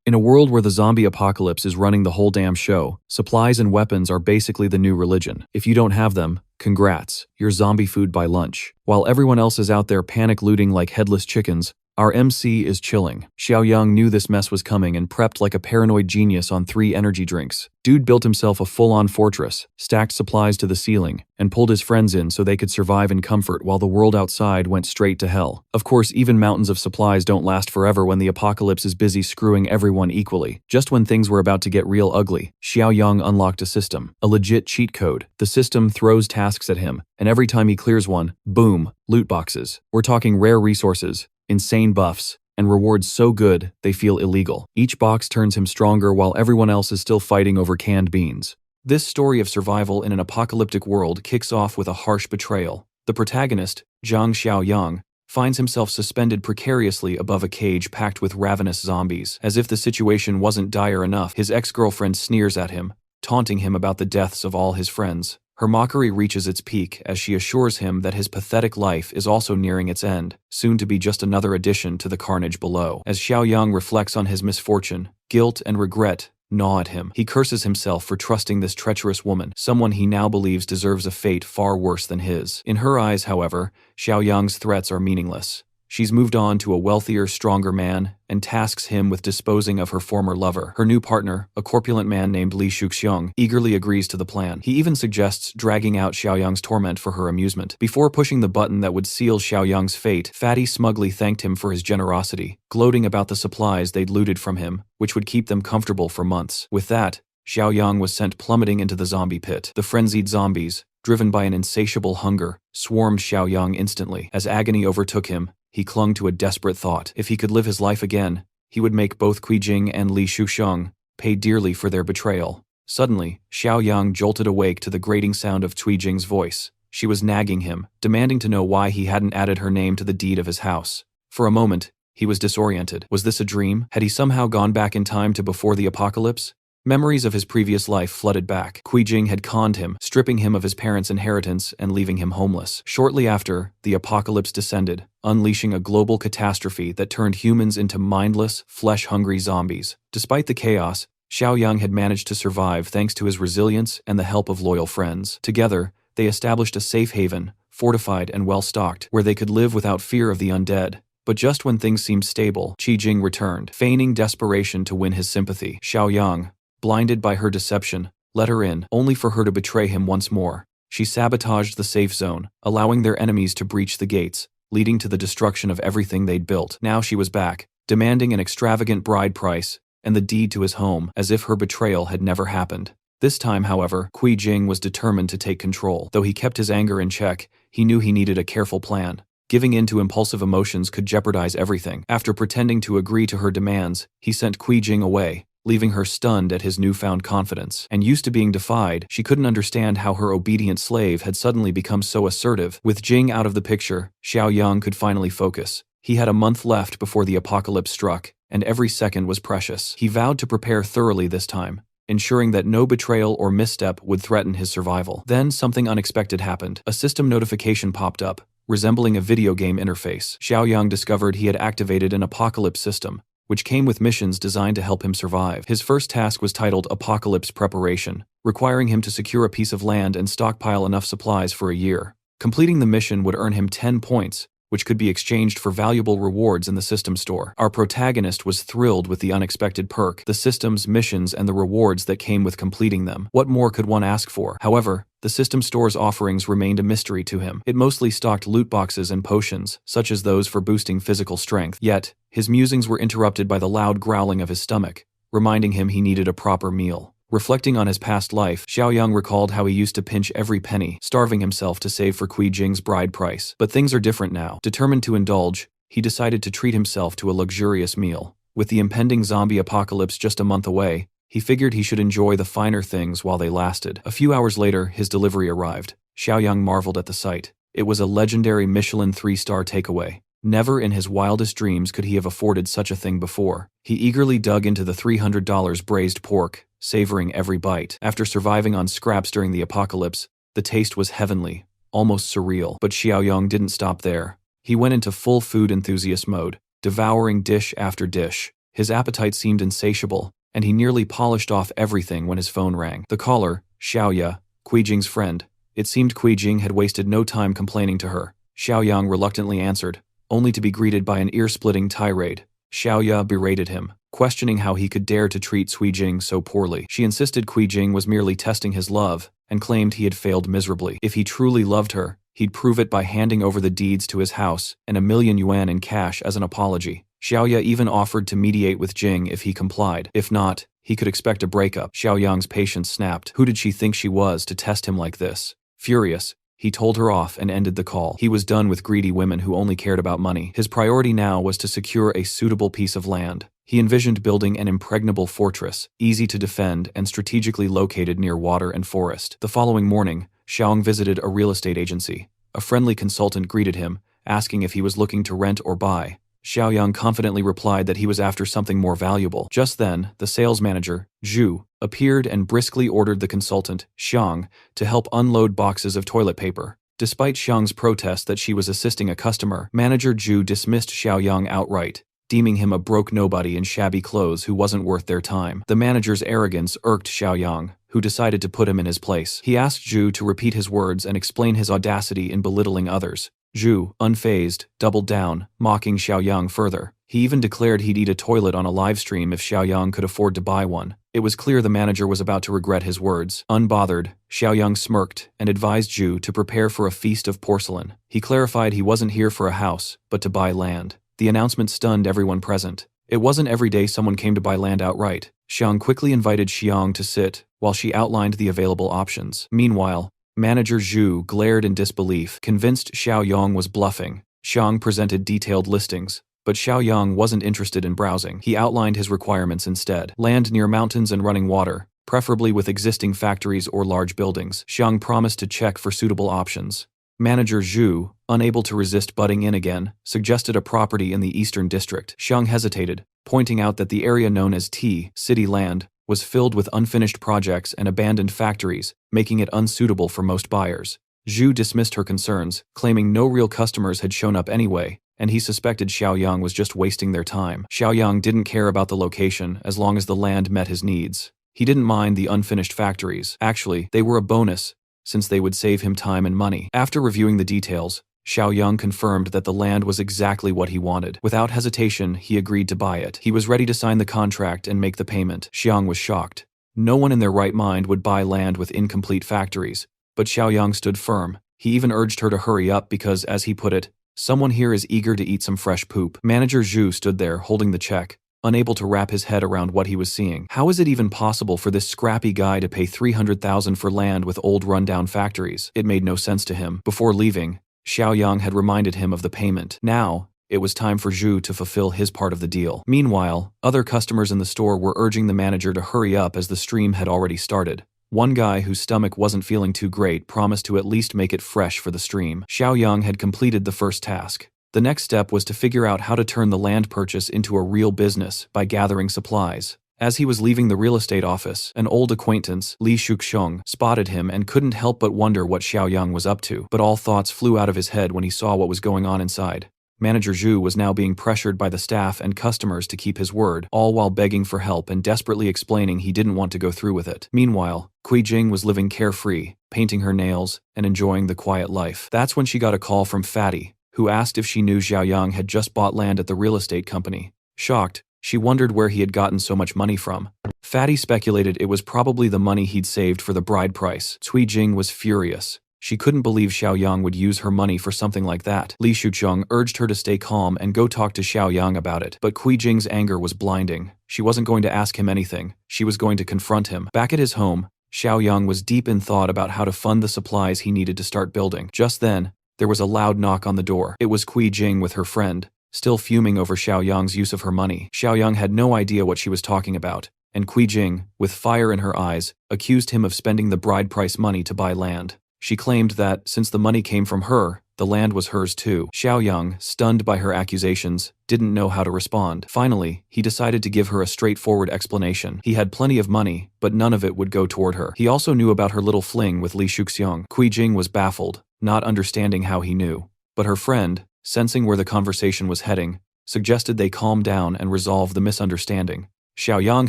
In a world where the zombie apocalypse is running the whole damn show, supplies and weapons are basically the new religion. If you don't have them, congrats, you're zombie food by lunch. While everyone else is out there panic looting like headless chickens, our MC is chilling. Xiaoyang knew this mess was coming and prepped like a paranoid genius on 3 energy drinks. Dude built himself a full-on fortress, stacked supplies to the ceiling, and pulled his friends in so they could survive in comfort while the world outside went straight to hell. Of course, even mountains of supplies don't last forever when the apocalypse is busy screwing everyone equally. Just when things were about to get real ugly, Xiaoyang unlocked a system, a legit cheat code. The system throws tasks at him, and every time he clears one, boom, loot boxes. We're talking rare resources, insane buffs, and rewards so good they feel illegal. Each box turns him stronger while everyone else is still fighting over canned beans. This story of survival in an apocalyptic world kicks off with a harsh betrayal. The protagonist, Zhang Xiaoyang, finds himself suspended precariously above a cage packed with ravenous zombies. As if the situation wasn't dire enough, his ex-girlfriend sneers at him, taunting him about the deaths of all his friends. Her mockery reaches its peak as she assures him that his pathetic life is also nearing its end, soon to be just another addition to the carnage below. As Xiaoyang reflects on his misfortune, guilt and regret gnaw at him. He curses himself for trusting this treacherous woman, someone he now believes deserves a fate far worse than his. In her eyes, however, Xiaoyang's threats are meaningless. She's moved on to a wealthier, stronger man and tasks him with disposing of her former lover. Her new partner, a corpulent man named Li Shuxiong, eagerly agrees to the plan. He even suggests dragging out Xiaoyang's torment for her amusement. Before pushing the button that would seal Xiaoyang's fate, Fatty smugly thanked him for his generosity, gloating about the supplies they'd looted from him, which would keep them comfortable for months. With that, Xiaoyang was sent plummeting into the zombie pit. The frenzied zombies, driven by an insatiable hunger, swarmed Xiaoyang instantly. As agony overtook him, he clung to a desperate thought. If he could live his life again, he would make both Jing and Li Shuxiong pay dearly for their betrayal. Suddenly, Xiaoyang jolted awake to the grating sound of Jing's voice. She was nagging him, demanding to know why he hadn't added her name to the deed of his house. For a moment, he was disoriented. Was this a dream? Had he somehow gone back in time to before the apocalypse? Memories of his previous life flooded back. Jing had conned him, stripping him of his parents' inheritance and leaving him homeless. Shortly after, the apocalypse descended, unleashing a global catastrophe that turned humans into mindless, flesh-hungry zombies. Despite the chaos, Xiaoyang had managed to survive thanks to his resilience and the help of loyal friends. Together, they established a safe haven, fortified and well-stocked, where they could live without fear of the undead. But just when things seemed stable, Jing returned, feigning desperation to win his sympathy. Xiaoyang, blinded by her deception, let her in, only for her to betray him once more. She sabotaged the safe zone, allowing their enemies to breach the gates, leading to the destruction of everything they'd built. Now she was back, demanding an extravagant bride price and the deed to his home, as if her betrayal had never happened. This time, however, Jing was determined to take control. Though he kept his anger in check, he knew he needed a careful plan. Giving in to impulsive emotions could jeopardize everything. After pretending to agree to her demands, he sent Jing away, leaving her stunned at his newfound confidence. And used to being defied, she couldn't understand how her obedient slave had suddenly become so assertive. With Jing out of the picture, Xiaoyang could finally focus. He had a month left before the apocalypse struck, and every second was precious. He vowed to prepare thoroughly this time, ensuring that no betrayal or misstep would threaten his survival. Then something unexpected happened. A system notification popped up, resembling a video game interface. Xiaoyang discovered he had activated an apocalypse system, which came with missions designed to help him survive. His first task was titled Apocalypse Preparation, requiring him to secure a piece of land and stockpile enough supplies for a year. Completing the mission would earn him 10 points, which could be exchanged for valuable rewards in the system store. Our protagonist was thrilled with the unexpected perk, the system's missions and the rewards that came with completing them. What more could one ask for? However, the system store's offerings remained a mystery to him. It mostly stocked loot boxes and potions, such as those for boosting physical strength. Yet, his musings were interrupted by the loud growling of his stomach, reminding him he needed a proper meal. Reflecting on his past life, Xiaoyang recalled how he used to pinch every penny, starving himself to save for Jing's bride price. But things are different now. Determined to indulge, he decided to treat himself to a luxurious meal. With the impending zombie apocalypse just a month away, he figured he should enjoy the finer things while they lasted. A few hours later, his delivery arrived. Xiaoyang marveled at the sight. It was a legendary Michelin 3-star takeaway. Never in his wildest dreams could he have afforded such a thing before. He eagerly dug into the $300 braised pork, savoring every bite. After surviving on scraps during the apocalypse, the taste was heavenly, almost surreal. But Xiaoyang didn't stop there. He went into full food enthusiast mode, devouring dish after dish. His appetite seemed insatiable, and he nearly polished off everything when his phone rang. The caller, Xiaoya, Jing's friend. It seemed Jing had wasted no time complaining to her. Xiaoyang reluctantly answered, only to be greeted by an ear-splitting tirade. Xiaoya berated him, questioning how he could dare to treat Jing so poorly. She insisted Jing was merely testing his love, and claimed he had failed miserably. If he truly loved her, he'd prove it by handing over the deeds to his house and 1,000,000 yuan in cash as an apology. Xiaoya even offered to mediate with Jing if he complied. If not, he could expect a breakup. Xiaoyang's patience snapped. Who did she think she was to test him like this? Furious, he told her off and ended the call. He was done with greedy women who only cared about money. His priority now was to secure a suitable piece of land. He envisioned building an impregnable fortress, easy to defend and strategically located near water and forest. The following morning, Xiaong visited a real estate agency. A friendly consultant greeted him, asking if he was looking to rent or buy. Xiaoyang confidently replied that he was after something more valuable. Just then, the sales manager, Zhu, appeared and briskly ordered the consultant, Xiang, to help unload boxes of toilet paper. Despite Xiang's protest that she was assisting a customer, manager Zhu dismissed Xiaoyang outright, deeming him a broke nobody in shabby clothes who wasn't worth their time. The manager's arrogance irked Xiaoyang, who decided to put him in his place. He asked Zhu to repeat his words and explain his audacity in belittling others. Zhu, unfazed, doubled down, mocking Xiaoyang further. He even declared he'd eat a toilet on a live stream if Xiaoyang could afford to buy one. It was clear the manager was about to regret his words. Unbothered, Xiaoyang smirked and advised Zhu to prepare for a feast of porcelain. He clarified he wasn't here for a house, but to buy land. The announcement stunned everyone present. It wasn't every day someone came to buy land outright. Xiang quickly invited Xiang to sit, while she outlined the available options. Meanwhile, manager Zhu glared in disbelief, convinced Xiaoyang was bluffing. Xiang presented detailed listings, but Xiaoyang wasn't interested in browsing. He outlined his requirements instead. Land near mountains and running water, preferably with existing factories or large buildings. Xiang promised to check for suitable options. Manager Zhu, unable to resist butting in again, suggested a property in the eastern district. Xiang hesitated, pointing out that the area known as T, City Land, was filled with unfinished projects and abandoned factories, making it unsuitable for most buyers. Zhu dismissed her concerns, claiming no real customers had shown up anyway, and he suspected Xiaoyang was just wasting their time. Xiaoyang didn't care about the location as long as the land met his needs. He didn't mind the unfinished factories. Actually, they were a bonus, since they would save him time and money. After reviewing the details, Xiaoyang confirmed that the land was exactly what he wanted. Without hesitation, he agreed to buy it. He was ready to sign the contract and make the payment. Xiang was shocked. No one in their right mind would buy land with incomplete factories, but Xiaoyang stood firm. He even urged her to hurry up because, as he put it, someone here is eager to eat some fresh poop. Manager Zhu stood there holding the check, unable to wrap his head around what he was seeing. How is it even possible for this scrappy guy to pay 300,000 for land with old rundown factories? It made no sense to him. Before leaving, Xiaoyang had reminded him of the payment. Now, it was time for Zhu to fulfill his part of the deal. Meanwhile, other customers in the store were urging the manager to hurry up as the stream had already started. One guy whose stomach wasn't feeling too great promised to at least make it fresh for the stream. Xiaoyang had completed the first task. The next step was to figure out how to turn the land purchase into a real business by gathering supplies. As he was leaving the real estate office, an old acquaintance, Li Shuxiong, spotted him and couldn't help but wonder what Xiaoyang was up to. But all thoughts flew out of his head when he saw what was going on inside. Manager Zhu was now being pressured by the staff and customers to keep his word, all while begging for help and desperately explaining he didn't want to go through with it. Meanwhile, Jing was living carefree, painting her nails, and enjoying the quiet life. That's when she got a call from Fatty, who asked if she knew Xiaoyang had just bought land at the real estate company. Shocked, she wondered where he had gotten so much money from. Fatty speculated it was probably the money he'd saved for the bride price. Jing was furious. She couldn't believe Xiaoyang would use her money for something like that. Li Shuqiang urged her to stay calm and go talk to Xiaoyang about it. But Jing's anger was blinding. She wasn't going to ask him anything. She was going to confront him. Back at his home, Xiaoyang was deep in thought about how to fund the supplies he needed to start building. Just then, there was a loud knock on the door. It was Jing with her friend, still fuming over Xiaoyang's use of her money. Xiaoyang had no idea what she was talking about, and Jing, with fire in her eyes, accused him of spending the bride price money to buy land. She claimed that, since the money came from her, the land was hers too. Xiaoyang, stunned by her accusations, didn't know how to respond. Finally, he decided to give her a straightforward explanation. He had plenty of money, but none of it would go toward her. He also knew about her little fling with Li Shuxiang. Jing was baffled, not understanding how he knew. But her friend, sensing where the conversation was heading, suggested they calm down and resolve the misunderstanding. Xiaoyang,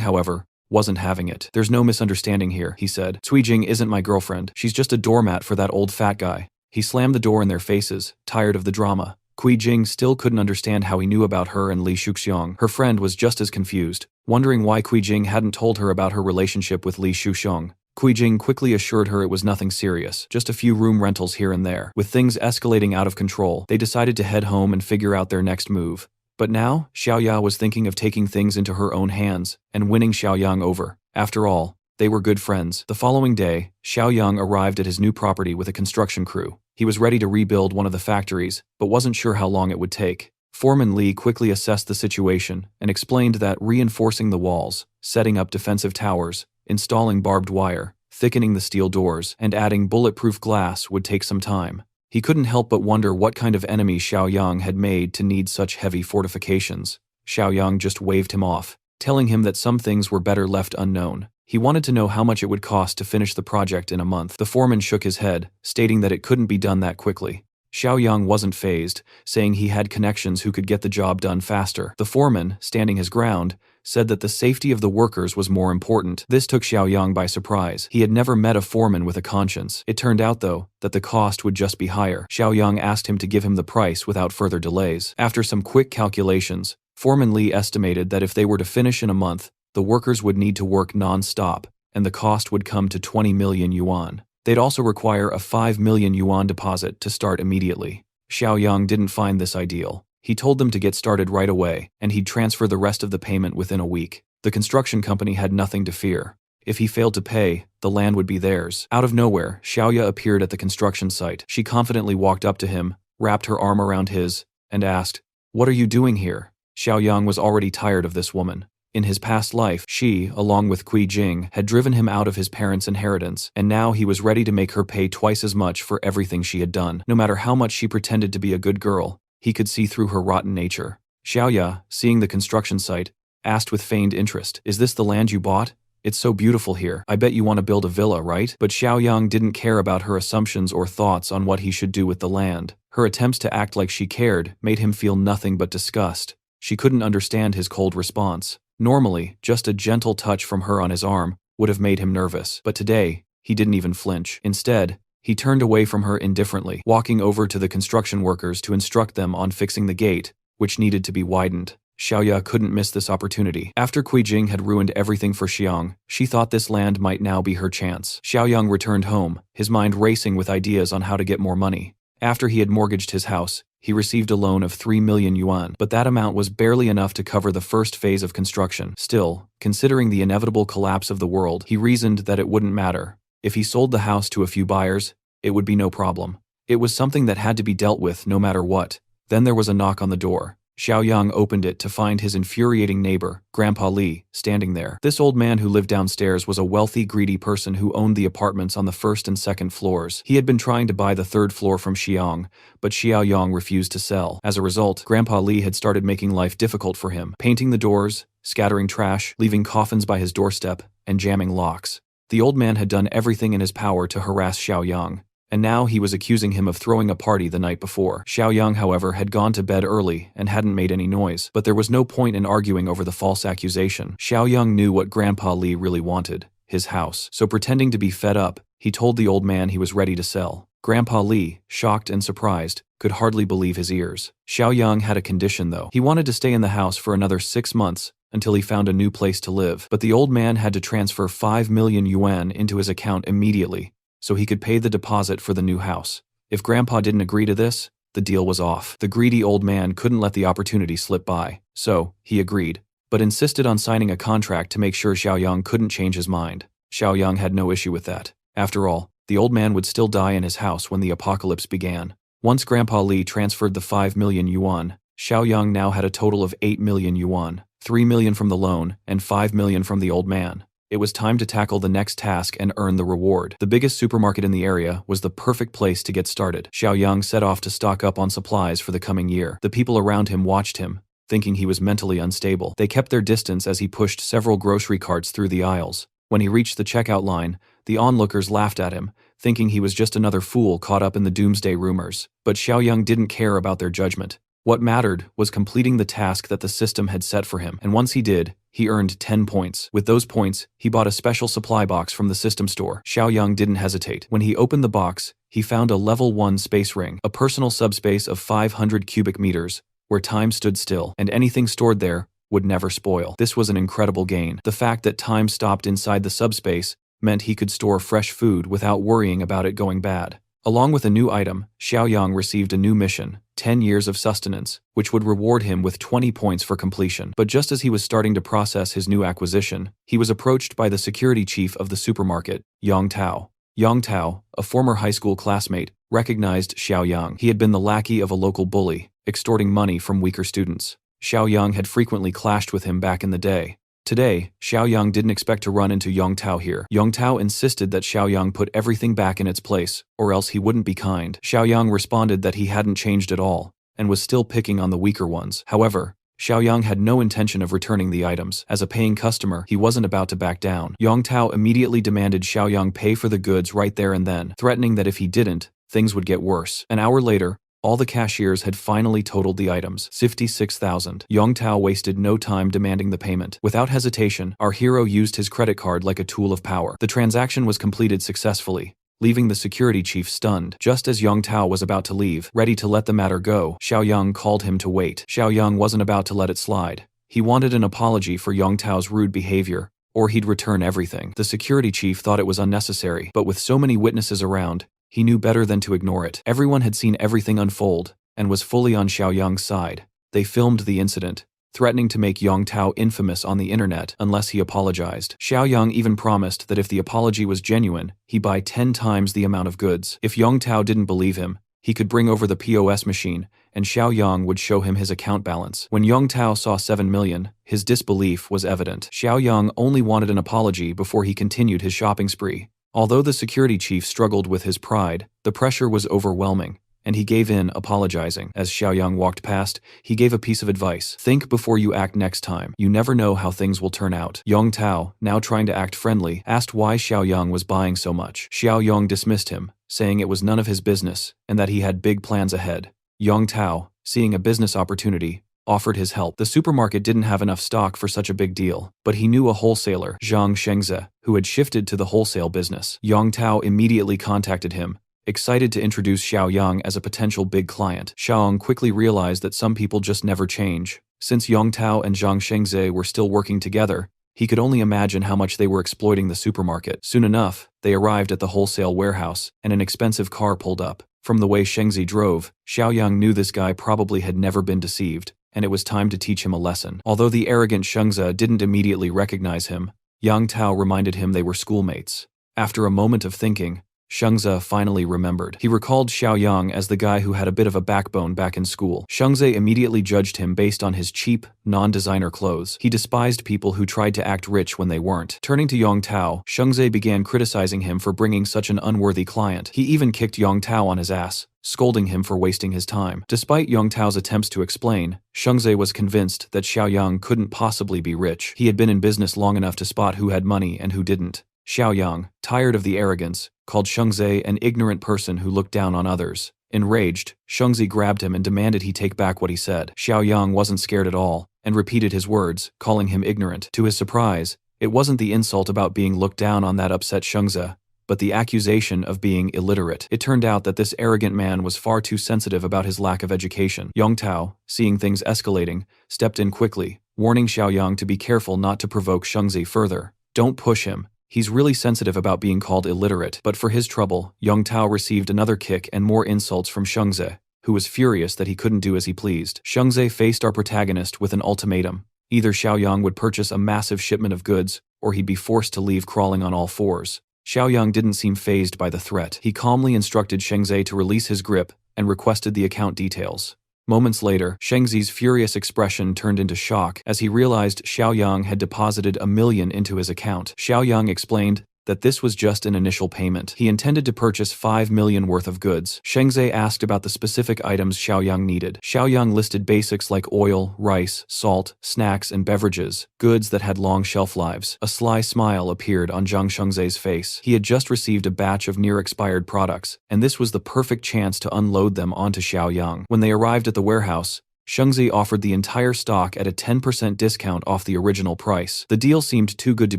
however, wasn't having it. "There's no misunderstanding here," he said. "Cuijing isn't my girlfriend. She's just a doormat for that old fat guy." He slammed the door in their faces, tired of the drama. Cuijing still couldn't understand how he knew about her and Li Shuxiong. Her friend was just as confused, wondering why Cuijing hadn't told her about her relationship with Li Shuxiong. Cuijing quickly assured her it was nothing serious, just a few room rentals here and there. With things escalating out of control, they decided to head home and figure out their next move. But now, Xiaoya was thinking of taking things into her own hands and winning Xiaoyang over. After all, they were good friends. The following day, Xiaoyang arrived at his new property with a construction crew. He was ready to rebuild one of the factories, but wasn't sure how long it would take. Foreman Li quickly assessed the situation and explained that reinforcing the walls, setting up defensive towers, installing barbed wire, thickening the steel doors, and adding bulletproof glass would take some time. He couldn't help but wonder what kind of enemy Xiaoyang had made to need such heavy fortifications. Xiaoyang just waved him off, telling him that some things were better left unknown. He wanted to know how much it would cost to finish the project in a month. The foreman shook his head, stating that it couldn't be done that quickly. Xiaoyang wasn't fazed, saying he had connections who could get the job done faster. The foreman, standing his ground, said that the safety of the workers was more important. This took Xiaoyang by surprise. He had never met a foreman with a conscience. It turned out, though, that the cost would just be higher. Xiaoyang asked him to give him the price without further delays. After some quick calculations, Foreman Li estimated that if they were to finish in a month, the workers would need to work non-stop, and the cost would come to 20 million yuan. They'd also require a 5 million yuan deposit to start immediately. Xiaoyang didn't find this ideal. He told them to get started right away, and he'd transfer the rest of the payment within a week. The construction company had nothing to fear. If he failed to pay, the land would be theirs. Out of nowhere, Xiaoya appeared at the construction site. She confidently walked up to him, wrapped her arm around his, and asked, "What are you doing here?" Xiaoyang was already tired of this woman. In his past life, she, along with Cuijing, had driven him out of his parents' inheritance, and now he was ready to make her pay twice as much for everything she had done. No matter how much she pretended to be a good girl, he could see through her rotten nature. Xiaoya, seeing the construction site, asked with feigned interest, "Is this the land you bought? It's so beautiful here. I bet you want to build a villa, right?" But Xiaoyang didn't care about her assumptions or thoughts on what he should do with the land. Her attempts to act like she cared made him feel nothing but disgust. She couldn't understand his cold response. Normally, just a gentle touch from her on his arm would have made him nervous, but today, he didn't even flinch. Instead, he turned away from her indifferently, walking over to the construction workers to instruct them on fixing the gate, which needed to be widened. Xiaoya couldn't miss this opportunity. After Cuijing had ruined everything for Xiang, she thought this land might now be her chance. Xiaoyang returned home, his mind racing with ideas on how to get more money. After he had mortgaged his house, he received a loan of 3 million yuan, but that amount was barely enough to cover the first phase of construction. Still, considering the inevitable collapse of the world, he reasoned that it wouldn't matter. If he sold the house to a few buyers, it would be no problem. It was something that had to be dealt with no matter what. Then there was a knock on the door. Xiaoyang opened it to find his infuriating neighbor, Grandpa Li, standing there. This old man who lived downstairs was a wealthy, greedy person who owned the apartments on the first and second floors. He had been trying to buy the third floor from Xiang, but Xiaoyang refused to sell. As a result, Grandpa Li had started making life difficult for him, painting the doors, scattering trash, leaving coffins by his doorstep, and jamming locks. The old man had done everything in his power to harass Xiaoyang, and now he was accusing him of throwing a party the night before. Xiaoyang, however, had gone to bed early and hadn't made any noise, but there was no point in arguing over the false accusation. Xiaoyang knew what Grandpa Li really wanted, his house, so pretending to be fed up, he told the old man he was ready to sell. Grandpa Li, shocked and surprised, could hardly believe his ears. Xiaoyang had a condition though. He wanted to stay in the house for another 6 months, until he found a new place to live, but the old man had to transfer 5 million yuan into his account immediately, so he could pay the deposit for the new house. If Grandpa didn't agree to this, the deal was off. The greedy old man couldn't let the opportunity slip by, so he agreed, but insisted on signing a contract to make sure Xiaoyang couldn't change his mind. Xiaoyang had no issue with that. After all, the old man would still die in his house when the apocalypse began. Once Grandpa Li transferred the 5 million yuan, Xiaoyang now had a total of 8 million yuan, 3 million from the loan, and 5 million from the old man. It was time to tackle the next task and earn the reward. The biggest supermarket in the area was the perfect place to get started. Xiaoyang set off to stock up on supplies for the coming year. The people around him watched him, thinking he was mentally unstable. They kept their distance as he pushed several grocery carts through the aisles. When he reached the checkout line, the onlookers laughed at him, thinking he was just another fool caught up in the doomsday rumors. But Xiaoyang didn't care about their judgment. What mattered was completing the task that the system had set for him, and once he did, he earned 10 points. With those points, he bought a special supply box from the system store. Xiaoyang didn't hesitate. When he opened the box, he found a level 1 space ring, a personal subspace of 500 cubic meters, where time stood still, and anything stored there would never spoil. This was an incredible gain. The fact that time stopped inside the subspace meant he could store fresh food without worrying about it going bad. Along with a new item, Xiaoyang received a new mission, 10 years of sustenance, which would reward him with 20 points for completion. But just as he was starting to process his new acquisition, he was approached by the security chief of the supermarket, Yang Tao. Yang Tao, a former high school classmate, recognized Xiaoyang. He had been the lackey of a local bully, extorting money from weaker students. Xiaoyang had frequently clashed with him back in the day. Today, Xiaoyang didn't expect to run into Yang Tao here. Yang Tao insisted that Xiaoyang put everything back in its place, or else he wouldn't be kind. Xiaoyang responded that he hadn't changed at all, and was still picking on the weaker ones. However, Xiaoyang had no intention of returning the items. As a paying customer, he wasn't about to back down. Yang Tao immediately demanded Xiaoyang pay for the goods right there and then, threatening that if he didn't, things would get worse. An hour later, all the cashiers had finally totaled the items, 56,000. Yang Tao wasted no time demanding the payment. Without hesitation, our hero used his credit card like a tool of power. The transaction was completed successfully, leaving the security chief stunned. Just as Yang Tao was about to leave, ready to let the matter go, Xiaoyang called him to wait. Xiaoyang wasn't about to let it slide. He wanted an apology for Yang Tao's rude behavior, or he'd return everything. The security chief thought it was unnecessary, but with so many witnesses around, he knew better than to ignore it. Everyone had seen everything unfold, and was fully on Xiaoyang's side. They filmed the incident, threatening to make Yang Tao infamous on the internet unless he apologized. Xiaoyang even promised that if the apology was genuine, he'd buy 10 times the amount of goods. If Yang Tao didn't believe him, he could bring over the POS machine, and Xiaoyang would show him his account balance. When Yang Tao saw 7 million, his disbelief was evident. Xiaoyang only wanted an apology before he continued his shopping spree. Although the security chief struggled with his pride, the pressure was overwhelming, and he gave in, apologizing. As Xiaoyang walked past, he gave a piece of advice. Think before you act next time. You never know how things will turn out. Yang Tao, now trying to act friendly, asked why Xiaoyang was buying so much. Xiaoyang dismissed him, saying it was none of his business, and that he had big plans ahead. Yang Tao, seeing a business opportunity, offered his help. The supermarket didn't have enough stock for such a big deal, but he knew a wholesaler, Zhang Shengze, who had shifted to the wholesale business. Yang Tao immediately contacted him, excited to introduce Xiaoyang as a potential big client. Xiaoyang quickly realized that some people just never change. Since Yang Tao and Zhang Shengze were still working together, he could only imagine how much they were exploiting the supermarket. Soon enough, they arrived at the wholesale warehouse, and an expensive car pulled up. From the way Shengze drove, Xiaoyang knew this guy probably had never been deceived, and it was time to teach him a lesson. Although the arrogant Shengze didn't immediately recognize him, Yang Tao reminded him they were schoolmates. After a moment of thinking, Shengze finally remembered. He recalled Xiaoyang as the guy who had a bit of a backbone back in school. Shengze immediately judged him based on his cheap, non-designer clothes. He despised people who tried to act rich when they weren't. Turning to Yang Tao, Shengze began criticizing him for bringing such an unworthy client. He even kicked Yang Tao on his ass, scolding him for wasting his time. Despite Yang Tao's attempts to explain, Shengze was convinced that Xiaoyang couldn't possibly be rich. He had been in business long enough to spot who had money and who didn't. Xiaoyang, tired of the arrogance, called Shengze an ignorant person who looked down on others. Enraged, Shengze grabbed him and demanded he take back what he said. Xiaoyang wasn't scared at all, and repeated his words, calling him ignorant. To his surprise, it wasn't the insult about being looked down on that upset Shengze, but the accusation of being illiterate. It turned out that this arrogant man was far too sensitive about his lack of education. Yang Tao, seeing things escalating, stepped in quickly, warning Xiaoyang to be careful not to provoke Shengze further. Don't push him. He's really sensitive about being called illiterate. But for his trouble, Yang Tao received another kick and more insults from Shengze, who was furious that he couldn't do as he pleased. Shengze faced our protagonist with an ultimatum. Either Xiaoyang would purchase a massive shipment of goods, or he'd be forced to leave crawling on all fours. Xiaoyang didn't seem fazed by the threat. He calmly instructed Shengze to release his grip and requested the account details. Moments later, Shengze's furious expression turned into shock as he realized Xiaoyang had deposited 1 million into his account. Xiaoyang explained that this was just an initial payment. He intended to purchase 5 million worth of goods. Shengze asked about the specific items Xiaoyang needed. Xiaoyang listed basics like oil, rice, salt, snacks, and beverages, goods that had long shelf lives. A sly smile appeared on Zhang Shengze's face. He had just received a batch of near-expired products, and this was the perfect chance to unload them onto Xiaoyang. When they arrived at the warehouse, Shengzi offered the entire stock at a 10% discount off the original price. The deal seemed too good to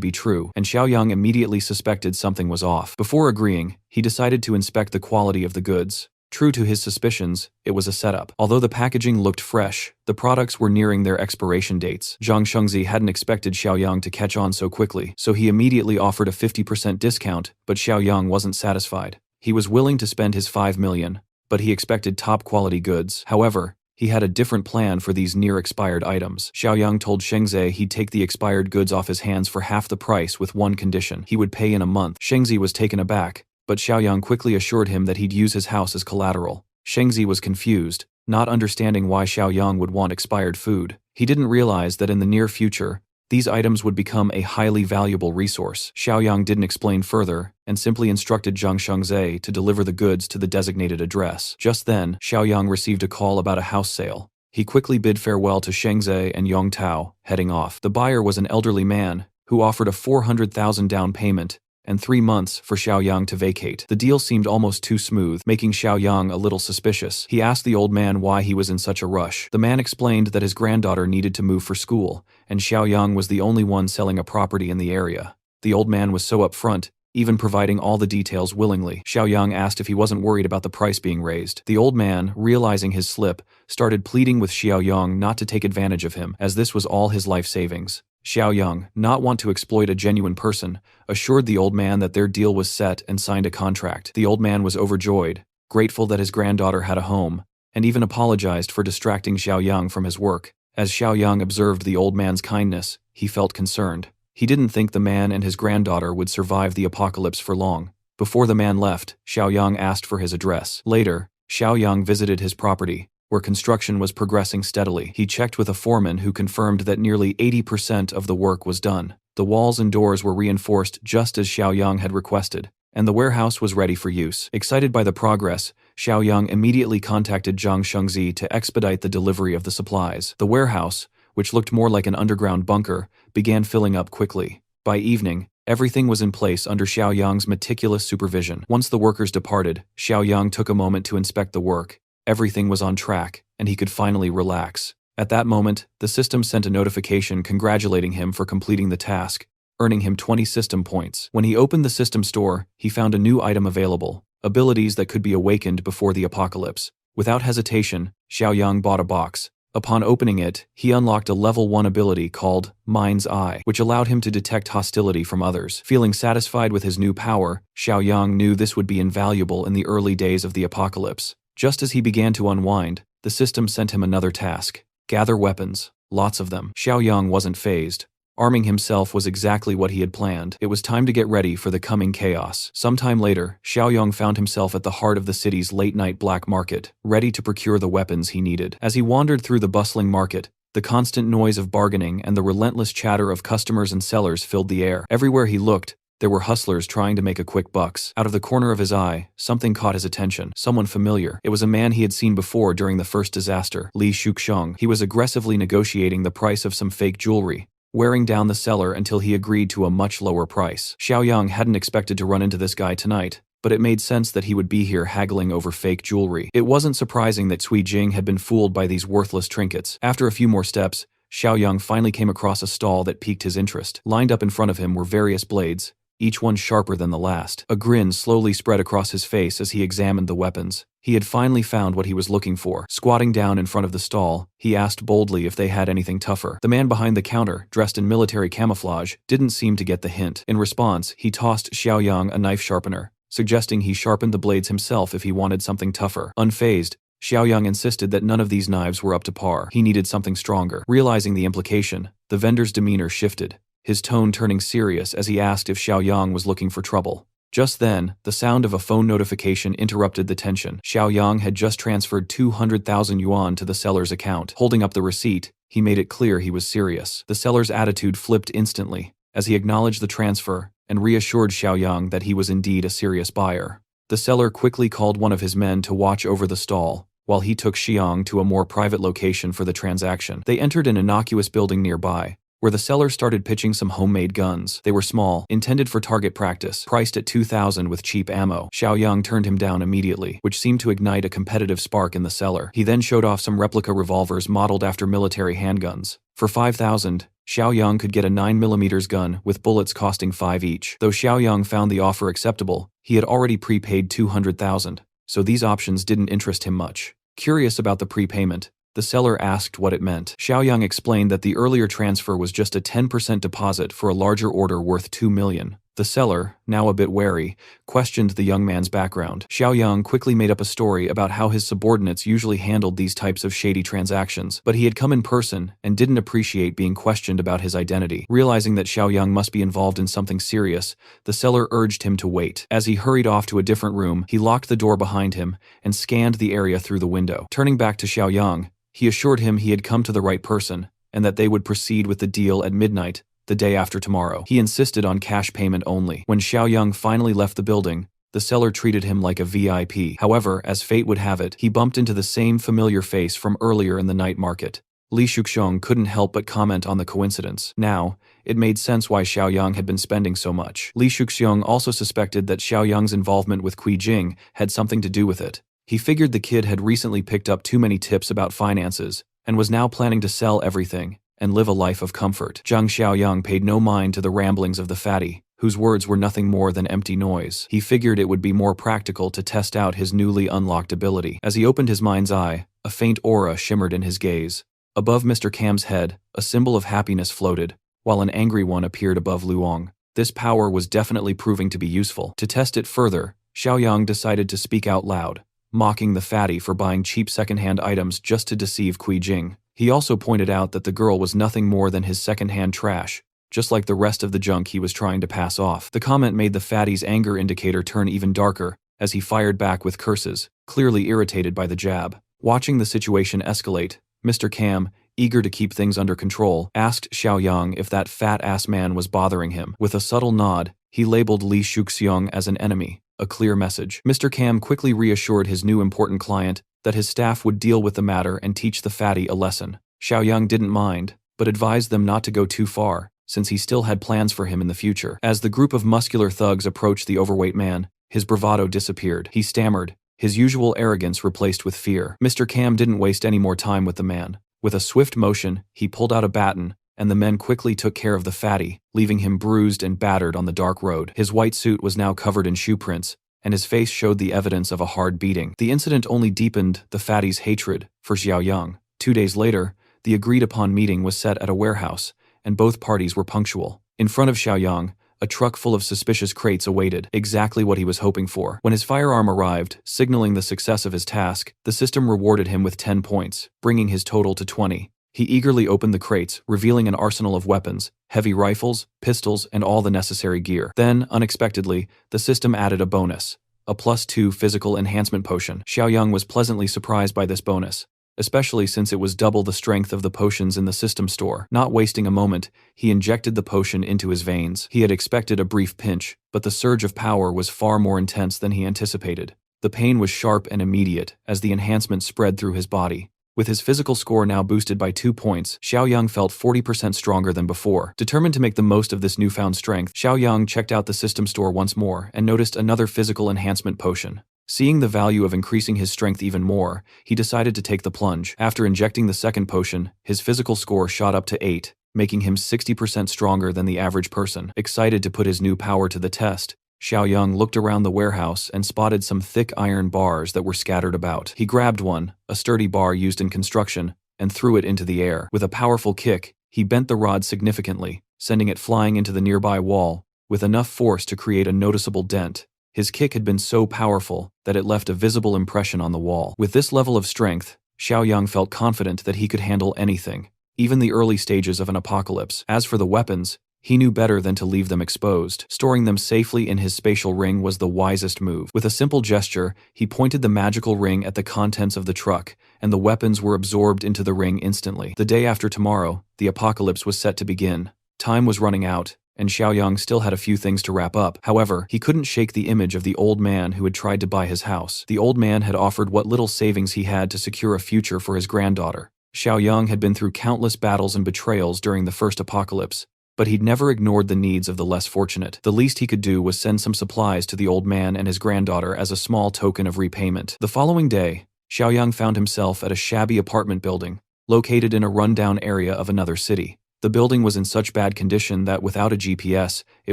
be true, and Xiaoyang immediately suspected something was off. Before agreeing, he decided to inspect the quality of the goods. True to his suspicions, it was a setup. Although the packaging looked fresh, the products were nearing their expiration dates. Zhang Shengzi hadn't expected Xiaoyang to catch on so quickly, so he immediately offered a 50% discount, but Xiaoyang wasn't satisfied. He was willing to spend his 5 million, but he expected top-quality goods. However, he had a different plan for these near-expired items. Xiaoyang told Shengzi he'd take the expired goods off his hands for half the price with one condition: he would pay in a month. Shengzi was taken aback, but Xiaoyang quickly assured him that he'd use his house as collateral. Shengzi was confused, not understanding why Xiaoyang would want expired food. He didn't realize that in the near future, these items would become a highly valuable resource. Xiaoyang didn't explain further, and simply instructed Zhang Shengzi to deliver the goods to the designated address. Just then, Xiaoyang received a call about a house sale. He quickly bid farewell to Shengzi and Yong Tao, heading off. The buyer was an elderly man, who offered a 400,000 down payment, and 3 months for Xiaoyang to vacate. The deal seemed almost too smooth, making Xiaoyang a little suspicious. He asked the old man why he was in such a rush. The man explained that his granddaughter needed to move for school, and Xiaoyang was the only one selling a property in the area. The old man was so upfront, even providing all the details willingly. Xiaoyang asked if he wasn't worried about the price being raised. The old man, realizing his slip, started pleading with Xiaoyang not to take advantage of him, as this was all his life savings. Xiaoyang, not want to exploit a genuine person, assured the old man that their deal was set and signed a contract. The old man was overjoyed, grateful that his granddaughter had a home, and even apologized for distracting Xiaoyang from his work. As Xiaoyang observed the old man's kindness, he felt concerned. He didn't think the man and his granddaughter would survive the apocalypse for long. Before the man left, Xiaoyang asked for his address. Later, Xiaoyang visited his property, where construction was progressing steadily. He checked with a foreman who confirmed that nearly 80% of the work was done. The walls and doors were reinforced just as Xiaoyang had requested, and the warehouse was ready for use. Excited by the progress, Xiaoyang immediately contacted Zhang Shengzi to expedite the delivery of the supplies. The warehouse, which looked more like an underground bunker, began filling up quickly. By evening, everything was in place under Xiaoyang's meticulous supervision. Once the workers departed, Xiaoyang took a moment to inspect the work. Everything was on track, and he could finally relax. At that moment, the system sent a notification congratulating him for completing the task, earning him 20 system points. When he opened the system store, he found a new item available, abilities that could be awakened before the apocalypse. Without hesitation, Xiaoyang bought a box. Upon opening it, he unlocked a level 1 ability called Mind's Eye, which allowed him to detect hostility from others. Feeling satisfied with his new power, Xiaoyang knew this would be invaluable in the early days of the apocalypse. Just as he began to unwind, the system sent him another task: gather weapons, lots of them. Xiaoyang wasn't fazed. Arming himself was exactly what he had planned. It was time to get ready for the coming chaos. Sometime later, Xiaoyang found himself at the heart of the city's late-night black market, ready to procure the weapons he needed. As he wandered through the bustling market, the constant noise of bargaining and the relentless chatter of customers and sellers filled the air. Everywhere he looked, there were hustlers trying to make a quick bucks. Out of the corner of his eye, something caught his attention. Someone familiar. It was a man he had seen before during the first disaster, Li Shuxiang. He was aggressively negotiating the price of some fake jewelry, wearing down the seller until he agreed to a much lower price. Xiaoyang hadn't expected to run into this guy tonight, but it made sense that he would be here haggling over fake jewelry. It wasn't surprising that Cui Jing had been fooled by these worthless trinkets. After a few more steps, Xiaoyang finally came across a stall that piqued his interest. Lined up in front of him were various blades, each one sharper than the last. A grin slowly spread across his face as he examined the weapons. He had finally found what he was looking for. Squatting down in front of the stall, he asked boldly if they had anything tougher. The man behind the counter, dressed in military camouflage, didn't seem to get the hint. In response, he tossed Xiaoyang a knife sharpener, suggesting he sharpen the blades himself if he wanted something tougher. Unfazed, Xiaoyang insisted that none of these knives were up to par. He needed something stronger. Realizing the implication, the vendor's demeanor shifted, his tone turning serious as he asked if Xiaoyang was looking for trouble. Just then, the sound of a phone notification interrupted the tension. Xiaoyang had just transferred 200,000 yuan to the seller's account. Holding up the receipt, he made it clear he was serious. The seller's attitude flipped instantly, as he acknowledged the transfer and reassured Xiaoyang that he was indeed a serious buyer. The seller quickly called one of his men to watch over the stall, while he took Xiang to a more private location for the transaction. They entered an innocuous building nearby, where the seller started pitching some homemade guns. They were small, intended for target practice, priced at 2,000 with cheap ammo. Xiaoyang turned him down immediately, which seemed to ignite a competitive spark in the seller. He then showed off some replica revolvers modeled after military handguns. For 5,000, Xiaoyang could get a 9mm gun with bullets costing 5 each. Though Xiaoyang found the offer acceptable, he had already prepaid 200,000, so these options didn't interest him much. Curious about the prepayment, the seller asked what it meant. Xiaoyang explained that the earlier transfer was just a 10% deposit for a larger order worth 2 million. The seller, now a bit wary, questioned the young man's background. Xiaoyang quickly made up a story about how his subordinates usually handled these types of shady transactions, but he had come in person and didn't appreciate being questioned about his identity. Realizing that Xiaoyang must be involved in something serious, the seller urged him to wait. As he hurried off to a different room, he locked the door behind him and scanned the area through the window. Turning back to Xiaoyang, he assured him he had come to the right person, and that they would proceed with the deal at midnight, the day after tomorrow. He insisted on cash payment only. When Xiaoyang finally left the building, the seller treated him like a VIP. However, as fate would have it, he bumped into the same familiar face from earlier in the night market. Li Shuxiong couldn't help but comment on the coincidence. Now, it made sense why Xiaoyang had been spending so much. Li Shuxiong also suspected that Xiaoyang's involvement with Kui Jing had something to do with it. He figured the kid had recently picked up too many tips about finances and was now planning to sell everything and live a life of comfort. Zhang Xiaoyang paid no mind to the ramblings of the fatty, whose words were nothing more than empty noise. He figured it would be more practical to test out his newly unlocked ability. As he opened his mind's eye, a faint aura shimmered in his gaze. Above Mr. Cam's head, a symbol of happiness floated, while an angry one appeared above Luong. This power was definitely proving to be useful. To test it further, Xiaoyang decided to speak out loud, mocking the fatty for buying cheap second-hand items just to deceive Kui Jing. He also pointed out that the girl was nothing more than his second-hand trash, just like the rest of the junk he was trying to pass off. The comment made the fatty's anger indicator turn even darker as he fired back with curses, clearly irritated by the jab. Watching the situation escalate, Mr. Cam, eager to keep things under control, asked Xiaoyang if that fat-ass man was bothering him. With a subtle nod, he labeled Li Shuxiong as an enemy, a clear message. Mr. Cam quickly reassured his new important client that his staff would deal with the matter and teach the fatty a lesson. Xiaoyang didn't mind, but advised them not to go too far, since he still had plans for him in the future. As the group of muscular thugs approached the overweight man, his bravado disappeared. He stammered, his usual arrogance replaced with fear. Mr. Cam didn't waste any more time with the man. With a swift motion, he pulled out a baton, and the men quickly took care of the fatty, leaving him bruised and battered on the dark road. His white suit was now covered in shoe prints, and his face showed the evidence of a hard beating. The incident only deepened the fatty's hatred for Xiaoyang. 2 days later, the agreed-upon meeting was set at a warehouse, and both parties were punctual. In front of Xiaoyang, a truck full of suspicious crates awaited, exactly what he was hoping for. When his firearm arrived, signaling the success of his task, the system rewarded him with 10 points, bringing his total to 20. He eagerly opened the crates, revealing an arsenal of weapons, heavy rifles, pistols, and all the necessary gear. Then, unexpectedly, the system added a bonus, a +2 physical enhancement potion. Xiaoyang was pleasantly surprised by this bonus, especially since it was double the strength of the potions in the system store. Not wasting a moment, he injected the potion into his veins. He had expected a brief pinch, but the surge of power was far more intense than he anticipated. The pain was sharp and immediate as the enhancement spread through his body. With his physical score now boosted by 2 points, Xiaoyang felt 40% stronger than before. Determined to make the most of this newfound strength, Xiaoyang checked out the system store once more and noticed another physical enhancement potion. Seeing the value of increasing his strength even more, he decided to take the plunge. After injecting the second potion, his physical score shot up to 8, making him 60% stronger than the average person. Excited to put his new power to the test, Xiaoyang looked around the warehouse and spotted some thick iron bars that were scattered about. He grabbed one, a sturdy bar used in construction, and threw it into the air. With a powerful kick, he bent the rod significantly, sending it flying into the nearby wall, with enough force to create a noticeable dent. His kick had been so powerful that it left a visible impression on the wall. With this level of strength, Xiaoyang felt confident that he could handle anything, even the early stages of an apocalypse. As for the weapons, he knew better than to leave them exposed. Storing them safely in his spatial ring was the wisest move. With a simple gesture, he pointed the magical ring at the contents of the truck, and the weapons were absorbed into the ring instantly. The day after tomorrow, the apocalypse was set to begin. Time was running out, and Xiaoyang still had a few things to wrap up. However, he couldn't shake the image of the old man who had tried to buy his house. The old man had offered what little savings he had to secure a future for his granddaughter. Xiaoyang had been through countless battles and betrayals during the first apocalypse, but he'd never ignored the needs of the less fortunate. The least he could do was send some supplies to the old man and his granddaughter as a small token of repayment. The following day, Xiaoyang found himself at a shabby apartment building, located in a rundown area of another city. The building was in such bad condition that without a GPS, it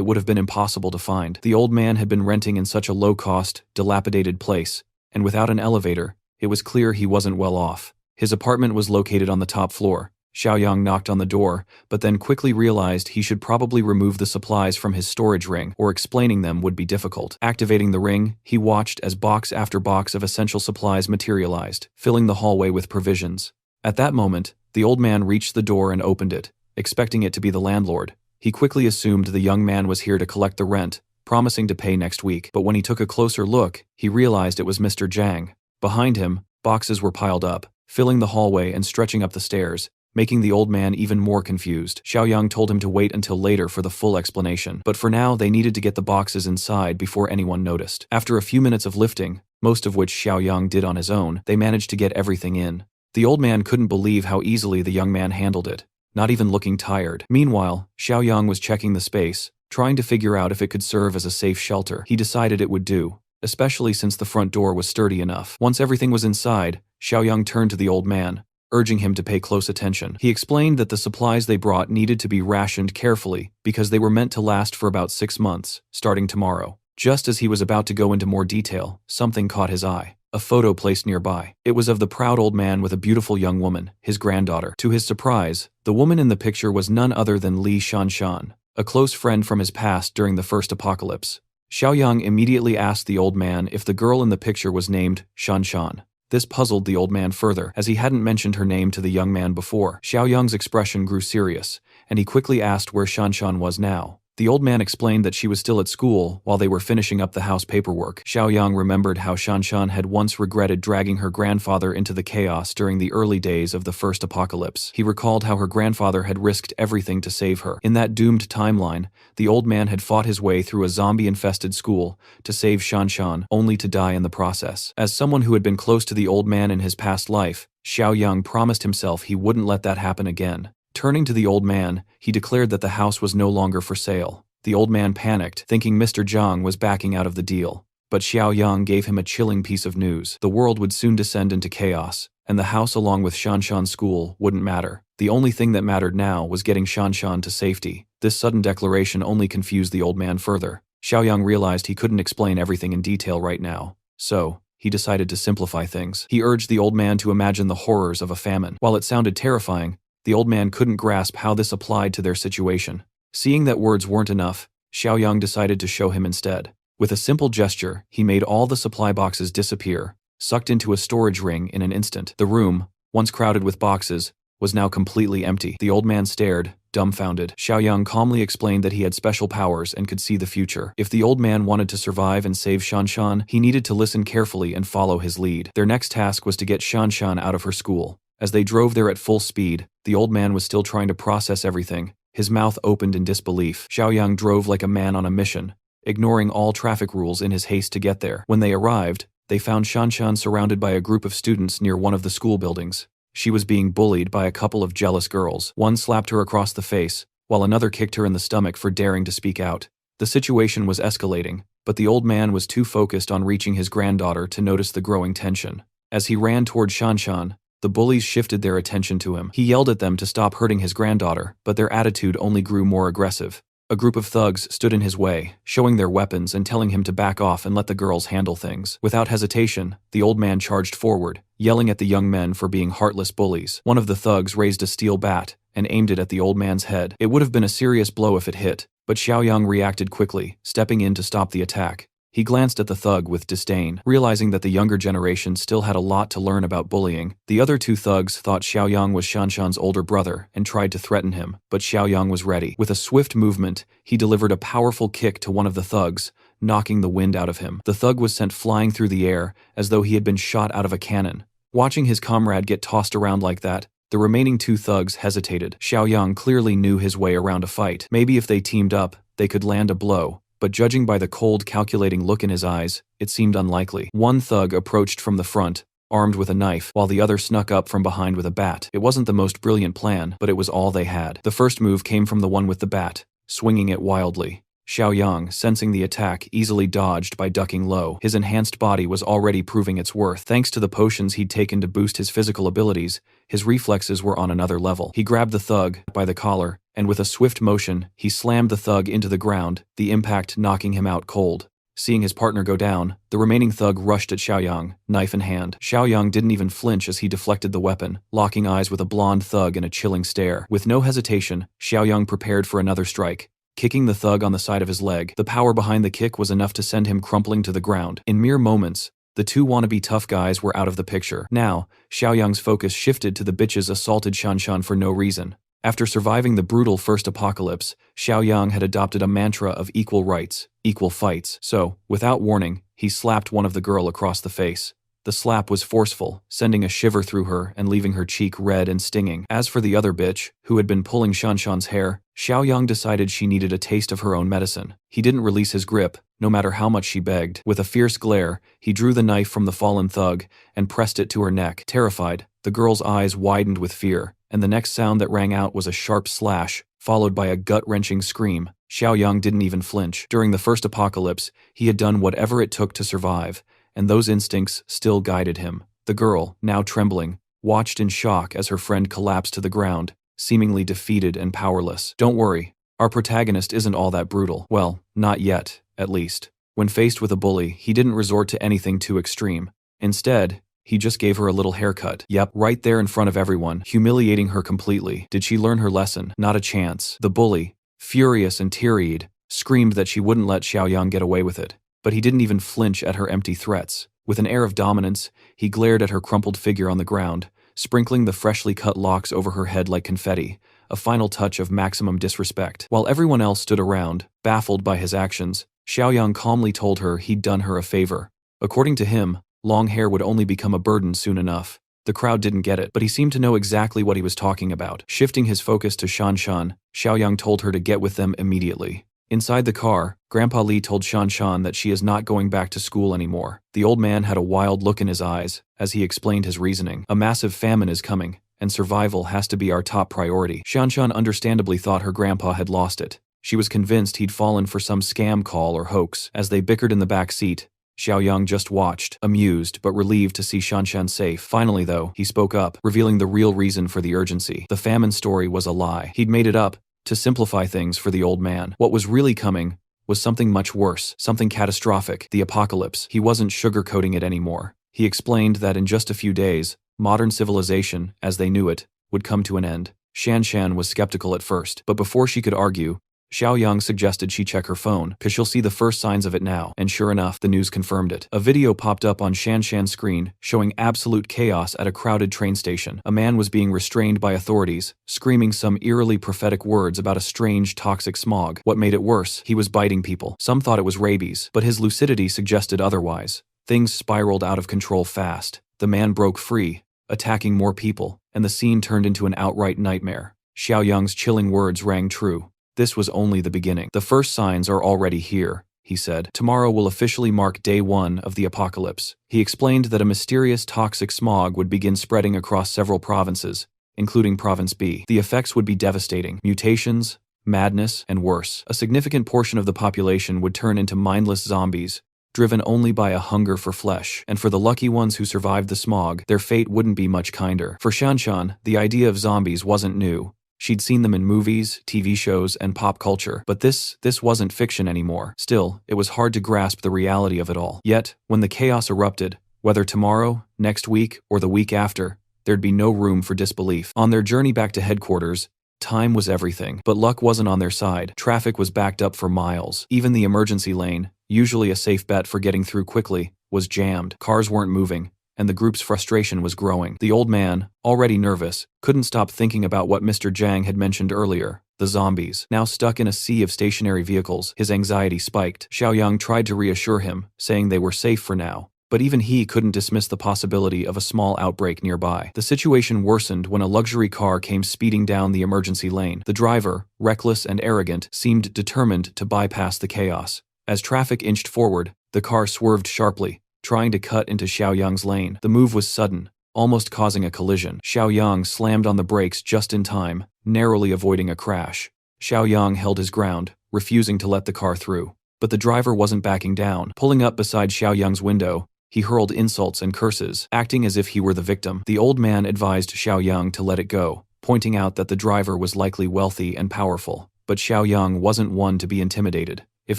would have been impossible to find. The old man had been renting in such a low-cost, dilapidated place, and without an elevator, it was clear he wasn't well off. His apartment was located on the top floor. Xiaoyang knocked on the door, but then quickly realized he should probably remove the supplies from his storage ring, or explaining them would be difficult. Activating the ring, he watched as box after box of essential supplies materialized, filling the hallway with provisions. At that moment, the old man reached the door and opened it, expecting it to be the landlord. He quickly assumed the young man was here to collect the rent, promising to pay next week. But when he took a closer look, he realized it was Mr. Zhang. Behind him, boxes were piled up, filling the hallway and stretching up the stairs, making the old man even more confused. Xiaoyang told him to wait until later for the full explanation, but for now they needed to get the boxes inside before anyone noticed. After a few minutes of lifting, most of which Xiaoyang did on his own, they managed to get everything in. The old man couldn't believe how easily the young man handled it, not even looking tired. Meanwhile, Xiaoyang was checking the space, trying to figure out if it could serve as a safe shelter. He decided it would do, especially since the front door was sturdy enough. Once everything was inside, Xiaoyang turned to the old man, urging him to pay close attention. He explained that the supplies they brought needed to be rationed carefully because they were meant to last for about 6 months, starting tomorrow. Just as he was about to go into more detail, something caught his eye. A photo placed nearby. It was of the proud old man with a beautiful young woman, his granddaughter. To his surprise, the woman in the picture was none other than Li Shanshan, a close friend from his past during the first apocalypse. Xiaoyang immediately asked the old man if the girl in the picture was named Shanshan. This puzzled the old man further, as he hadn't mentioned her name to the young man before. Xiaoyang's expression grew serious, and he quickly asked where Shanshan was now. The old man explained that she was still at school while they were finishing up the house paperwork. Xiaoyang remembered how Shanshan had once regretted dragging her grandfather into the chaos during the early days of the first apocalypse. He recalled how her grandfather had risked everything to save her. In that doomed timeline, the old man had fought his way through a zombie-infested school to save Shanshan, only to die in the process. As someone who had been close to the old man in his past life, Xiaoyang promised himself he wouldn't let that happen again. Turning to the old man, he declared that the house was no longer for sale. The old man panicked, thinking Mr. Zhang was backing out of the deal. But Xiaoyang gave him a chilling piece of news. The world would soon descend into chaos, and the house along with Shanshan's school wouldn't matter. The only thing that mattered now was getting Shanshan to safety. This sudden declaration only confused the old man further. Xiaoyang realized he couldn't explain everything in detail right now, so he decided to simplify things. He urged the old man to imagine the horrors of a famine. While it sounded terrifying, the old man couldn't grasp how this applied to their situation. Seeing that words weren't enough, Xiaoyang decided to show him instead. With a simple gesture, he made all the supply boxes disappear, sucked into a storage ring in an instant. The room, once crowded with boxes, was now completely empty. The old man stared, dumbfounded. Xiaoyang calmly explained that he had special powers and could see the future. If the old man wanted to survive and save Shanshan, he needed to listen carefully and follow his lead. Their next task was to get Shanshan out of her school. As they drove there at full speed, the old man was still trying to process everything, his mouth opened in disbelief. Xiaoyang drove like a man on a mission, ignoring all traffic rules in his haste to get there. When they arrived, they found Shanshan surrounded by a group of students near one of the school buildings. She was being bullied by a couple of jealous girls. One slapped her across the face, while another kicked her in the stomach for daring to speak out. The situation was escalating, but the old man was too focused on reaching his granddaughter to notice the growing tension. As he ran toward Shanshan, the bullies shifted their attention to him. He yelled at them to stop hurting his granddaughter, but their attitude only grew more aggressive. A group of thugs stood in his way, showing their weapons and telling him to back off and let the girls handle things. Without hesitation, the old man charged forward, yelling at the young men for being heartless bullies. One of the thugs raised a steel bat and aimed it at the old man's head. It would have been a serious blow if it hit, but Xiaoyang reacted quickly, stepping in to stop the attack. He glanced at the thug with disdain, realizing that the younger generation still had a lot to learn about bullying. The other two thugs thought Xiaoyang was Shanshan's older brother and tried to threaten him, but Xiaoyang was ready. With a swift movement, he delivered a powerful kick to one of the thugs, knocking the wind out of him. The thug was sent flying through the air as though he had been shot out of a cannon. Watching his comrade get tossed around like that, the remaining two thugs hesitated. Xiaoyang clearly knew his way around a fight. Maybe if they teamed up, they could land a blow. But judging by the cold, calculating look in his eyes, it seemed unlikely. One thug approached from the front, armed with a knife, while the other snuck up from behind with a bat. It wasn't the most brilliant plan, but it was all they had. The first move came from the one with the bat, swinging it wildly. Xiaoyang, sensing the attack, easily dodged by ducking low. His enhanced body was already proving its worth. Thanks to the potions he'd taken to boost his physical abilities, his reflexes were on another level. He grabbed the thug by the collar, and with a swift motion, he slammed the thug into the ground, the impact knocking him out cold. Seeing his partner go down, the remaining thug rushed at Xiaoyang, knife in hand. Xiaoyang didn't even flinch as he deflected the weapon, locking eyes with a blonde thug in a chilling stare. With no hesitation, Xiaoyang prepared for another strike. Kicking the thug on the side of his leg, the power behind the kick was enough to send him crumpling to the ground. In mere moments, the two wannabe tough guys were out of the picture. Now, Xiaoyang's focus shifted to the bitches assaulted Shanshan for no reason. After surviving the brutal first apocalypse, Xiaoyang had adopted a mantra of equal rights, equal fights. So, without warning, he slapped one of the girl across the face. The slap was forceful, sending a shiver through her and leaving her cheek red and stinging. As for the other bitch, who had been pulling Shanshan's hair, Xiaoyang decided she needed a taste of her own medicine. He didn't release his grip, no matter how much she begged. With a fierce glare, he drew the knife from the fallen thug and pressed it to her neck. Terrified, the girl's eyes widened with fear, and the next sound that rang out was a sharp slash, followed by a gut-wrenching scream. Xiaoyang didn't even flinch. During the first apocalypse, he had done whatever it took to survive, and those instincts still guided him. The girl, now trembling, watched in shock as her friend collapsed to the ground, seemingly defeated and powerless. Don't worry, our protagonist isn't all that brutal. Well, not yet, at least. When faced with a bully, he didn't resort to anything too extreme. Instead, he just gave her a little haircut. Yep, right there in front of everyone, humiliating her completely. Did she learn her lesson? Not a chance. The bully, furious and teary-eyed, screamed that she wouldn't let Xiaoyang get away with it. But he didn't even flinch at her empty threats. With an air of dominance, he glared at her crumpled figure on the ground, sprinkling the freshly cut locks over her head like confetti, a final touch of maximum disrespect. While everyone else stood around, baffled by his actions, Xiaoyang calmly told her he'd done her a favor. According to him, long hair would only become a burden soon enough. The crowd didn't get it, but he seemed to know exactly what he was talking about. Shifting his focus to Shanshan, Xiaoyang told her to get with them immediately. Inside the car, Grandpa Li told Shanshan that she is not going back to school anymore. The old man had a wild look in his eyes as he explained his reasoning. A massive famine is coming, and survival has to be our top priority. Shanshan understandably thought her grandpa had lost it. She was convinced he'd fallen for some scam call or hoax. As they bickered in the back seat, Xiaoyang just watched, amused but relieved to see Shanshan safe. Finally, though, he spoke up, revealing the real reason for the urgency. The famine story was a lie. He'd made it up to simplify things for the old man. What was really coming was something much worse, something catastrophic, the apocalypse. He wasn't sugarcoating it anymore. He explained that in just a few days, modern civilization, as they knew it, would come to an end. Shanshan was skeptical at first, but before she could argue, Xiaoyang suggested she check her phone, cause she'll see the first signs of it now, and sure enough, the news confirmed it. A video popped up on Shanshan's screen, showing absolute chaos at a crowded train station. A man was being restrained by authorities, screaming some eerily prophetic words about a strange toxic smog. What made it worse, he was biting people. Some thought it was rabies, but his lucidity suggested otherwise. Things spiraled out of control fast. The man broke free, attacking more people, and the scene turned into an outright nightmare. Xiaoyang's chilling words rang true. This was only the beginning. The first signs are already here, he said. Tomorrow will officially mark day 1 of the apocalypse. He explained that a mysterious toxic smog would begin spreading across several provinces, including Province B. The effects would be devastating. Mutations, madness, and worse. A significant portion of the population would turn into mindless zombies, driven only by a hunger for flesh. And for the lucky ones who survived the smog, their fate wouldn't be much kinder. For Shanshan, the idea of zombies wasn't new. She'd seen them in movies, TV shows, and pop culture, but this wasn't fiction anymore. Still, it was hard to grasp the reality of it all. Yet, when the chaos erupted, whether tomorrow, next week, or the week after, there'd be no room for disbelief. On their journey back to headquarters, time was everything, but luck wasn't on their side. Traffic was backed up for miles. Even the emergency lane, usually a safe bet for getting through quickly, was jammed. Cars weren't moving, and the group's frustration was growing. The old man, already nervous, couldn't stop thinking about what Mr. Zhang had mentioned earlier, the zombies. Now stuck in a sea of stationary vehicles, his anxiety spiked. Xiaoyang tried to reassure him, saying they were safe for now, but even he couldn't dismiss the possibility of a small outbreak nearby. The situation worsened when a luxury car came speeding down the emergency lane. The driver, reckless and arrogant, seemed determined to bypass the chaos. As traffic inched forward, the car swerved sharply, trying to cut into Xiaoyang's lane. The move was sudden, almost causing a collision. Xiaoyang slammed on the brakes just in time, narrowly avoiding a crash. Xiaoyang held his ground, refusing to let the car through. But the driver wasn't backing down. Pulling up beside Xiaoyang's window, he hurled insults and curses, acting as if he were the victim. The old man advised Xiaoyang to let it go, pointing out that the driver was likely wealthy and powerful. But Xiaoyang wasn't one to be intimidated. If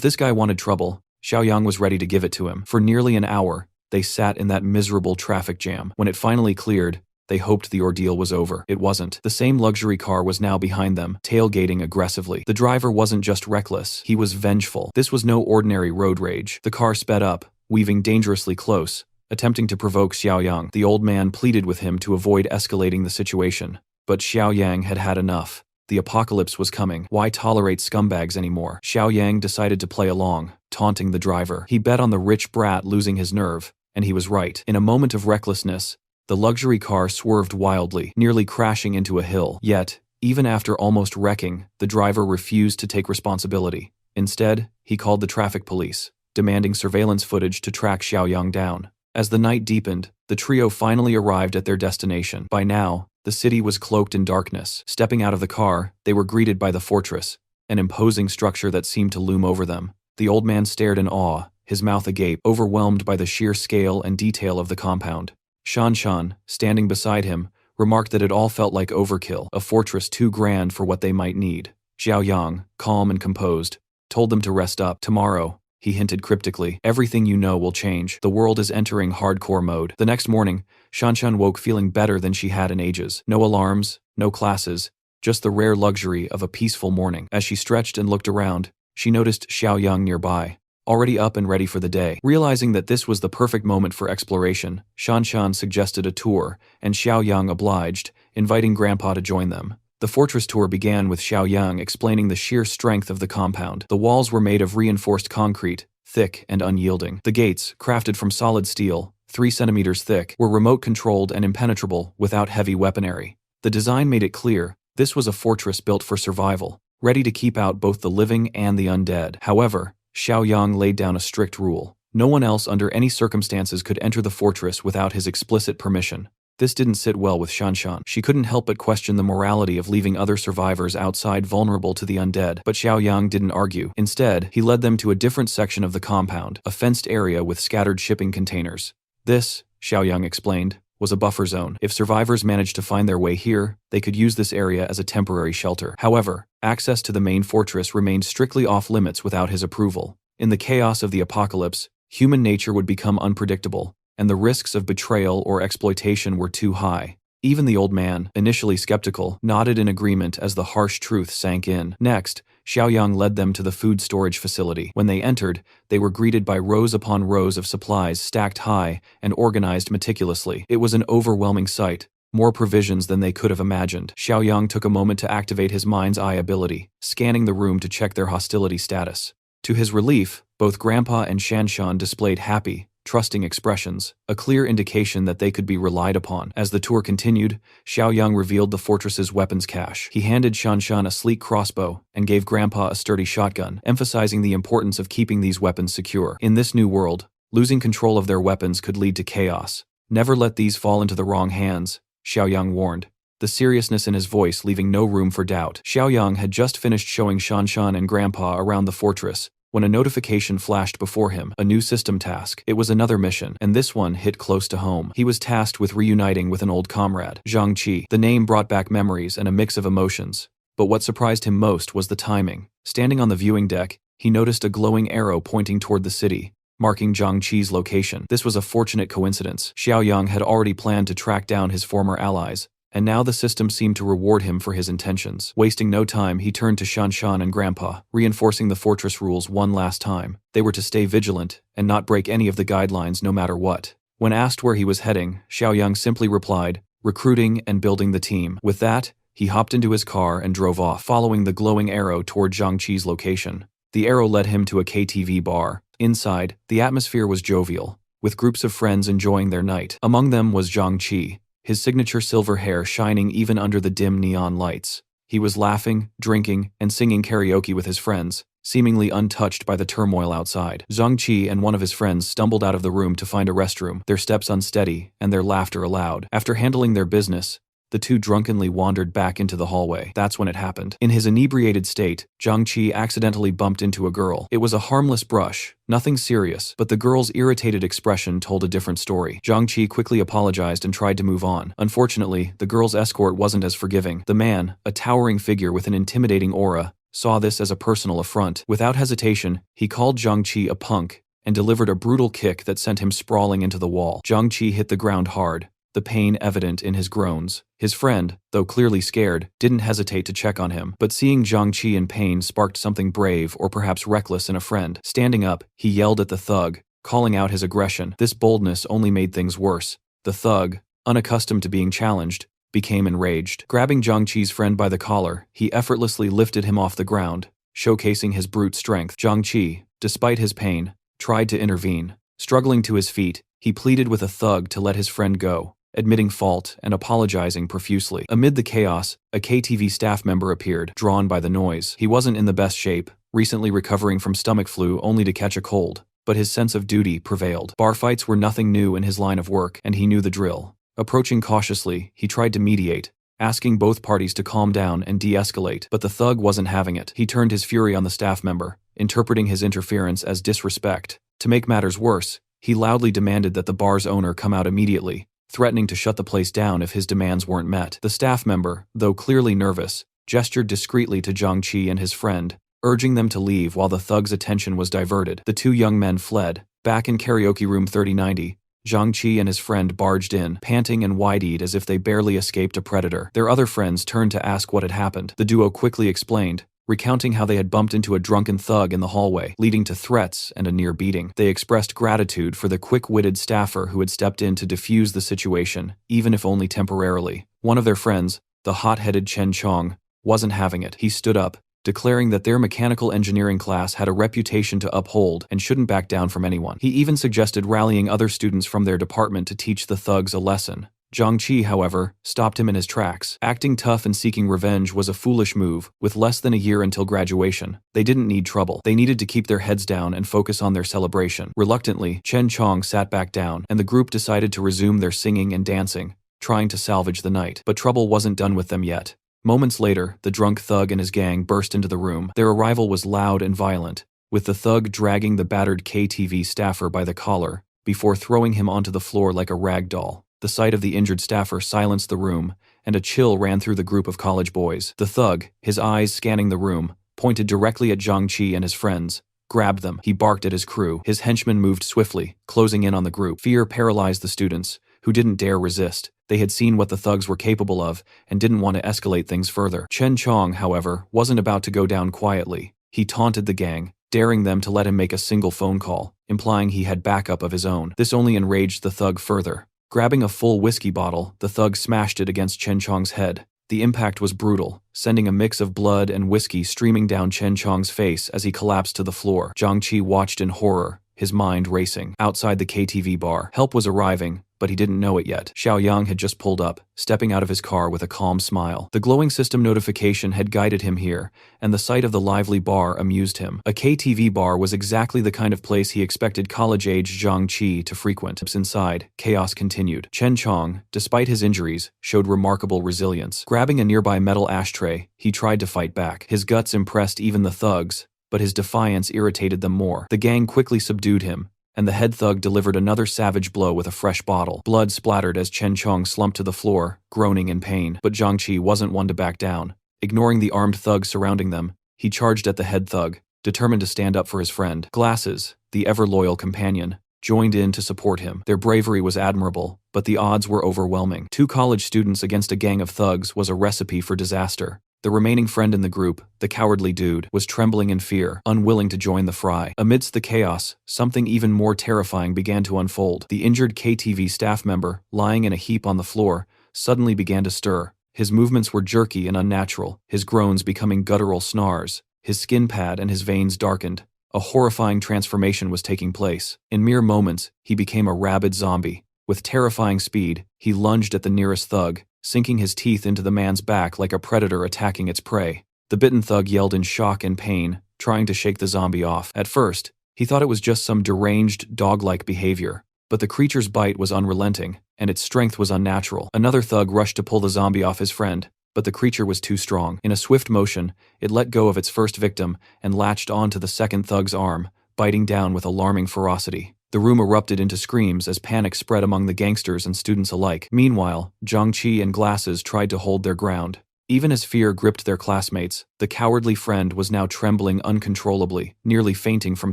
this guy wanted trouble, Xiaoyang was ready to give it to him. For nearly an hour, they sat in that miserable traffic jam. When it finally cleared, they hoped the ordeal was over. It wasn't. The same luxury car was now behind them, tailgating aggressively. The driver wasn't just reckless, he was vengeful. This was no ordinary road rage. The car sped up, weaving dangerously close, attempting to provoke Xiaoyang. The old man pleaded with him to avoid escalating the situation. But Xiaoyang had had enough. The apocalypse was coming. Why tolerate scumbags anymore? Xiaoyang decided to play along, taunting the driver. He bet on the rich brat losing his nerve, and he was right. In a moment of recklessness, the luxury car swerved wildly, nearly crashing into a hill. Yet, even after almost wrecking, the driver refused to take responsibility. Instead, he called the traffic police, demanding surveillance footage to track Xiaoyang down. As the night deepened, the trio finally arrived at their destination. By now, the city was cloaked in darkness. Stepping out of the car, they were greeted by the fortress, an imposing structure that seemed to loom over them. The old man stared in awe, his mouth agape, overwhelmed by the sheer scale and detail of the compound. Shanshan, standing beside him, remarked that it all felt like overkill, a fortress too grand for what they might need. Xiaoyang, calm and composed, told them to rest up. Tomorrow, he hinted cryptically, everything you know will change. The world is entering hardcore mode. The next morning, Shanshan woke feeling better than she had in ages. No alarms, no classes, just the rare luxury of a peaceful morning. As she stretched and looked around, she noticed Xiaoyang nearby, already up and ready for the day. Realizing that this was the perfect moment for exploration, Shanshan suggested a tour, and Xiaoyang obliged, inviting Grandpa to join them. The fortress tour began with Xiaoyang explaining the sheer strength of the compound. The walls were made of reinforced concrete, thick and unyielding. The gates, crafted from solid steel, 3 centimeters thick, were remote-controlled and impenetrable without heavy weaponry. The design made it clear this was a fortress built for survival, ready to keep out both the living and the undead. However, Xiaoyang laid down a strict rule. No one else under any circumstances could enter the fortress without his explicit permission. This didn't sit well with Shanshan. She couldn't help but question the morality of leaving other survivors outside vulnerable to the undead. But Xiaoyang didn't argue. Instead, he led them to a different section of the compound, a fenced area with scattered shipping containers. This, Xiaoyang explained, was a buffer zone. If survivors managed to find their way here, they could use this area as a temporary shelter. However, access to the main fortress remained strictly off-limits without his approval. In the chaos of the apocalypse, human nature would become unpredictable, and the risks of betrayal or exploitation were too high. Even the old man, initially skeptical, nodded in agreement as the harsh truth sank in. Next, Xiaoyang led them to the food storage facility. When they entered, they were greeted by rows upon rows of supplies stacked high and organized meticulously. It was an overwhelming sight, more provisions than they could have imagined. Xiaoyang took a moment to activate his mind's eye ability, scanning the room to check their hostility status. To his relief, both Grandpa and Shanshan displayed happy, trusting expressions, a clear indication that they could be relied upon. As the tour continued, Xiaoyang revealed the fortress's weapons cache. He handed Shanshan a sleek crossbow and gave Grandpa a sturdy shotgun, emphasizing the importance of keeping these weapons secure. In this new world, losing control of their weapons could lead to chaos. Never let these fall into the wrong hands, Xiaoyang warned, the seriousness in his voice leaving no room for doubt. Xiaoyang had just finished showing Shanshan and Grandpa around the fortress when a notification flashed before him, a new system task. It was another mission, and this one hit close to home. He was tasked with reuniting with an old comrade, Zhang Qi. The name brought back memories and a mix of emotions, but what surprised him most was the timing. Standing on the viewing deck, he noticed a glowing arrow pointing toward the city, marking Zhang Qi's location. This was a fortunate coincidence. Xiaoyang had already planned to track down his former allies, and now the system seemed to reward him for his intentions. Wasting no time, he turned to Shanshan and Grandpa, reinforcing the fortress rules one last time. They were to stay vigilant and not break any of the guidelines no matter what. When asked where he was heading, Xiaoyang simply replied, recruiting and building the team. With that, he hopped into his car and drove off, following the glowing arrow toward Zhang Qi's location. The arrow led him to a KTV bar. Inside, the atmosphere was jovial, with groups of friends enjoying their night. Among them was Zhang Qi, his signature silver hair shining even under the dim neon lights. He was laughing, drinking, and singing karaoke with his friends, seemingly untouched by the turmoil outside. Zhang Qi and one of his friends stumbled out of the room to find a restroom, their steps unsteady and their laughter loud. After handling their business, the two drunkenly wandered back into the hallway. That's when it happened. In his inebriated state, Zhang Qi accidentally bumped into a girl. It was a harmless brush, nothing serious, but the girl's irritated expression told a different story. Zhang Qi quickly apologized and tried to move on. Unfortunately, the girl's escort wasn't as forgiving. The man, a towering figure with an intimidating aura, saw this as a personal affront. Without hesitation, he called Zhang Qi a punk and delivered a brutal kick that sent him sprawling into the wall. Zhang Qi hit the ground hard, the pain evident in his groans. His friend, though clearly scared, didn't hesitate to check on him, but seeing Zhang Qi in pain sparked something brave or perhaps reckless in a friend. Standing up, he yelled at the thug, calling out his aggression. This boldness only made things worse. The thug, unaccustomed to being challenged, became enraged. Grabbing Zhang Qi's friend by the collar, he effortlessly lifted him off the ground, showcasing his brute strength. Zhang Qi, despite his pain, tried to intervene. Struggling to his feet, he pleaded with a thug to let his friend go, admitting fault and apologizing profusely. Amid the chaos, a KTV staff member appeared, drawn by the noise. He wasn't in the best shape, recently recovering from stomach flu only to catch a cold, but his sense of duty prevailed. Bar fights were nothing new in his line of work, and he knew the drill. Approaching cautiously, he tried to mediate, asking both parties to calm down and de-escalate, but the thug wasn't having it. He turned his fury on the staff member, interpreting his interference as disrespect. To make matters worse, he loudly demanded that the bar's owner come out immediately, threatening to shut the place down if his demands weren't met. The staff member, though clearly nervous, gestured discreetly to Zhang Qi and his friend, urging them to leave while the thug's attention was diverted. The two young men fled. Back in karaoke room 3090, Zhang Qi and his friend barged in, panting and wide-eyed as if they barely escaped a predator. Their other friends turned to ask what had happened. The duo quickly explained, recounting how they had bumped into a drunken thug in the hallway, leading to threats and a near beating. They expressed gratitude for the quick-witted staffer who had stepped in to defuse the situation, even if only temporarily. One of their friends, the hot-headed Chen Chong, wasn't having it. He stood up, declaring that their mechanical engineering class had a reputation to uphold and shouldn't back down from anyone. He even suggested rallying other students from their department to teach the thugs a lesson. Zhang Qi, however, stopped him in his tracks. Acting tough and seeking revenge was a foolish move. With less than a year until graduation, they didn't need trouble. They needed to keep their heads down and focus on their celebration. Reluctantly, Chen Chong sat back down, and the group decided to resume their singing and dancing, trying to salvage the night. But trouble wasn't done with them yet. Moments later, the drunk thug and his gang burst into the room. Their arrival was loud and violent, with the thug dragging the battered KTV staffer by the collar before throwing him onto the floor like a rag doll. The sight of the injured staffer silenced the room, and a chill ran through the group of college boys. The thug, his eyes scanning the room, pointed directly at Zhang Qi and his friends, grabbed them. He barked at his crew. His henchmen moved swiftly, closing in on the group. Fear paralyzed the students, who didn't dare resist. They had seen what the thugs were capable of and didn't want to escalate things further. Chen Chong, however, wasn't about to go down quietly. He taunted the gang, daring them to let him make a single phone call, implying he had backup of his own. This only enraged the thug further. Grabbing a full whiskey bottle, the thug smashed it against Chen Chong's head. The impact was brutal, sending a mix of blood and whiskey streaming down Chen Chong's face as he collapsed to the floor. Zhang Qi watched in horror, his mind racing. Outside the KTV bar, help was arriving, but he didn't know it yet. Xiao Yang had just pulled up, stepping out of his car with a calm smile. The glowing system notification had guided him here, and the sight of the lively bar amused him. A KTV bar was exactly the kind of place he expected college-age Zhang Qi to frequent. Inside, chaos continued. Chen Chong, despite his injuries, showed remarkable resilience. Grabbing a nearby metal ashtray, he tried to fight back. His guts impressed even the thugs, but his defiance irritated them more. The gang quickly subdued him, and the head thug delivered another savage blow with a fresh bottle. Blood splattered as Chen Chong slumped to the floor, groaning in pain. But Zhang Qi wasn't one to back down. Ignoring the armed thugs surrounding them, he charged at the head thug, determined to stand up for his friend. Glasses, the ever-loyal companion, joined in to support him. Their bravery was admirable, but the odds were overwhelming. 2 college students against a gang of thugs was a recipe for disaster. The remaining friend in the group, the cowardly dude, was trembling in fear, unwilling to join the fray. Amidst the chaos, something even more terrifying began to unfold. The injured KTV staff member, lying in a heap on the floor, suddenly began to stir. His movements were jerky and unnatural, his groans becoming guttural snarls. His skin pad and his veins darkened. A horrifying transformation was taking place. In mere moments, he became a rabid zombie. With terrifying speed, he lunged at the nearest thug, sinking his teeth into the man's back like a predator attacking its prey. The bitten thug yelled in shock and pain, trying to shake the zombie off. At first, he thought it was just some deranged, dog-like behavior, but the creature's bite was unrelenting, and its strength was unnatural. Another thug rushed to pull the zombie off his friend, but the creature was too strong. In a swift motion, it let go of its first victim and latched onto the second thug's arm, biting down with alarming ferocity. The room erupted into screams as panic spread among the gangsters and students alike. Meanwhile, Zhang-Chi and Glasses tried to hold their ground. Even as fear gripped their classmates, the cowardly friend was now trembling uncontrollably, nearly fainting from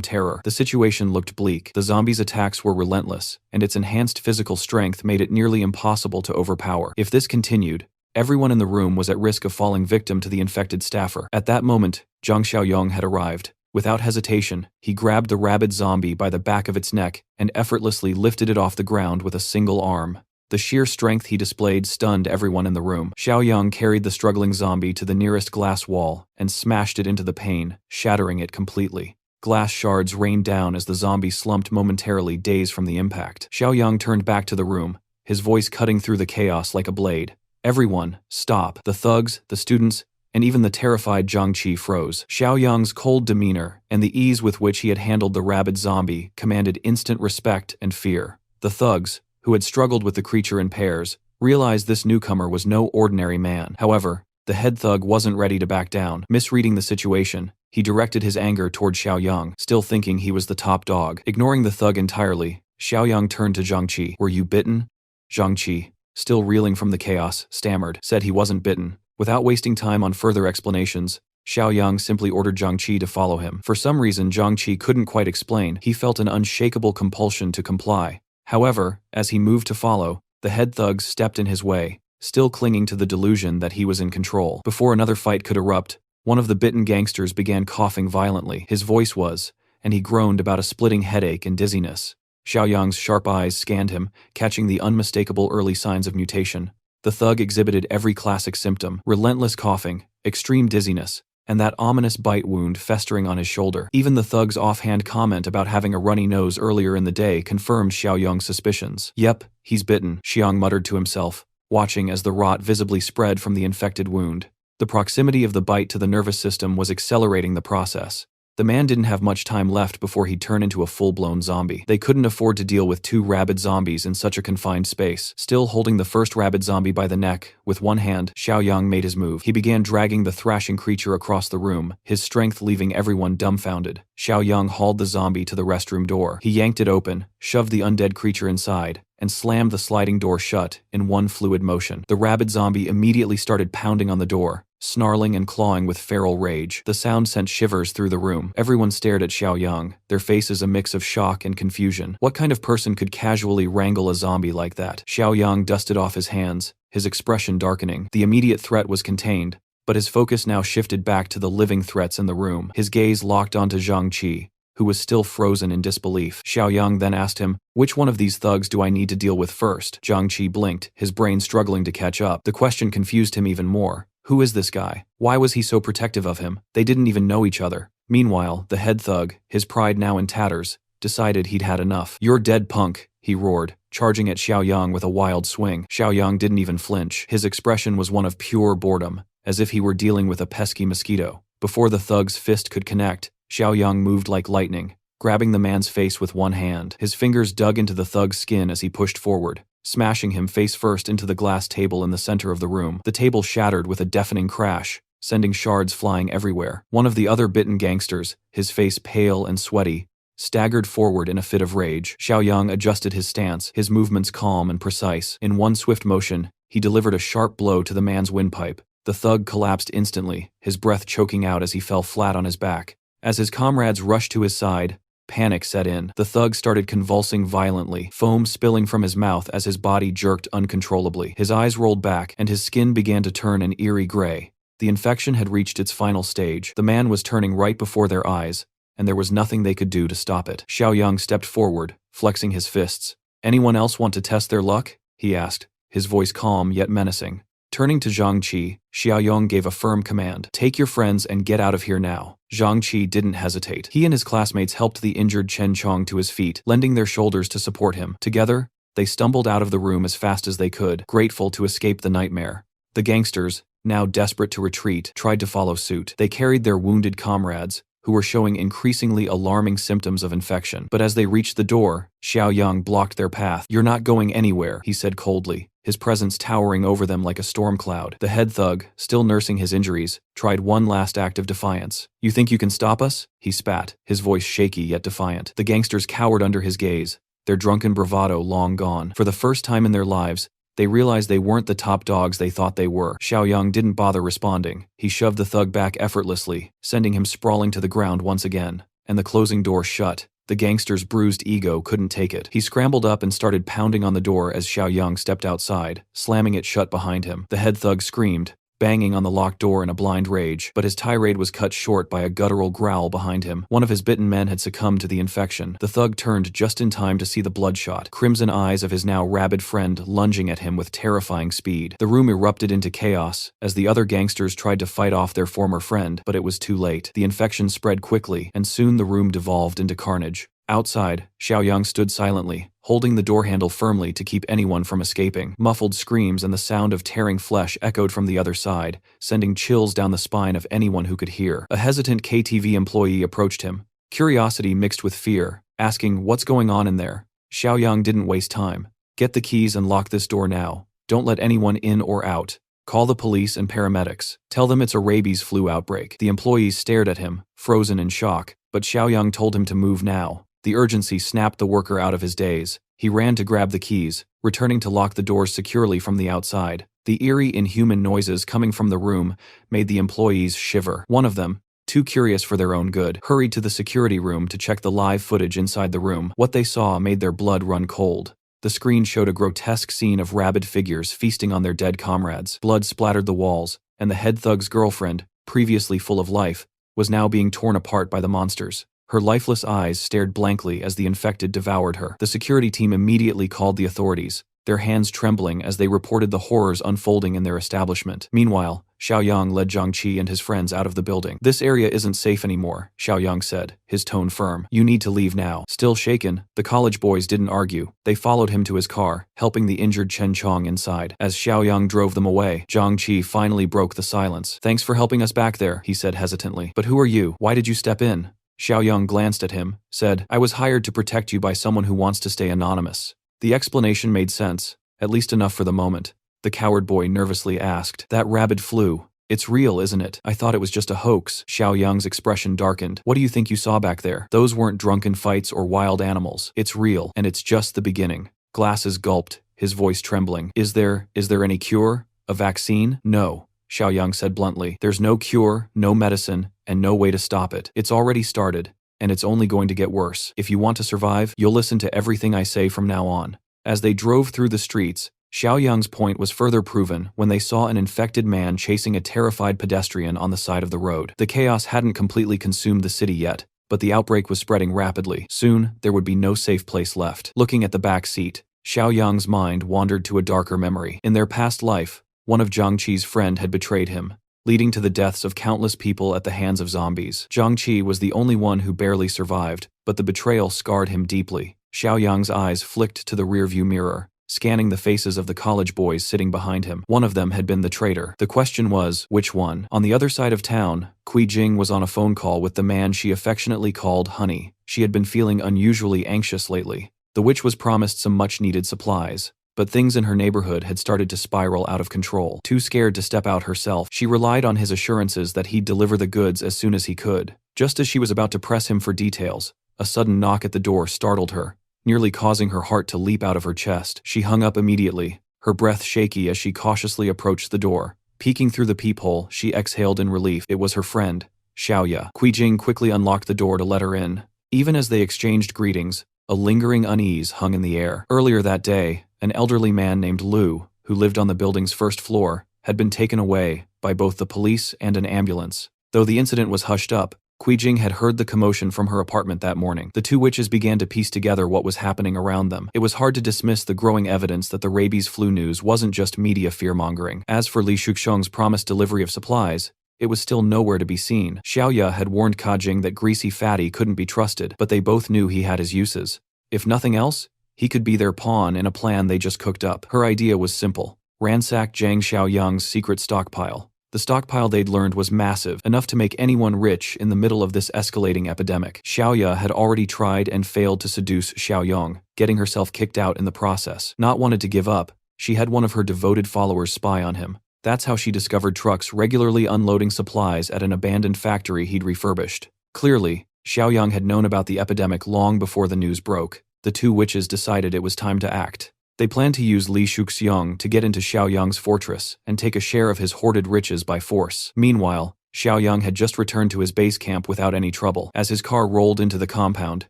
terror. The situation looked bleak. The zombie's attacks were relentless, and its enhanced physical strength made it nearly impossible to overpower. If this continued, everyone in the room was at risk of falling victim to the infected staffer. At that moment, Zhang Xiaoyong had arrived. Without hesitation, he grabbed the rabid zombie by the back of its neck and effortlessly lifted it off the ground with a single arm. The sheer strength he displayed stunned everyone in the room. Xiaoyong carried the struggling zombie to the nearest glass wall and smashed it into the pane, shattering it completely. Glass shards rained down as the zombie slumped momentarily, dazed from the impact. Xiaoyong turned back to the room, his voice cutting through the chaos like a blade. "Everyone, stop." The thugs, the students, and even the terrified Zhang-Chi froze. Xiaoyong's cold demeanor and the ease with which he had handled the rabid zombie commanded instant respect and fear. The thugs, who had struggled with the creature in pairs, realized this newcomer was no ordinary man. However, the head thug wasn't ready to back down. Misreading the situation, he directed his anger toward Xiaoyong, still thinking he was the top dog. Ignoring the thug entirely, Xiaoyong turned to Zhang-Chi. "Were you bitten?" Zhang-Chi, still reeling from the chaos, stammered, said he wasn't bitten. Without wasting time on further explanations, Xiaoyong simply ordered Zhang-Chi to follow him. For some reason Zhang-Chi couldn't quite explain, he felt an unshakable compulsion to comply. However, as he moved to follow, the head thugs stepped in his way, still clinging to the delusion that he was in control. Before another fight could erupt, one of the bitten gangsters began coughing violently. His voice was, and he groaned about a splitting headache and dizziness. Xiaoyong's sharp eyes scanned him, catching the unmistakable early signs of mutation. The thug exhibited every classic symptom: relentless coughing, extreme dizziness, and that ominous bite wound festering on his shoulder. Even the thug's offhand comment about having a runny nose earlier in the day confirmed Xiaoyong's suspicions. "Yep, he's bitten," Xiang muttered to himself, watching as the rot visibly spread from the infected wound. The proximity of the bite to the nervous system was accelerating the process. The man didn't have much time left before he'd turn into a full-blown zombie. They couldn't afford to deal with two rabid zombies in such a confined space. Still holding the first rabid zombie by the neck, with one hand, Xiaoyong made his move. He began dragging the thrashing creature across the room, his strength leaving everyone dumbfounded. Xiaoyong hauled the zombie to the restroom door. He yanked it open, shoved the undead creature inside, and slammed the sliding door shut in one fluid motion. The rabid zombie immediately started pounding on the door, snarling and clawing with feral rage. The sound sent shivers through the room. Everyone stared at Xiaoyong, their faces a mix of shock and confusion. What kind of person could casually wrangle a zombie like that? Xiaoyong dusted off his hands, his expression darkening. The immediate threat was contained, but his focus now shifted back to the living threats in the room. His gaze locked onto Zhang-Chi, who was still frozen in disbelief. Xiaoyong then asked him, "Which one of these thugs do I need to deal with first?" Zhang-Chi blinked, his brain struggling to catch up. The question confused him even more. Who is this guy? Why was he so protective of him? They didn't even know each other. Meanwhile, the head thug, his pride now in tatters, decided he'd had enough. "You're dead, punk," he roared, charging at Xiaoyong with a wild swing. Xiaoyong didn't even flinch. His expression was one of pure boredom, as if he were dealing with a pesky mosquito. Before the thug's fist could connect, Xiaoyong moved like lightning, grabbing the man's face with one hand. His fingers dug into the thug's skin as he pushed forward, smashing him face first into the glass table in the center of the room. The table shattered with a deafening crash, sending shards flying everywhere. One of the other bitten gangsters, his face pale and sweaty, staggered forward in a fit of rage. Xiaoyong adjusted his stance, his movements calm and precise. In one swift motion, he delivered a sharp blow to the man's windpipe. The thug collapsed instantly, his breath choking out as he fell flat on his back. As his comrades rushed to his side, panic set in. The thug started convulsing violently, foam spilling from his mouth as his body jerked uncontrollably. His eyes rolled back, and his skin began to turn an eerie gray. The infection had reached its final stage. The man was turning right before their eyes, and there was nothing they could do to stop it. Xiaoyong stepped forward, flexing his fists. "Anyone else want to test their luck?" he asked, his voice calm yet menacing. Turning to Zhang-Chi, Xiaoyong gave a firm command. "Take your friends and get out of here now." Zhang-Chi didn't hesitate. He and his classmates helped the injured Chen Chong to his feet, lending their shoulders to support him. Together, they stumbled out of the room as fast as they could, grateful to escape the nightmare. The gangsters, now desperate to retreat, tried to follow suit. They carried their wounded comrades, who were showing increasingly alarming symptoms of infection. But as they reached the door, Xiaoyang blocked their path. "You're not going anywhere," he said coldly, his presence towering over them like a storm cloud. The head thug, still nursing his injuries, tried one last act of defiance. "You think you can stop us?" he spat, his voice shaky yet defiant. The gangsters cowered under his gaze, their drunken bravado long gone. For the first time in their lives, they realized they weren't the top dogs they thought they were. Xiaoyang didn't bother responding. He shoved the thug back effortlessly, sending him sprawling to the ground once again. And the closing door shut. The gangster's bruised ego couldn't take it. He scrambled up and started pounding on the door as Xiaoyang stepped outside, slamming it shut behind him. The head thug screamed, banging on the locked door in a blind rage, but his tirade was cut short by a guttural growl behind him. One of his bitten men had succumbed to the infection. The thug turned just in time to see the bloodshot, crimson eyes of his now rabid friend lunging at him with terrifying speed. The room erupted into chaos as the other gangsters tried to fight off their former friend, but it was too late. The infection spread quickly, and soon the room devolved into carnage. Outside, Xiaoyang stood silently, holding the door handle firmly to keep anyone from escaping. Muffled screams and the sound of tearing flesh echoed from the other side, sending chills down the spine of anyone who could hear. A hesitant KTV employee approached him, curiosity mixed with fear, asking, "What's going on in there?" Xiaoyang didn't waste time. "Get the keys and lock this door now. Don't let anyone in or out. Call the police and paramedics. Tell them it's a rabies flu outbreak." The employees stared at him, frozen in shock, but Xiaoyang told him to move now. The urgency snapped the worker out of his daze. He ran to grab the keys, returning to lock the doors securely from the outside. The eerie, inhuman noises coming from the room made the employees shiver. One of them, too curious for their own good, hurried to the security room to check the live footage inside the room. What they saw made their blood run cold. The screen showed a grotesque scene of rabid figures feasting on their dead comrades. Blood splattered the walls, and the head thug's girlfriend, previously full of life, was now being torn apart by the monsters. Her lifeless eyes stared blankly as the infected devoured her. The security team immediately called the authorities, their hands trembling as they reported the horrors unfolding in their establishment. Meanwhile, Xiaoyang led Zhang Qi and his friends out of the building. "This area isn't safe anymore," Xiaoyang said, his tone firm. "You need to leave now." Still shaken, the college boys didn't argue. They followed him to his car, helping the injured Chen Chong inside. As Xiaoyang drove them away, Zhang Qi finally broke the silence. "Thanks for helping us back there," he said hesitantly. "But who are you? Why did you step in?" Xiaoyang glanced at him, said, "I was hired to protect you by someone who wants to stay anonymous." The explanation made sense, at least enough for the moment. The coward boy nervously asked, "That rabid flu, it's real, isn't it? I thought it was just a hoax." Xiaoyang's expression darkened. "What do you think you saw back there? Those weren't drunken fights or wild animals. It's real, and it's just the beginning." Glasses gulped, his voice trembling. Is there any cure? A vaccine?" "No," Xiaoyang said bluntly. "There's no cure, no medicine, and no way to stop it. It's already started, and it's only going to get worse. If you want to survive, you'll listen to everything I say from now on." As they drove through the streets, Xiaoyang's point was further proven when they saw an infected man chasing a terrified pedestrian on the side of the road. The chaos hadn't completely consumed the city yet, but the outbreak was spreading rapidly. Soon, there would be no safe place left. Looking at the back seat, Xiaoyang's mind wandered to a darker memory. In their past life, one of Zhang Qi's friend had betrayed him, leading to the deaths of countless people at the hands of zombies. Zhang Qi was the only one who barely survived, but the betrayal scarred him deeply. Xiaoyang's eyes flicked to the rearview mirror, scanning the faces of the college boys sitting behind him. One of them had been the traitor. The question was, which one? On the other side of town, Kui Jing was on a phone call with the man she affectionately called Honey. She had been feeling unusually anxious lately. The witch was promised some much-needed supplies, but things in her neighborhood had started to spiral out of control. Too scared to step out herself, she relied on his assurances that he'd deliver the goods as soon as he could. Just as she was about to press him for details, a sudden knock at the door startled her, nearly causing her heart to leap out of her chest. She hung up immediately, her breath shaky as she cautiously approached the door. Peeking through the peephole, she exhaled in relief. It was her friend, Xiaoya. Kui Jing quickly unlocked the door to let her in. Even as they exchanged greetings, a lingering unease hung in the air. Earlier that day, an elderly man named Lu, who lived on the building's first floor, had been taken away by both the police and an ambulance. Though the incident was hushed up, Kui Jing had heard the commotion from her apartment that morning. The two witches began to piece together what was happening around them. It was hard to dismiss the growing evidence that the rabies flu news wasn't just media fear-mongering. As for Li Shuxiong's promised delivery of supplies, it was still nowhere to be seen. Xiaoya had warned Ka Jing that greasy fatty couldn't be trusted, but they both knew he had his uses. If nothing else, he could be their pawn in a plan they just cooked up. Her idea was simple: ransack Zhang Xiaoyang's secret stockpile, The stockpile they'd learned was massive, enough to make anyone rich in the middle of this escalating epidemic. Xiaoya had already tried and failed to seduce Xiaoyong, getting herself kicked out in the process. Not wanted to give up, she had one of her devoted followers spy on him. That's how she discovered trucks regularly unloading supplies at an abandoned factory he'd refurbished. Clearly, Xiaoyong had known about the epidemic long before the news broke. The two witches decided it was time to act. They planned to use Li Shuxiong to get into Xiaoyang's fortress and take a share of his hoarded riches by force. Meanwhile, Xiaoyang had just returned to his base camp without any trouble. As his car rolled into the compound,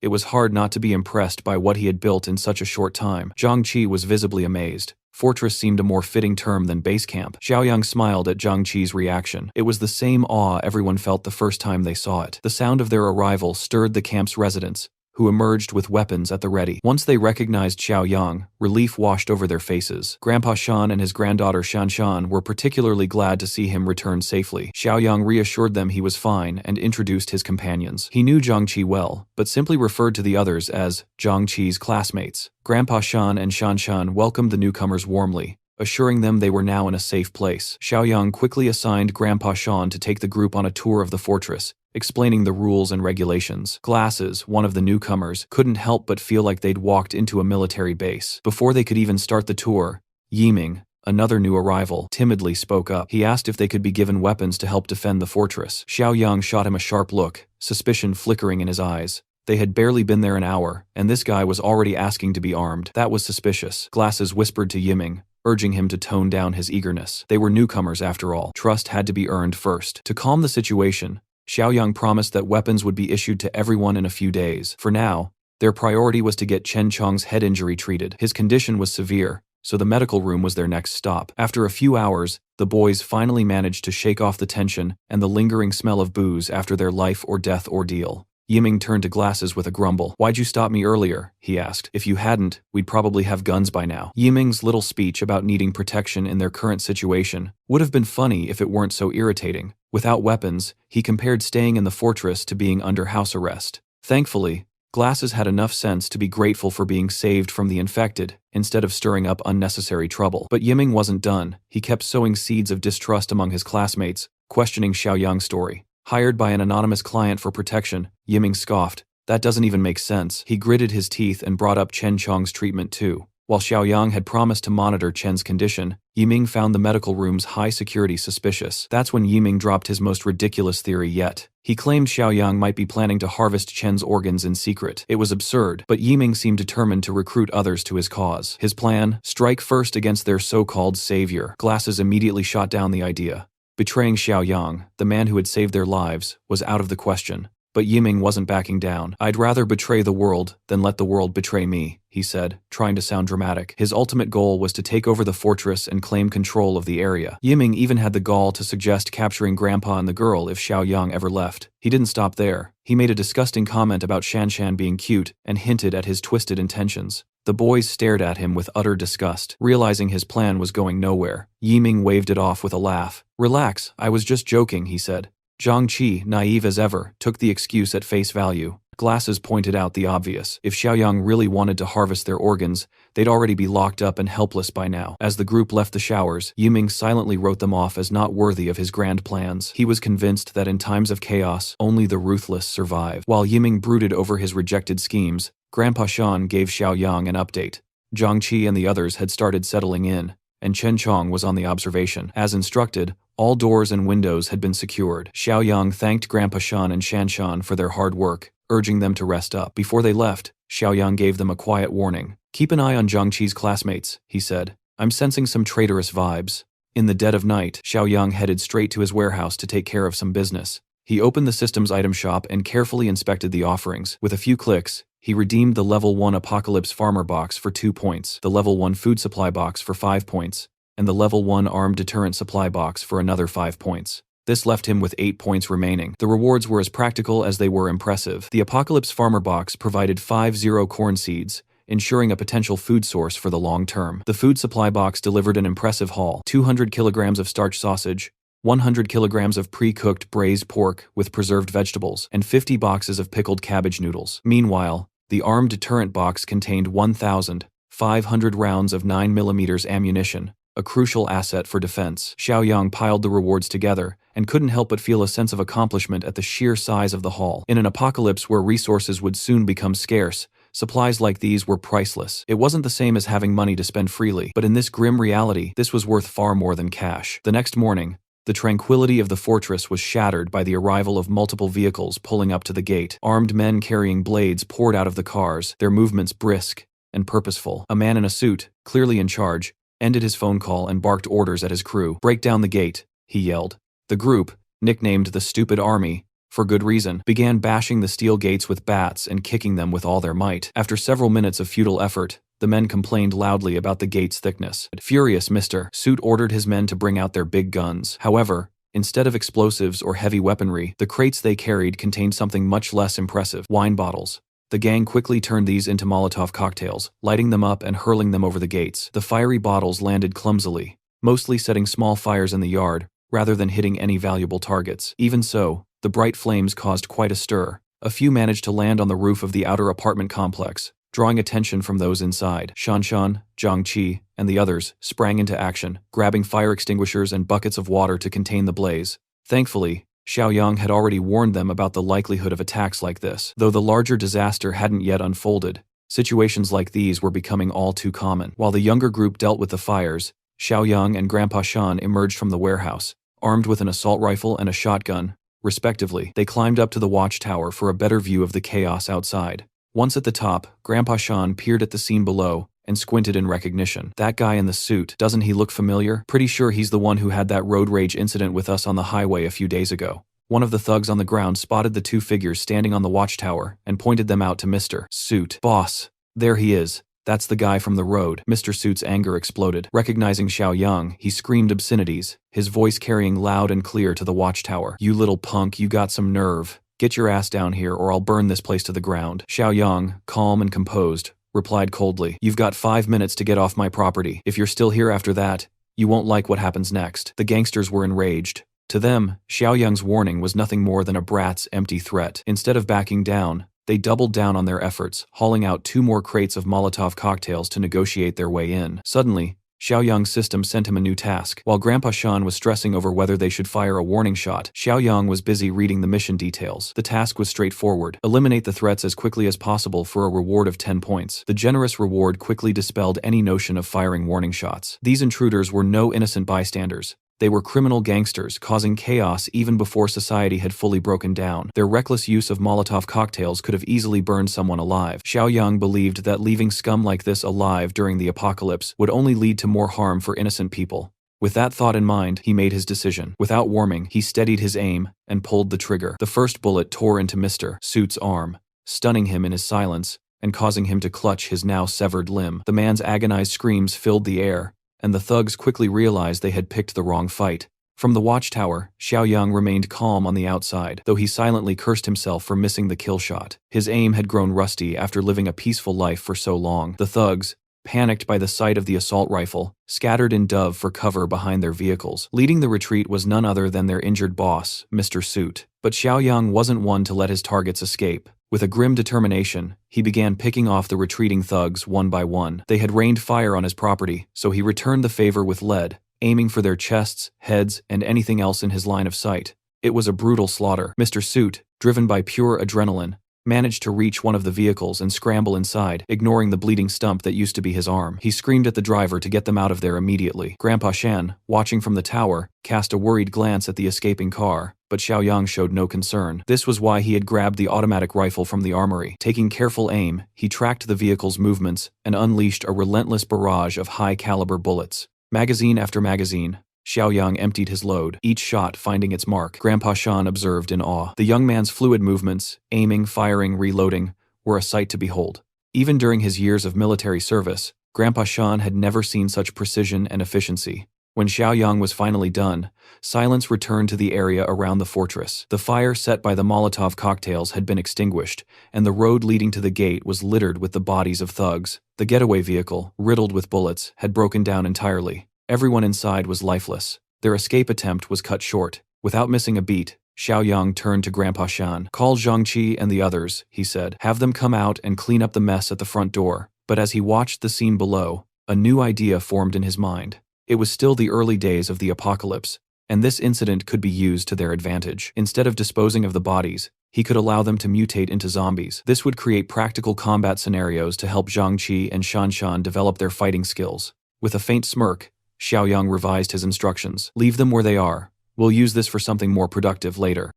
it was hard not to be impressed by what he had built in such a short time. Zhang Qi was visibly amazed. Fortress seemed a more fitting term than base camp. Xiaoyang smiled at Zhang Qi's reaction. It was the same awe everyone felt the first time they saw it. The sound of their arrival stirred the camp's residents, who emerged with weapons at the ready. Once they recognized Xiaoyang, relief washed over their faces. Grandpa Shan and his granddaughter Shanshan were particularly glad to see him return safely. Xiaoyang reassured them he was fine and introduced his companions. He knew Zhang Qi well, but simply referred to the others as Zhang Qi's classmates. Grandpa Shan and Shanshan welcomed the newcomers warmly, assuring them they were now in a safe place. Xiaoyang quickly assigned Grandpa Shan to take the group on a tour of the fortress, explaining the rules and regulations. Glasses, one of the newcomers, couldn't help but feel like they'd walked into a military base. Before they could even start the tour, Yiming, another new arrival, timidly spoke up. He asked if they could be given weapons to help defend the fortress. Xiaoyang shot him a sharp look, suspicion flickering in his eyes. They had barely been there an hour, and this guy was already asking to be armed. That was suspicious. Glasses whispered to Yiming, urging him to tone down his eagerness. They were newcomers after all. Trust had to be earned first. To calm the situation, Xiaoyang promised that weapons would be issued to everyone in a few days. For now, their priority was to get Chen Chong's head injury treated. His condition was severe, so the medical room was their next stop. After a few hours, the boys finally managed to shake off the tension and the lingering smell of booze after their life-or-death ordeal. Yiming turned to Glasses with a grumble. "Why'd you stop me earlier?" he asked. "If you hadn't, we'd probably have guns by now." Yiming's little speech about needing protection in their current situation would have been funny if it weren't so irritating. Without weapons, he compared staying in the fortress to being under house arrest. Thankfully, Glasses had enough sense to be grateful for being saved from the infected, instead of stirring up unnecessary trouble. But Yiming wasn't done. He kept sowing seeds of distrust among his classmates, questioning Xiaoyang's story. Hired by an anonymous client for protection, Yiming scoffed. That doesn't even make sense. He gritted his teeth and brought up Chen Chong's treatment too. While Xiaoyang had promised to monitor Chen's condition, Yiming found the medical room's high security suspicious. That's when Yiming dropped his most ridiculous theory yet. He claimed Xiaoyang might be planning to harvest Chen's organs in secret. It was absurd, but Yiming seemed determined to recruit others to his cause. His plan? Strike first against their so-called savior. Glasses immediately shot down the idea. Betraying Xiaoyang, the man who had saved their lives, was out of the question. But Yiming wasn't backing down. "I'd rather betray the world than let the world betray me," he said, trying to sound dramatic. His ultimate goal was to take over the fortress and claim control of the area. Yiming even had the gall to suggest capturing Grandpa and the girl if Xiaoyang ever left. He didn't stop there. He made a disgusting comment about Shanshan being cute and hinted at his twisted intentions. The boys stared at him with utter disgust. Realizing his plan was going nowhere, Yiming waved it off with a laugh. "Relax, I was just joking," he said. Zhang Qi, naive as ever, took the excuse at face value. Glasses pointed out the obvious. If Xiaoyang really wanted to harvest their organs, they'd already be locked up and helpless by now. As the group left the showers, Yiming silently wrote them off as not worthy of his grand plans. He was convinced that in times of chaos, only the ruthless survive. While Yiming brooded over his rejected schemes, Grandpa Shan gave Xiaoyang an update. Zhang Qi and the others had started settling in, and Chen Chong was on the observation. As instructed, all doors and windows had been secured. Xiaoyang thanked Grandpa Shan and Shanshan for their hard work, urging them to rest up. Before they left, Xiaoyang gave them a quiet warning. "Keep an eye on Zhang Qi's classmates," he said. "I'm sensing some traitorous vibes." In the dead of night, Xiaoyang headed straight to his warehouse to take care of some business. He opened the systems item shop and carefully inspected the offerings. With a few clicks, he redeemed the Level 1 Apocalypse Farmer box for 2 points, the Level 1 Food Supply box for 5 points, and the Level 1 Armed Deterrent Supply box for another 5 points. This left him with 8 points remaining. The rewards were as practical as they were impressive. The Apocalypse Farmer box provided 50 corn seeds, ensuring a potential food source for the long term. The Food Supply box delivered an impressive haul: 200 kilograms of starch sausage, 100 kilograms of pre-cooked braised pork with preserved vegetables, and 50 boxes of pickled cabbage noodles. Meanwhile, the Armed Deterrent box contained 1,500 rounds of 9mm ammunition, a crucial asset for defense. Xiaoyang piled the rewards together and couldn't help but feel a sense of accomplishment at the sheer size of the haul. In an apocalypse where resources would soon become scarce, supplies like these were priceless. It wasn't the same as having money to spend freely, but in this grim reality, this was worth far more than cash. The next morning, the tranquility of the fortress was shattered by the arrival of multiple vehicles pulling up to the gate. Armed men carrying blades poured out of the cars, their movements brisk and purposeful. A man in a suit, clearly in charge, ended his phone call and barked orders at his crew. "Break down the gate," he yelled. The group, nicknamed the Stupid Army, for good reason, began bashing the steel gates with bats and kicking them with all their might. After several minutes of futile effort, the men complained loudly about the gate's thickness. Furious, Mr. Suit ordered his men to bring out their big guns. However, instead of explosives or heavy weaponry, the crates they carried contained something much less impressive: wine bottles. The gang quickly turned these into Molotov cocktails, lighting them up and hurling them over the gates. The fiery bottles landed clumsily, mostly setting small fires in the yard, rather than hitting any valuable targets. Even so, the bright flames caused quite a stir. A few managed to land on the roof of the outer apartment complex, drawing attention from those inside. Shanshan, Zhangqi, and the others sprang into action, grabbing fire extinguishers and buckets of water to contain the blaze. Thankfully, Xiaoyang had already warned them about the likelihood of attacks like this. Though the larger disaster hadn't yet unfolded, situations like these were becoming all too common. While the younger group dealt with the fires, Xiaoyang and Grandpa Shan emerged from the warehouse, armed with an assault rifle and a shotgun, respectively. They climbed up to the watchtower for a better view of the chaos outside. Once at the top, Grandpa Shan peered at the scene below and squinted in recognition. "That guy in the suit, doesn't he look familiar? Pretty sure he's the one who had that road rage incident with us on the highway a few days ago." One of the thugs on the ground spotted the two figures standing on the watchtower and pointed them out to Mr. Suit. "Boss, there he is. That's the guy from the road." Mr. Suit's anger exploded. Recognizing Xiaoyang, he screamed obscenities, his voice carrying loud and clear to the watchtower. "You little punk, you got some nerve. Get your ass down here or I'll burn this place to the ground." Xiaoyang, calm and composed, replied coldly, "You've got 5 minutes to get off my property. If you're still here after that, you won't like what happens next." The gangsters were enraged. To them, Xiaoyang's warning was nothing more than a brat's empty threat. Instead of backing down, they doubled down on their efforts, hauling out 2 more crates of Molotov cocktails to negotiate their way in. Suddenly, Xiaoyang's system sent him a new task. While Grandpa Shan was stressing over whether they should fire a warning shot, Xiaoyang was busy reading the mission details. The task was straightforward: eliminate the threats as quickly as possible for a reward of 10 points. The generous reward quickly dispelled any notion of firing warning shots. These intruders were no innocent bystanders. They were criminal gangsters, causing chaos even before society had fully broken down. Their reckless use of Molotov cocktails could have easily burned someone alive. Xiaoyang believed that leaving scum like this alive during the apocalypse would only lead to more harm for innocent people. With that thought in mind, he made his decision. Without warming, he steadied his aim and pulled the trigger. The first bullet tore into Mr. Suit's arm, stunning him in his silence and causing him to clutch his now severed limb. The man's agonized screams filled the air, and the thugs quickly realized they had picked the wrong fight. From the watchtower, Xiaoyang remained calm on the outside, though he silently cursed himself for missing the kill shot. His aim had grown rusty after living a peaceful life for so long. The thugs, panicked by the sight of the assault rifle, scattered in dove for cover behind their vehicles. Leading the retreat was none other than their injured boss, Mr. Suit. But Xiaoyang wasn't one to let his targets escape. With a grim determination, he began picking off the retreating thugs one by one. They had rained fire on his property, so he returned the favor with lead, aiming for their chests, heads, and anything else in his line of sight. It was a brutal slaughter. Mr. Suit, driven by pure adrenaline, managed to reach one of the vehicles and scramble inside, ignoring the bleeding stump that used to be his arm. He screamed at the driver to get them out of there immediately. Grandpa Shan, watching from the tower, cast a worried glance at the escaping car, but Xiaoyang showed no concern. This was why he had grabbed the automatic rifle from the armory. Taking careful aim, he tracked the vehicle's movements and unleashed a relentless barrage of high-caliber bullets. Magazine after magazine, Xiaoyang emptied his load, each shot finding its mark. Grandpa Shan observed in awe. The young man's fluid movements, aiming, firing, reloading, were a sight to behold. Even during his years of military service, Grandpa Shan had never seen such precision and efficiency. When Xiaoyang was finally done, silence returned to the area around the fortress. The fire set by the Molotov cocktails had been extinguished, and the road leading to the gate was littered with the bodies of thugs. The getaway vehicle, riddled with bullets, had broken down entirely. Everyone inside was lifeless. Their escape attempt was cut short. Without missing a beat, Xiaoyang turned to Grandpa Shan. "Call Zhangqi and the others," he said. "Have them come out and clean up the mess at the front door." But as he watched the scene below, a new idea formed in his mind. It was still the early days of the apocalypse, and this incident could be used to their advantage. Instead of disposing of the bodies, he could allow them to mutate into zombies. This would create practical combat scenarios to help Zhang Qi and Shan Shan develop their fighting skills. With a faint smirk, Xiaoyang revised his instructions. Leave them where they are. We'll use this for something more productive later.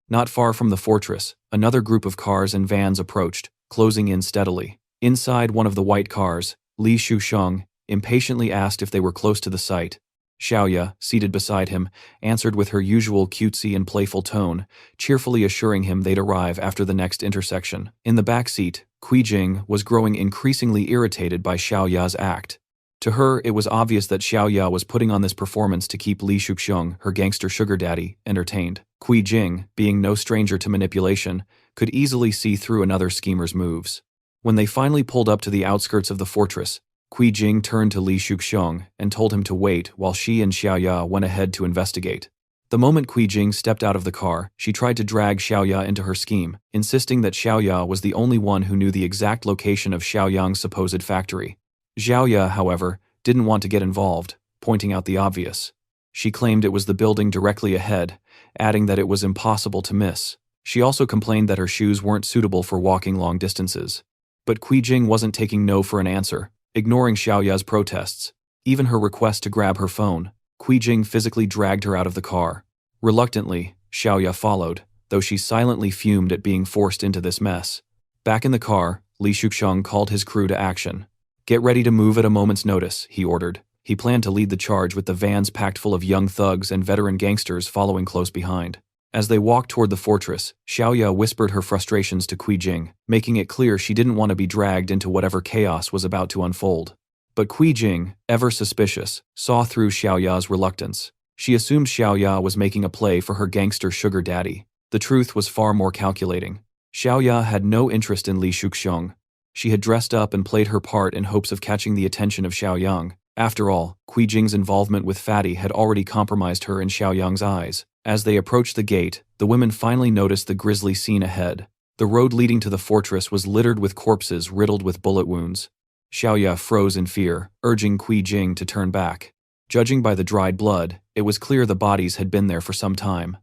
Not far from the fortress, another group of cars and vans approached, closing in steadily. Inside one of the white cars, Li Shusheng impatiently asked if they were close to the site. Xiaoya, seated beside him, answered with her usual cutesy and playful tone, cheerfully assuring him they'd arrive after the next intersection. In the back seat, Jing was growing increasingly irritated by Xiaoya's act. To her, it was obvious that Xiaoya was putting on this performance to keep Li Shuxiong, her gangster sugar daddy, entertained. Jing, being no stranger to manipulation, could easily see through another schemer's moves. When they finally pulled up to the outskirts of the fortress, Jing turned to Li Shuxiong and told him to wait while she and Xiaoya went ahead to investigate. The moment Jing stepped out of the car, she tried to drag Xiaoya into her scheme, insisting that Xiaoya was the only one who knew the exact location of Xiaoyang's supposed factory. Xiaoya, however, didn't want to get involved, pointing out the obvious. She claimed it was the building directly ahead, adding that it was impossible to miss. She also complained that her shoes weren't suitable for walking long distances. But Jing wasn't taking no for an answer, ignoring Xiaoya's protests. Even her request to grab her phone, Jing physically dragged her out of the car. Reluctantly, Xiaoya followed, though she silently fumed at being forced into this mess. Back in the car, Li Shuxiong called his crew to action. "Get ready to move at a moment's notice," he ordered. He planned to lead the charge with the vans packed full of young thugs and veteran gangsters following close behind. As they walked toward the fortress, Xiaoya whispered her frustrations to Jing, making it clear she didn't want to be dragged into whatever chaos was about to unfold. But Jing, ever suspicious, saw through Xiaoya's reluctance. She assumed Xiaoya was making a play for her gangster sugar daddy. The truth was far more calculating. Xiaoya had no interest in Li Shuxiong. She had dressed up and played her part in hopes of catching the attention of Xiaoyang. After all, Jing's involvement with Fatty had already compromised her in Xiaoyang's eyes. As they approached the gate, the women finally noticed the grisly scene ahead. The road leading to the fortress was littered with corpses riddled with bullet wounds. Xiaoya froze in fear, urging Jing to turn back. Judging by the dried blood, it was clear the bodies had been there for some time.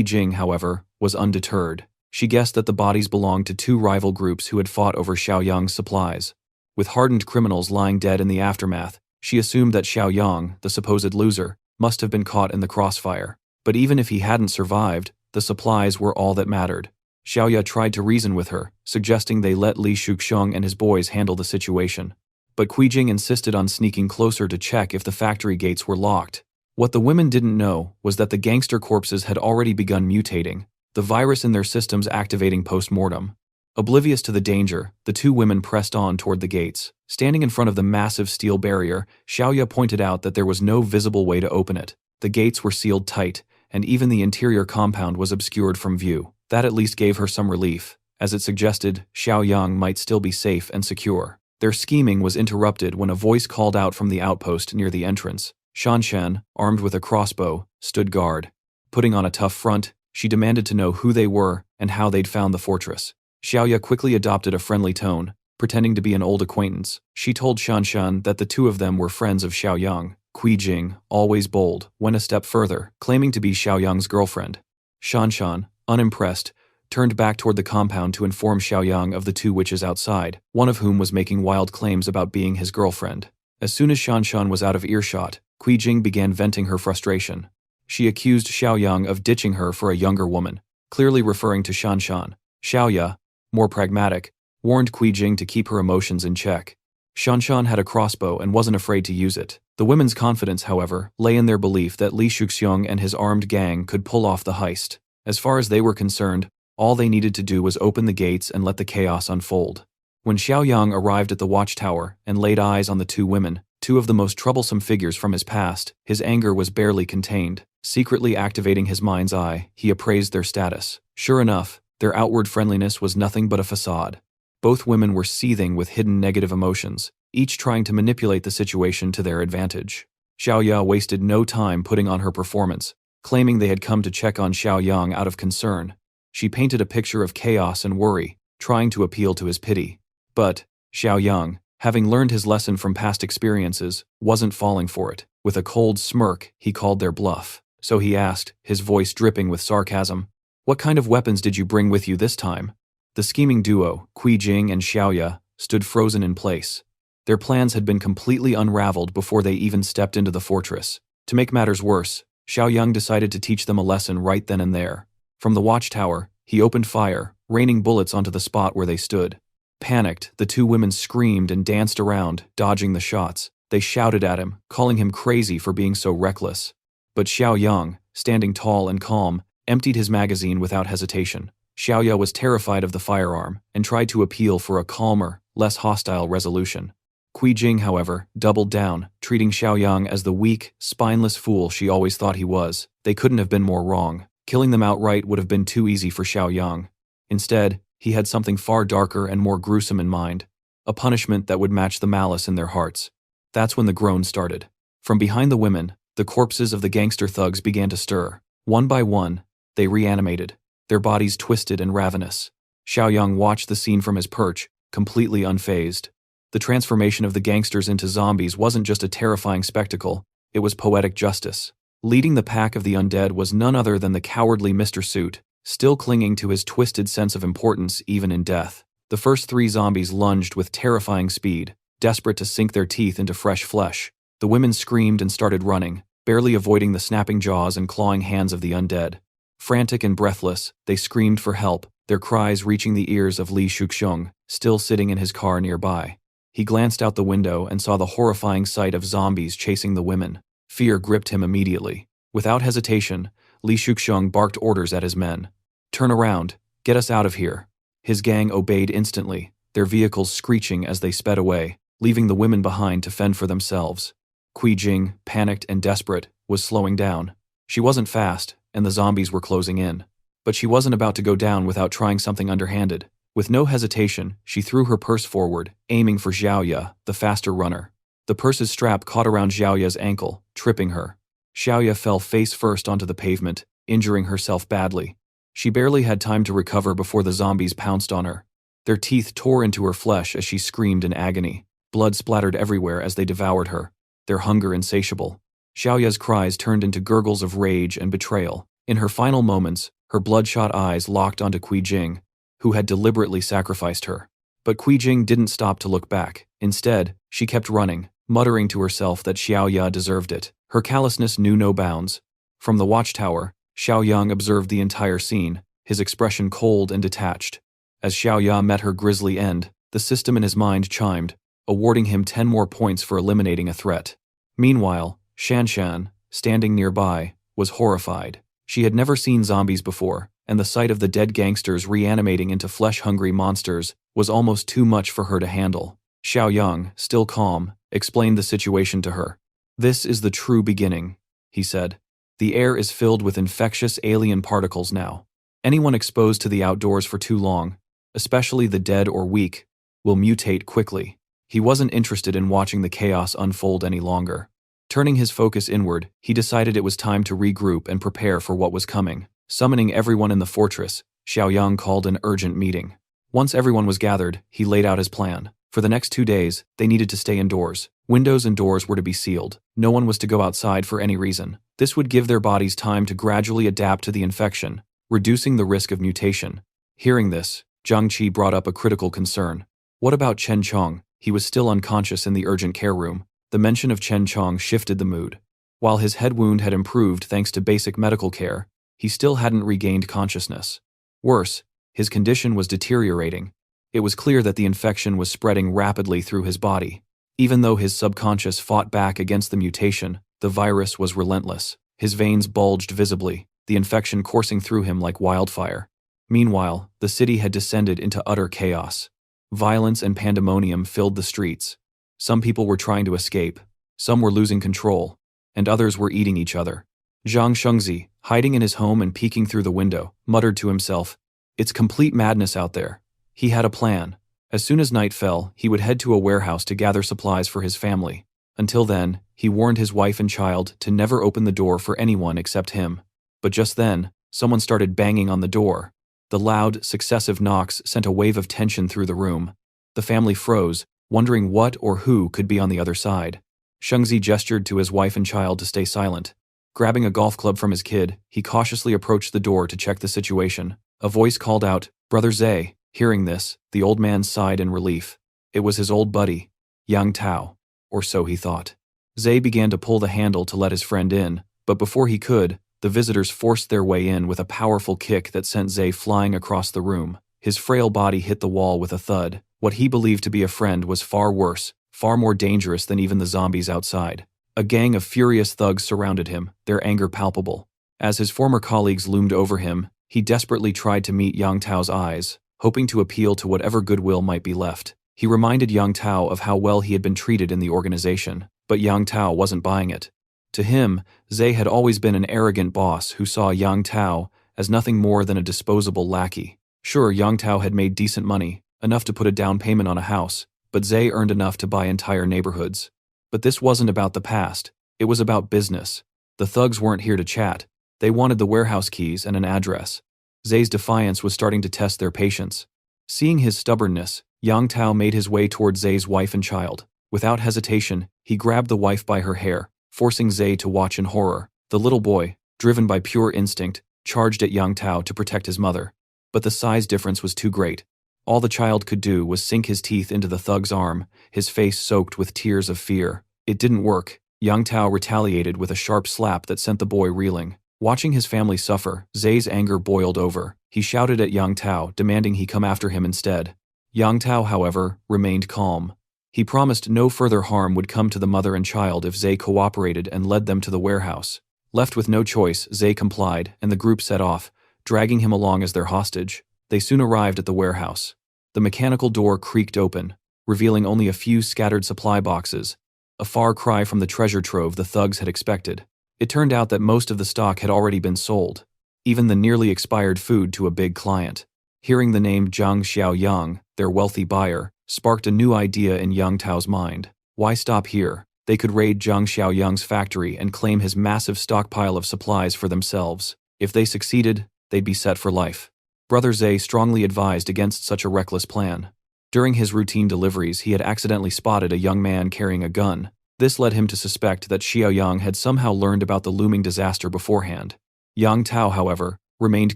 Jing, however, was undeterred. She guessed that the bodies belonged to two rival groups who had fought over Xiaoyang's supplies. With hardened criminals lying dead in the aftermath, she assumed that Xiaoyang, the supposed loser, must have been caught in the crossfire. But even if he hadn't survived, the supplies were all that mattered. Xiaoya tried to reason with her, suggesting they let Li Shuxiong and his boys handle the situation. But Jing insisted on sneaking closer to check if the factory gates were locked. What the women didn't know was that the gangster corpses had already begun mutating, the virus in their systems activating post-mortem. Oblivious to the danger, the two women pressed on toward the gates. Standing in front of the massive steel barrier, Xiaoya pointed out that there was no visible way to open it. The gates were sealed tight, and even the interior compound was obscured from view. That at least gave her some relief, as it suggested Xiaoyang might still be safe and secure. Their scheming was interrupted when a voice called out from the outpost near the entrance. Shan Shan, armed with a crossbow, stood guard. Putting on a tough front, she demanded to know who they were and how they'd found the fortress. Xiaoya quickly adopted a friendly tone, pretending to be an old acquaintance. She told Shan Shan that the two of them were friends of Xiaoyang. Jing, always bold, went a step further, claiming to be Xiaoyang's girlfriend. Shan Shan, unimpressed, turned back toward the compound to inform Xiaoyang of the two witches outside, one of whom was making wild claims about being his girlfriend. As soon as Shan Shan was out of earshot, Jing began venting her frustration. She accused Xiaoyang of ditching her for a younger woman, clearly referring to Shan Shan. Xiaoya, more pragmatic, warned Jing to keep her emotions in check. Shan Shan had a crossbow and wasn't afraid to use it. The women's confidence, however, lay in their belief that Li Shuxiong and his armed gang could pull off the heist. As far as they were concerned, all they needed to do was open the gates and let the chaos unfold. When Xiaoyang arrived at the watchtower and laid eyes on the two women, two of the most troublesome figures from his past, his anger was barely contained. Secretly activating his mind's eye, he appraised their status. Sure enough, their outward friendliness was nothing but a facade. Both women were seething with hidden negative emotions, each trying to manipulate the situation to their advantage. Xiaoya wasted no time putting on her performance, claiming they had come to check on Xiaoyang out of concern. She painted a picture of chaos and worry, trying to appeal to his pity. But Xiaoyang, Having learned his lesson from past experiences, wasn't falling for it. With a cold smirk, he called their bluff. So he asked, his voice dripping with sarcasm, "What kind of weapons did you bring with you this time?" The scheming duo, Kui Jing and Xiaoya, stood frozen in place. Their plans had been completely unraveled before they even stepped into the fortress. To make matters worse, Xiaoyang decided to teach them a lesson right then and there. From the watchtower, he opened fire, raining bullets onto the spot where they stood. Panicked, the two women screamed and danced around, dodging the shots. They shouted at him, calling him crazy for being so reckless. But Xiaoyang, standing tall and calm, emptied his magazine without hesitation. Xiaoya was terrified of the firearm and tried to appeal for a calmer, less hostile resolution. Kui Jing, however, doubled down, treating Xiaoyang as the weak, spineless fool she always thought he was. They couldn't have been more wrong. Killing them outright would have been too easy for Xiaoyang. Instead, he had something far darker and more gruesome in mind, a punishment that would match the malice in their hearts. That's when the groans started. From behind the women, the corpses of the gangster thugs began to stir. One by one, they reanimated, their bodies twisted and ravenous. Xiaoyang watched the scene from his perch, completely unfazed. The transformation of the gangsters into zombies wasn't just a terrifying spectacle, it was poetic justice. Leading the pack of the undead was none other than the cowardly Mr. Suit, still clinging to his twisted sense of importance even in death. The first three zombies lunged with terrifying speed, desperate to sink their teeth into fresh flesh. The women screamed and started running, barely avoiding the snapping jaws and clawing hands of the undead. Frantic and breathless, they screamed for help, their cries reaching the ears of Li Shuxiong, still sitting in his car nearby. He glanced out the window and saw the horrifying sight of zombies chasing the women. Fear gripped him immediately. Without hesitation, Li Shuxiong barked orders at his men. "Turn around, get us out of here." His gang obeyed instantly, their vehicles screeching as they sped away, leaving the women behind to fend for themselves. Kui Jing, panicked and desperate, was slowing down. She wasn't fast, and the zombies were closing in. But she wasn't about to go down without trying something underhanded. With no hesitation, she threw her purse forward, aiming for Xiaoya, the faster runner. The purse's strap caught around Xiaoya's ankle, tripping her. Xiaoya fell face first onto the pavement, injuring herself badly. She barely had time to recover before the zombies pounced on her. Their teeth tore into her flesh as she screamed in agony. Blood splattered everywhere as they devoured her, their hunger insatiable. Xiaoya's cries turned into gurgles of rage and betrayal. In her final moments, her bloodshot eyes locked onto Kui Jing, who had deliberately sacrificed her. But Kui Jing didn't stop to look back. Instead, she kept running, muttering to herself that Xiaoya deserved it. Her callousness knew no bounds. From the watchtower, Xiaoyang observed the entire scene, his expression cold and detached. As Xiaoya met her grisly end, the system in his mind chimed, awarding him 10 more points for eliminating a threat. Meanwhile, Shanshan, standing nearby, was horrified. She had never seen zombies before, and the sight of the dead gangsters reanimating into flesh-hungry monsters was almost too much for her to handle. Xiaoyang, still calm, explained the situation to her. "This is the true beginning," he said. "The air is filled with infectious alien particles now. Anyone exposed to the outdoors for too long, especially the dead or weak, will mutate quickly." He wasn't interested in watching the chaos unfold any longer. Turning his focus inward, he decided it was time to regroup and prepare for what was coming. Summoning everyone in the fortress, Xiaoyang called an urgent meeting. Once everyone was gathered, he laid out his plan. For the next 2 days, they needed to stay indoors. Windows and doors were to be sealed. No one was to go outside for any reason. This would give their bodies time to gradually adapt to the infection, reducing the risk of mutation. Hearing this, Zhang Qi brought up a critical concern. What about Chen Chong? He was still unconscious in the urgent care room. The mention of Chen Chong shifted the mood. While his head wound had improved thanks to basic medical care, he still hadn't regained consciousness. Worse, his condition was deteriorating. It was clear that the infection was spreading rapidly through his body. Even though his subconscious fought back against the mutation, the virus was relentless. His veins bulged visibly, the infection coursing through him like wildfire. Meanwhile, the city had descended into utter chaos. Violence and pandemonium filled the streets. Some people were trying to escape, some were losing control, and others were eating each other. Zhang Shengzi, hiding in his home and peeking through the window, muttered to himself, "It's complete madness out there." He had a plan. As soon as night fell, he would head to a warehouse to gather supplies for his family. Until then, he warned his wife and child to never open the door for anyone except him. But just then, someone started banging on the door. The loud, successive knocks sent a wave of tension through the room. The family froze, wondering what or who could be on the other side. Shengzi gestured to his wife and child to stay silent. Grabbing a golf club from his kid, he cautiously approached the door to check the situation. A voice called out, "Brother Zhe." Hearing this, the old man sighed in relief. It was his old buddy, Yang Tao, or so he thought. Zhe began to pull the handle to let his friend in, but before he could, the visitors forced their way in with a powerful kick that sent Zhe flying across the room. His frail body hit the wall with a thud. What he believed to be a friend was far worse, far more dangerous than even the zombies outside. A gang of furious thugs surrounded him, their anger palpable. As his former colleagues loomed over him, he desperately tried to meet Yang Tao's eyes, hoping to appeal to whatever goodwill might be left. He reminded Yang Tao of how well he had been treated in the organization, but Yang Tao wasn't buying it. To him, Zhe had always been an arrogant boss who saw Yang Tao as nothing more than a disposable lackey. Sure, Yang Tao had made decent money, enough to put a down payment on a house, but Zhe earned enough to buy entire neighborhoods. But this wasn't about the past, it was about business. The thugs weren't here to chat, they wanted the warehouse keys and an address. Zhe's defiance was starting to test their patience. Seeing his stubbornness, Yang Tao made his way toward Zhe's wife and child. Without hesitation, he grabbed the wife by her hair, forcing Zhe to watch in horror. The little boy, driven by pure instinct, charged at Yang Tao to protect his mother. But the size difference was too great. All the child could do was sink his teeth into the thug's arm, his face soaked with tears of fear. It didn't work. Yang Tao retaliated with a sharp slap that sent the boy reeling. Watching his family suffer, Zhe's anger boiled over. He shouted at Yang Tao, demanding he come after him instead. Yang Tao, however, remained calm. He promised no further harm would come to the mother and child if Zhe cooperated and led them to the warehouse. Left with no choice, Zhe complied, and the group set off, dragging him along as their hostage. They soon arrived at the warehouse. The mechanical door creaked open, revealing only a few scattered supply boxes, a far cry from the treasure trove the thugs had expected. It turned out that most of the stock had already been sold, even the nearly expired food to a big client. Hearing the name Zhang Xiaoyang, their wealthy buyer, sparked a new idea in Yang Tao's mind. Why stop here? They could raid Zhang Xiaoyang's factory and claim his massive stockpile of supplies for themselves. If they succeeded, they'd be set for life. Brother Zhe strongly advised against such a reckless plan. During his routine deliveries, he had accidentally spotted a young man carrying a gun. This led him to suspect that Xiaoyang had somehow learned about the looming disaster beforehand. Yang Tao, however, remained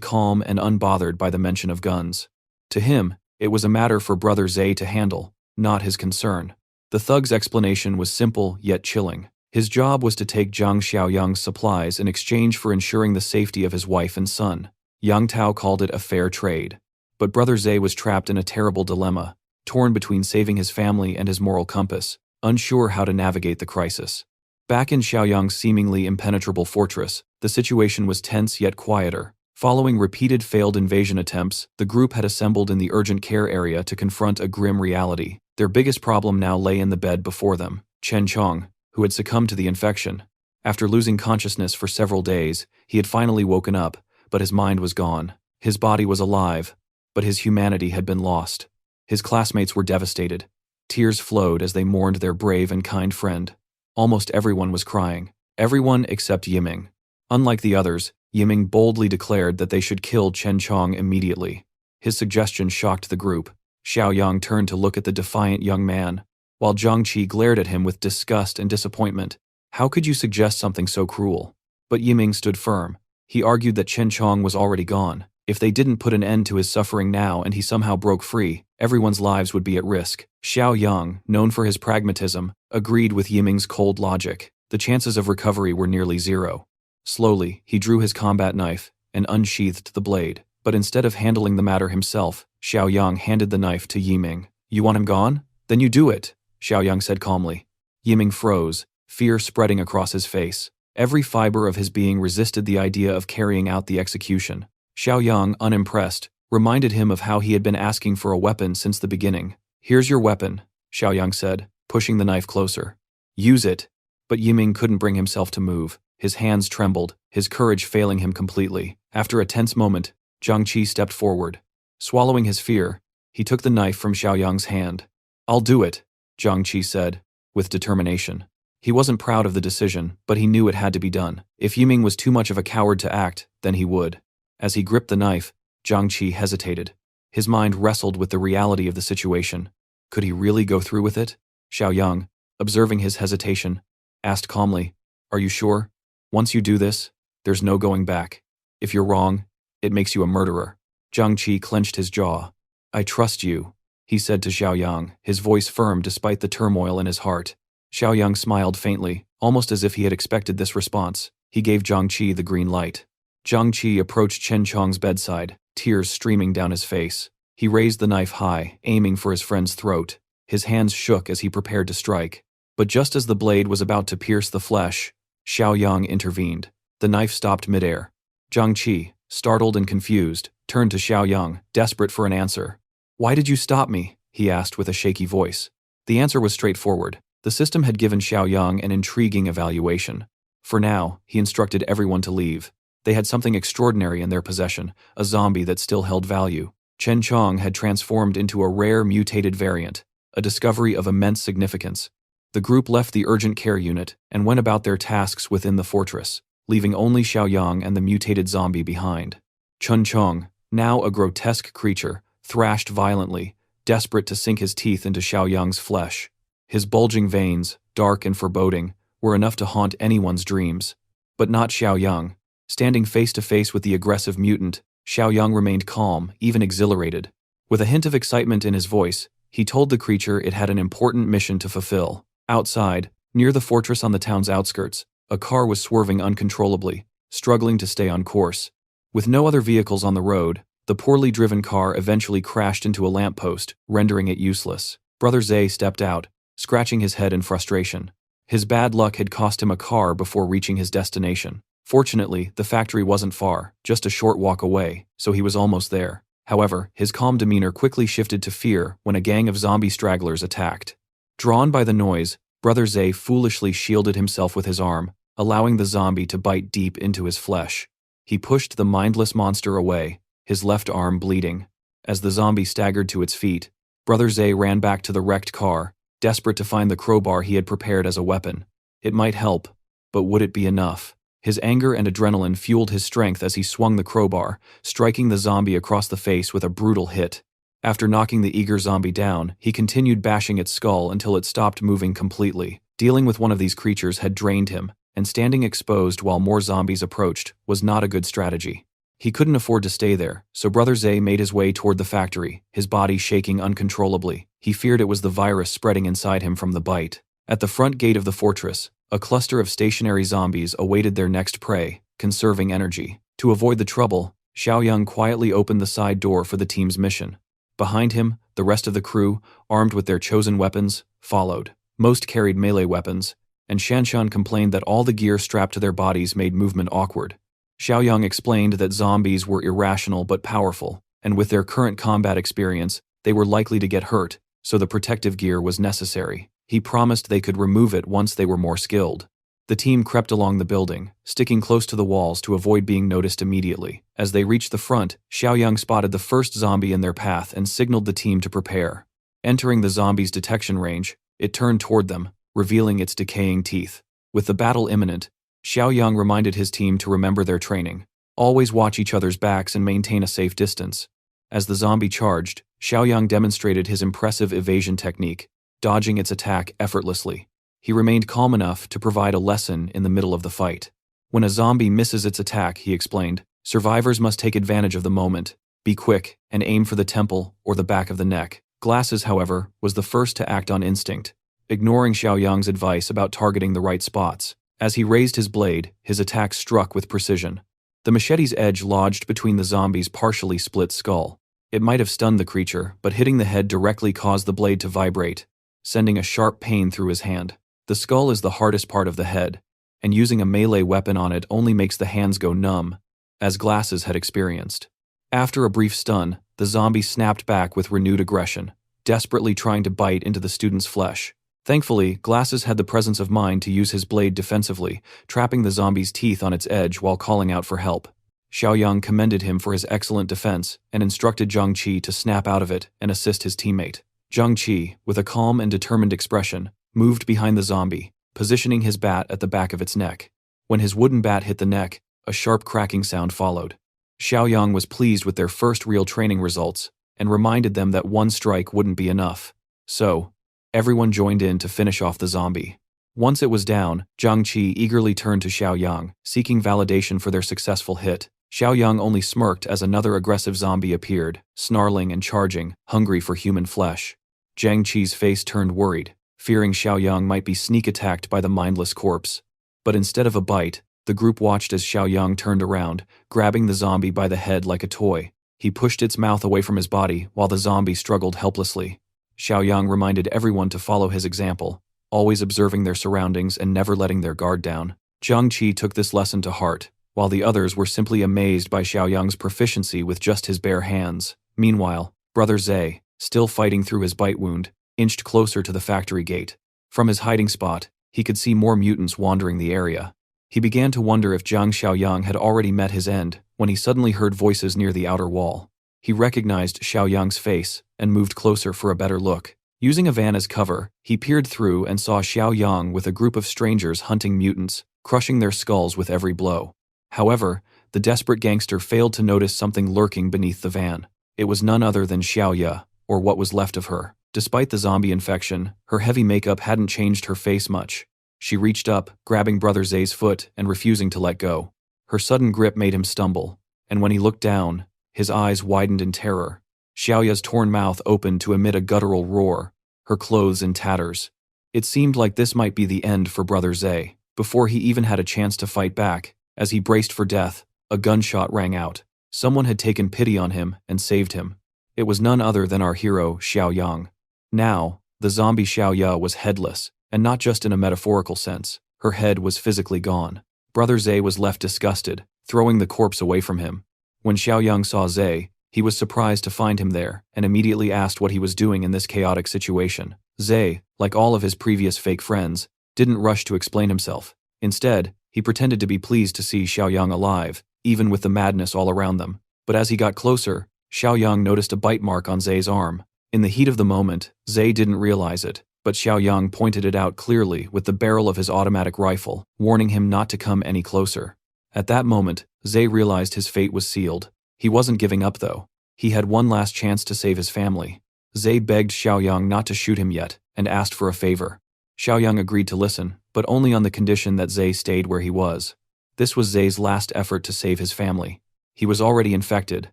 calm and unbothered by the mention of guns. To him, it was a matter for Brother Zhe to handle, not his concern. The thug's explanation was simple yet chilling. His job was to take Zhang Xiaoyang's supplies in exchange for ensuring the safety of his wife and son. Yang Tao called it a fair trade. But Brother Zhe was trapped in a terrible dilemma, torn between saving his family and his moral compass, unsure how to navigate the crisis. Back in Xiaoyang's seemingly impenetrable fortress, the situation was tense yet quieter. Following repeated failed invasion attempts, the group had assembled in the urgent care area to confront a grim reality. Their biggest problem now lay in the bed before them, Chen Chong, who had succumbed to the infection. After losing consciousness for several days, he had finally woken up, but his mind was gone. His body was alive, but his humanity had been lost. His classmates were devastated. Tears flowed as they mourned their brave and kind friend. Almost everyone was crying. Everyone except Yiming. Unlike the others, Yiming boldly declared that they should kill Chen Chong immediately. His suggestion shocked the group. Xiaoyang turned to look at the defiant young man, while Zhangqi glared at him with disgust and disappointment. How could you suggest something so cruel? But Yiming stood firm. He argued that Chen Chong was already gone. If they didn't put an end to his suffering now and he somehow broke free, everyone's lives would be at risk. Xiaoyang, known for his pragmatism, agreed with Yiming's cold logic. The chances of recovery were nearly zero. Slowly, he drew his combat knife and unsheathed the blade. But instead of handling the matter himself, Xiaoyang handed the knife to Yiming. "You want him gone? Then you do it," Xiaoyang said calmly. Yiming froze, fear spreading across his face. Every fiber of his being resisted the idea of carrying out the execution. Xiaoyang, unimpressed, reminded him of how he had been asking for a weapon since the beginning. "Here's your weapon," Xiaoyang said, pushing the knife closer. "Use it." But Yiming couldn't bring himself to move. His hands trembled, his courage failing him completely. After a tense moment, Zhangqi stepped forward. Swallowing his fear, he took the knife from Xiaoyang's hand. "I'll do it," Zhangqi said, with determination. He wasn't proud of the decision, but he knew it had to be done. If Yiming was too much of a coward to act, then he would. As he gripped the knife, Zhangqi hesitated. His mind wrestled with the reality of the situation. Could he really go through with it? Xiaoyang, observing his hesitation, asked calmly, "Are you sure? Once you do this, there's no going back. If you're wrong, it makes you a murderer." Zhang Qi clenched his jaw. "I trust you," he said to Xiaoyang, his voice firm despite the turmoil in his heart. Xiaoyang smiled faintly, almost as if he had expected this response. He gave Zhang Qi the green light. Zhang Qi approached Chen Chong's bedside, tears streaming down his face. He raised the knife high, aiming for his friend's throat. His hands shook as he prepared to strike. But just as the blade was about to pierce the flesh, Xiaoyang intervened. The knife stopped midair. Zhang Qi, startled and confused, turned to Xiaoyang, desperate for an answer. "Why did you stop me?" he asked with a shaky voice. The answer was straightforward. The system had given Xiaoyang an intriguing evaluation. For now, he instructed everyone to leave. They had something extraordinary in their possession, a zombie that still held value. Chen Chong had transformed into a rare mutated variant, a discovery of immense significance. The group left the urgent care unit and went about their tasks within the fortress, leaving only Xiaoyang and the mutated zombie behind. Chen Chong, now a grotesque creature, thrashed violently, desperate to sink his teeth into Xiaoyang's flesh. His bulging veins, dark and foreboding, were enough to haunt anyone's dreams. But not Xiaoyang. Standing face to face with the aggressive mutant, Xiaoyang remained calm, even exhilarated. With a hint of excitement in his voice, he told the creature it had an important mission to fulfill. Outside, near the fortress on the town's outskirts, a car was swerving uncontrollably, struggling to stay on course. With no other vehicles on the road, the poorly driven car eventually crashed into a lamppost, rendering it useless. Brother Zhe stepped out, scratching his head in frustration. His bad luck had cost him a car before reaching his destination. Fortunately, the factory wasn't far, just a short walk away, so he was almost there. However, his calm demeanor quickly shifted to fear when a gang of zombie stragglers attacked. Drawn by the noise, Brother Zhe foolishly shielded himself with his arm, allowing the zombie to bite deep into his flesh. He pushed the mindless monster away, his left arm bleeding. As the zombie staggered to its feet, Brother Zhe ran back to the wrecked car, desperate to find the crowbar he had prepared as a weapon. It might help, but would it be enough? His anger and adrenaline fueled his strength as he swung the crowbar, striking the zombie across the face with a brutal hit. After knocking the eager zombie down, he continued bashing its skull until it stopped moving completely. Dealing with one of these creatures had drained him, and standing exposed while more zombies approached was not a good strategy. He couldn't afford to stay there, so Brother Zhe made his way toward the factory, his body shaking uncontrollably. He feared it was the virus spreading inside him from the bite. At the front gate of the fortress, a cluster of stationary zombies awaited their next prey, conserving energy. To avoid the trouble, Xiaoyang quietly opened the side door for the team's mission. Behind him, the rest of the crew, armed with their chosen weapons, followed. Most carried melee weapons, and Shanshan complained that all the gear strapped to their bodies made movement awkward. Xiaoyang explained that zombies were irrational but powerful, and with their current combat experience, they were likely to get hurt, so the protective gear was necessary. He promised they could remove it once they were more skilled. The team crept along the building, sticking close to the walls to avoid being noticed immediately. As they reached the front, Xiaoyang spotted the first zombie in their path and signaled the team to prepare. Entering the zombie's detection range, it turned toward them, revealing its decaying teeth. With the battle imminent, Xiaoyang reminded his team to remember their training. Always watch each other's backs and maintain a safe distance. As the zombie charged, Xiaoyang demonstrated his impressive evasion technique, dodging its attack effortlessly. He remained calm enough to provide a lesson in the middle of the fight. When a zombie misses its attack, he explained, survivors must take advantage of the moment, be quick, and aim for the temple or the back of the neck. Glasses, however, was the first to act on instinct, ignoring Xiaoyang's advice about targeting the right spots. As he raised his blade, his attack struck with precision. The machete's edge lodged between the zombie's partially split skull. It might have stunned the creature, but hitting the head directly caused the blade to vibrate, sending a sharp pain through his hand. The skull is the hardest part of the head, and using a melee weapon on it only makes the hands go numb, as Glasses had experienced. After a brief stun, the zombie snapped back with renewed aggression, desperately trying to bite into the student's flesh. Thankfully, Glasses had the presence of mind to use his blade defensively, trapping the zombie's teeth on its edge while calling out for help. Xiaoyang commended him for his excellent defense and instructed Zhang Qi to snap out of it and assist his teammate. Zhang Qi, with a calm and determined expression, moved behind the zombie, positioning his bat at the back of its neck. When his wooden bat hit the neck, a sharp cracking sound followed. Xiaoyang was pleased with their first real training results and reminded them that one strike wouldn't be enough. So, everyone joined in to finish off the zombie. Once it was down, Jiang Qi eagerly turned to Xiaoyang, seeking validation for their successful hit. Xiaoyang only smirked as another aggressive zombie appeared, snarling and charging, hungry for human flesh. Jiang Qi's face turned worried, fearing Xiaoyang might be sneak attacked by the mindless corpse. But instead of a bite, the group watched as Xiaoyang turned around, grabbing the zombie by the head like a toy. He pushed its mouth away from his body while the zombie struggled helplessly. Xiaoyang reminded everyone to follow his example, always observing their surroundings and never letting their guard down. Jiang Qi took this lesson to heart, while the others were simply amazed by Xiaoyang's proficiency with just his bare hands. Meanwhile, Brother Zhe, still fighting through his bite wound, inched closer to the factory gate. From his hiding spot, he could see more mutants wandering the area. He began to wonder if Jiang Xiaoyang had already met his end when he suddenly heard voices near the outer wall. He recognized Xiaoyang's face and moved closer for a better look. Using a van as cover, he peered through and saw Xiaoyang with a group of strangers hunting mutants, crushing their skulls with every blow. However, the desperate gangster failed to notice something lurking beneath the van. It was none other than Xiaoya, or what was left of her. Despite the zombie infection, her heavy makeup hadn't changed her face much. She reached up, grabbing Brother Zhe's foot and refusing to let go. Her sudden grip made him stumble, and when he looked down, his eyes widened in terror. Xiaoya's torn mouth opened to emit a guttural roar, her clothes in tatters. It seemed like this might be the end for Brother Zhe. Before he even had a chance to fight back, as he braced for death, a gunshot rang out. Someone had taken pity on him and saved him. It was none other than our hero, Xiaoyang. Now, the zombie Xiaoya was headless, and not just in a metaphorical sense. Her head was physically gone. Brother Zhe was left disgusted, throwing the corpse away from him. When Xiaoyang saw Zhe, he was surprised to find him there and immediately asked what he was doing in this chaotic situation. Zhe, like all of his previous fake friends, didn't rush to explain himself. Instead, he pretended to be pleased to see Xiaoyang alive, even with the madness all around them. But as he got closer, Xiaoyang noticed a bite mark on Zhe's arm. In the heat of the moment, Zhe didn't realize it, but Xiaoyang pointed it out clearly with the barrel of his automatic rifle, warning him not to come any closer. At that moment, Zhe realized his fate was sealed. He wasn't giving up though. He had one last chance to save his family. Zhe begged Xiaoyang not to shoot him yet, and asked for a favor. Xiaoyang agreed to listen, but only on the condition that Zhe stayed where he was. This was Zhe's last effort to save his family. He was already infected,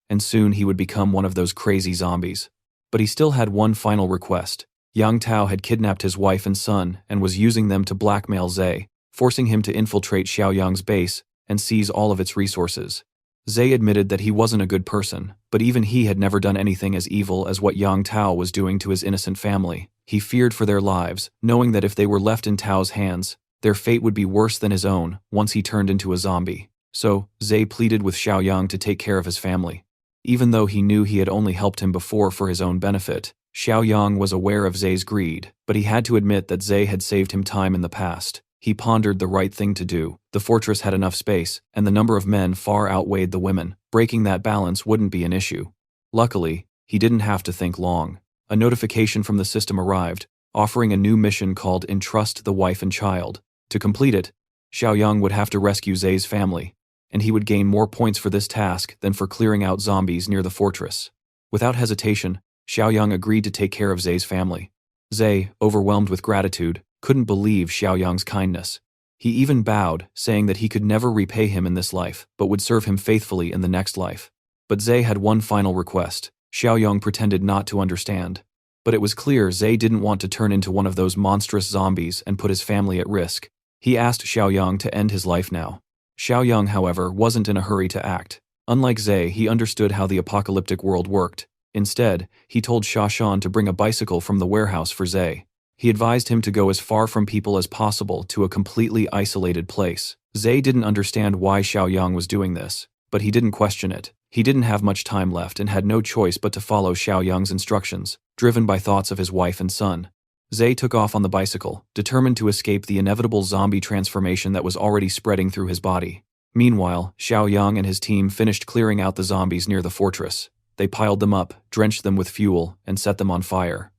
and soon he would become one of those crazy zombies. But he still had one final request. Yang Tao had kidnapped his wife and son and was using them to blackmail Zhe, forcing him to infiltrate Xiaoyang's base and seize all of its resources. Zhe admitted that he wasn't a good person, but even he had never done anything as evil as what Yang Tao was doing to his innocent family. He feared for their lives, knowing that if they were left in Tao's hands, their fate would be worse than his own once he turned into a zombie. So, Zhe pleaded with Xiaoyang to take care of his family. Even though he knew he had only helped him before for his own benefit, Xiaoyang was aware of Zhe's greed, but he had to admit that Zhe had saved him time in the past. He pondered the right thing to do. The fortress had enough space, and the number of men far outweighed the women. Breaking that balance wouldn't be an issue. Luckily, he didn't have to think long. A notification from the system arrived, offering a new mission called Entrust the Wife and Child. To complete it, Xiaoyang would have to rescue Zhe's family, and he would gain more points for this task than for clearing out zombies near the fortress. Without hesitation, Xiaoyang agreed to take care of Zhe's family. Zhe, overwhelmed with gratitude, couldn't believe Xiaoyang's kindness. He even bowed, saying that he could never repay him in this life, but would serve him faithfully in the next life. But Zhe had one final request. Xiaoyang pretended not to understand. But it was clear Zhe didn't want to turn into one of those monstrous zombies and put his family at risk. He asked Xiaoyang to end his life now. Xiaoyang, however, wasn't in a hurry to act. Unlike Zhe, he understood how the apocalyptic world worked. Instead, he told Shashan to bring a bicycle from the warehouse for Zhe. He advised him to go as far from people as possible to a completely isolated place. Zhe didn't understand why Xiaoyang was doing this, but he didn't question it. He didn't have much time left and had no choice but to follow Xiaoyang's instructions, driven by thoughts of his wife and son. Zhe took off on the bicycle, determined to escape the inevitable zombie transformation that was already spreading through his body. Meanwhile, Xiaoyang and his team finished clearing out the zombies near the fortress. They piled them up, drenched them with fuel, and set them on fire.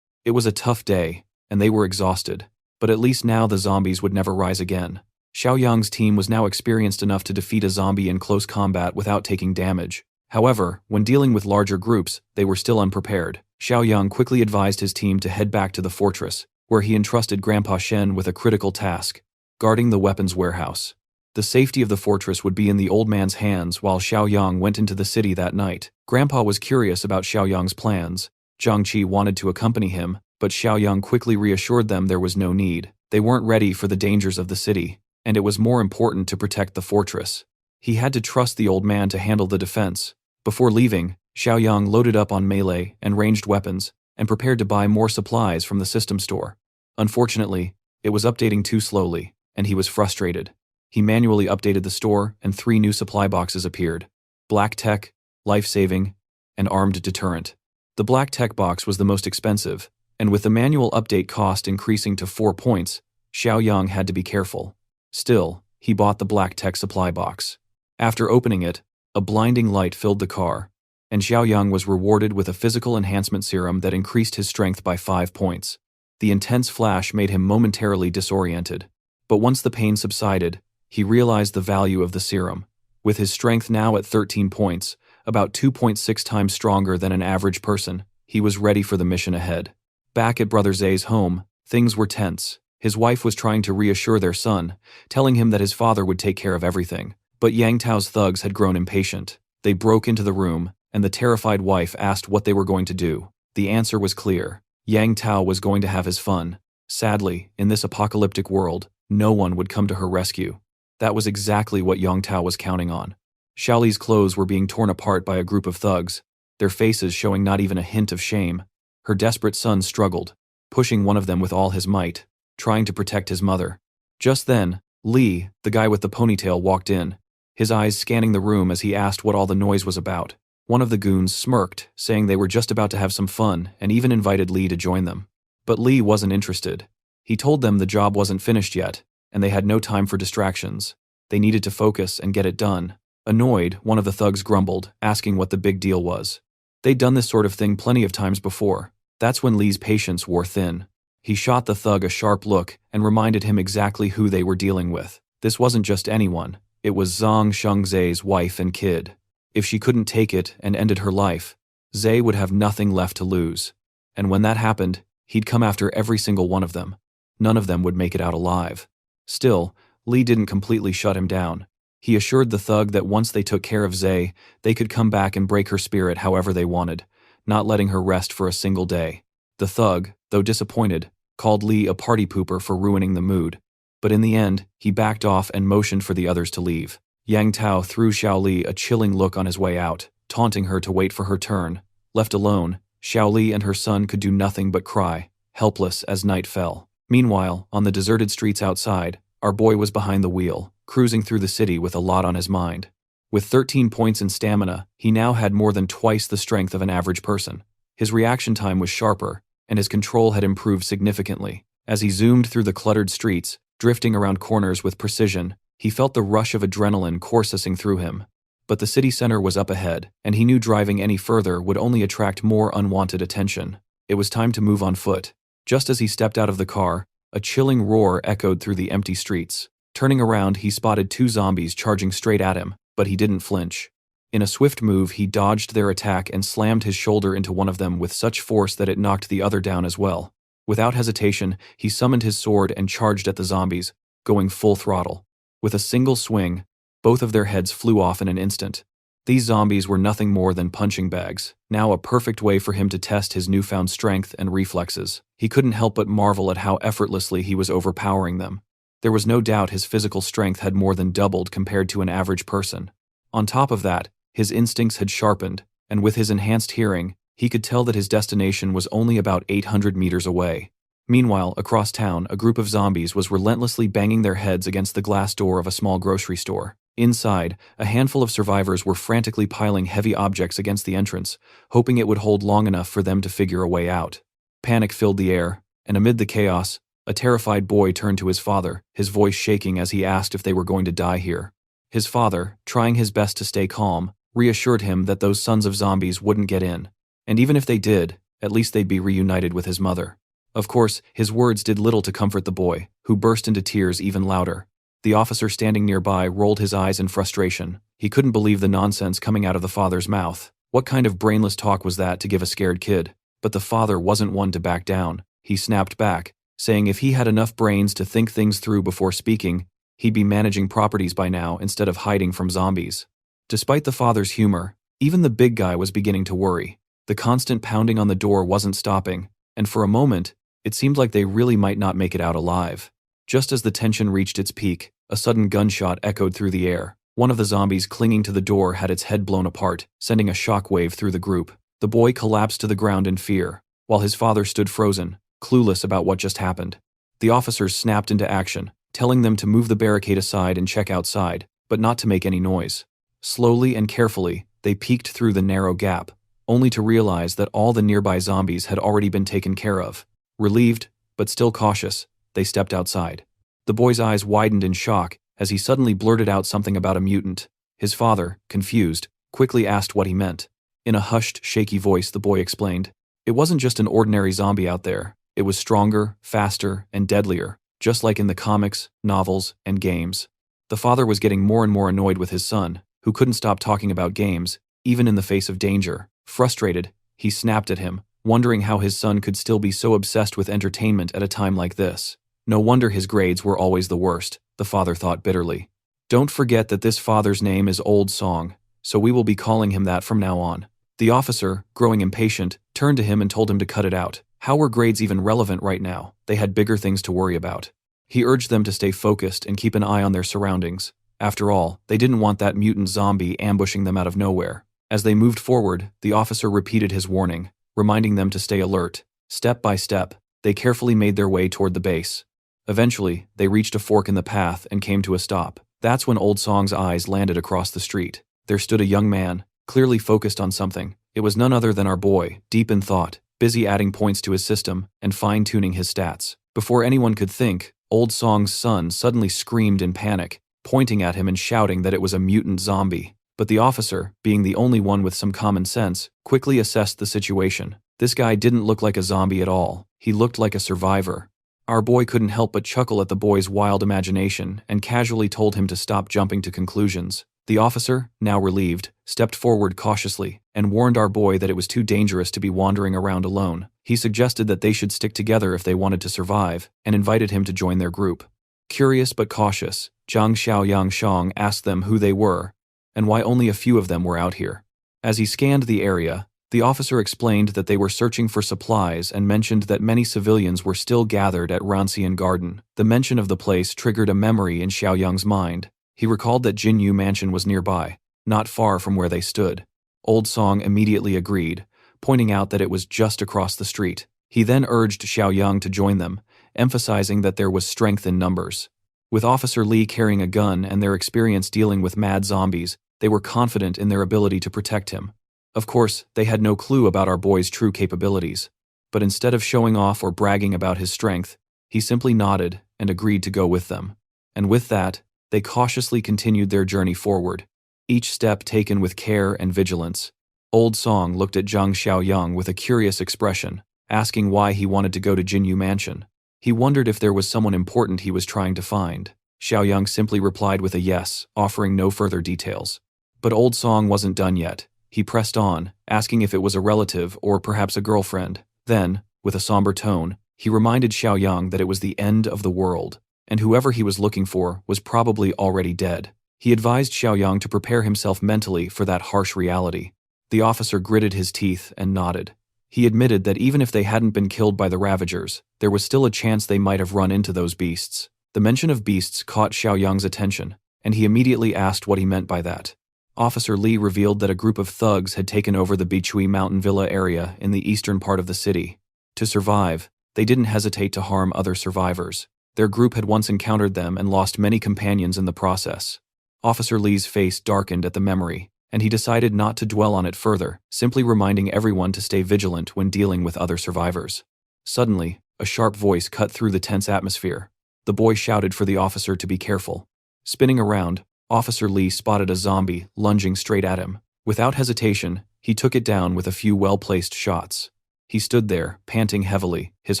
It was a tough day, and they were exhausted, but at least now the zombies would never rise again. Xiaoyang's team was now experienced enough to defeat a zombie in close combat without taking damage. However, when dealing with larger groups, they were still unprepared. Xiaoyang quickly advised his team to head back to the fortress, where he entrusted Grandpa Shen with a critical task: guarding the weapons warehouse. The safety of the fortress would be in the old man's hands while Xiaoyang went into the city that night. Grandpa was curious about Xiaoyang's plans. Zhang Qi wanted to accompany him, but Xiaoyang quickly reassured them there was no need. They weren't ready for the dangers of the city, and it was more important to protect the fortress. He had to trust the old man to handle the defense. Before leaving, Xiaoyang loaded up on melee and ranged weapons and prepared to buy more supplies from the system store. Unfortunately, it was updating too slowly, and he was frustrated. He manually updated the store, and 3 new supply boxes appeared: Black Tech, Life-Saving, and Armed Deterrent. The Black Tech box was the most expensive, and with the manual update cost increasing to 4 points, Xiaoyang had to be careful. Still, he bought the Black Tech supply box. After opening it, a blinding light filled the car, and Xiaoyang was rewarded with a physical enhancement serum that increased his strength by 5 points. The intense flash made him momentarily disoriented, but once the pain subsided, he realized the value of the serum. With his strength now at 13 points, about 2.6 times stronger than an average person, he was ready for the mission ahead. Back at Brother Zay's home, things were tense. His wife was trying to reassure their son, telling him that his father would take care of everything. But Yang Tao's thugs had grown impatient. They broke into the room, and the terrified wife asked what they were going to do. The answer was clear. Yang Tao was going to have his fun. Sadly, in this apocalyptic world, no one would come to her rescue. That was exactly what Yang Tao was counting on. Xiaoli's clothes were being torn apart by a group of thugs, their faces showing not even a hint of shame. Her desperate son struggled, pushing one of them with all his might, trying to protect his mother. Just then, Li, the guy with the ponytail, walked in, his eyes scanning the room as he asked what all the noise was about. One of the goons smirked, saying they were just about to have some fun, and even invited Li to join them. But Li wasn't interested. He told them the job wasn't finished yet, and they had no time for distractions. They needed to focus and get it done. Annoyed, one of the thugs grumbled, asking what the big deal was. They'd done this sort of thing plenty of times before. That's when Li's patience wore thin. He shot the thug a sharp look and reminded him exactly who they were dealing with. This wasn't just anyone. It was Zhang Shengzai's wife and kid. If she couldn't take it and ended her life, Zai would have nothing left to lose. And when that happened, he'd come after every single one of them. None of them would make it out alive. Still, Li didn't completely shut him down. He assured the thug that once they took care of Zai, they could come back and break her spirit however they wanted, not letting her rest for a single day. The thug, though disappointed, called Li a party pooper for ruining the mood. But in the end, he backed off and motioned for the others to leave. Yang Tao threw Xiao Li a chilling look on his way out, taunting her to wait for her turn. Left alone, Xiao Li and her son could do nothing but cry, helpless as night fell. Meanwhile, on the deserted streets outside, our boy was behind the wheel, cruising through the city with a lot on his mind. With 13 points in stamina, he now had more than twice the strength of an average person. His reaction time was sharper, and his control had improved significantly. As he zoomed through the cluttered streets, drifting around corners with precision, he felt the rush of adrenaline coursing through him. But the city center was up ahead, and he knew driving any further would only attract more unwanted attention. It was time to move on foot. Just as he stepped out of the car, a chilling roar echoed through the empty streets. Turning around, he spotted 2 zombies charging straight at him, but he didn't flinch. In a swift move, he dodged their attack and slammed his shoulder into one of them with such force that it knocked the other down as well. Without hesitation, he summoned his sword and charged at the zombies, going full throttle. With a single swing, both of their heads flew off in an instant. These zombies were nothing more than punching bags, now a perfect way for him to test his newfound strength and reflexes. He couldn't help but marvel at how effortlessly he was overpowering them. There was no doubt his physical strength had more than doubled compared to an average person. On top of that, his instincts had sharpened, and with his enhanced hearing, he could tell that his destination was only about 800 meters away. Meanwhile, across town, a group of zombies was relentlessly banging their heads against the glass door of a small grocery store. Inside, a handful of survivors were frantically piling heavy objects against the entrance, hoping it would hold long enough for them to figure a way out. Panic filled the air, and amid the chaos, a terrified boy turned to his father, his voice shaking as he asked if they were going to die here. His father, trying his best to stay calm, reassured him that those sons of zombies wouldn't get in. And even if they did, at least they'd be reunited with his mother. Of course, his words did little to comfort the boy, who burst into tears even louder. The officer standing nearby rolled his eyes in frustration. He couldn't believe the nonsense coming out of the father's mouth. What kind of brainless talk was that to give a scared kid? But the father wasn't one to back down. He snapped back, saying if he had enough brains to think things through before speaking, he'd be managing properties by now instead of hiding from zombies. Despite the father's humor, even the big guy was beginning to worry. The constant pounding on the door wasn't stopping, and for a moment, it seemed like they really might not make it out alive. Just as the tension reached its peak, a sudden gunshot echoed through the air. One of the zombies clinging to the door had its head blown apart, sending a shockwave through the group. The boy collapsed to the ground in fear, while his father stood frozen, clueless about what just happened. The officers snapped into action, telling them to move the barricade aside and check outside, but not to make any noise. Slowly and carefully, they peeked through the narrow gap, only to realize that all the nearby zombies had already been taken care of. Relieved, but still cautious, they stepped outside. The boy's eyes widened in shock as he suddenly blurted out something about a mutant. His father, confused, quickly asked what he meant. In a hushed, shaky voice, the boy explained. It wasn't just an ordinary zombie out there. It was stronger, faster, and deadlier, just like in the comics, novels, and games. The father was getting more and more annoyed with his son, who couldn't stop talking about games, even in the face of danger. Frustrated, he snapped at him, wondering how his son could still be so obsessed with entertainment at a time like this. No wonder his grades were always the worst, the father thought bitterly. Don't forget that this father's name is Old Song, so we will be calling him that from now on. The officer, growing impatient, turned to him and told him to cut it out. How were grades even relevant right now? They had bigger things to worry about. He urged them to stay focused and keep an eye on their surroundings. After all, they didn't want that mutant zombie ambushing them out of nowhere. As they moved forward, the officer repeated his warning, reminding them to stay alert. Step by step, they carefully made their way toward the base. Eventually, they reached a fork in the path and came to a stop. That's when Old Song's eyes landed across the street. There stood a young man, clearly focused on something. It was none other than our boy, deep in thought, busy adding points to his system and fine-tuning his stats. Before anyone could think, Old Song's son suddenly screamed in panic, pointing at him and shouting that it was a mutant zombie. But the officer, being the only one with some common sense, quickly assessed the situation. This guy didn't look like a zombie at all. He looked like a survivor. Our boy couldn't help but chuckle at the boy's wild imagination and casually told him to stop jumping to conclusions. The officer, now relieved, stepped forward cautiously and warned our boy that it was too dangerous to be wandering around alone. He suggested that they should stick together if they wanted to survive and invited him to join their group. Curious but cautious, Zhang Xiaoyang Shang asked them who they were and why only a few of them were out here. As he scanned the area, the officer explained that they were searching for supplies and mentioned that many civilians were still gathered at Rancian Garden. The mention of the place triggered a memory in Xiaoyang's mind. He recalled that Jinyu Mansion was nearby, not far from where they stood. Old Song immediately agreed, pointing out that it was just across the street. He then urged Xiaoyang to join them, emphasizing that there was strength in numbers. With Officer Li carrying a gun and their experience dealing with mad zombies, they were confident in their ability to protect him. Of course, they had no clue about our boy's true capabilities, but instead of showing off or bragging about his strength, he simply nodded and agreed to go with them. And with that, they cautiously continued their journey forward, each step taken with care and vigilance. Old Song looked at Zhang Xiaoyang with a curious expression, asking why he wanted to go to Jinyu Mansion. He wondered if there was someone important he was trying to find. Xiaoyang simply replied with a yes, offering no further details. But Old Song wasn't done yet. He pressed on, asking if it was a relative or perhaps a girlfriend. Then, with a somber tone, he reminded Xiaoyang that it was the end of the world, and whoever he was looking for was probably already dead. He advised Xiaoyang to prepare himself mentally for that harsh reality. The officer gritted his teeth and nodded. He admitted that even if they hadn't been killed by the Ravagers, there was still a chance they might have run into those beasts. The mention of beasts caught Xiaoyang's attention, and he immediately asked what he meant by that. Officer Li revealed that a group of thugs had taken over the Bichui Mountain Villa area in the eastern part of the city. To survive, they didn't hesitate to harm other survivors. Their group had once encountered them and lost many companions in the process. Officer Li's face darkened at the memory, and he decided not to dwell on it further, simply reminding everyone to stay vigilant when dealing with other survivors. Suddenly, a sharp voice cut through the tense atmosphere. The boy shouted for the officer to be careful. Spinning around, Officer Li spotted a zombie lunging straight at him. Without hesitation, he took it down with a few well-placed shots. He stood there, panting heavily, his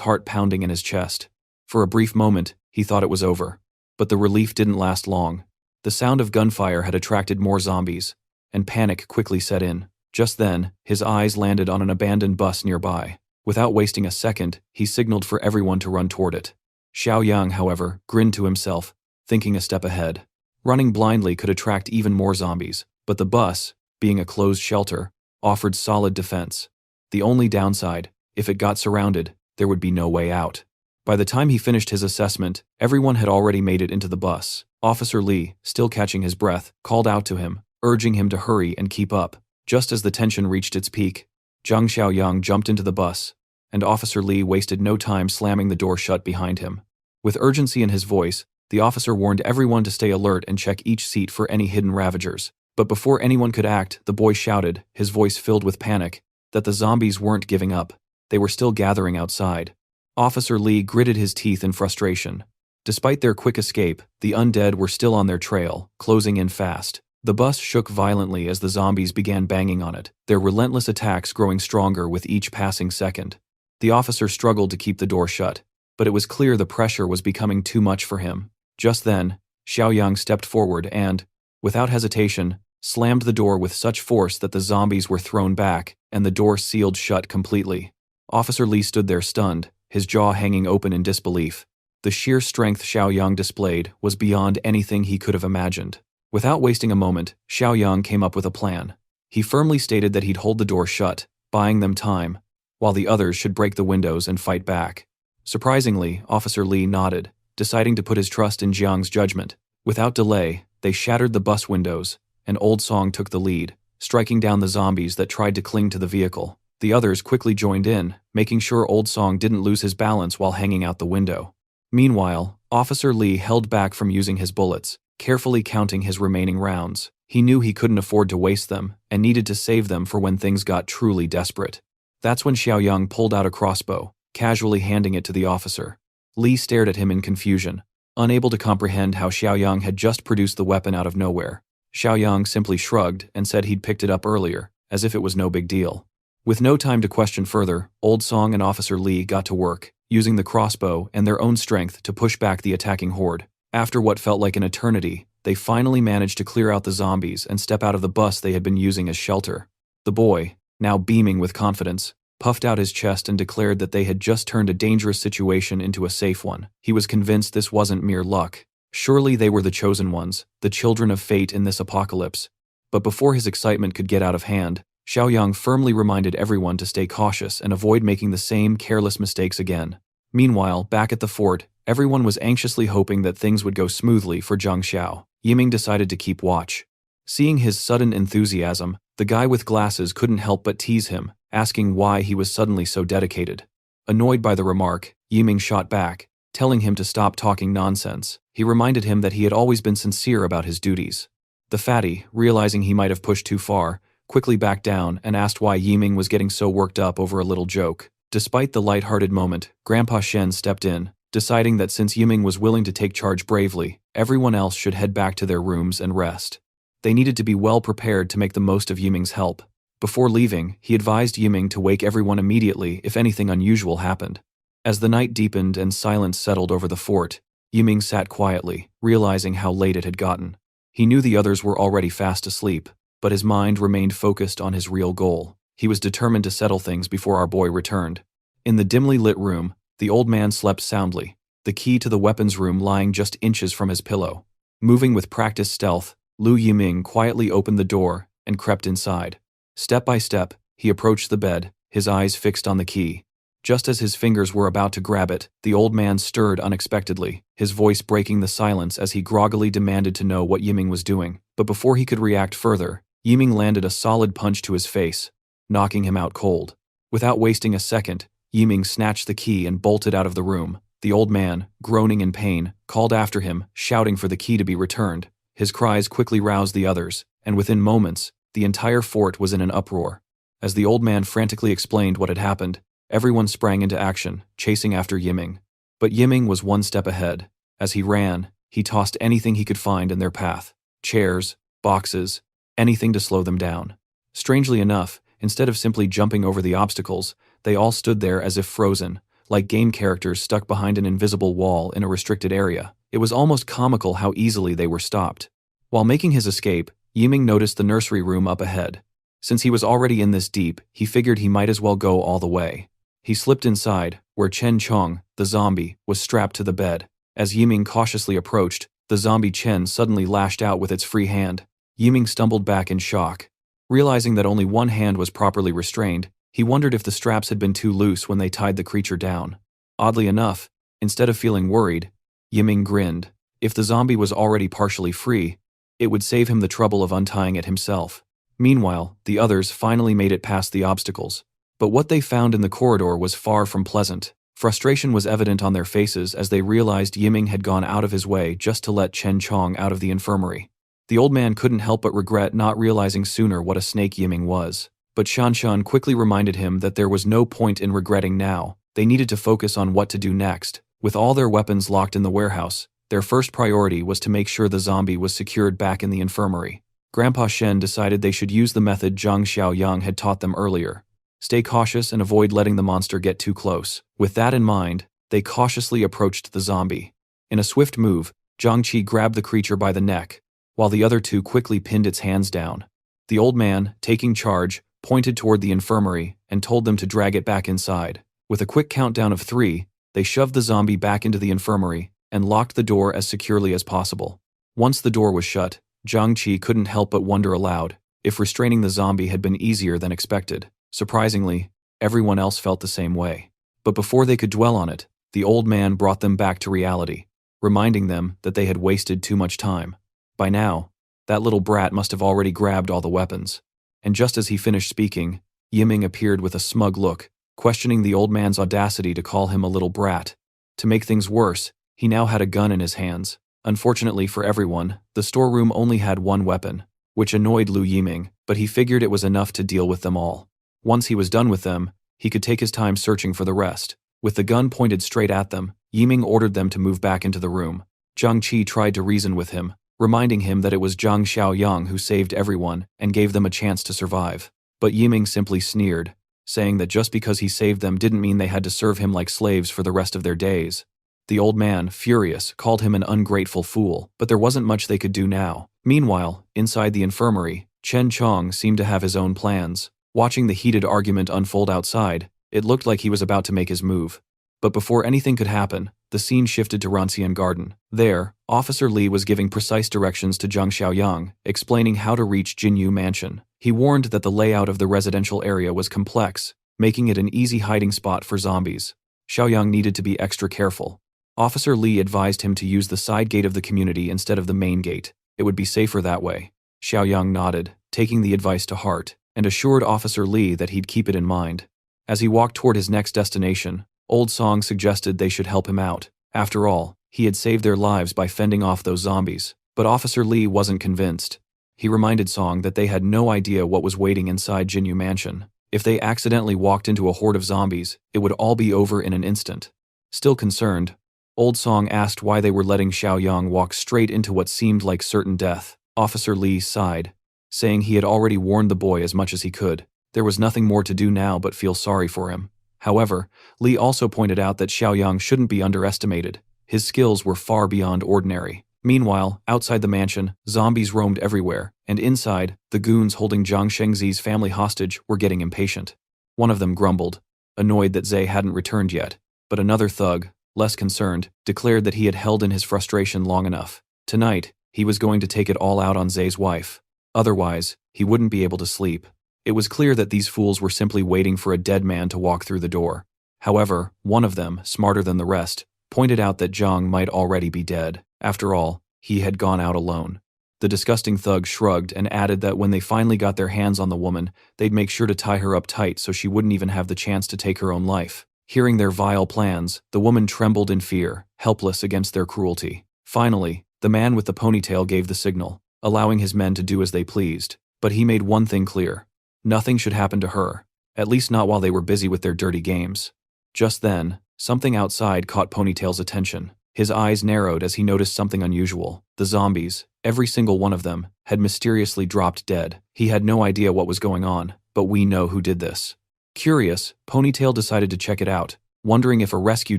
heart pounding in his chest. For a brief moment, he thought it was over. But the relief didn't last long. The sound of gunfire had attracted more zombies, and panic quickly set in. Just then, his eyes landed on an abandoned bus nearby. Without wasting a second, he signaled for everyone to run toward it. Xiao Yang, however, grinned to himself, thinking a step ahead. Running blindly could attract even more zombies, but the bus, being a closed shelter, offered solid defense. The only downside, if it got surrounded, there would be no way out. By the time he finished his assessment, everyone had already made it into the bus. Officer Li, still catching his breath, called out to him, urging him to hurry and keep up. Just as the tension reached its peak, Zhang Xiaoyang jumped into the bus, and Officer Li wasted no time slamming the door shut behind him. With urgency in his voice, the officer warned everyone to stay alert and check each seat for any hidden ravagers. But before anyone could act, the boy shouted, his voice filled with panic, that the zombies weren't giving up. They were still gathering outside. Officer Li gritted his teeth in frustration. Despite their quick escape, the undead were still on their trail, closing in fast. The bus shook violently as the zombies began banging on it, their relentless attacks growing stronger with each passing second. The officer struggled to keep the door shut, but it was clear the pressure was becoming too much for him. Just then, Xiaoyang stepped forward and, without hesitation, slammed the door with such force that the zombies were thrown back and the door sealed shut completely. Officer Li stood there stunned, his jaw hanging open in disbelief. The sheer strength Xiaoyang displayed was beyond anything he could have imagined. Without wasting a moment, Xiaoyang came up with a plan. He firmly stated that he'd hold the door shut, buying them time, while the others should break the windows and fight back. Surprisingly, Officer Li nodded, deciding to put his trust in Jiang's judgment. Without delay, they shattered the bus windows, and Old Song took the lead, striking down the zombies that tried to cling to the vehicle. The others quickly joined in, making sure Old Song didn't lose his balance while hanging out the window. Meanwhile, Officer Li held back from using his bullets, carefully counting his remaining rounds. He knew he couldn't afford to waste them, and needed to save them for when things got truly desperate. That's when Xiaoyang pulled out a crossbow, casually handing it to the officer. Li stared at him in confusion, unable to comprehend how Xiaoyang had just produced the weapon out of nowhere. Xiaoyang simply shrugged and said he'd picked it up earlier, as if it was no big deal. With no time to question further, Old Song and Officer Li got to work, using the crossbow and their own strength to push back the attacking horde. After what felt like an eternity, they finally managed to clear out the zombies and step out of the bus they had been using as shelter. The boy, now beaming with confidence, puffed out his chest and declared that they had just turned a dangerous situation into a safe one. He was convinced this wasn't mere luck. Surely they were the chosen ones, the children of fate in this apocalypse. But before his excitement could get out of hand, Xiaoyang firmly reminded everyone to stay cautious and avoid making the same careless mistakes again. Meanwhile, back at the fort, everyone was anxiously hoping that things would go smoothly for Zhang Xiao. Yiming decided to keep watch. Seeing his sudden enthusiasm, the guy with glasses couldn't help but tease him, asking why he was suddenly so dedicated. Annoyed by the remark, Yiming shot back, telling him to stop talking nonsense. He reminded him that he had always been sincere about his duties. The fatty, realizing he might have pushed too far, quickly backed down and asked why Yiming was getting so worked up over a little joke. Despite the light-hearted moment, Grandpa Shen stepped in, deciding that since Yiming was willing to take charge bravely, everyone else should head back to their rooms and rest. They needed to be well prepared to make the most of Yiming's help. Before leaving, he advised Yiming to wake everyone immediately if anything unusual happened. As the night deepened and silence settled over the fort, Yiming sat quietly, realizing how late it had gotten. He knew the others were already fast asleep, but his mind remained focused on his real goal. He was determined to settle things before our boy returned. In the dimly lit room, the old man slept soundly, the key to the weapons room lying just inches from his pillow. Moving with practiced stealth, Lu Yiming quietly opened the door and crept inside. Step by step, he approached the bed, his eyes fixed on the key. Just as his fingers were about to grab it, the old man stirred unexpectedly, his voice breaking the silence as he groggily demanded to know what Yiming was doing. But before he could react further, Yiming landed a solid punch to his face, knocking him out cold. Without wasting a second, Yiming snatched the key and bolted out of the room. The old man, groaning in pain, called after him, shouting for the key to be returned. His cries quickly roused the others, and within moments, the entire fort was in an uproar. As the old man frantically explained what had happened, everyone sprang into action, chasing after Yiming. But Yiming was one step ahead. As he ran, he tossed anything he could find in their path. Chairs, boxes, anything to slow them down. Strangely enough, instead of simply jumping over the obstacles, they all stood there as if frozen, like game characters stuck behind an invisible wall in a restricted area. It was almost comical how easily they were stopped. While making his escape, Yiming noticed the nursery room up ahead. Since he was already in this deep, he figured he might as well go all the way. He slipped inside, where Chen Chong, the zombie, was strapped to the bed. As Yiming cautiously approached, the zombie Chen suddenly lashed out with its free hand. Yiming stumbled back in shock. Realizing that only one hand was properly restrained, he wondered if the straps had been too loose when they tied the creature down. Oddly enough, instead of feeling worried, Yiming grinned. If the zombie was already partially free, it would save him the trouble of untying it himself. Meanwhile, the others finally made it past the obstacles. But what they found in the corridor was far from pleasant. Frustration was evident on their faces as they realized Yiming had gone out of his way just to let Chen Chong out of the infirmary. The old man couldn't help but regret not realizing sooner what a snake Yiming was. But Shanshan quickly reminded him that there was no point in regretting now. They needed to focus on what to do next. With all their weapons locked in the warehouse, their first priority was to make sure the zombie was secured back in the infirmary. Grandpa Shen decided they should use the method Zhang Xiaoyang had taught them earlier. Stay cautious and avoid letting the monster get too close. With that in mind, they cautiously approached the zombie. In a swift move, Zhang Qi grabbed the creature by the neck, while the other two quickly pinned its hands down. The old man, taking charge, pointed toward the infirmary and told them to drag it back inside. With a quick countdown of 3, they shoved the zombie back into the infirmary and locked the door as securely as possible. Once the door was shut, Zhang Qi couldn't help but wonder aloud if restraining the zombie had been easier than expected. Surprisingly, everyone else felt the same way. But before they could dwell on it, the old man brought them back to reality, reminding them that they had wasted too much time. By now, that little brat must have already grabbed all the weapons. And just as he finished speaking, Yiming appeared with a smug look, questioning the old man's audacity to call him a little brat. To make things worse, he now had a gun in his hands. Unfortunately for everyone, the storeroom only had one weapon, which annoyed Lu Yiming, but he figured it was enough to deal with them all. Once he was done with them, he could take his time searching for the rest. With the gun pointed straight at them, Yiming ordered them to move back into the room. Zhang Qi tried to reason with him, reminding him that it was Zhang Xiaoyang who saved everyone and gave them a chance to survive. But Yiming simply sneered, saying that just because he saved them didn't mean they had to serve him like slaves for the rest of their days. The old man, furious, called him an ungrateful fool, but there wasn't much they could do now. Meanwhile, inside the infirmary, Chen Chong seemed to have his own plans. Watching the heated argument unfold outside, it looked like he was about to make his move. But before anything could happen, the scene shifted to Rancian Garden. There, Officer Li was giving precise directions to Zhang Xiaoyang, explaining how to reach Jinyu Mansion. He warned that the layout of the residential area was complex, making it an easy hiding spot for zombies. Xiaoyang needed to be extra careful. Officer Li advised him to use the side gate of the community instead of the main gate. It would be safer that way. Xiaoyang nodded, taking the advice to heart, and assured Officer Li that he'd keep it in mind. As he walked toward his next destination, Old Song suggested they should help him out. After all, he had saved their lives by fending off those zombies. But Officer Li wasn't convinced. He reminded Song that they had no idea what was waiting inside Jinyu Mansion. If they accidentally walked into a horde of zombies, it would all be over in an instant. Still concerned, Old Song asked why they were letting Xiaoyang walk straight into what seemed like certain death. Officer Li sighed, saying he had already warned the boy as much as he could. There was nothing more to do now but feel sorry for him. However, Li also pointed out that Xiaoyang shouldn't be underestimated. His skills were far beyond ordinary. Meanwhile, outside the mansion, zombies roamed everywhere, and inside, the goons holding Zhang Shengzi's family hostage were getting impatient. One of them grumbled, annoyed that Zhe hadn't returned yet, but another thug, less concerned, declared that he had held in his frustration long enough. Tonight, he was going to take it all out on Zhe's wife. Otherwise, he wouldn't be able to sleep. It was clear that these fools were simply waiting for a dead man to walk through the door. However, one of them, smarter than the rest, pointed out that Zhang might already be dead. After all, he had gone out alone. The disgusting thug shrugged and added that when they finally got their hands on the woman, they'd make sure to tie her up tight so she wouldn't even have the chance to take her own life. Hearing their vile plans, the woman trembled in fear, helpless against their cruelty. Finally, the man with the ponytail gave the signal, allowing his men to do as they pleased. But he made one thing clear. Nothing should happen to her, at least not while they were busy with their dirty games. Just then, something outside caught Ponytail's attention. His eyes narrowed as he noticed something unusual. The zombies, every single one of them, had mysteriously dropped dead. He had no idea what was going on, but we know who did this. Curious, Ponytail decided to check it out, wondering if a rescue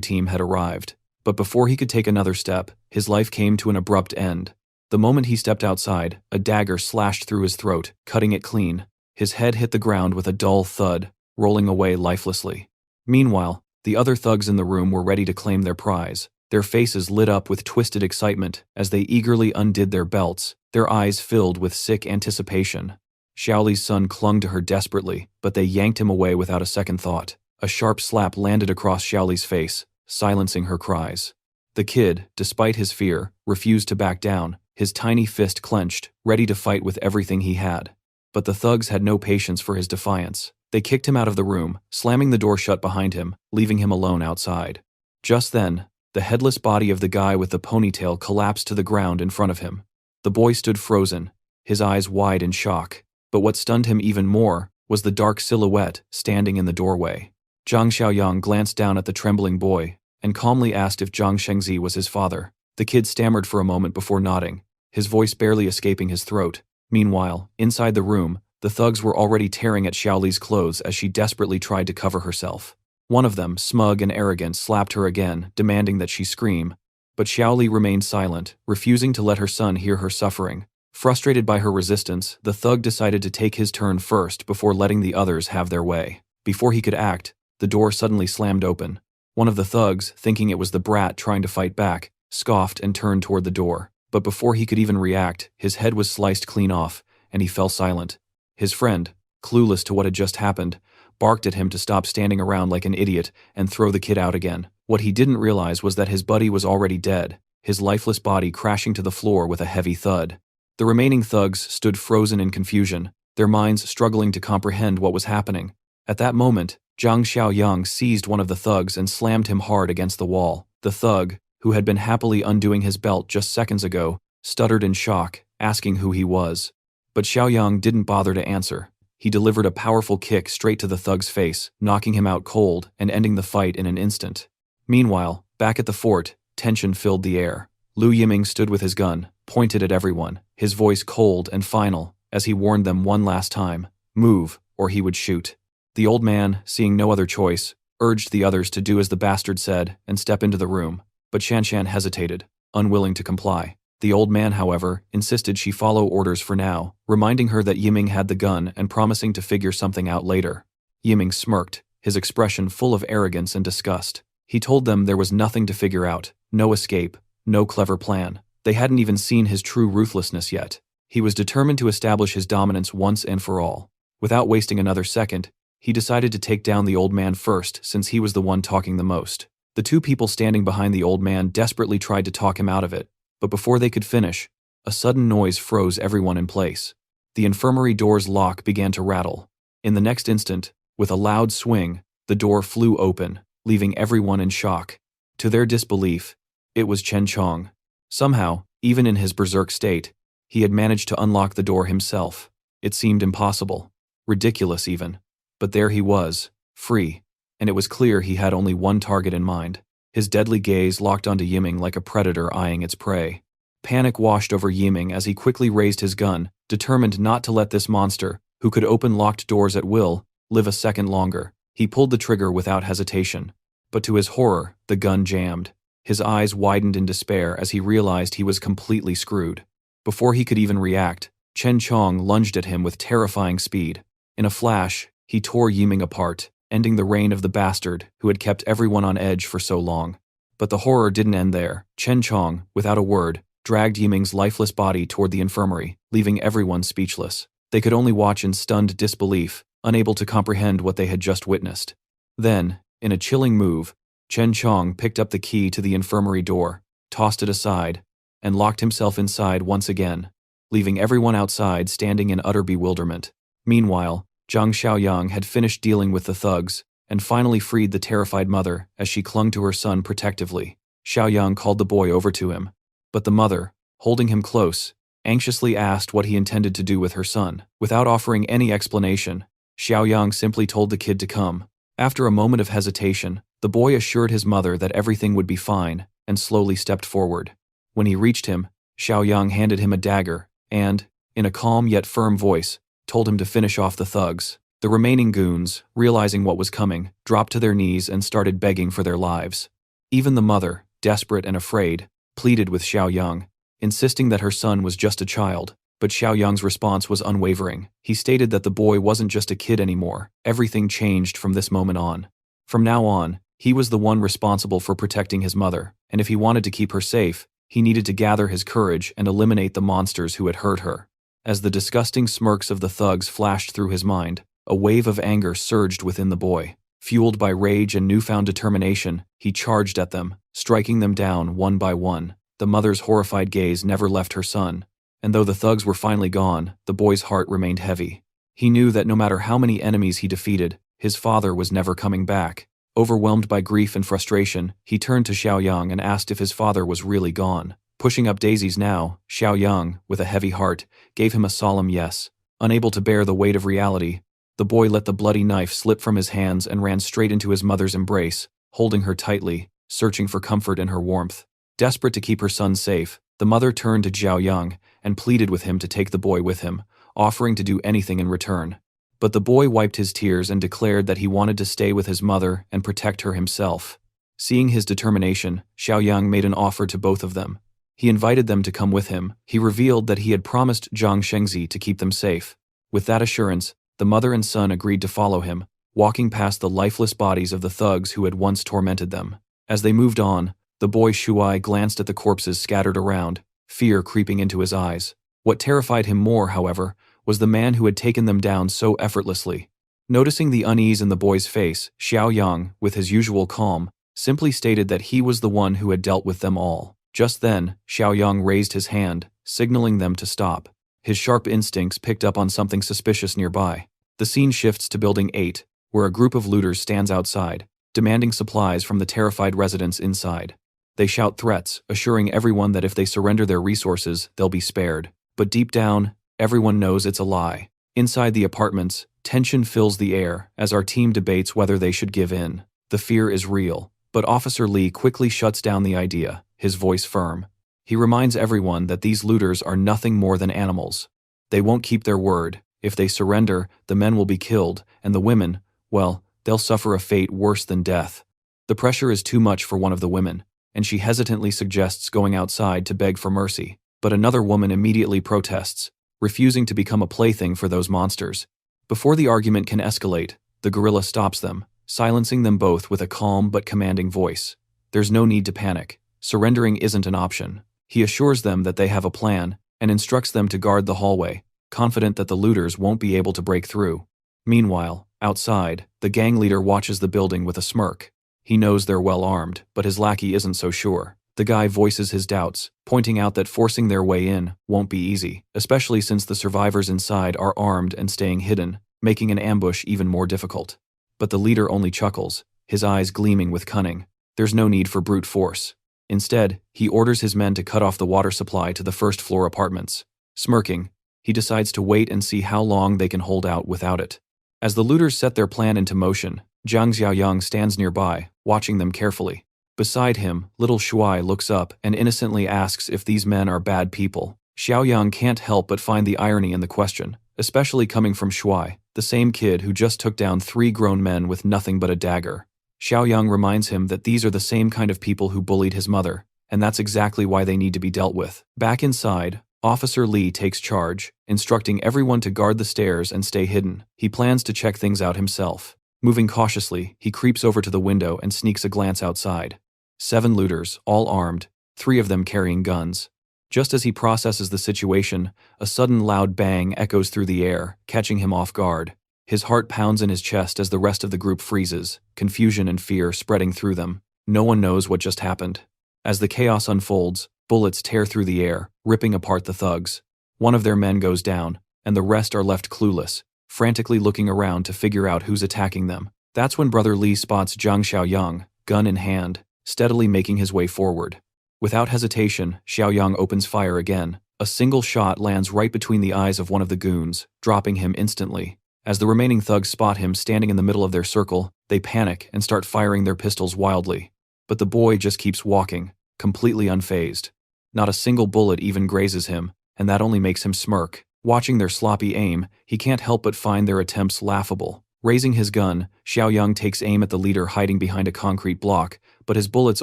team had arrived. But before he could take another step, his life came to an abrupt end. The moment he stepped outside, a dagger slashed through his throat, cutting it clean. His head hit the ground with a dull thud, rolling away lifelessly. Meanwhile, the other thugs in the room were ready to claim their prize. Their faces lit up with twisted excitement as they eagerly undid their belts, their eyes filled with sick anticipation. Xiaoli's son clung to her desperately, but they yanked him away without a second thought. A sharp slap landed across Xiaoli's face, silencing her cries. The kid, despite his fear, refused to back down, his tiny fist clenched, ready to fight with everything he had. But the thugs had no patience for his defiance. They kicked him out of the room, slamming the door shut behind him, leaving him alone outside. Just then, the headless body of the guy with the ponytail collapsed to the ground in front of him. The boy stood frozen, his eyes wide in shock. But what stunned him even more was the dark silhouette standing in the doorway. Zhang Xiaoyang glanced down at the trembling boy and calmly asked if Zhang Shengzi was his father. The kid stammered for a moment before nodding, his voice barely escaping his throat. Meanwhile, inside the room, the thugs were already tearing at Xiaoli's clothes as she desperately tried to cover herself. One of them, smug and arrogant, slapped her again, demanding that she scream. But Xiaoli remained silent, refusing to let her son hear her suffering. Frustrated by her resistance, the thug decided to take his turn first before letting the others have their way. Before he could act, the door suddenly slammed open. One of the thugs, thinking it was the brat trying to fight back, scoffed and turned toward the door. But before he could even react, his head was sliced clean off, and he fell silent. His friend, clueless to what had just happened, barked at him to stop standing around like an idiot and throw the kid out again. What he didn't realize was that his buddy was already dead, his lifeless body crashing to the floor with a heavy thud. The remaining thugs stood frozen in confusion, their minds struggling to comprehend what was happening. At that moment, Zhang Xiaoyang seized one of the thugs and slammed him hard against the wall. The thug, who had been happily undoing his belt just seconds ago, stuttered in shock, asking who he was. But Xiaoyang didn't bother to answer. He delivered a powerful kick straight to the thug's face, knocking him out cold and ending the fight in an instant. Meanwhile, back at the fort, tension filled the air. Lu Yiming stood with his gun, pointed at everyone, his voice cold and final, as he warned them one last time, "Move, or he would shoot." The old man, seeing no other choice, urged the others to do as the bastard said and step into the room, but Shanshan hesitated, unwilling to comply. The old man, however, insisted she follow orders for now, reminding her that Yiming had the gun and promising to figure something out later. Yiming smirked, his expression full of arrogance and disgust. He told them there was nothing to figure out, no escape, no clever plan. They hadn't even seen his true ruthlessness yet. He was determined to establish his dominance once and for all. Without wasting another second, he decided to take down the old man first since he was the one talking the most. The two people standing behind the old man desperately tried to talk him out of it, but before they could finish, a sudden noise froze everyone in place. The infirmary door's lock began to rattle. In the next instant, with a loud swing, the door flew open, leaving everyone in shock. To their disbelief, it was Chen Chong. Somehow, even in his berserk state, he had managed to unlock the door himself. It seemed impossible, ridiculous even. But there he was, free, and it was clear he had only one target in mind. His deadly gaze locked onto Yiming like a predator eyeing its prey. Panic washed over Yiming as he quickly raised his gun, determined not to let this monster, who could open locked doors at will, live a second longer. He pulled the trigger without hesitation. But to his horror, the gun jammed. His eyes widened in despair as he realized he was completely screwed. Before he could even react, Chen Chong lunged at him with terrifying speed. In a flash, he tore Yiming apart, ending the reign of the bastard who had kept everyone on edge for so long. But the horror didn't end there. Chen Chong, without a word, dragged Yiming's lifeless body toward the infirmary, leaving everyone speechless. They could only watch in stunned disbelief, unable to comprehend what they had just witnessed. Then, in a chilling move, Chen Chong picked up the key to the infirmary door, tossed it aside, and locked himself inside once again, leaving everyone outside standing in utter bewilderment. Meanwhile, Zhang Xiaoyang had finished dealing with the thugs and finally freed the terrified mother as she clung to her son protectively. Xiaoyang called the boy over to him, but the mother, holding him close, anxiously asked what he intended to do with her son. Without offering any explanation, Xiaoyang simply told the kid to come. After a moment of hesitation, the boy assured his mother that everything would be fine and slowly stepped forward. When he reached him, Xiaoyang handed him a dagger and, in a calm yet firm voice, told him to finish off the thugs. The remaining goons, realizing what was coming, dropped to their knees and started begging for their lives. Even the mother, desperate and afraid, pleaded with Xiaoyang, insisting that her son was just a child. But Xiaoyang's response was unwavering. He stated that the boy wasn't just a kid anymore. Everything changed from this moment on. From now on, he was the one responsible for protecting his mother, and if he wanted to keep her safe, he needed to gather his courage and eliminate the monsters who had hurt her. As the disgusting smirks of the thugs flashed through his mind, a wave of anger surged within the boy. Fueled by rage and newfound determination, he charged at them, striking them down one by one. The mother's horrified gaze never left her son, and though the thugs were finally gone, the boy's heart remained heavy. He knew that no matter how many enemies he defeated, his father was never coming back. Overwhelmed by grief and frustration, he turned to Xiaoyang and asked if his father was really gone. Pushing up daisies now, Xiaoyang, with a heavy heart, gave him a solemn yes. Unable to bear the weight of reality, the boy let the bloody knife slip from his hands and ran straight into his mother's embrace, holding her tightly, searching for comfort in her warmth. Desperate to keep her son safe, the mother turned to Xiaoyang and pleaded with him to take the boy with him, offering to do anything in return. But the boy wiped his tears and declared that he wanted to stay with his mother and protect her himself. Seeing his determination, Xiaoyang made an offer to both of them. He invited them to come with him. He revealed that he had promised Zhang Shengzi to keep them safe. With that assurance, the mother and son agreed to follow him, walking past the lifeless bodies of the thugs who had once tormented them. As they moved on, the boy Shuai glanced at the corpses scattered around, fear creeping into his eyes. What terrified him more, however, was the man who had taken them down so effortlessly. Noticing the unease in the boy's face, Xiaoyang, with his usual calm, simply stated that he was the one who had dealt with them all. Just then, Xiaoyang raised his hand, signaling them to stop. His sharp instincts picked up on something suspicious nearby. The scene shifts to Building 8, where a group of looters stands outside, demanding supplies from the terrified residents inside. They shout threats, assuring everyone that if they surrender their resources, they'll be spared. But deep down, everyone knows it's a lie. Inside the apartments, tension fills the air as our team debates whether they should give in. The fear is real, but Officer Lee quickly shuts down the idea, his voice firm. He reminds everyone that these looters are nothing more than animals. They won't keep their word. If they surrender, the men will be killed, and the women, well, they'll suffer a fate worse than death. The pressure is too much for one of the women, and she hesitantly suggests going outside to beg for mercy. But another woman immediately protests, refusing to become a plaything for those monsters. Before the argument can escalate, the gorilla stops them, silencing them both with a calm but commanding voice. There's no need to panic. Surrendering isn't an option. He assures them that they have a plan and instructs them to guard the hallway, confident that the looters won't be able to break through. Meanwhile, outside, the gang leader watches the building with a smirk. He knows they're well armed, but his lackey isn't so sure. The guy voices his doubts, pointing out that forcing their way in won't be easy, especially since the survivors inside are armed and staying hidden, making an ambush even more difficult. But the leader only chuckles, his eyes gleaming with cunning. There's no need for brute force. Instead, he orders his men to cut off the water supply to the first-floor apartments. Smirking, he decides to wait and see how long they can hold out without it. As the looters set their plan into motion, Zhang Xiaoyang stands nearby, watching them carefully. Beside him, little Shuai looks up and innocently asks if these men are bad people. Xiaoyang can't help but find the irony in the question, especially coming from Shuai, the same kid who just took down 3 grown men with nothing but a dagger. Xiaoyang reminds him that these are the same kind of people who bullied his mother, and that's exactly why they need to be dealt with. Back inside, Officer Lee takes charge, instructing everyone to guard the stairs and stay hidden. He plans to check things out himself. Moving cautiously, he creeps over to the window and sneaks a glance outside. 7 looters, all armed, 3 of them carrying guns. Just as he processes the situation, a sudden loud bang echoes through the air, catching him off guard. His heart pounds in his chest as the rest of the group freezes, confusion and fear spreading through them. No one knows what just happened. As the chaos unfolds, bullets tear through the air, ripping apart the thugs. One of their men goes down, and the rest are left clueless, frantically looking around to figure out who's attacking them. That's when Brother Lee spots Zhang Xiaoyang, gun in hand, steadily making his way forward. Without hesitation, Xiaoyang opens fire again. A single shot lands right between the eyes of one of the goons, dropping him instantly. As the remaining thugs spot him standing in the middle of their circle, they panic and start firing their pistols wildly. But the boy just keeps walking, completely unfazed. Not a single bullet even grazes him, and that only makes him smirk. Watching their sloppy aim, he can't help but find their attempts laughable. Raising his gun, Xiaoyang takes aim at the leader hiding behind a concrete block, but his bullets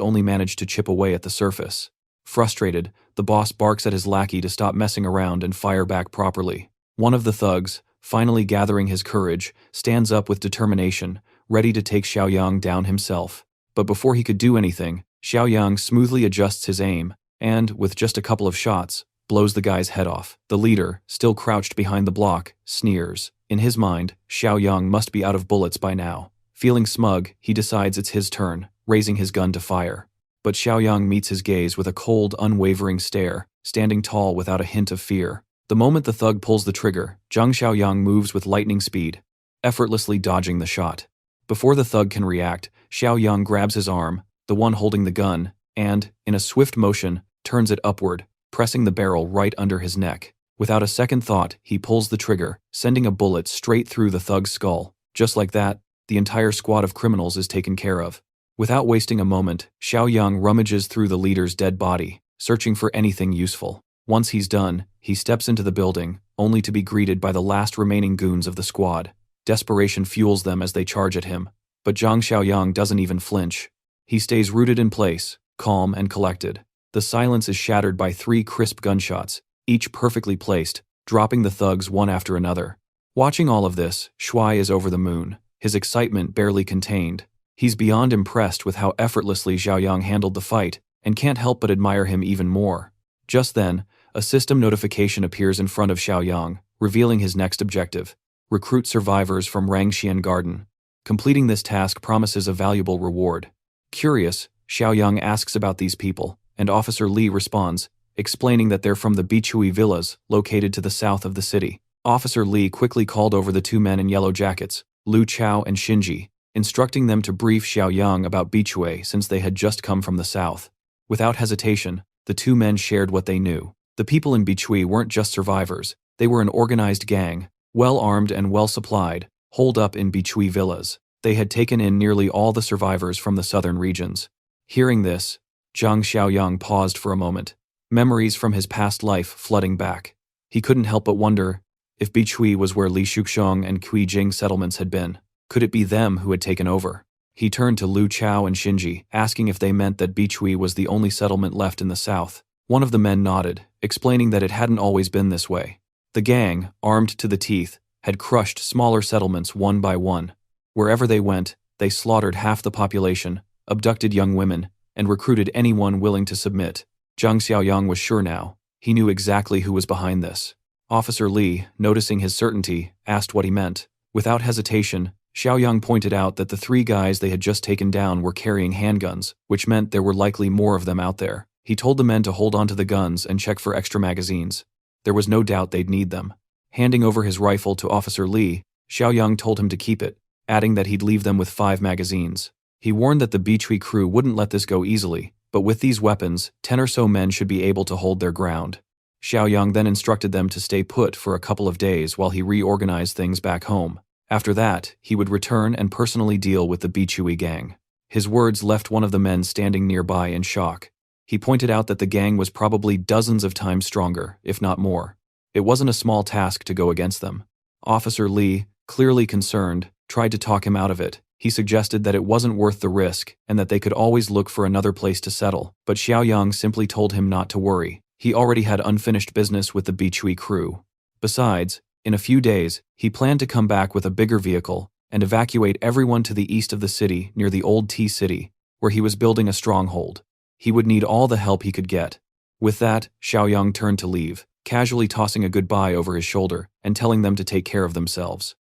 only manage to chip away at the surface. Frustrated, the boss barks at his lackey to stop messing around and fire back properly. One of the thugs, finally gathering his courage, stands up with determination, ready to take Xiaoyang down himself. But before he could do anything, Xiaoyang smoothly adjusts his aim, and, with just a couple of shots, blows the guy's head off. The leader, still crouched behind the block, sneers. In his mind, Xiaoyang must be out of bullets by now. Feeling smug, he decides it's his turn, raising his gun to fire. But Xiaoyang meets his gaze with a cold, unwavering stare, standing tall without a hint of fear. The moment the thug pulls the trigger, Zhang Xiaoyang moves with lightning speed, effortlessly dodging the shot. Before the thug can react, Xiaoyang grabs his arm, the one holding the gun, and, in a swift motion, turns it upward, pressing the barrel right under his neck. Without a second thought, he pulls the trigger, sending a bullet straight through the thug's skull. Just like that, the entire squad of criminals is taken care of. Without wasting a moment, Xiaoyang rummages through the leader's dead body, searching for anything useful. Once he's done, he steps into the building, only to be greeted by the last remaining goons of the squad. Desperation fuels them as they charge at him. But Zhang Xiaoyang doesn't even flinch. He stays rooted in place, calm and collected. The silence is shattered by 3 crisp gunshots, each perfectly placed, dropping the thugs one after another. Watching all of this, Shuai is over the moon, his excitement barely contained. He's beyond impressed with how effortlessly Xiaoyang handled the fight, and can't help but admire him even more. Just then, a system notification appears in front of Xiaoyang, revealing his next objective: recruit survivors from Rangxian Garden. Completing this task promises a valuable reward. Curious, Xiaoyang asks about these people, and Officer Li responds, explaining that they're from the Bichui villas, located to the south of the city. Officer Li quickly called over the 2 men in yellow jackets, Lu Chao and Xinji, instructing them to brief Xiaoyang about Bichui since they had just come from the south. Without hesitation, the 2 men shared what they knew. The people in Bichui weren't just survivors, they were an organized gang, well-armed and well-supplied, holed up in Bichui villas. They had taken in nearly all the survivors from the southern regions. Hearing this, Zhang Xiaoyang paused for a moment, memories from his past life flooding back. He couldn't help but wonder if Bichui was where Li Shuxiong and Kui Jing settlements had been. Could it be them who had taken over? He turned to Lu Chao and Xinji, asking if they meant that Bichui was the only settlement left in the south. One of the men nodded, explaining that it hadn't always been this way. The gang, armed to the teeth, had crushed smaller settlements one by one. Wherever they went, they slaughtered half the population, abducted young women, and recruited anyone willing to submit. Zhang Xiaoyang was sure now. He knew exactly who was behind this. Officer Li, noticing his certainty, asked what he meant. Without hesitation, Xiaoyang pointed out that the 3 guys they had just taken down were carrying handguns, which meant there were likely more of them out there. He told the men to hold onto the guns and check for extra magazines. There was no doubt they'd need them. Handing over his rifle to Officer Li, Xiaoyang told him to keep it, adding that he'd leave them with 5 magazines. He warned that the Bichui crew wouldn't let this go easily, but with these weapons, 10 or so men should be able to hold their ground. Xiaoyang then instructed them to stay put for a couple of days while he reorganized things back home. After that, he would return and personally deal with the Bichui gang. His words left one of the men standing nearby in shock. He pointed out that the gang was probably dozens of times stronger, if not more. It wasn't a small task to go against them. Officer Li, clearly concerned, tried to talk him out of it. He suggested that it wasn't worth the risk and that they could always look for another place to settle, but Xiaoyang simply told him not to worry. He already had unfinished business with the Bichui crew. Besides, in a few days, he planned to come back with a bigger vehicle and evacuate everyone to the east of the city near the old tea city, where he was building a stronghold. He would need all the help he could get. With that, Xiaoyang turned to leave, casually tossing a goodbye over his shoulder and telling them to take care of themselves.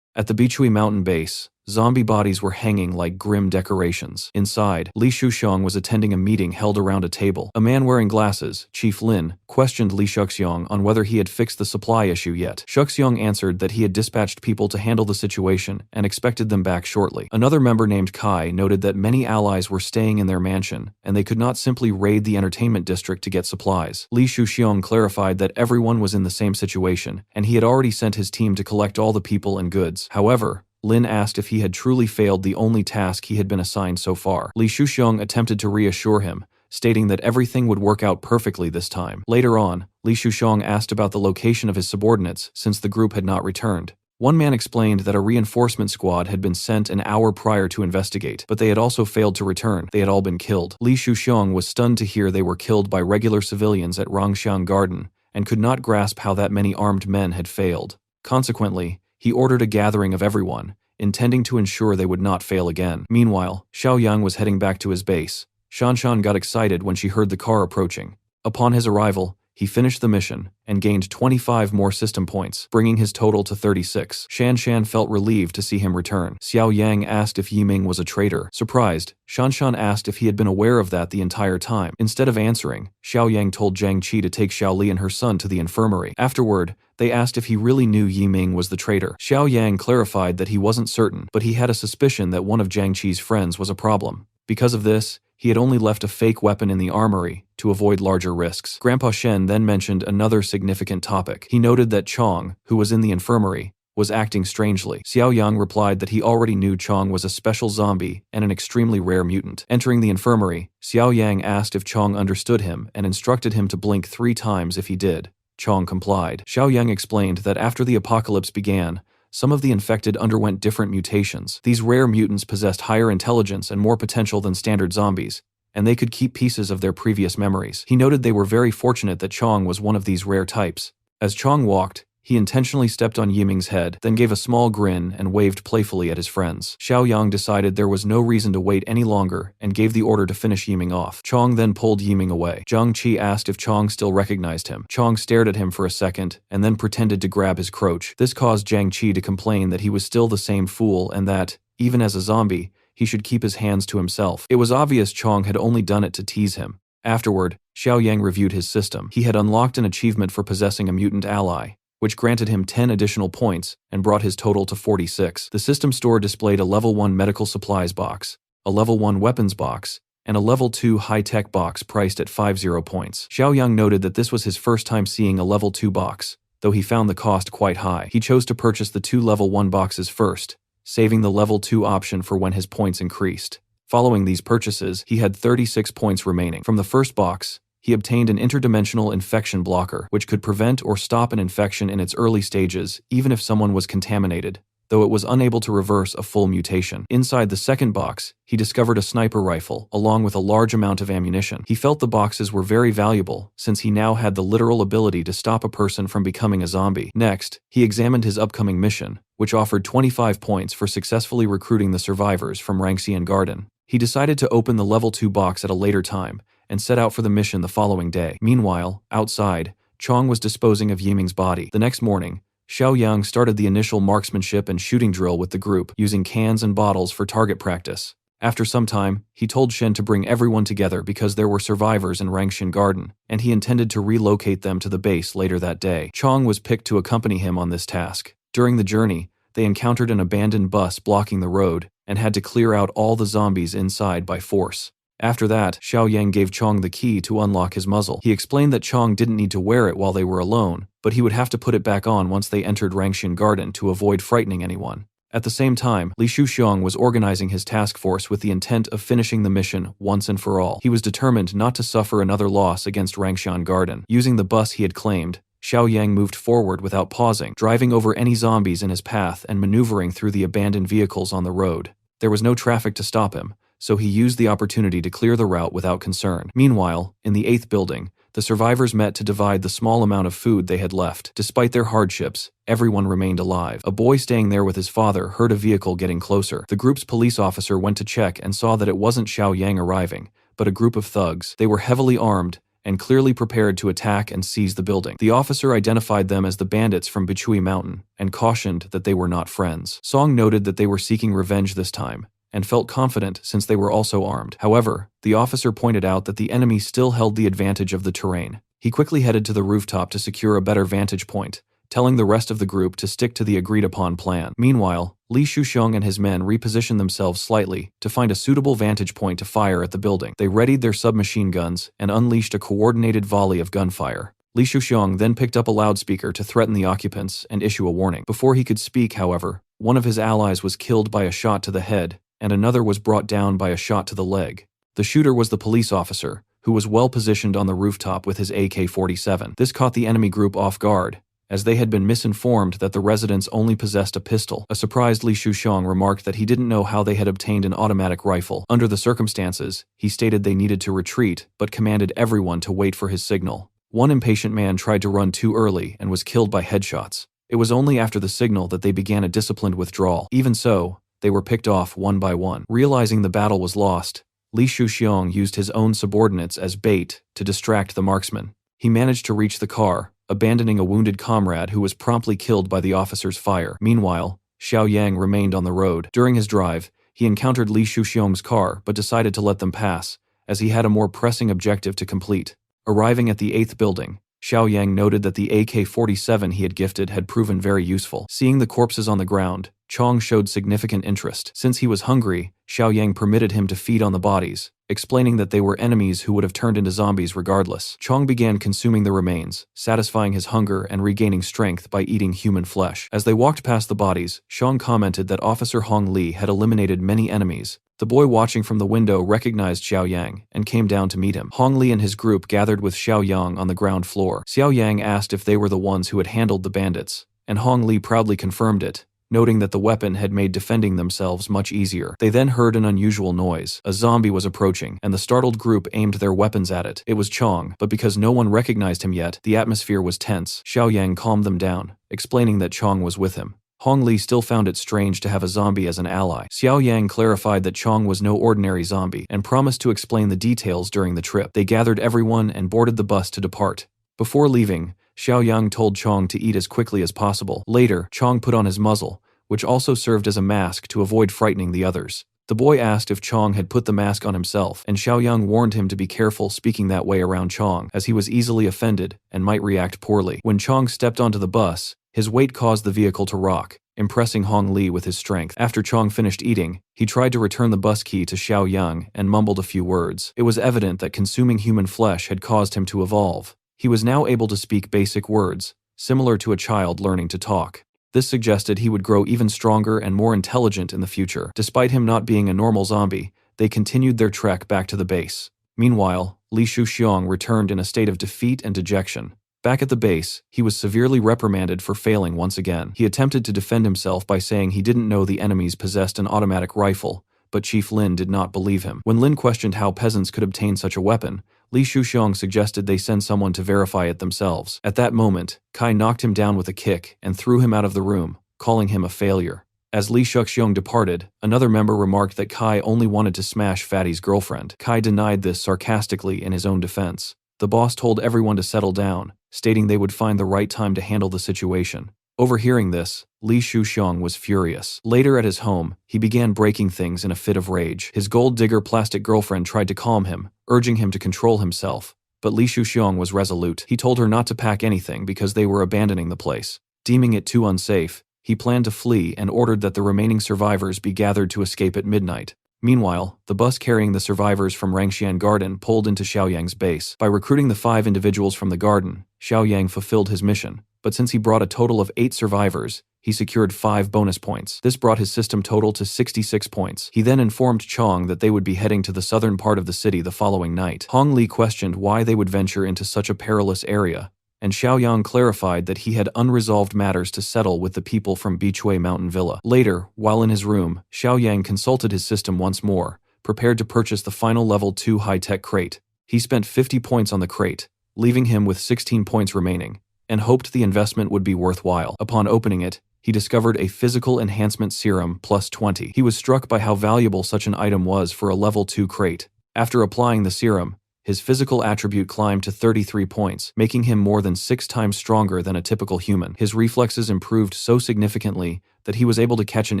At the Bichui mountain base, zombie bodies were hanging like grim decorations. Inside, Li Shuxiong was attending a meeting held around a table. A man wearing glasses, Chief Lin, questioned Li Shuxiong on whether he had fixed the supply issue yet. Shuxiong answered that he had dispatched people to handle the situation and expected them back shortly. Another member named Kai noted that many allies were staying in their mansion, and they could not simply raid the entertainment district to get supplies. Li Shuxiong clarified that everyone was in the same situation, and he had already sent his team to collect all the people and goods. However, Lin asked if he had truly failed the only task he had been assigned so far. Li Shuxiong attempted to reassure him, stating that everything would work out perfectly this time. Later on, Li Shuxiong asked about the location of his subordinates since the group had not returned. One man explained that a reinforcement squad had been sent an hour prior to investigate, but they had also failed to return. They had all been killed. Li Shuxiong was stunned to hear they were killed by regular civilians at Rangxian Garden and could not grasp how that many armed men had failed. Consequently, He ordered a gathering of everyone, intending to ensure they would not fail again. Meanwhile, Xiaoyang was heading back to his base. Shanshan got excited when she heard the car approaching. Upon his arrival, he finished the mission and gained 25 more system points, bringing his total to 36. Shanshan felt relieved to see him return. Xiao Yang asked if Yiming was a traitor. Surprised, Shanshan asked if he had been aware of that the entire time. Instead of answering, Xiao Yang told Zhang Qi to take Xiaoli and her son to the infirmary. Afterward, they asked if he really knew Yiming was the traitor. Xiao Yang clarified that he wasn't certain, but he had a suspicion that one of Zhang Qi's friends was a problem. Because of this, he had only left a fake weapon in the armory to avoid larger risks. Grandpa Shen then mentioned another significant topic. He noted that Chong, who was in the infirmary, was acting strangely. Xiao Yang replied that he already knew Chong was a special zombie and an extremely rare mutant. Entering the infirmary, Xiao Yang asked if Chong understood him and instructed him to blink 3 times if he did. Chong complied. Xiao Yang explained that after the apocalypse began, some of the infected underwent different mutations. These rare mutants possessed higher intelligence and more potential than standard zombies, and they could keep pieces of their previous memories. He noted they were very fortunate that Chong was one of these rare types. As Chong walked, he intentionally stepped on Yiming's head, then gave a small grin and waved playfully at his friends. Xiao Yang decided there was no reason to wait any longer and gave the order to finish Yiming off. Chong then pulled Yiming away. Zhang Qi asked if Chong still recognized him. Chong stared at him for a second and then pretended to grab his crotch. This caused Zhang Qi to complain that he was still the same fool and that, even as a zombie, he should keep his hands to himself. It was obvious Chong had only done it to tease him. Afterward, Xiao Yang reviewed his system. He had unlocked an achievement for possessing a mutant ally, which granted him 10 additional points and brought his total to 46. The system store displayed a level 1 medical supplies box, a level 1 weapons box, and a level 2 high-tech box priced at 50 points. Xiao Yang noted that this was his first time seeing a level 2 box, though he found the cost quite high. He chose to purchase the 2 level 1 boxes first, saving the level 2 option for when his points increased. Following these purchases, he had 36 points remaining. From the first box, he obtained an interdimensional infection blocker, which could prevent or stop an infection in its early stages, even if someone was contaminated, though it was unable to reverse a full mutation. Inside the second box, he discovered a sniper rifle, along with a large amount of ammunition. He felt the boxes were very valuable, since he now had the literal ability to stop a person from becoming a zombie. Next, he examined his upcoming mission, which offered 25 points for successfully recruiting the survivors from Rangxian Garden. He decided to open the level 2 box at a later time, and set out for the mission the following day. Meanwhile, outside, Chong was disposing of Yiming's body. The next morning, Xiao Yang started the initial marksmanship and shooting drill with the group, using cans and bottles for target practice. After some time, he told Shen to bring everyone together because there were survivors in Rangxian Garden, and he intended to relocate them to the base later that day. Chong was picked to accompany him on this task. During the journey, they encountered an abandoned bus blocking the road, and had to clear out all the zombies inside by force. After that, Xiao Yang gave Chong the key to unlock his muzzle. He explained that Chong didn't need to wear it while they were alone, but he would have to put it back on once they entered Rangxian Garden to avoid frightening anyone. At the same time, Li Shuxiong was organizing his task force with the intent of finishing the mission once and for all. He was determined not to suffer another loss against Rangxian Garden. Using the bus he had claimed, Xiao Yang moved forward without pausing, driving over any zombies in his path and maneuvering through the abandoned vehicles on the road. There was no traffic to stop him, so he used the opportunity to clear the route without concern. Meanwhile, in the 8th building, the survivors met to divide the small amount of food they had left. Despite their hardships, everyone remained alive. A boy staying there with his father heard a vehicle getting closer. The group's police officer went to check and saw that it wasn't Xiao Yang arriving, but a group of thugs. They were heavily armed and clearly prepared to attack and seize the building. The officer identified them as the bandits from Bichui Mountain and cautioned that they were not friends. Song noted that they were seeking revenge this time, and felt confident since they were also armed. However, the officer pointed out that the enemy still held the advantage of the terrain. He quickly headed to the rooftop to secure a better vantage point, telling the rest of the group to stick to the agreed-upon plan. Meanwhile, Li Shuxiong and his men repositioned themselves slightly to find a suitable vantage point to fire at the building. They readied their submachine guns and unleashed a coordinated volley of gunfire. Li Shuxiong then picked up a loudspeaker to threaten the occupants and issue a warning. Before he could speak, however, one of his allies was killed by a shot to the head, and another was brought down by a shot to the leg. The shooter was the police officer, who was well positioned on the rooftop with his AK-47. This caught the enemy group off guard, as they had been misinformed that the residents only possessed a pistol. A surprised Li Shuxiong remarked that he didn't know how they had obtained an automatic rifle. Under the circumstances, he stated they needed to retreat, but commanded everyone to wait for his signal. One impatient man tried to run too early and was killed by headshots. It was only after the signal that they began a disciplined withdrawal. Even so, they were picked off one by one. Realizing the battle was lost, Li Shuxiong used his own subordinates as bait to distract the marksman. He managed to reach the car, abandoning a wounded comrade who was promptly killed by the officer's fire. Meanwhile, Xiao Yang remained on the road. During his drive, he encountered Li Shuxiong's car but decided to let them pass, as he had a more pressing objective to complete. Arriving at the 8th building, Xiao Yang noted that the AK-47 he had gifted had proven very useful. Seeing the corpses on the ground, Chong showed significant interest. Since he was hungry, Xiao Yang permitted him to feed on the bodies, explaining that they were enemies who would have turned into zombies regardless. Chong began consuming the remains, satisfying his hunger and regaining strength by eating human flesh. As they walked past the bodies, Chong commented that Officer Hong Li had eliminated many enemies. The boy watching from the window recognized Xiao Yang and came down to meet him. Hong Li and his group gathered with Xiao Yang on the ground floor. Xiao Yang asked if they were the ones who had handled the bandits, and Hong Li proudly confirmed it, noting that the weapon had made defending themselves much easier. They then heard an unusual noise. A zombie was approaching, and the startled group aimed their weapons at it. It was Chong, but because no one recognized him yet, the atmosphere was tense. Xiao Yang calmed them down, explaining that Chong was with him. Hong Li still found it strange to have a zombie as an ally. Xiao Yang clarified that Chong was no ordinary zombie and promised to explain the details during the trip. They gathered everyone and boarded the bus to depart. Before leaving, Xiao Yang told Chong to eat as quickly as possible. Later, Chong put on his muzzle, which also served as a mask to avoid frightening the others. The boy asked if Chong had put the mask on himself, and Xiao Yang warned him to be careful speaking that way around Chong, as he was easily offended and might react poorly. When Chong stepped onto the bus, his weight caused the vehicle to rock, impressing Hong Li with his strength. After Chong finished eating, he tried to return the bus key to Xiao Yang and mumbled a few words. It was evident that consuming human flesh had caused him to evolve. He was now able to speak basic words, similar to a child learning to talk. This suggested he would grow even stronger and more intelligent in the future. Despite him not being a normal zombie, they continued their trek back to the base. Meanwhile, Li Shuxiong returned in a state of defeat and dejection. Back at the base, he was severely reprimanded for failing once again. He attempted to defend himself by saying he didn't know the enemies possessed an automatic rifle, but Chief Lin did not believe him. When Lin questioned how peasants could obtain such a weapon, Li Shuxiong suggested they send someone to verify it themselves. At that moment, Kai knocked him down with a kick and threw him out of the room, calling him a failure. As Li Shuxiong departed, another member remarked that Kai only wanted to smash Fatty's girlfriend. Kai denied this sarcastically in his own defense. The boss told everyone to settle down, stating they would find the right time to handle the situation. Overhearing this, Li Shuxiong was furious. Later at his home, he began breaking things in a fit of rage. His gold digger plastic girlfriend tried to calm him, urging him to control himself, but Li Shuxiong was resolute. He told her not to pack anything because they were abandoning the place. Deeming it too unsafe, he planned to flee and ordered that the remaining survivors be gathered to escape at midnight. Meanwhile, the bus carrying the survivors from Rangxian Garden pulled into Xiao Yang's base. By recruiting the 5 individuals from the garden, Xiao Yang fulfilled his mission, but since he brought a total of 8 survivors, he secured 5 bonus points. This brought his system total to 66 points. He then informed Chong that they would be heading to the southern part of the city the following night. Hong Li questioned why they would venture into such a perilous area, and Xiao Yang clarified that he had unresolved matters to settle with the people from Beechway Mountain Villa. Later, while in his room, Xiao Yang consulted his system once more, prepared to purchase the final level 2 high-tech crate. He spent 50 points on the crate, leaving him with 16 points remaining, and hoped the investment would be worthwhile. Upon opening it, he discovered a physical enhancement serum plus 20. He was struck by how valuable such an item was for a level 2 crate. After applying the serum, his physical attribute climbed to 33 points, making him more than 6 times stronger than a typical human. His reflexes improved so significantly that he was able to catch an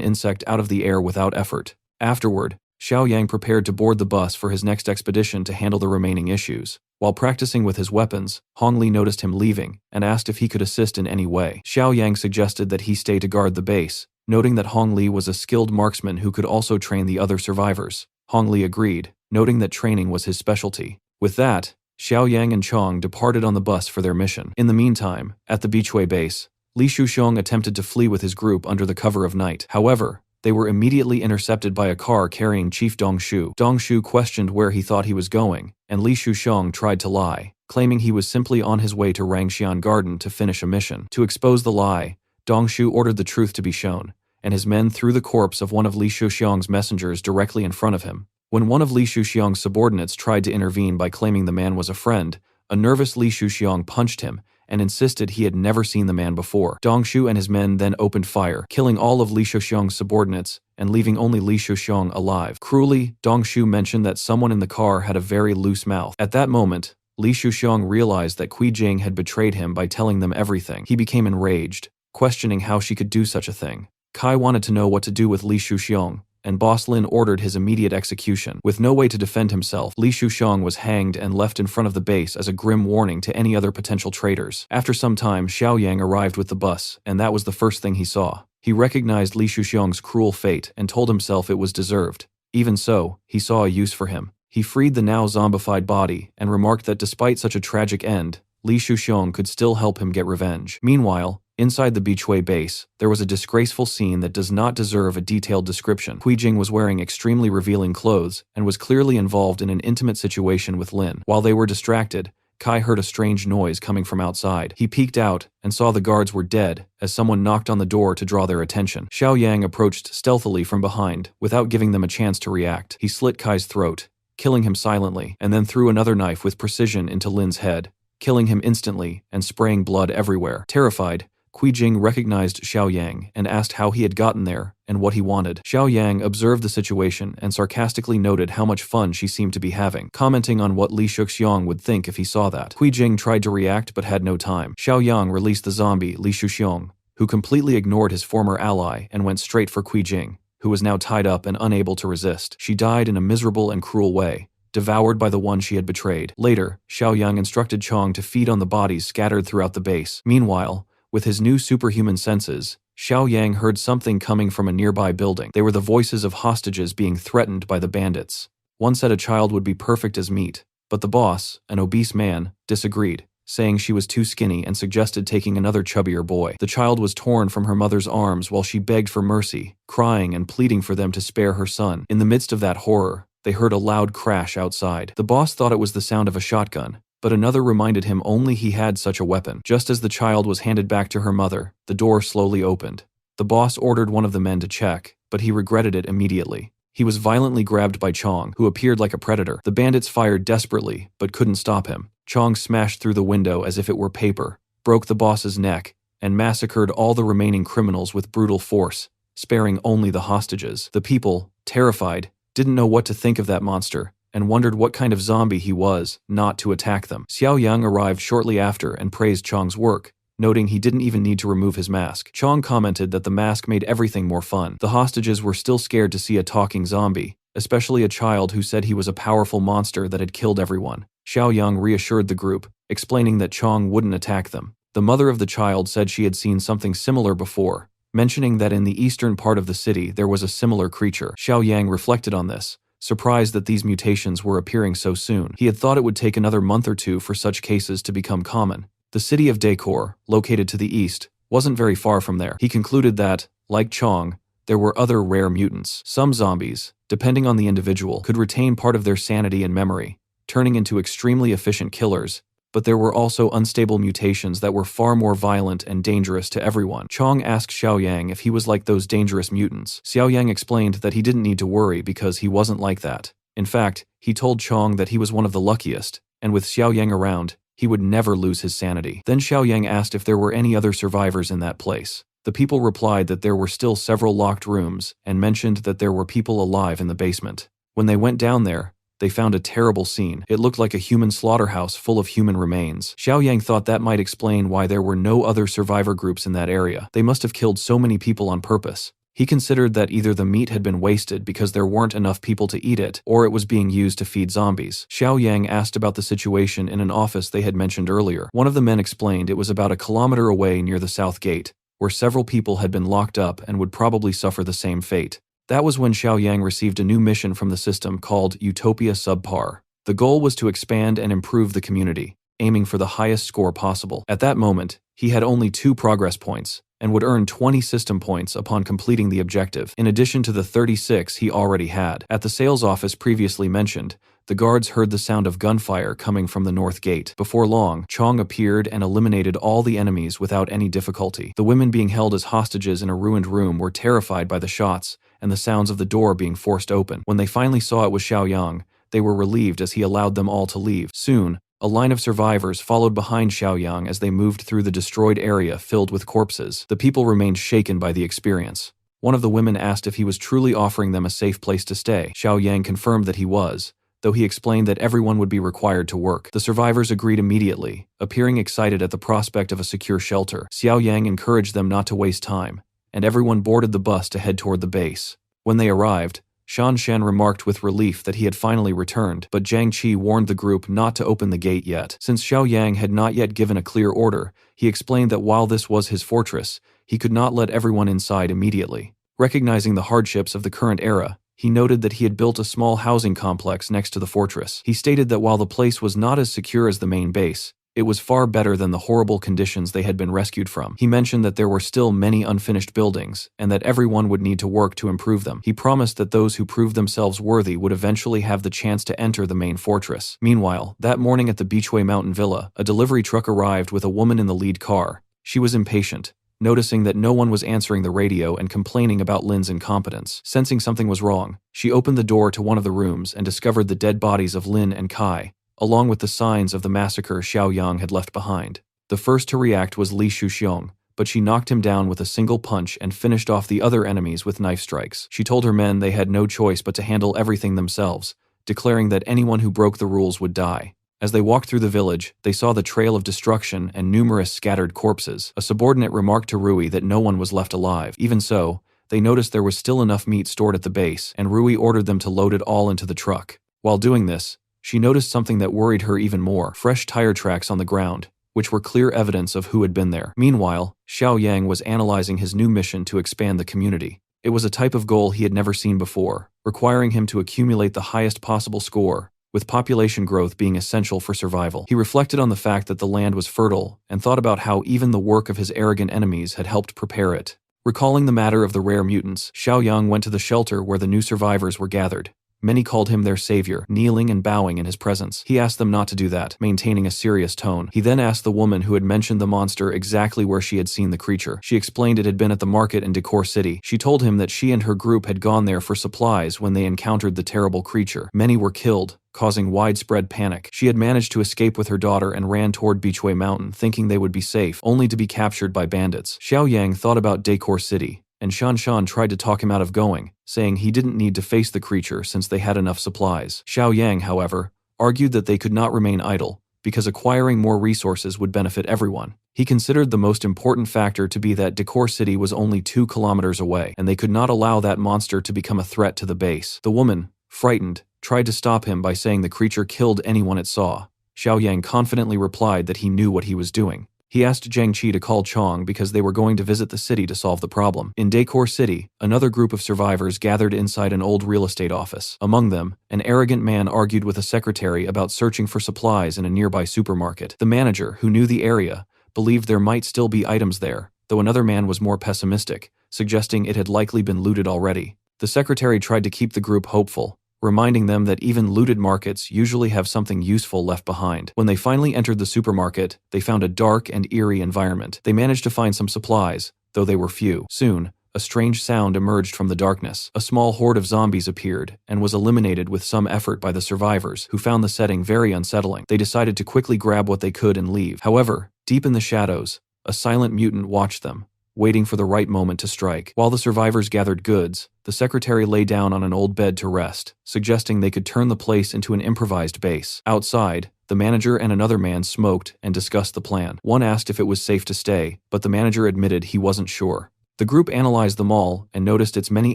insect out of the air without effort. Afterward, Xiao Yang prepared to board the bus for his next expedition to handle the remaining issues. While practicing with his weapons, Hong Li noticed him leaving and asked if he could assist in any way. Xiao Yang suggested that he stay to guard the base, noting that Hong Li was a skilled marksman who could also train the other survivors. Hong Li agreed, noting that training was his specialty. With that, Xiao Yang and Chong departed on the bus for their mission. In the meantime, at the Beechway base, Li Shuxiong attempted to flee with his group under the cover of night. However, they were immediately intercepted by a car carrying Chief Dong Shu. Dong Shu questioned where he thought he was going, and Li Shuxiong tried to lie, claiming he was simply on his way to Rangxian Garden to finish a mission. To expose the lie, Dong Shu ordered the truth to be shown, and his men threw the corpse of one of Li Shuxiong's messengers directly in front of him. When one of Li Shuxiong's subordinates tried to intervene by claiming the man was a friend, a nervous Li Shuxiong punched him and insisted he had never seen the man before. Dongshu and his men then opened fire, killing all of Li Shuxiong's subordinates and leaving only Li Shuxiong alive. Cruelly, Dongshu mentioned that someone in the car had a very loose mouth. At that moment, Li Shuxiong realized that Kui Jing had betrayed him by telling them everything. He became enraged, questioning how she could do such a thing. Kai wanted to know what to do with Li Shuxiong, and Boss Lin ordered his immediate execution. With no way to defend himself, Li Shuxiong was hanged and left in front of the base as a grim warning to any other potential traitors. After some time, Xiaoyang arrived with the bus, and that was the first thing he saw. He recognized Li Shuxiong's cruel fate and told himself it was deserved. Even so, he saw a use for him. He freed the now zombified body and remarked that despite such a tragic end, Li Shuxiong could still help him get revenge. Meanwhile, inside the Beichui base, there was a disgraceful scene that does not deserve a detailed description. Kui Jing was wearing extremely revealing clothes and was clearly involved in an intimate situation with Lin. While they were distracted, Kai heard a strange noise coming from outside. He peeked out and saw the guards were dead as someone knocked on the door to draw their attention. Xiaoyang approached stealthily from behind without giving them a chance to react. He slit Kai's throat, killing him silently, and then threw another knife with precision into Lin's head, killing him instantly and spraying blood everywhere. Terrified, Kui Jing recognized Xiaoyang and asked how he had gotten there and what he wanted. Xiaoyang observed the situation and sarcastically noted how much fun she seemed to be having, commenting on what Li Shuxiong would think if he saw that. Kui Jing tried to react but had no time. Xiaoyang released the zombie Li Shuxiong, who completely ignored his former ally and went straight for Kui Jing, who was now tied up and unable to resist. She died in a miserable and cruel way, devoured by the one she had betrayed. Later, Xiaoyang instructed Chong to feed on the bodies scattered throughout the base. Meanwhile, with his new superhuman senses, Xiaoyang heard something coming from a nearby building. They were the voices of hostages being threatened by the bandits. One said a child would be perfect as meat, but the boss, an obese man, disagreed, saying she was too skinny and suggested taking another chubbier boy. The child was torn from her mother's arms while she begged for mercy, crying and pleading for them to spare her son. In the midst of that horror, they heard a loud crash outside. The boss thought it was the sound of a shotgun, but another reminded him only he had such a weapon. Just as the child was handed back to her mother, the door slowly opened. The boss ordered one of the men to check, but he regretted it immediately. He was violently grabbed by Chong, who appeared like a predator. The bandits fired desperately, but couldn't stop him. Chong smashed through the window as if it were paper, broke the boss's neck, and massacred all the remaining criminals with brutal force, sparing only the hostages. The people, terrified, didn't know what to think of that monster, and wondered what kind of zombie he was not to attack them. Xiaoyang arrived shortly after and praised Chong's work, noting he didn't even need to remove his mask. Chong commented that the mask made everything more fun. The hostages were still scared to see a talking zombie, especially a child who said he was a powerful monster that had killed everyone. Xiaoyang reassured the group, explaining that Chong wouldn't attack them. The mother of the child said she had seen something similar before, mentioning that in the eastern part of the city there was a similar creature. Xiaoyang reflected on this, surprised that these mutations were appearing so soon. He had thought it would take another month or two for such cases to become common. The city of Decor, located to the east, wasn't very far from there. He concluded that, like Chong, there were other rare mutants. Some zombies, depending on the individual, could retain part of their sanity and memory, turning into extremely efficient killers, but there were also unstable mutations that were far more violent and dangerous to everyone. Chong asked Xiaoyang if he was like those dangerous mutants. Xiaoyang explained that he didn't need to worry because he wasn't like that. In fact, he told Chong that he was one of the luckiest, and with Xiaoyang around, he would never lose his sanity. Then Xiaoyang asked if there were any other survivors in that place. The people replied that there were still several locked rooms and mentioned that there were people alive in the basement. When they went down there, they found a terrible scene. It looked like a human slaughterhouse full of human remains. Xiaoyang thought that might explain why there were no other survivor groups in that area. They must have killed so many people on purpose. He considered that either the meat had been wasted because there weren't enough people to eat it, or it was being used to feed zombies. Xiaoyang asked about the situation in an office they had mentioned earlier. One of the men explained it was about a kilometer away near the south gate, where several people had been locked up and would probably suffer the same fate. That was when Xiaoyang received a new mission from the system called Utopia Subpar. The goal was to expand and improve the community, aiming for the highest score possible. At that moment, he had only 2 progress points, and would earn 20 system points upon completing the objective, in addition to the 36 he already had. At the sales office previously mentioned, the guards heard the sound of gunfire coming from the north gate. Before long, Chong appeared and eliminated all the enemies without any difficulty. The women being held as hostages in a ruined room were terrified by the shots and the sounds of the door being forced open. When they finally saw it was Xiaoyang, they were relieved as he allowed them all to leave. Soon, A line of survivors followed behind Xiaoyang as they moved through the destroyed area filled with corpses. The people remained shaken by the experience. One of the women asked if he was truly offering them a safe place to stay. Xiaoyang confirmed that he was, though he explained that everyone would be required to work. The survivors agreed immediately, appearing excited at the prospect of a secure shelter. Xiaoyang encouraged them not to waste time, and everyone boarded the bus to head toward the base. When they arrived, Shan Shen remarked with relief that he had finally returned, but Jiang Qi warned the group not to open the gate yet. Since Xiaoyang had not yet given a clear order, he explained that while this was his fortress, he could not let everyone inside immediately. Recognizing the hardships of the current era, he noted that he had built a small housing complex next to the fortress. He stated that while the place was not as secure as the main base, it was far better than the horrible conditions they had been rescued from. He mentioned that there were still many unfinished buildings, and that everyone would need to work to improve them. He promised that those who proved themselves worthy would eventually have the chance to enter the main fortress. Meanwhile, that morning at the Beachway Mountain Villa, a delivery truck arrived with a woman in the lead car. She was impatient, noticing that no one was answering the radio and complaining about Lin's incompetence. Sensing something was wrong, she opened the door to one of the rooms and discovered the dead bodies of Lin and Kai, along with the signs of the massacre Xiaoyang had left behind. The first to react was Li Shuxiong, but she knocked him down with a single punch and finished off the other enemies with knife strikes. She told her men they had no choice but to handle everything themselves, declaring that anyone who broke the rules would die. As they walked through the village, they saw the trail of destruction and numerous scattered corpses. A subordinate remarked to Rui that no one was left alive. Even so, they noticed there was still enough meat stored at the base, and Rui ordered them to load it all into the truck. While doing this, she noticed something that worried her even more: fresh tire tracks on the ground, which were clear evidence of who had been there. Meanwhile, Xiaoyang was analyzing his new mission to expand the community. It was a type of goal he had never seen before, requiring him to accumulate the highest possible score, with population growth being essential for survival. He reflected on the fact that the land was fertile and thought about how even the work of his arrogant enemies had helped prepare it. Recalling the matter of the rare mutants, Xiaoyang went to the shelter where the new survivors were gathered. Many called him their savior, kneeling and bowing in his presence. He asked them not to do that, maintaining a serious tone. He then asked the woman who had mentioned the monster exactly where she had seen the creature. She explained it had been at the market in Decor City. She told him that she and her group had gone there for supplies when they encountered the terrible creature. Many were killed, causing widespread panic. She had managed to escape with her daughter and ran toward Beachway Mountain, thinking they would be safe, only to be captured by bandits. Xiaoyang thought about Decor City, and Shan Shan tried to talk him out of going, saying he didn't need to face the creature since they had enough supplies. Xiaoyang, however, argued that they could not remain idle, because acquiring more resources would benefit everyone. He considered the most important factor to be that Decor City was only 2 kilometers away, and they could not allow that monster to become a threat to the base. The woman, frightened, tried to stop him by saying the creature killed anyone it saw. Xiaoyang confidently replied that he knew what he was doing. He asked Jiang Qi to call Chong because they were going to visit the city to solve the problem. In Decor City, another group of survivors gathered inside an old real estate office. Among them, an arrogant man argued with a secretary about searching for supplies in a nearby supermarket. The manager, who knew the area, believed there might still be items there, though another man was more pessimistic, suggesting it had likely been looted already. The secretary tried to keep the group hopeful, reminding them that even looted markets usually have something useful left behind. When they finally entered the supermarket, they found a dark and eerie environment. They managed to find some supplies, though they were few. Soon, a strange sound emerged from the darkness. A small horde of zombies appeared, and was eliminated with some effort by the survivors, who found the setting very unsettling. They decided to quickly grab what they could and leave. However, deep in the shadows, a silent mutant watched them, waiting for the right moment to strike. While the survivors gathered goods, the secretary lay down on an old bed to rest, suggesting they could turn the place into an improvised base. Outside, the manager and another man smoked and discussed the plan. One asked if it was safe to stay, but the manager admitted he wasn't sure. The group analyzed the mall and noticed its many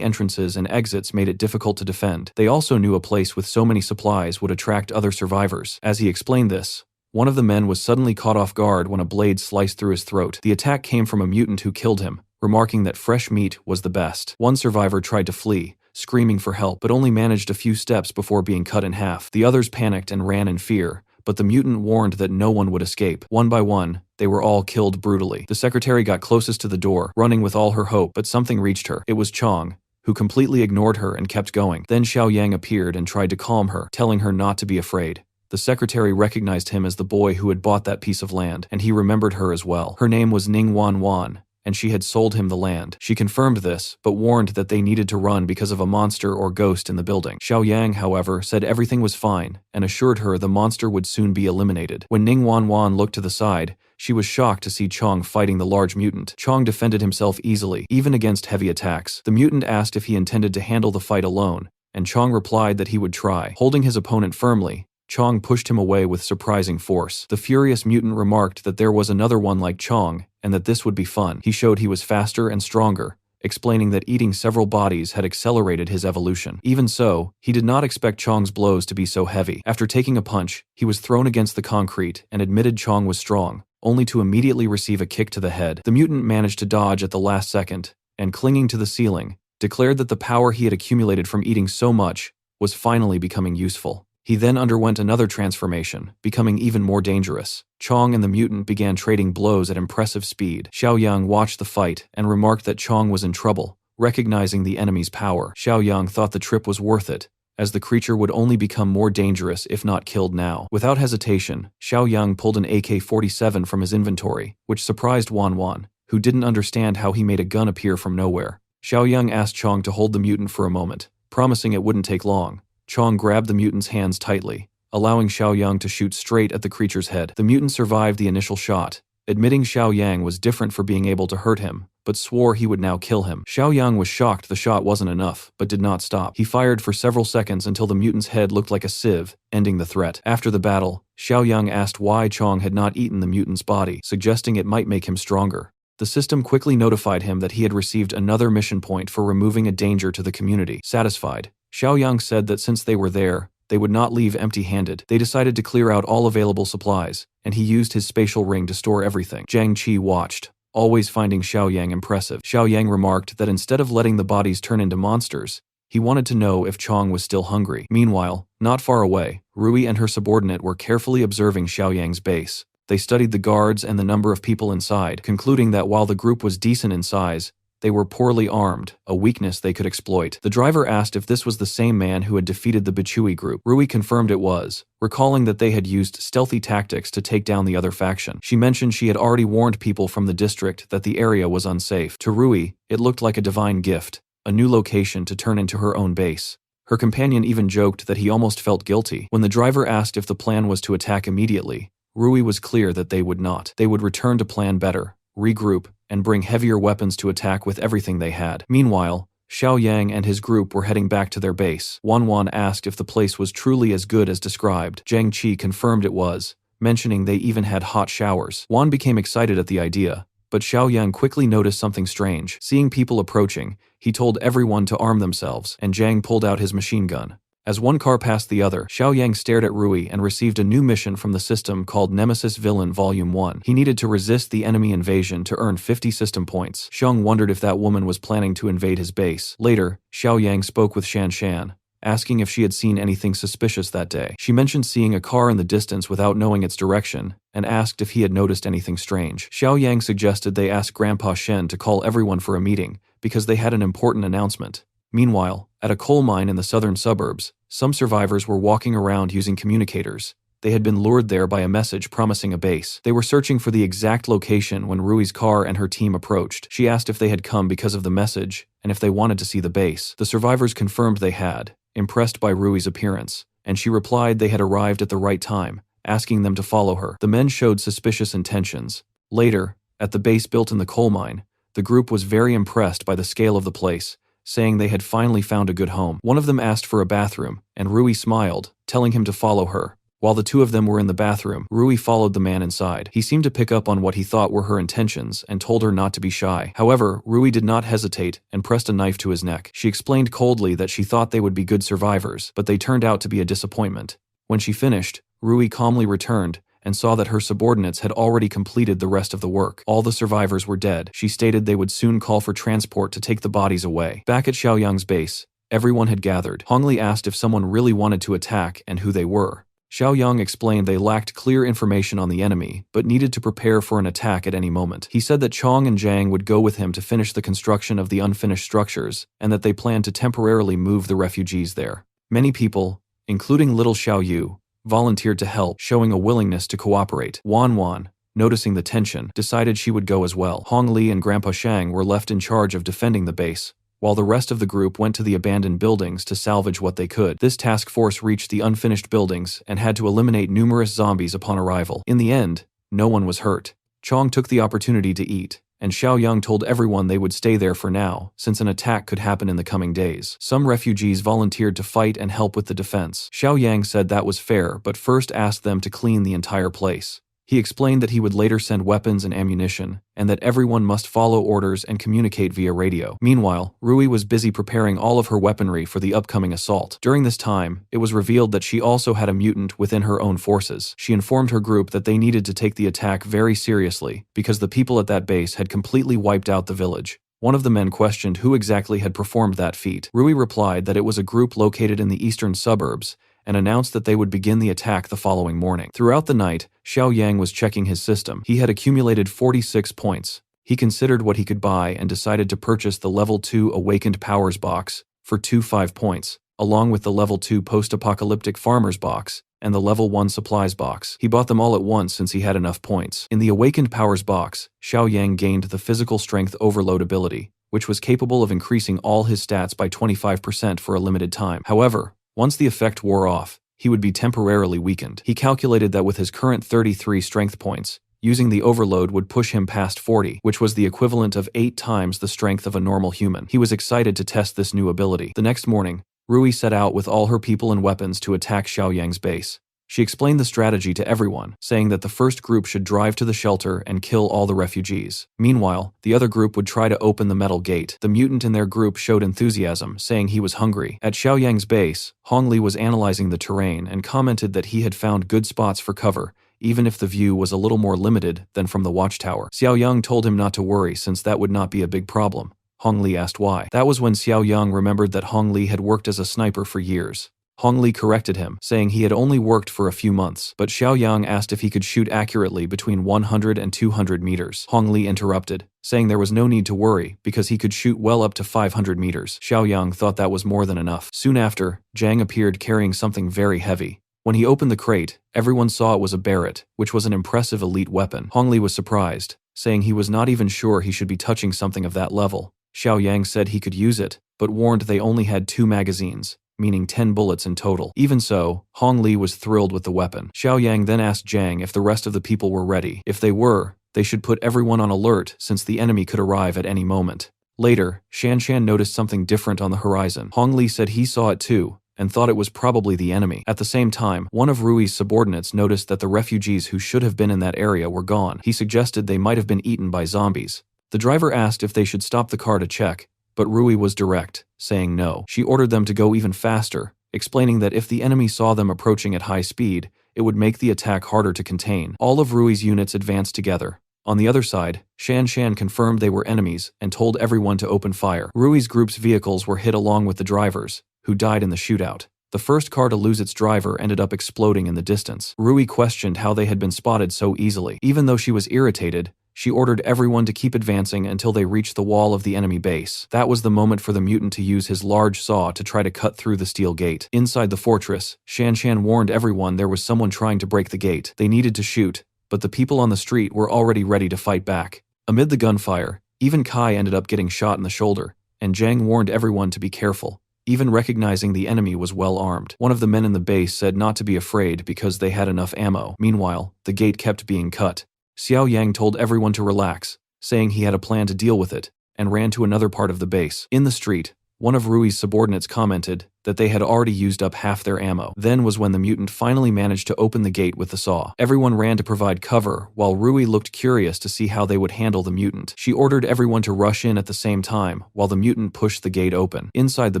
entrances and exits made it difficult to defend. They also knew a place with so many supplies would attract other survivors. As he explained this, one of the men was suddenly caught off guard when a blade sliced through his throat. The attack came from a mutant who killed him, remarking that fresh meat was the best. One survivor tried to flee, screaming for help, but only managed a few steps before being cut in half. The others panicked and ran in fear, but the mutant warned that no one would escape. One by one, they were all killed brutally. The secretary got closest to the door, running with all her hope, but something reached her. It was Chong, who completely ignored her and kept going. Then Xiaoyang appeared and tried to calm her, telling her not to be afraid. The secretary recognized him as the boy who had bought that piece of land, and he remembered her as well. Her name was Ning Wan Wan, and she had sold him the land. She confirmed this, but warned that they needed to run because of a monster or ghost in the building. Xiao Yang, however, said everything was fine, and assured her the monster would soon be eliminated. When Ning Wanwan looked to the side, she was shocked to see Chong fighting the large mutant. Chong defended himself easily, even against heavy attacks. The mutant asked if he intended to handle the fight alone, and Chong replied that he would try. Holding his opponent firmly, Chong pushed him away with surprising force. The furious mutant remarked that there was another one like Chong, and that this would be fun. He showed he was faster and stronger, explaining that eating several bodies had accelerated his evolution. Even so, he did not expect Chong's blows to be so heavy. After taking a punch, he was thrown against the concrete and admitted Chong was strong, only to immediately receive a kick to the head. The mutant managed to dodge at the last second, and clinging to the ceiling, declared that the power he had accumulated from eating so much was finally becoming useful. He then underwent another transformation, becoming even more dangerous. Chong and the mutant began trading blows at impressive speed. Xiao Yang watched the fight and remarked that Chong was in trouble, recognizing the enemy's power. Xiao Yang thought the trip was worth it, as the creature would only become more dangerous if not killed now. Without hesitation, Xiao Yang pulled an AK-47 from his inventory, which surprised Wanwan, who didn't understand how he made a gun appear from nowhere. Xiao Yang asked Chong to hold the mutant for a moment, promising it wouldn't take long. Chong grabbed the mutant's hands tightly, allowing Xiao Yang to shoot straight at the creature's head. The mutant survived the initial shot, admitting Xiao Yang was different for being able to hurt him, but swore he would now kill him. Xiao Yang was shocked the shot wasn't enough, but did not stop. He fired for several seconds until the mutant's head looked like a sieve, ending the threat. After the battle, Xiao Yang asked why Chong had not eaten the mutant's body, suggesting it might make him stronger. The system quickly notified him that he had received another mission point for removing a danger to the community. Satisfied, Xiao Yang said that since they were there, they would not leave empty-handed. They decided to clear out all available supplies, and he used his spatial ring to store everything. Jiang Qi watched, always finding Xiao Yang impressive. Xiao Yang remarked that instead of letting the bodies turn into monsters, he wanted to know if Chong was still hungry. Meanwhile, not far away, Rui and her subordinate were carefully observing Xiao Yang's base. They studied the guards and the number of people inside, concluding that while the group was decent in size, they were poorly armed, a weakness they could exploit. The driver asked if this was the same man who had defeated the Bichui group. Rui confirmed it was, recalling that they had used stealthy tactics to take down the other faction. She mentioned she had already warned people from the district that the area was unsafe. To Rui, it looked like a divine gift, a new location to turn into her own base. Her companion even joked that he almost felt guilty. When the driver asked if the plan was to attack immediately, Rui was clear that they would not. They would return to plan better, regroup, and bring heavier weapons to attack with everything they had. Meanwhile, Xiao Yang and his group were heading back to their base. Wanwan asked if the place was truly as good as described. Jiang Qi confirmed it was, mentioning they even had hot showers. Wan became excited at the idea, but Xiao Yang quickly noticed something strange. Seeing people approaching, he told everyone to arm themselves, and Jiang pulled out his machine gun. As one car passed the other, Xiao Yang stared at Rui and received a new mission from the system called Nemesis Villain Volume 1. He needed to resist the enemy invasion to earn 50 system points. Xiong wondered if that woman was planning to invade his base. Later, Xiao Yang spoke with Shan Shan, asking if she had seen anything suspicious that day. She mentioned seeing a car in the distance without knowing its direction, and asked if he had noticed anything strange. Xiao Yang suggested they ask Grandpa Shen to call everyone for a meeting, because they had an important announcement. Meanwhile, at a coal mine in the southern suburbs, some survivors were walking around using communicators. They had been lured there by a message promising a base. They were searching for the exact location when Rui's car and her team approached. She asked if they had come because of the message, and if they wanted to see the base. The survivors confirmed they had, impressed by Rui's appearance, and she replied they had arrived at the right time, asking them to follow her. The men showed suspicious intentions. Later, at the base built in the coal mine, the group was very impressed by the scale of the place, saying they had finally found a good home. One of them asked for a bathroom, and Rui smiled, telling him to follow her. While the two of them were in the bathroom, Rui followed the man inside. He seemed to pick up on what he thought were her intentions and told her not to be shy. However, Rui did not hesitate and pressed a knife to his neck. She explained coldly that she thought they would be good survivors, but they turned out to be a disappointment. When she finished, Rui calmly returned and saw that her subordinates had already completed the rest of the work. All the survivors were dead. She stated they would soon call for transport to take the bodies away. Back at Xiaoyang's base, everyone had gathered. Hongli asked if someone really wanted to attack and who they were. Xiaoyang explained they lacked clear information on the enemy, but needed to prepare for an attack at any moment. He said that Chong and Zhang would go with him to finish the construction of the unfinished structures, and that they planned to temporarily move the refugees there. Many people, including little Xiao Yu, volunteered to help, showing a willingness to cooperate. Wanwan, noticing the tension, decided she would go as well. Hong Li and Grandpa Shang were left in charge of defending the base, while the rest of the group went to the abandoned buildings to salvage what they could. This task force reached the unfinished buildings and had to eliminate numerous zombies upon arrival. In the end, no one was hurt. Chong took the opportunity to eat, and Xiaoyang told everyone they would stay there for now, since an attack could happen in the coming days. Some refugees volunteered to fight and help with the defense. Xiaoyang said that was fair, but first asked them to clean the entire place. He explained that he would later send weapons and ammunition, and that everyone must follow orders and communicate via radio. Meanwhile, Rui was busy preparing all of her weaponry for the upcoming assault. During this time, it was revealed that she also had a mutant within her own forces. She informed her group that they needed to take the attack very seriously, because the people at that base had completely wiped out the village. One of the men questioned who exactly had performed that feat. Rui replied that it was a group located in the eastern suburbs, and announced that they would begin the attack the following morning. Throughout the night, Xiaoyang was checking his system. He had accumulated 46 points. He considered what he could buy and decided to purchase the Level 2 Awakened Powers box for 25 points, along with the Level 2 Post-Apocalyptic Farmers box and the Level 1 Supplies box. He bought them all at once since he had enough points. In the Awakened Powers box, Xiaoyang gained the Physical Strength Overload ability, which was capable of increasing all his stats by 25% for a limited time. However, once the effect wore off, he would be temporarily weakened. He calculated that with his current 33 strength points, using the overload would push him past 40, which was the equivalent of 8 times the strength of a normal human. He was excited to test this new ability. The next morning, Rui set out with all her people and weapons to attack Xiaoyang's base. She explained the strategy to everyone, saying that the first group should drive to the shelter and kill all the refugees. Meanwhile, the other group would try to open the metal gate. The mutant in their group showed enthusiasm, saying he was hungry. At Xiaoyang's base, Hong Li was analyzing the terrain and commented that he had found good spots for cover, even if the view was a little more limited than from the watchtower. Xiaoyang told him not to worry since that would not be a big problem. Hong Li asked why. That was when Xiaoyang remembered that Hong Li had worked as a sniper for years. Hong Li corrected him, saying he had only worked for a few months, but Xiaoyang asked if he could shoot accurately between 100 and 200 meters. Hong Li interrupted, saying there was no need to worry because he could shoot well up to 500 meters. Xiaoyang thought that was more than enough. Soon after, Zhang appeared carrying something very heavy. When he opened the crate, everyone saw it was a Barrett, which was an impressive elite weapon. Hong Li was surprised, saying he was not even sure he should be touching something of that level. Xiaoyang said he could use it, but warned they only had 2 magazines, meaning 10 bullets in total. Even so, Hong Li was thrilled with the weapon. Xiaoyang then asked Zhang if the rest of the people were ready. If they were, they should put everyone on alert since the enemy could arrive at any moment. Later, Shanshan noticed something different on the horizon. Hong Li said he saw it too, and thought it was probably the enemy. At the same time, one of Rui's subordinates noticed that the refugees who should have been in that area were gone. He suggested they might have been eaten by zombies. The driver asked if they should stop the car to check, but Rui was direct, saying no. She ordered them to go even faster, explaining that if the enemy saw them approaching at high speed, it would make the attack harder to contain. All of Rui's units advanced together. On the other side, Shanshan confirmed they were enemies and told everyone to open fire. Rui's group's vehicles were hit along with the drivers, who died in the shootout. The first car to lose its driver ended up exploding in the distance. Rui questioned how they had been spotted so easily. Even though she was irritated, she ordered everyone to keep advancing until they reached the wall of the enemy base. That was the moment for the mutant to use his large saw to try to cut through the steel gate. Inside the fortress, Shanshan warned everyone there was someone trying to break the gate. They needed to shoot, but the people on the street were already ready to fight back. Amid the gunfire, even Kai ended up getting shot in the shoulder, and Zhang warned everyone to be careful, even recognizing the enemy was well armed. One of the men in the base said not to be afraid because they had enough ammo. Meanwhile, the gate kept being cut. Xiaoyang told everyone to relax, saying he had a plan to deal with it, and ran to another part of the base. In the street, one of Rui's subordinates commented that they had already used up half their ammo. Then was when the mutant finally managed to open the gate with the saw. Everyone ran to provide cover, while Rui looked curious to see how they would handle the mutant. She ordered everyone to rush in at the same time, while the mutant pushed the gate open. Inside the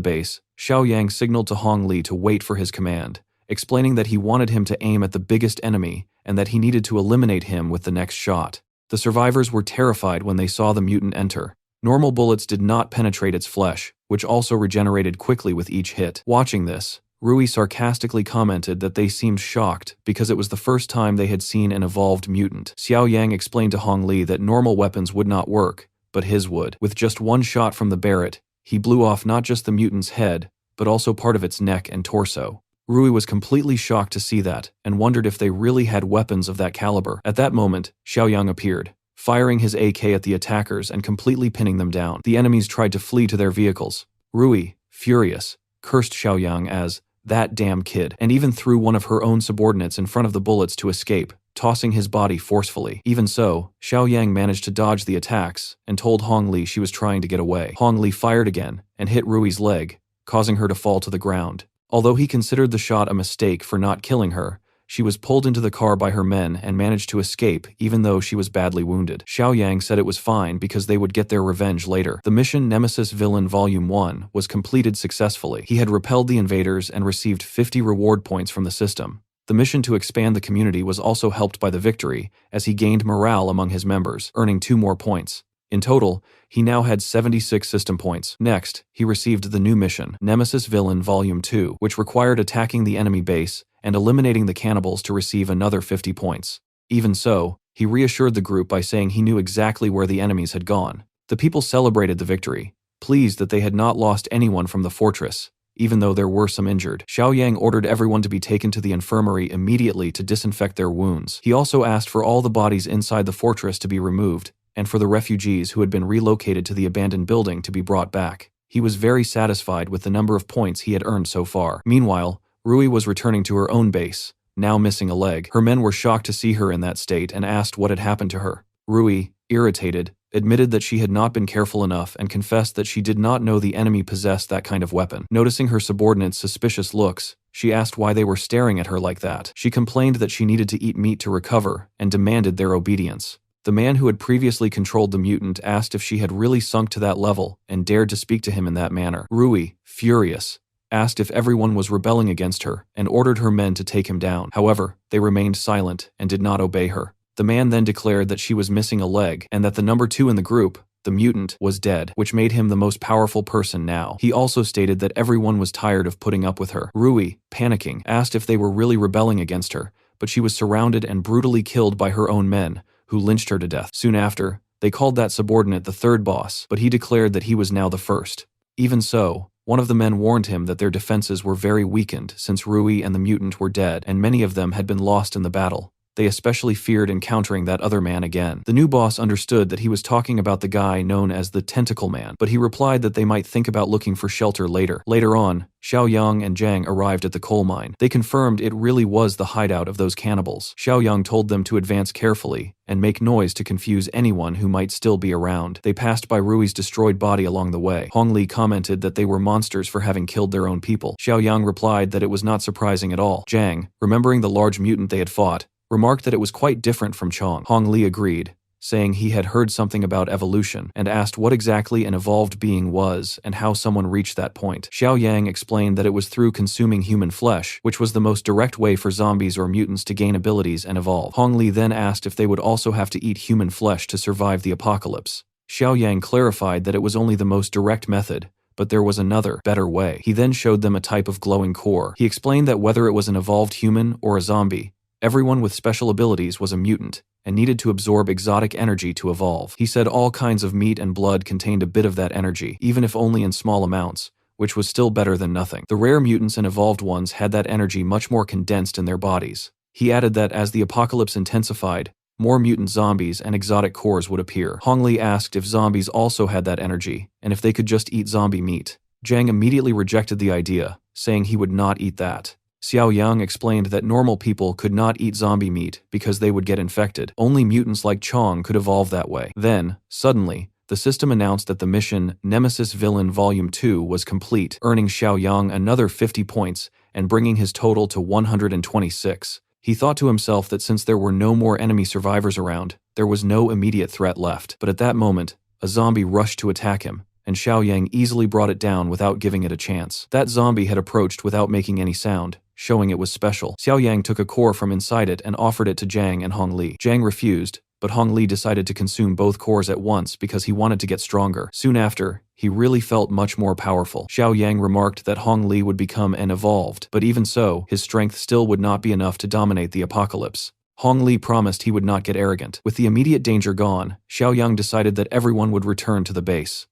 base, Xiaoyang signaled to Hong Li to wait for his command, explaining that he wanted him to aim at the biggest enemy and that he needed to eliminate him with the next shot. The survivors were terrified when they saw the mutant enter. Normal bullets did not penetrate its flesh, which also regenerated quickly with each hit. Watching this, Rui sarcastically commented that they seemed shocked because it was the first time they had seen an evolved mutant. Xiaoyang explained to Hong Li that normal weapons would not work, but his would. With just one shot from the Barrett, he blew off not just the mutant's head, but also part of its neck and torso. Rui was completely shocked to see that, and wondered if they really had weapons of that caliber. At that moment, Xiaoyang appeared, firing his AK at the attackers and completely pinning them down. The enemies tried to flee to their vehicles. Rui, furious, cursed Xiaoyang as that damn kid, and even threw one of her own subordinates in front of the bullets to escape, tossing his body forcefully. Even so, Xiaoyang managed to dodge the attacks and told Hong Li she was trying to get away. Hong Li fired again and hit Rui's leg, causing her to fall to the ground. Although he considered the shot a mistake for not killing her, she was pulled into the car by her men and managed to escape even though she was badly wounded. Xiaoyang said it was fine because they would get their revenge later. The mission Nemesis Villain Volume 1 was completed successfully. He had repelled the invaders and received 50 reward points from the system. The mission to expand the community was also helped by the victory, as he gained morale among his members, earning 2 more points. In total, he now had 76 system points. Next, he received the new mission, Nemesis Villain Volume 2, which required attacking the enemy base and eliminating the cannibals to receive another 50 points. Even so, he reassured the group by saying he knew exactly where the enemies had gone. The people celebrated the victory, pleased that they had not lost anyone from the fortress, even though there were some injured. Xiaoyang ordered everyone to be taken to the infirmary immediately to disinfect their wounds. He also asked for all the bodies inside the fortress to be removed, and for the refugees who had been relocated to the abandoned building to be brought back. He was very satisfied with the number of points he had earned so far. Meanwhile, Rui was returning to her own base, now missing a leg. Her men were shocked to see her in that state and asked what had happened to her. Rui, irritated, admitted that she had not been careful enough and confessed that she did not know the enemy possessed that kind of weapon. Noticing her subordinates' suspicious looks, she asked why they were staring at her like that. She complained that she needed to eat meat to recover and demanded their obedience. The man who had previously controlled the mutant asked if she had really sunk to that level and dared to speak to him in that manner. Rui, furious, asked if everyone was rebelling against her and ordered her men to take him down. However, they remained silent and did not obey her. The man then declared that she was missing a leg and that the number 2 in the group, the mutant, was dead, which made him the most powerful person now. He also stated that everyone was tired of putting up with her. Rui, panicking, asked if they were really rebelling against her, but she was surrounded and brutally killed by her own men, who lynched her to death. Soon after, they called that subordinate the third boss, but he declared that he was now the first. Even so, one of the men warned him that their defenses were very weakened since Rui and the mutant were dead and many of them had been lost in the battle. They especially feared encountering that other man again. The new boss understood that he was talking about the guy known as the Tentacle Man, but he replied that they might think about looking for shelter later. Later on, Xiaoyang and Zhang arrived at the coal mine. They confirmed it really was the hideout of those cannibals. Xiaoyang told them to advance carefully and make noise to confuse anyone who might still be around. They passed by Rui's destroyed body along the way. Hong Li commented that they were monsters for having killed their own people. Xiaoyang replied that it was not surprising at all. Zhang, remembering the large mutant they had fought, remarked that it was quite different from Chong. Hong Li agreed, saying he had heard something about evolution, and asked what exactly an evolved being was and how someone reached that point. Xiaoyang explained that it was through consuming human flesh, which was the most direct way for zombies or mutants to gain abilities and evolve. Hong Li then asked if they would also have to eat human flesh to survive the apocalypse. Xiaoyang clarified that it was only the most direct method, but there was another, better way. He then showed them a type of glowing core. He explained that whether it was an evolved human or a zombie, everyone with special abilities was a mutant, and needed to absorb exotic energy to evolve. He said all kinds of meat and blood contained a bit of that energy, even if only in small amounts, which was still better than nothing. The rare mutants and evolved ones had that energy much more condensed in their bodies. He added that as the apocalypse intensified, more mutant zombies and exotic cores would appear. Hong Li asked if zombies also had that energy, and if they could just eat zombie meat. Zhang immediately rejected the idea, saying he would not eat that. Xiaoyang explained that normal people could not eat zombie meat because they would get infected. Only mutants like Chong could evolve that way. Then, suddenly, the system announced that the mission Nemesis Villain Volume 2 was complete, earning Xiaoyang another 50 points and bringing his total to 126. He thought to himself that since there were no more enemy survivors around, there was no immediate threat left. But at that moment, a zombie rushed to attack him, and Xiaoyang easily brought it down without giving it a chance. That zombie had approached without making any sound, showing it was special. Xiaoyang took a core from inside it and offered it to Zhang and Hong Li. Zhang refused, but Hong Li decided to consume both cores at once because he wanted to get stronger. Soon after, he really felt much more powerful. Xiaoyang remarked that Hong Li would become an evolved, but even so, his strength still would not be enough to dominate the apocalypse. Hong Li promised he would not get arrogant. With the immediate danger gone, Xiaoyang decided that everyone would return to the base.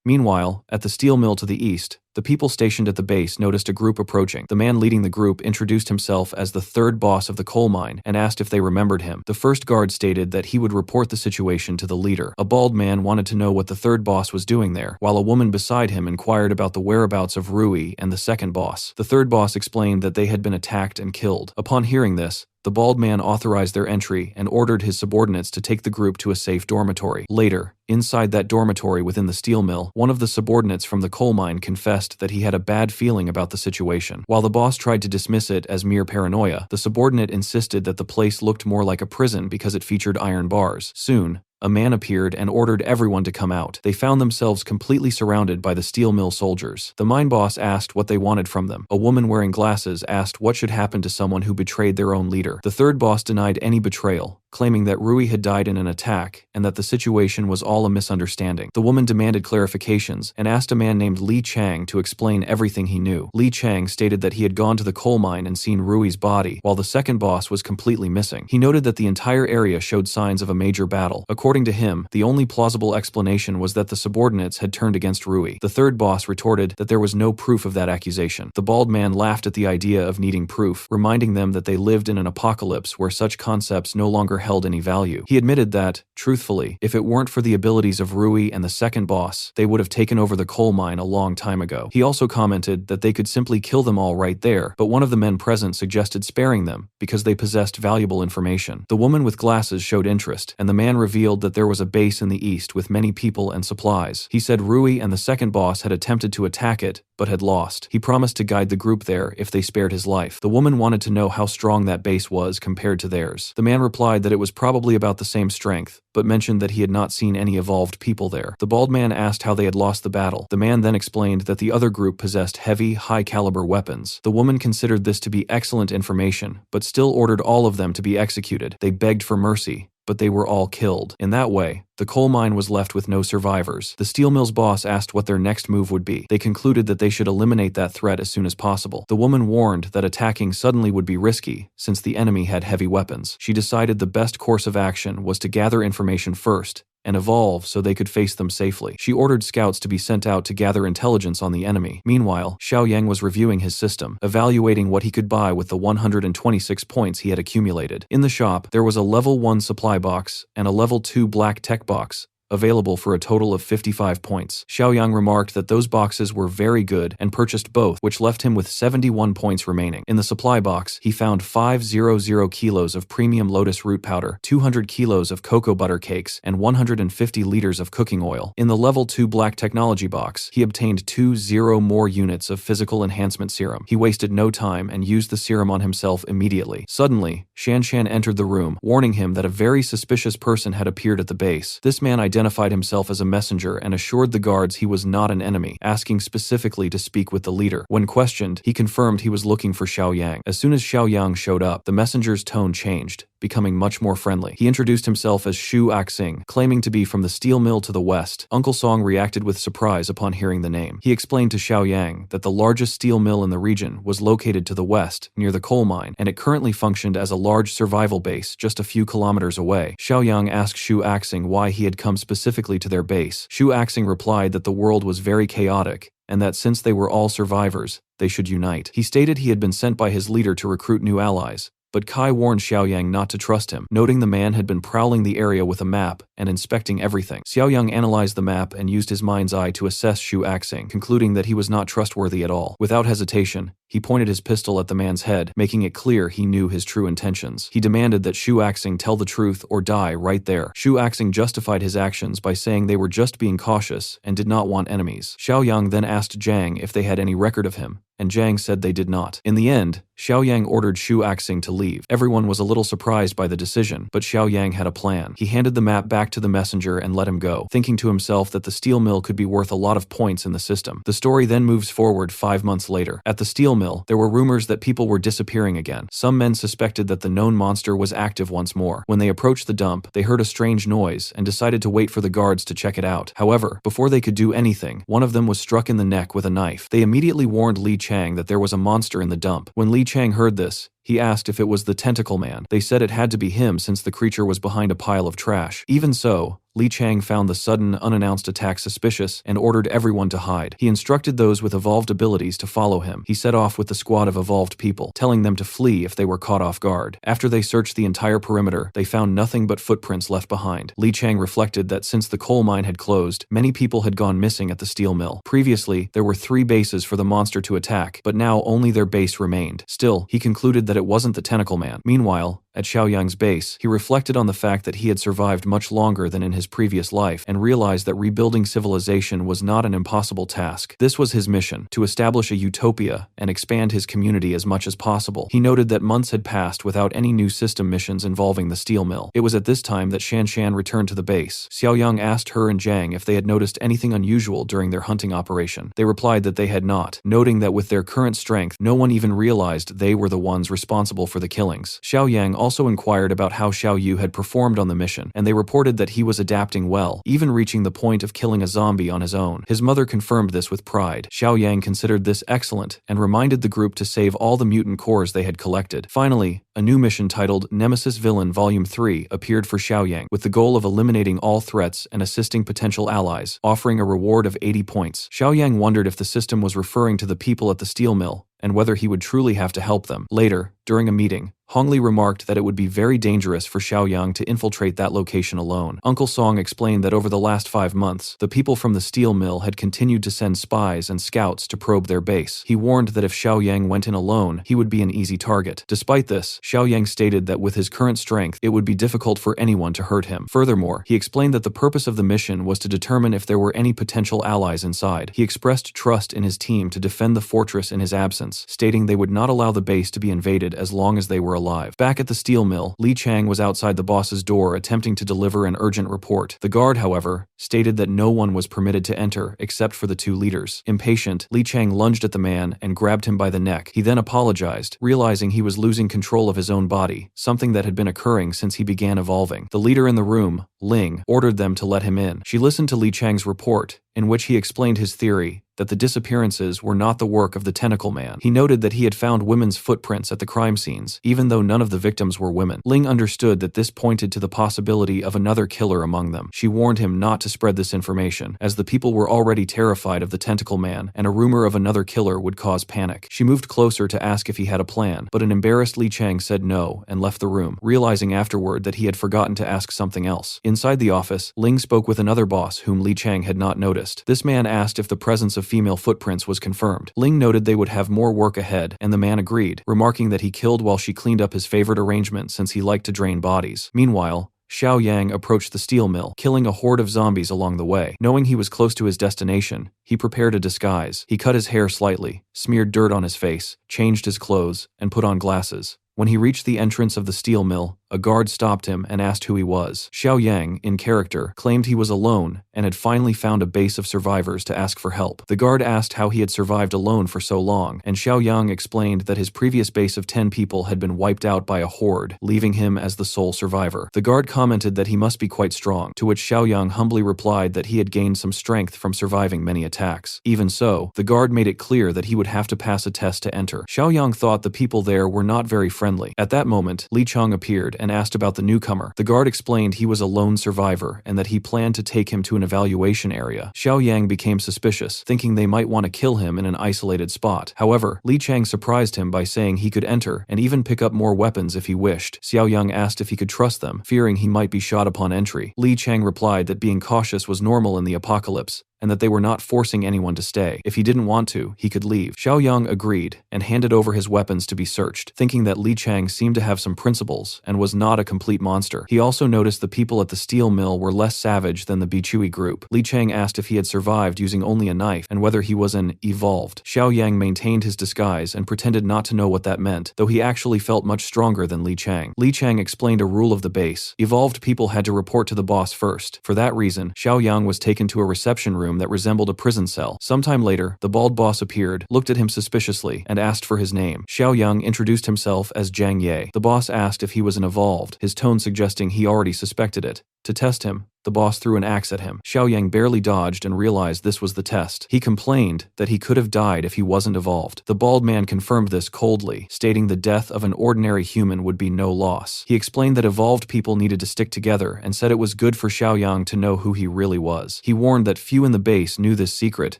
Meanwhile, at the steel mill to the east, The people stationed at the base noticed a group approaching. The man leading the group introduced himself as the third boss of the coal mine and asked if they remembered him. The first guard stated that he would report the situation to the leader. A bald man wanted to know what the third boss was doing there, while a woman beside him inquired about the whereabouts of Rui and the second boss. The third boss explained that they had been attacked and killed. Upon hearing this, the bald man authorized their entry and ordered his subordinates to take the group to a safe dormitory. Later, inside that dormitory within the steel mill, one of the subordinates from the coal mine confessed that he had a bad feeling about the situation. While the boss tried to dismiss it as mere paranoia, the subordinate insisted that the place looked more like a prison because it featured iron bars. Soon, a man appeared and ordered everyone to come out. They found themselves completely surrounded by the steel mill soldiers. The mine boss asked what they wanted from them. A woman wearing glasses asked what should happen to someone who betrayed their own leader. The third boss denied any betrayal, claiming that Rui had died in an attack and that the situation was all a misunderstanding. The woman demanded clarifications and asked a man named Li Chang to explain everything he knew. Li Chang stated that he had gone to the coal mine and seen Rui's body, while the second boss was completely missing. He noted that the entire area showed signs of a major battle. According to him, the only plausible explanation was that the subordinates had turned against Rui. The third boss retorted that there was no proof of that accusation. The bald man laughed at the idea of needing proof, reminding them that they lived in an apocalypse where such concepts no longer held any value. He admitted that, truthfully, if it weren't for the abilities of Rui and the second boss, they would have taken over the coal mine a long time ago. He also commented that they could simply kill them all right there, but one of the men present suggested sparing them because they possessed valuable information. The woman with glasses showed interest, and the man revealed that there was a base in the east with many people and supplies. He said Rui and the second boss had attempted to attack it, but had lost. He promised to guide the group there if they spared his life. The woman wanted to know how strong that base was compared to theirs. The man replied that it was probably about the same strength, but mentioned that he had not seen any evolved people there. The bald man asked how they had lost the battle. The man then explained that the other group possessed heavy, high-caliber weapons. The woman considered this to be excellent information, but still ordered all of them to be executed. They begged for mercy, but they were all killed. In that way, the coal mine was left with no survivors. The steel mill's boss asked what their next move would be. They concluded that they should eliminate that threat as soon as possible. The woman warned that attacking suddenly would be risky, since the enemy had heavy weapons. She decided the best course of action was to gather information first and evolve so they could face them safely. She ordered scouts to be sent out to gather intelligence on the enemy. Meanwhile, Xiaoyang was reviewing his system, evaluating what he could buy with the 126 points he had accumulated. In the shop, there was a level 1 supply box and a level 2 black tech box, available for a total of 55 points. Xiaoyang remarked that those boxes were very good and purchased both, which left him with 71 points remaining. In the supply box, he found 500 kilos of premium lotus root powder, 200 kilos of cocoa butter cakes, and 150 liters of cooking oil. In the level 2 black technology box, he obtained 20 more units of physical enhancement serum. He wasted no time and used the serum on himself immediately. Suddenly, Shanshan entered the room, warning him that a very suspicious person had appeared at the base. This man identified himself as a messenger and assured the guards he was not an enemy, asking specifically to speak with the leader. When questioned, he confirmed he was looking for Xiaoyang. As soon as Xiaoyang showed up, the messenger's tone changed, becoming much more friendly. He introduced himself as Shu Axing, claiming to be from the steel mill to the west. Uncle Song reacted with surprise upon hearing the name. He explained to Xiaoyang that the largest steel mill in the region was located to the west, near the coal mine, and it currently functioned as a large survival base just a few kilometers away. Xiaoyang asked Shu Axing why he had come specifically to their base. Shu Axing replied that the world was very chaotic, and that since they were all survivors, they should unite. He stated he had been sent by his leader to recruit new allies, but Kai warned Xiaoyang not to trust him, noting the man had been prowling the area with a map and inspecting everything. Xiaoyang analyzed the map and used his mind's eye to assess Shu Axing, concluding that he was not trustworthy at all. Without hesitation, he pointed his pistol at the man's head, making it clear he knew his true intentions. He demanded that Shu Axing tell the truth or die right there. Shu Axing justified his actions by saying they were just being cautious and did not want enemies. Xiaoyang then asked Zhang if they had any record of him, and Zhang said they did not. In the end, Xiaoyang ordered Shu Axing to leave. Everyone was a little surprised by the decision, but Xiaoyang had a plan. He handed the map back to the messenger and let him go, thinking to himself that the steel mill could be worth a lot of points in the system. The story then moves forward 5 months later. At the steel mill, there were rumors that people were disappearing again. Some men suspected that the known monster was active once more. When they approached the dump, they heard a strange noise and decided to wait for the guards to check it out. However, before they could do anything, one of them was struck in the neck with a knife. They immediately warned Li Chang that there was a monster in the dump. When Li Chang heard this, He asked if it was the tentacle man. They said it had to be him since the creature was behind a pile of trash. Even so, Li Chang found the sudden, unannounced attack suspicious and ordered everyone to hide. He instructed those with evolved abilities to follow him. He set off with the squad of evolved people, telling them to flee if they were caught off guard. After they searched the entire perimeter, they found nothing but footprints left behind. Li Chang reflected that since the coal mine had closed, many people had gone missing at the steel mill. Previously, there were 3 bases for the monster to attack, but now only their base remained. Still, he concluded that it wasn't the tentacle man. Meanwhile, at Xiaoyang's base, he reflected on the fact that he had survived much longer than in his previous life and realized that rebuilding civilization was not an impossible task. This was his mission, to establish a utopia and expand his community as much as possible. He noted that months had passed without any new system missions involving the steel mill. It was at this time that Shanshan returned to the base. Xiaoyang asked her and Zhang if they had noticed anything unusual during their hunting operation. They replied that they had not, noting that with their current strength, no one even realized they were the ones responsible for the killings. Xiaoyang also inquired about how Xiao Yu had performed on the mission, and they reported that he was adapting well, even reaching the point of killing a zombie on his own. His mother confirmed this with pride. Xiaoyang considered this excellent and reminded the group to save all the mutant cores they had collected. Finally, a new mission titled Nemesis Villain Volume 3 appeared for Xiaoyang, with the goal of eliminating all threats and assisting potential allies, offering a reward of 80 points. Xiaoyang wondered if the system was referring to the people at the steel mill, and whether he would truly have to help them. Later, during a meeting, Hongli remarked that it would be very dangerous for Xiaoyang to infiltrate that location alone. Uncle Song explained that over the last 5 months, the people from the steel mill had continued to send spies and scouts to probe their base. He warned that if Xiaoyang went in alone, he would be an easy target. Despite this, Xiaoyang stated that with his current strength, it would be difficult for anyone to hurt him. Furthermore, he explained that the purpose of the mission was to determine if there were any potential allies inside. He expressed trust in his team to defend the fortress in his absence, stating they would not allow the base to be invaded as long as they were alive. Back at the steel mill, Li Chang was outside the boss's door attempting to deliver an urgent report. The guard, however, stated that no one was permitted to enter except for the 2 leaders. Impatient, Li Chang lunged at the man and grabbed him by the neck. He then apologized, realizing he was losing control of his own body, something that had been occurring since he began evolving. The leader in the room, Ling, ordered them to let him in. She listened to Li Chang's report, in which he explained his theory that the disappearances were not the work of the tentacle man. He noted that he had found women's footprints at the crime scenes, even though none of the victims were women. Ling understood that this pointed to the possibility of another killer among them. She warned him not to spread this information, as the people were already terrified of the tentacle man, and a rumor of another killer would cause panic. She moved closer to ask if he had a plan, but an embarrassed Li Chang said no and left the room, realizing afterward that he had forgotten to ask something else. Inside the office, Ling spoke with another boss whom Li Chang had not noticed. This man asked if the presence of female footprints was confirmed. Ling noted they would have more work ahead, and the man agreed, remarking that he killed while she cleaned up his favorite arrangement since he liked to drain bodies. Meanwhile, Xiaoyang approached the steel mill, killing a horde of zombies along the way. Knowing he was close to his destination, he prepared a disguise. He cut his hair slightly, smeared dirt on his face, changed his clothes, and put on glasses. When he reached the entrance of the steel mill, a guard stopped him and asked who he was. Xiaoyang, in character, claimed he was alone and had finally found a base of survivors to ask for help. The guard asked how he had survived alone for so long, and Xiaoyang explained that his previous base of 10 people had been wiped out by a horde, leaving him as the sole survivor. The guard commented that he must be quite strong, to which Xiaoyang humbly replied that he had gained some strength from surviving many attacks. Even so, the guard made it clear that he would have to pass a test to enter. Xiaoyang thought the people there were not very friendly. At that moment, Li Chang appeared and asked about the newcomer. The guard explained he was a lone survivor and that he planned to take him to an evaluation area. Xiaoyang became suspicious, thinking they might want to kill him in an isolated spot. However, Li Chang surprised him by saying he could enter and even pick up more weapons if he wished. Xiaoyang asked if he could trust them, fearing he might be shot upon entry. Li Chang replied that being cautious was normal in the apocalypse, and that they were not forcing anyone to stay. If he didn't want to, he could leave. Xiaoyang agreed and handed over his weapons to be searched, thinking that Li Chang seemed to have some principles and was not a complete monster. He also noticed the people at the steel mill were less savage than the Bichui group. Li Chang asked if he had survived using only a knife and whether he was an evolved. Xiaoyang maintained his disguise and pretended not to know what that meant, though he actually felt much stronger than Li Chang. Li Chang explained a rule of the base. Evolved people had to report to the boss first. For that reason, Xiaoyang was taken to a reception room that resembled a prison cell. Sometime later, the bald boss appeared, looked at him suspiciously, and asked for his name. Xiaoyang introduced himself as Zhang Ye. The boss asked if he was an evolved, his tone suggesting he already suspected it. To test him, the boss threw an axe at him. Xiaoyang barely dodged and realized this was the test. He complained that he could have died if he wasn't evolved. The bald man confirmed this coldly, stating the death of an ordinary human would be no loss. He explained that evolved people needed to stick together and said it was good for Xiaoyang to know who he really was. He warned that few in the base knew this secret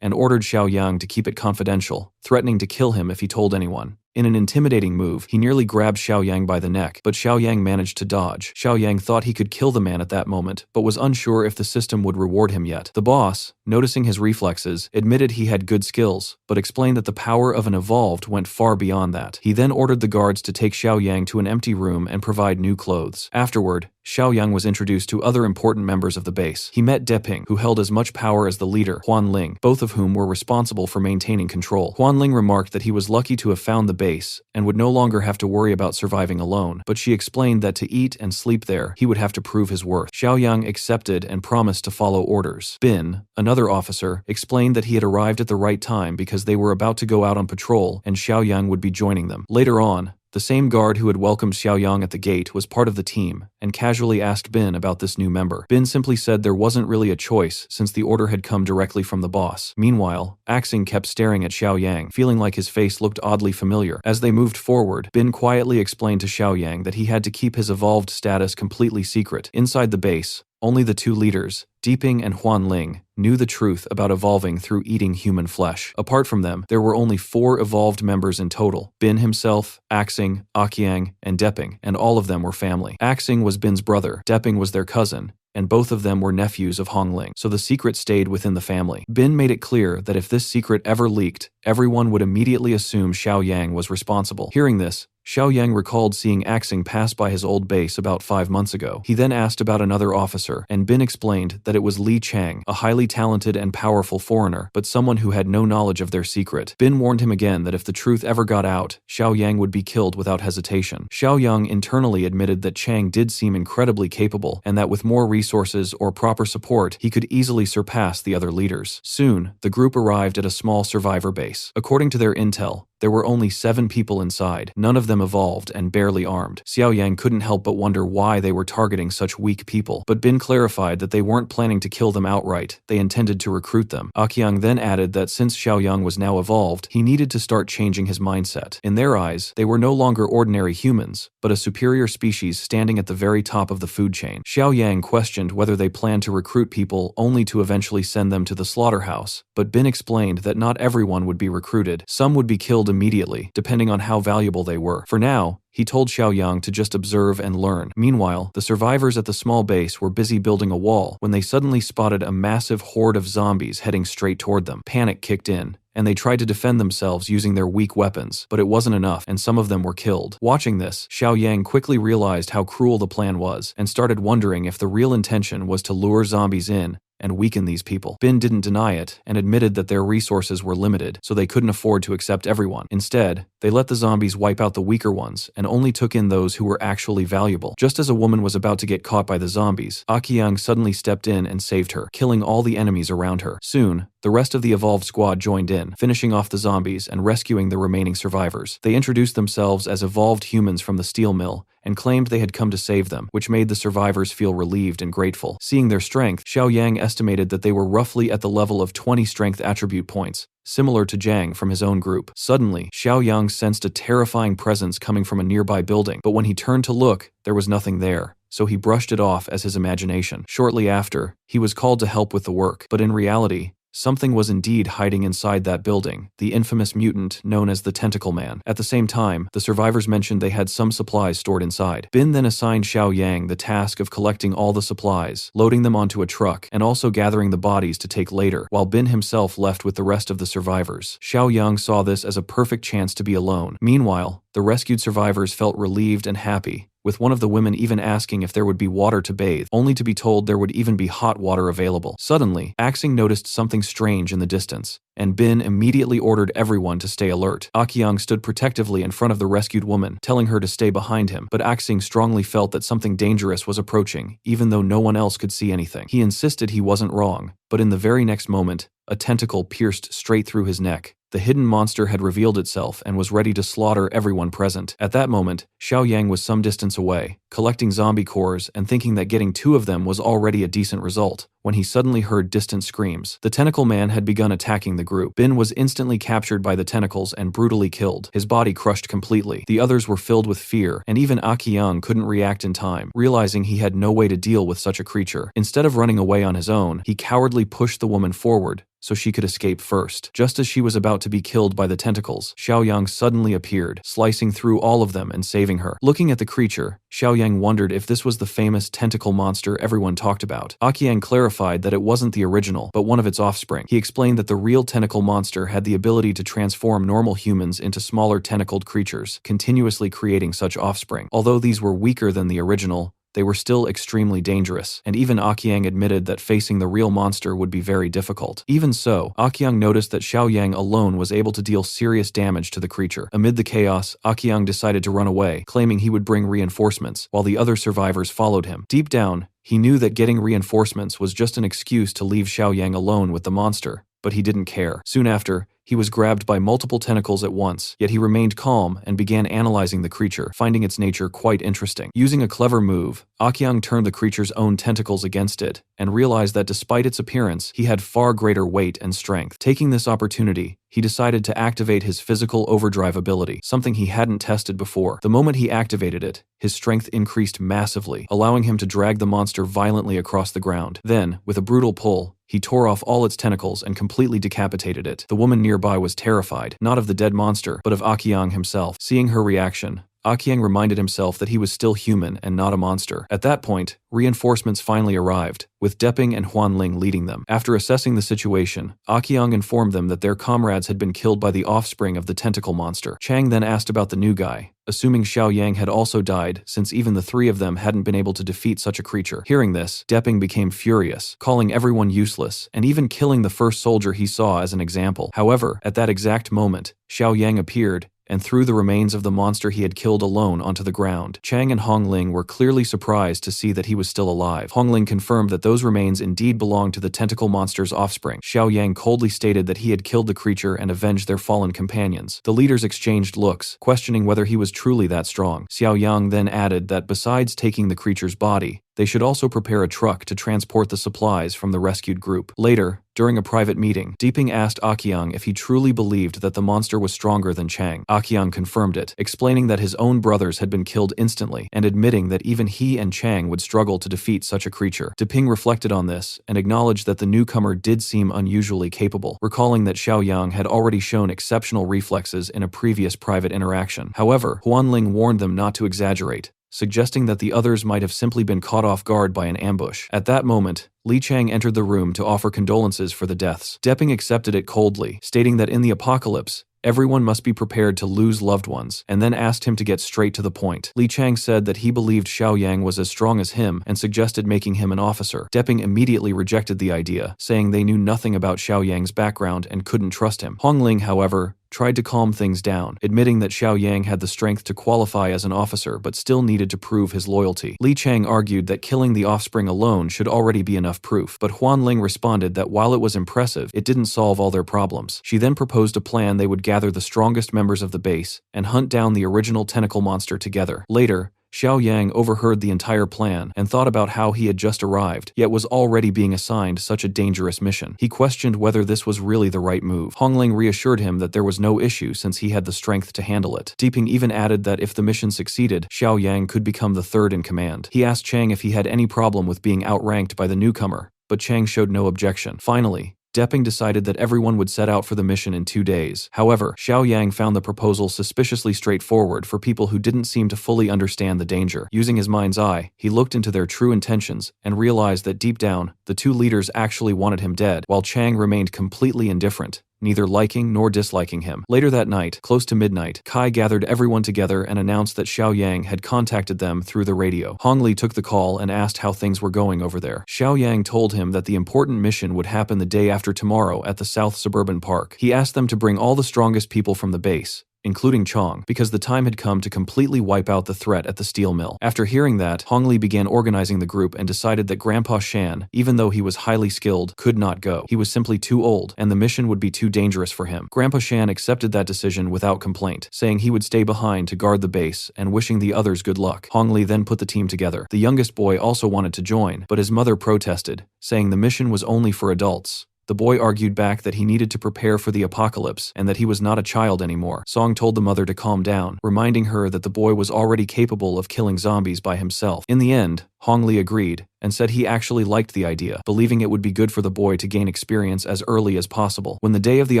and ordered Xiaoyang to keep it confidential, threatening to kill him if he told anyone. In an intimidating move, he nearly grabbed Xiaoyang by the neck, but Xiaoyang managed to dodge. Xiaoyang thought he could kill the man at that moment, but was unsure if the system would reward him yet. The boss, noticing his reflexes, admitted he had good skills, but explained that the power of an evolved went far beyond that. He then ordered the guards to take Xiaoyang to an empty room and provide new clothes. Afterward, Xiaoyang was introduced to other important members of the base. He met Deping, who held as much power as the leader, Huan Ling, both of whom were responsible for maintaining control. Huan Ling remarked that he was lucky to have found the base and would no longer have to worry about surviving alone, but she explained that to eat and sleep there, he would have to prove his worth. Xiaoyang accepted and promised to follow orders. Bin, another officer, explained that he had arrived at the right time because they were about to go out on patrol and Xiaoyang would be joining them. Later on, the same guard who had welcomed Xiaoyang at the gate was part of the team, and casually asked Bin about this new member. Bin simply said there wasn't really a choice since the order had come directly from the boss. Meanwhile, Axing kept staring at Xiaoyang, feeling like his face looked oddly familiar. As they moved forward, Bin quietly explained to Xiaoyang that he had to keep his evolved status completely secret. Inside the base, only the two leaders, Deping and Huan Ling, knew the truth about evolving through eating human flesh. Apart from them, there were only 4 evolved members in total: Bin himself, Axing, Aqiang, and Deping, and all of them were family. Axing was Bin's brother, Deping was their cousin, and both of them were nephews of Hongling, so the secret stayed within the family. Bin made it clear that if this secret ever leaked, everyone would immediately assume Xiaoyang was responsible. Hearing this, Xiaoyang recalled seeing Axing pass by his old base about 5 months ago. He then asked about another officer, and Bin explained that it was Li Chang, a highly talented and powerful foreigner, but someone who had no knowledge of their secret. Bin warned him again that if the truth ever got out, Xiaoyang would be killed without hesitation. Xiaoyang internally admitted that Chang did seem incredibly capable, and that with more resources or proper support, he could easily surpass the other leaders. Soon, the group arrived at a small survivor base. According to their intel, there were only 7 people inside, none of them evolved and barely armed. Xiaoyang couldn't help but wonder why they were targeting such weak people, but Bin clarified that they weren't planning to kill them outright, they intended to recruit them. Aqiang then added that since Xiaoyang was now evolved, he needed to start changing his mindset. In their eyes, they were no longer ordinary humans, but a superior species standing at the very top of the food chain. Xiaoyang questioned whether they planned to recruit people only to eventually send them to the slaughterhouse, but Bin explained that not everyone would be recruited. Some would be killed immediately, depending on how valuable they were. For now, he told Xiaoyang to just observe and learn. Meanwhile, the survivors at the small base were busy building a wall when they suddenly spotted a massive horde of zombies heading straight toward them. Panic kicked in, and they tried to defend themselves using their weak weapons, but it wasn't enough, and some of them were killed. Watching this, Xiaoyang quickly realized how cruel the plan was, and started wondering if the real intention was to lure zombies in and weaken these people. Bin didn't deny it, and admitted that their resources were limited, so they couldn't afford to accept everyone. Instead, they let the zombies wipe out the weaker ones, and only took in those who were actually valuable. Just as a woman was about to get caught by the zombies, Aqiang suddenly stepped in and saved her, killing all the enemies around her. Soon, the rest of the evolved squad joined in, finishing off the zombies and rescuing the remaining survivors. They introduced themselves as evolved humans from the steel mill, and claimed they had come to save them, which made the survivors feel relieved and grateful. Seeing their strength, Xiaoyang estimated that they were roughly at the level of 20 strength attribute points, similar to Zhang from his own group. Suddenly, Xiaoyang sensed a terrifying presence coming from a nearby building, but when he turned to look, there was nothing there, so he brushed it off as his imagination. Shortly after, he was called to help with the work, but in reality, something was indeed hiding inside that building, the infamous mutant known as the Tentacle Man. At the same time, the survivors mentioned they had some supplies stored inside. Bin then assigned Xiaoyang the task of collecting all the supplies, loading them onto a truck, and also gathering the bodies to take later, while Bin himself left with the rest of the survivors. Xiaoyang saw this as a perfect chance to be alone. Meanwhile, the rescued survivors felt relieved and happy, with one of the women even asking if there would be water to bathe, only to be told there would even be hot water available. Suddenly, Axing noticed something strange in the distance, and Bin immediately ordered everyone to stay alert. Aqiang stood protectively in front of the rescued woman, telling her to stay behind him, but Axing strongly felt that something dangerous was approaching, even though no one else could see anything. He insisted he wasn't wrong, but in the very next moment, a tentacle pierced straight through his neck, The hidden monster had revealed itself and was ready to slaughter everyone present. At that moment, Xiao Yang was some distance away, collecting zombie cores and thinking that getting 2 of them was already a decent result, when he suddenly heard distant screams. The tentacle man had begun attacking the group. Bin was instantly captured by the tentacles and brutally killed, his body crushed completely. The others were filled with fear, and even Akiang couldn't react in time, realizing he had no way to deal with such a creature. Instead of running away on his own, he cowardly pushed the woman forward, so she could escape first. Just as she was about to be killed by the tentacles, Xiaoyang suddenly appeared, slicing through all of them and saving her. Looking at the creature, Xiaoyang wondered if this was the famous tentacle monster everyone talked about. Akiang clarified that it wasn't the original, but one of its offspring. He explained that the real tentacle monster had the ability to transform normal humans into smaller tentacled creatures, continuously creating such offspring. Although these were weaker than the original, they were still extremely dangerous, and even Akiang admitted that facing the real monster would be very difficult. Even so, Akiang noticed that Xiaoyang alone was able to deal serious damage to the creature. Amid the chaos, Akiang decided to run away, claiming he would bring reinforcements, while the other survivors followed him. Deep down, he knew that getting reinforcements was just an excuse to leave Xiaoyang alone with the monster, but he didn't care. Soon after, he was grabbed by multiple tentacles at once, yet he remained calm and began analyzing the creature, finding its nature quite interesting. Using a clever move, Akiang turned the creature's own tentacles against it, and realized that despite its appearance, he had far greater weight and strength. Taking this opportunity, he decided to activate his physical overdrive ability, something he hadn't tested before. The moment he activated it, his strength increased massively, allowing him to drag the monster violently across the ground. Then, with a brutal pull, he tore off all its tentacles and completely decapitated it. The woman nearby was terrified, not of the dead monster, but of Akiang himself. Seeing her reaction, Akiang reminded himself that he was still human and not a monster. At that point, reinforcements finally arrived, with Deping and Huanling leading them. After assessing the situation, Akiang informed them that their comrades had been killed by the offspring of the tentacle monster. Chang then asked about the new guy, assuming Xiaoyang had also died, since even the 3 of them hadn't been able to defeat such a creature. Hearing this, Deping became furious, calling everyone useless, and even killing the first soldier he saw as an example. However, at that exact moment, Xiaoyang appeared, and threw the remains of the monster he had killed alone onto the ground. Chang and Hongling were clearly surprised to see that he was still alive. Hongling confirmed that those remains indeed belonged to the tentacle monster's offspring. Xiaoyang coldly stated that he had killed the creature and avenged their fallen companions. The leaders exchanged looks, questioning whether he was truly that strong. Xiaoyang then added that besides taking the creature's body, they should also prepare a truck to transport the supplies from the rescued group. Later, during a private meeting, Deping asked Akiang if he truly believed that the monster was stronger than Chang. Akiang confirmed it, explaining that his own brothers had been killed instantly, and admitting that even he and Chang would struggle to defeat such a creature. Deping reflected on this, and acknowledged that the newcomer did seem unusually capable, recalling that Xiaoyang had already shown exceptional reflexes in a previous private interaction. However, Huanling warned them not to exaggerate, suggesting that the others might have simply been caught off guard by an ambush. At that moment, Li Chang entered the room to offer condolences for the deaths. Deping accepted it coldly, stating that in the apocalypse, everyone must be prepared to lose loved ones, and then asked him to get straight to the point. Li Chang said that he believed Xiaoyang was as strong as him and suggested making him an officer. Deping immediately rejected the idea, saying they knew nothing about Xiaoyang's background and couldn't trust him. Hongling, however, tried to calm things down, admitting that Xiaoyang had the strength to qualify as an officer but still needed to prove his loyalty. Li Chang argued that killing the offspring alone should already be enough proof, but Huanling responded that while it was impressive, it didn't solve all their problems. She then proposed a plan they would gather the strongest members of the base and hunt down the original tentacle monster together. Later, Xiaoyang overheard the entire plan and thought about how he had just arrived, yet was already being assigned such a dangerous mission. He questioned whether this was really the right move. Hongling reassured him that there was no issue since he had the strength to handle it. Deping even added that if the mission succeeded, Xiaoyang could become the 3rd in command. He asked Chang if he had any problem with being outranked by the newcomer, but Chang showed no objection. Finally, Deping decided that everyone would set out for the mission in 2 days. However, Xiaoyang found the proposal suspiciously straightforward for people who didn't seem to fully understand the danger. Using his mind's eye, he looked into their true intentions and realized that deep down, the 2 leaders actually wanted him dead, while Chang remained completely indifferent, neither liking nor disliking him. Later that night, close to midnight, Kai gathered everyone together and announced that Xiaoyang had contacted them through the radio. Hongli took the call and asked how things were going over there. Xiaoyang told him that the important mission would happen the day after tomorrow at the South Suburban Park. He asked them to bring all the strongest people from the base, including Chong, because the time had come to completely wipe out the threat at the steel mill. After hearing that, Hong Li began organizing the group and decided that Grandpa Shan, even though he was highly skilled, could not go. He was simply too old, and the mission would be too dangerous for him. Grandpa Shan accepted that decision without complaint, saying he would stay behind to guard the base and wishing the others good luck. Hong Li then put the team together. The youngest boy also wanted to join, but his mother protested, saying the mission was only for adults. The boy argued back that he needed to prepare for the apocalypse and that he was not a child anymore. Song told the mother to calm down, reminding her that the boy was already capable of killing zombies by himself. In the end, Hong Li agreed and said he actually liked the idea, believing it would be good for the boy to gain experience as early as possible. When the day of the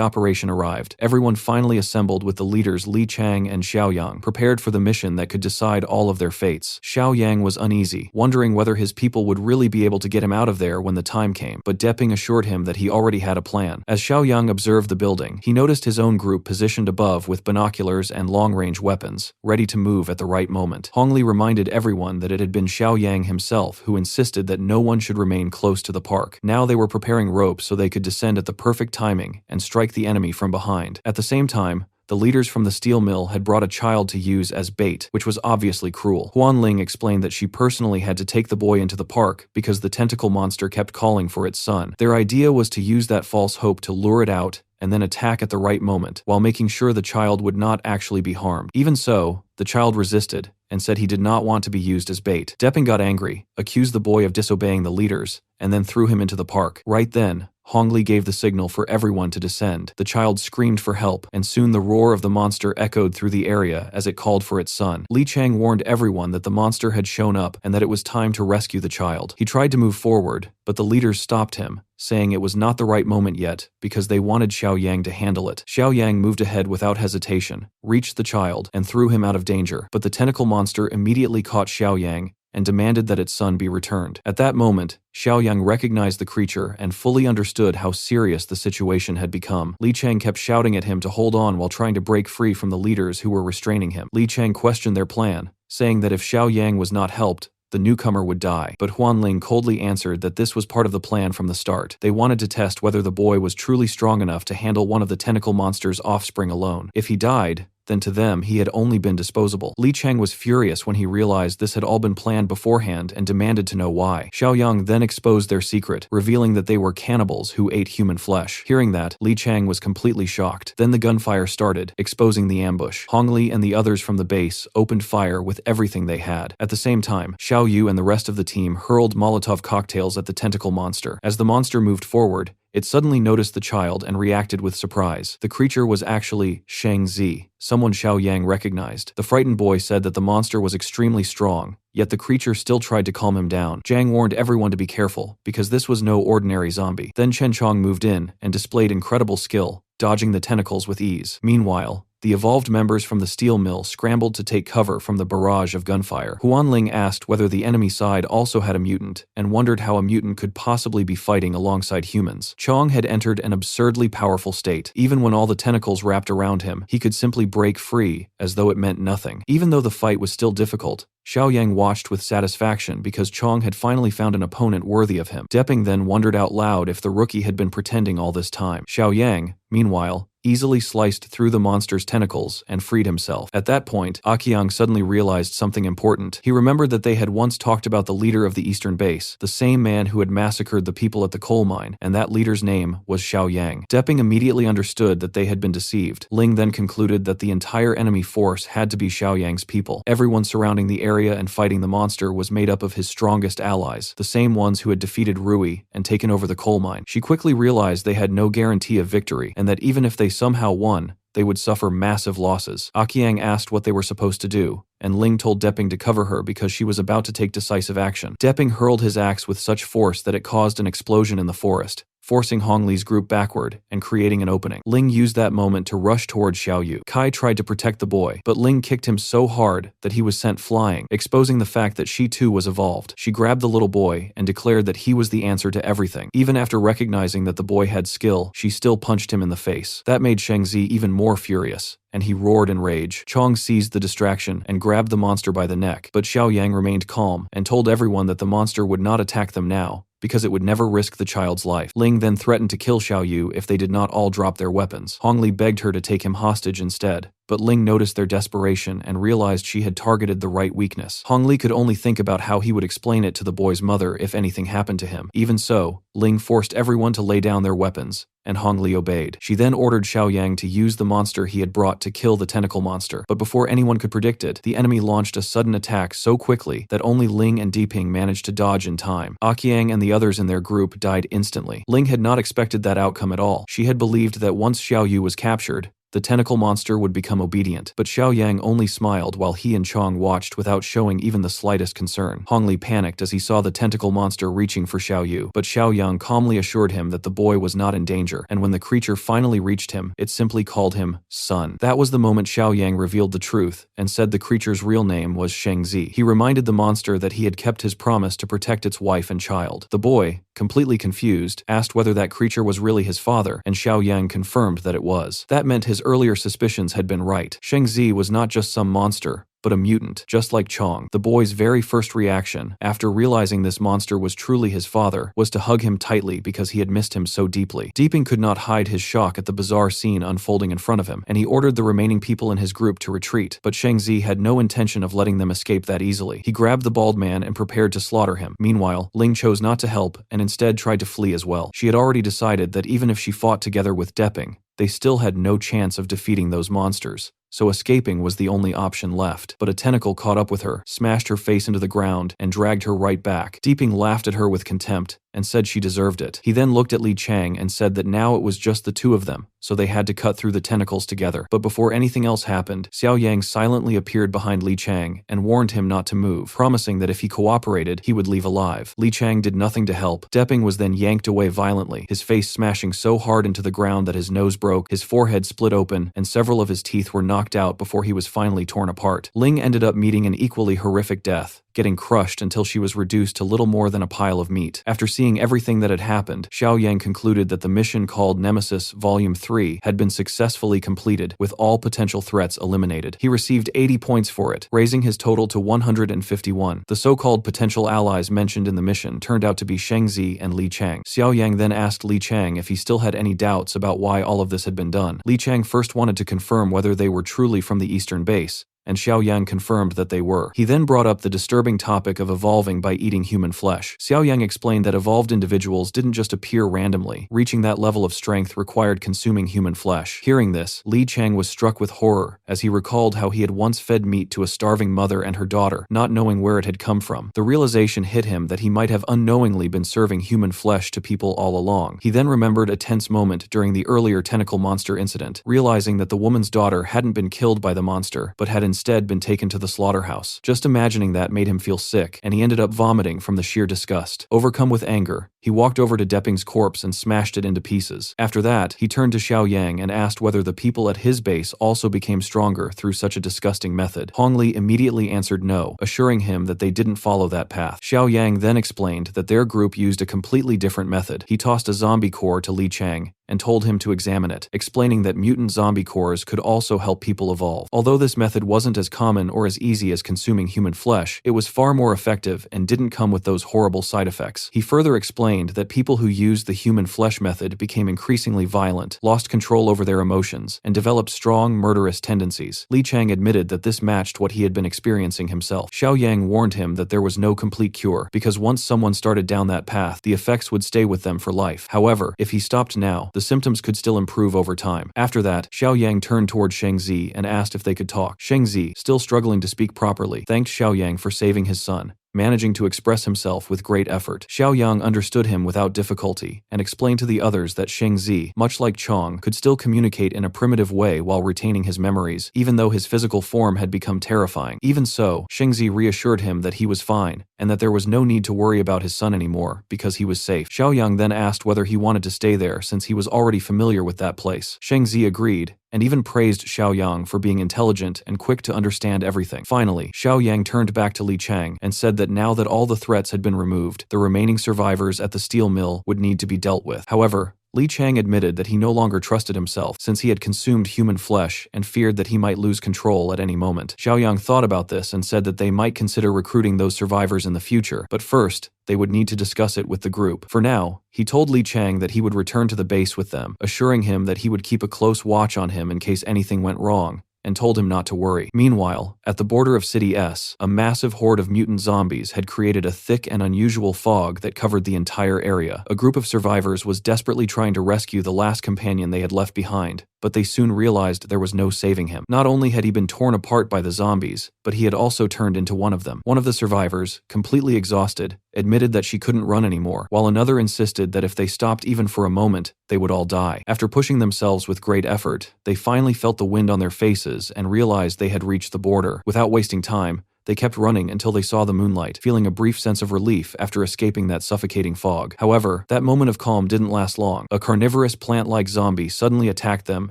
operation arrived, everyone finally assembled with the leaders Li Chang and Xiao Yang, prepared for the mission that could decide all of their fates. Xiao Yang was uneasy, wondering whether his people would really be able to get him out of there when the time came, but Depping assured him that he already had a plan. As Xiao Yang observed the building, he noticed his own group positioned above with binoculars and long-range weapons, ready to move at the right moment. Hong Li reminded everyone that it had been Xiao Yang himself who insisted that no one should remain close to the park. Now they were preparing ropes so they could descend at the perfect timing and strike the enemy from behind. At the same time, the leaders from the steel mill had brought a child to use as bait, which was obviously cruel. Huan Ling explained that she personally had to take the boy into the park because the tentacle monster kept calling for its son. Their idea was to use that false hope to lure it out and then attack at the right moment, while making sure the child would not actually be harmed. Even so, the child resisted and said he did not want to be used as bait. Depping got angry, accused the boy of disobeying the leaders, and then threw him into the park. Right then, Hong Li gave the signal for everyone to descend. The child screamed for help, and soon the roar of the monster echoed through the area as it called for its son. Li Chang warned everyone that the monster had shown up and that it was time to rescue the child. He tried to move forward, but the leaders stopped him, saying it was not the right moment yet because they wanted Xiao Yang to handle it. Xiao Yang moved ahead without hesitation, reached the child, and threw him out of danger, but the tentacle monster immediately caught Xiao Yang and demanded that its son be returned. At that moment, Xiao Yang recognized the creature and fully understood how serious the situation had become. Li Chang kept shouting at him to hold on while trying to break free from the leaders who were restraining him. Li Chang questioned their plan, saying that if Xiao Yang was not helped, the newcomer would die. But Huan Ling coldly answered that this was part of the plan from the start. They wanted to test whether the boy was truly strong enough to handle one of the tentacle monster's offspring alone. If he died, then to them he had only been disposable. Li Chang was furious when he realized this had all been planned beforehand and demanded to know why. Xiao Yang then exposed their secret, revealing that they were cannibals who ate human flesh. Hearing that, Li Chang was completely shocked. Then the gunfire started, exposing the ambush. Hong Li and the others from the base opened fire with everything they had. At the same time, Xiao Yu and the rest of the team hurled Molotov cocktails at the tentacle monster. As the monster moved forward, it suddenly noticed the child and reacted with surprise. The creature was actually Shang Zi, someone Xiao Yang recognized. The frightened boy said that the monster was extremely strong, yet the creature still tried to calm him down. Zhang warned everyone to be careful, because this was no ordinary zombie. Then Chen Chong moved in and displayed incredible skill, dodging the tentacles with ease. Meanwhile, the evolved members from the steel mill scrambled to take cover from the barrage of gunfire. Huan Ling asked whether the enemy side also had a mutant, and wondered how a mutant could possibly be fighting alongside humans. Chong had entered an absurdly powerful state. Even when all the tentacles wrapped around him, he could simply break free, as though it meant nothing. Even though the fight was still difficult, Xiao Yang watched with satisfaction because Chong had finally found an opponent worthy of him. Depping then wondered out loud if the rookie had been pretending all this time. Xiao Yang, meanwhile, easily sliced through the monster's tentacles and freed himself. At that point, Akiang suddenly realized something important. He remembered that they had once talked about the leader of the eastern base, the same man who had massacred the people at the coal mine, and that leader's name was Xiao Yang. Depping immediately understood that they had been deceived. Ling then concluded that the entire enemy force had to be Xiao Yang's people. Everyone surrounding the area and fighting the monster was made up of his strongest allies, the same ones who had defeated Rui and taken over the coal mine. She quickly realized they had no guarantee of victory, and that even if they somehow won, they would suffer massive losses. Akiang asked what they were supposed to do, and Ling told Depping to cover her because she was about to take decisive action. Depping hurled his axe with such force that it caused an explosion in the forest, forcing Hong Li's group backward and creating an opening. Ling used that moment to rush towards Xiao Yu. Kai tried to protect the boy, but Ling kicked him so hard that he was sent flying, exposing the fact that she too was evolved. She grabbed the little boy and declared that he was the answer to everything. Even after recognizing that the boy had skill, she still punched him in the face. That made Shang Zi even more furious, and he roared in rage. Chong seized the distraction and grabbed the monster by the neck, but Xiao Yang remained calm and told everyone that the monster would not attack them now, because it would never risk the child's life. Ling then threatened to kill Xiao Yu if they did not all drop their weapons. Hong Li begged her to take him hostage instead, but Ling noticed their desperation and realized she had targeted the right weakness. Hong Li could only think about how he would explain it to the boy's mother if anything happened to him. Even so, Ling forced everyone to lay down their weapons, and Hong Li obeyed. She then ordered Xiaoyang to use the monster he had brought to kill the tentacle monster, but before anyone could predict it, the enemy launched a sudden attack so quickly that only Ling and Diping managed to dodge in time. Qiang and the others in their group died instantly. Ling had not expected that outcome at all. She had believed that once Xiao Yu was captured, the tentacle monster would become obedient, but Xiaoyang only smiled while he and Chong watched without showing even the slightest concern. Hong Li panicked as he saw the tentacle monster reaching for Xiao Yu, but Xiaoyang calmly assured him that the boy was not in danger, and when the creature finally reached him, it simply called him son. That was the moment Xiaoyang revealed the truth and said the creature's real name was Shengzi. He reminded the monster that he had kept his promise to protect its wife and child. The boy, completely confused, asked whether that creature was really his father, and Xiaoyang confirmed that it was. That meant his earlier suspicions had been right. Shengzi was not just some monster, but a mutant, just like Chong. The boy's very first reaction, after realizing this monster was truly his father, was to hug him tightly because he had missed him so deeply. Diping could not hide his shock at the bizarre scene unfolding in front of him, and he ordered the remaining people in his group to retreat, but Shengzi had no intention of letting them escape that easily. He grabbed the bald man and prepared to slaughter him. Meanwhile, Ling chose not to help and instead tried to flee as well. She had already decided that even if she fought together with Deping, they still had no chance of defeating those monsters, so escaping was the only option left. But a tentacle caught up with her, smashed her face into the ground, and dragged her right back. Diping laughed at her with contempt and said she deserved it. He then looked at Li Chang and said that now it was just the two of them, so they had to cut through the tentacles together. But before anything else happened, Xiaoyang silently appeared behind Li Chang and warned him not to move, promising that if he cooperated, he would leave alive. Li Chang did nothing to help. Deping was then yanked away violently, his face smashing so hard into the ground that his nose broke, his forehead split open, and several of his teeth were knocked out before he was finally torn apart. Ling ended up meeting an equally horrific death, getting crushed until she was reduced to little more than a pile of meat. After seeing everything that had happened, Xiaoyang concluded that the mission called Nemesis Volume 3 had been successfully completed, with all potential threats eliminated. He received 80 points for it, raising his total to 151. The so-called potential allies mentioned in the mission turned out to be Shengzi and Li Chang. Xiaoyang then asked Li Chang if he still had any doubts about why all of this had been done. Li Chang first wanted to confirm whether they were truly from the Eastern Base, and Xiaoyang confirmed that they were. He then brought up the disturbing topic of evolving by eating human flesh. Xiaoyang explained that evolved individuals didn't just appear randomly. Reaching that level of strength required consuming human flesh. Hearing this, Li Chang was struck with horror as he recalled how he had once fed meat to a starving mother and her daughter, not knowing where it had come from. The realization hit him that he might have unknowingly been serving human flesh to people all along. He then remembered a tense moment during the earlier tentacle monster incident, realizing that the woman's daughter hadn't been killed by the monster, but had instead been taken to the slaughterhouse. Just imagining that made him feel sick, and he ended up vomiting from the sheer disgust. Overcome with anger, he walked over to Deping's corpse and smashed it into pieces. After that, he turned to Xiaoyang and asked whether the people at his base also became stronger through such a disgusting method. Hong Li immediately answered no, assuring him that they didn't follow that path. Xiaoyang then explained that their group used a completely different method. He tossed a zombie core to Li Chang and told him to examine it, explaining that mutant zombie cores could also help people evolve. Although this method wasn't as common or as easy as consuming human flesh, it was far more effective and didn't come with those horrible side effects. He further explained that people who used the human flesh method became increasingly violent, lost control over their emotions, and developed strong, murderous tendencies. Li Chang admitted that this matched what he had been experiencing himself. Xiaoyang warned him that there was no complete cure, because once someone started down that path, the effects would stay with them for life. However, if he stopped now, the symptoms could still improve over time. After that, Xiaoyang turned toward Shengzi and asked if they could talk. Shengzi, still struggling to speak properly, thanked Xiaoyang for saving his son, managing to express himself with great effort. Xiaoyang understood him without difficulty and explained to the others that Shengzi, much like Chong, could still communicate in a primitive way while retaining his memories, even though his physical form had become terrifying. Even so, Shengzi reassured him that he was fine and that there was no need to worry about his son anymore because he was safe. Xiaoyang then asked whether he wanted to stay there since he was already familiar with that place. Shengzi agreed and even praised Xiaoyang for being intelligent and quick to understand everything. Finally, Xiaoyang turned back to Li Chang and said that now that all the threats had been removed, the remaining survivors at the steel mill would need to be dealt with. However, Li Chang admitted that he no longer trusted himself since he had consumed human flesh and feared that he might lose control at any moment. Xiaoyang thought about this and said that they might consider recruiting those survivors in the future, but first, they would need to discuss it with the group. For now, he told Li Chang that he would return to the base with them, assuring him that he would keep a close watch on him in case anything went wrong, and told him not to worry. Meanwhile, at the border of City S, a massive horde of mutant zombies had created a thick and unusual fog that covered the entire area. A group of survivors was desperately trying to rescue the last companion they had left behind, but they soon realized there was no saving him. Not only had he been torn apart by the zombies, but he had also turned into one of them. One of the survivors, completely exhausted, admitted that she couldn't run anymore, while another insisted that if they stopped even for a moment, they would all die. After pushing themselves with great effort, they finally felt the wind on their faces and realized they had reached the border. Without wasting time, they kept running until they saw the moonlight, feeling a brief sense of relief after escaping that suffocating fog. However, that moment of calm didn't last long. A carnivorous plant-like zombie suddenly attacked them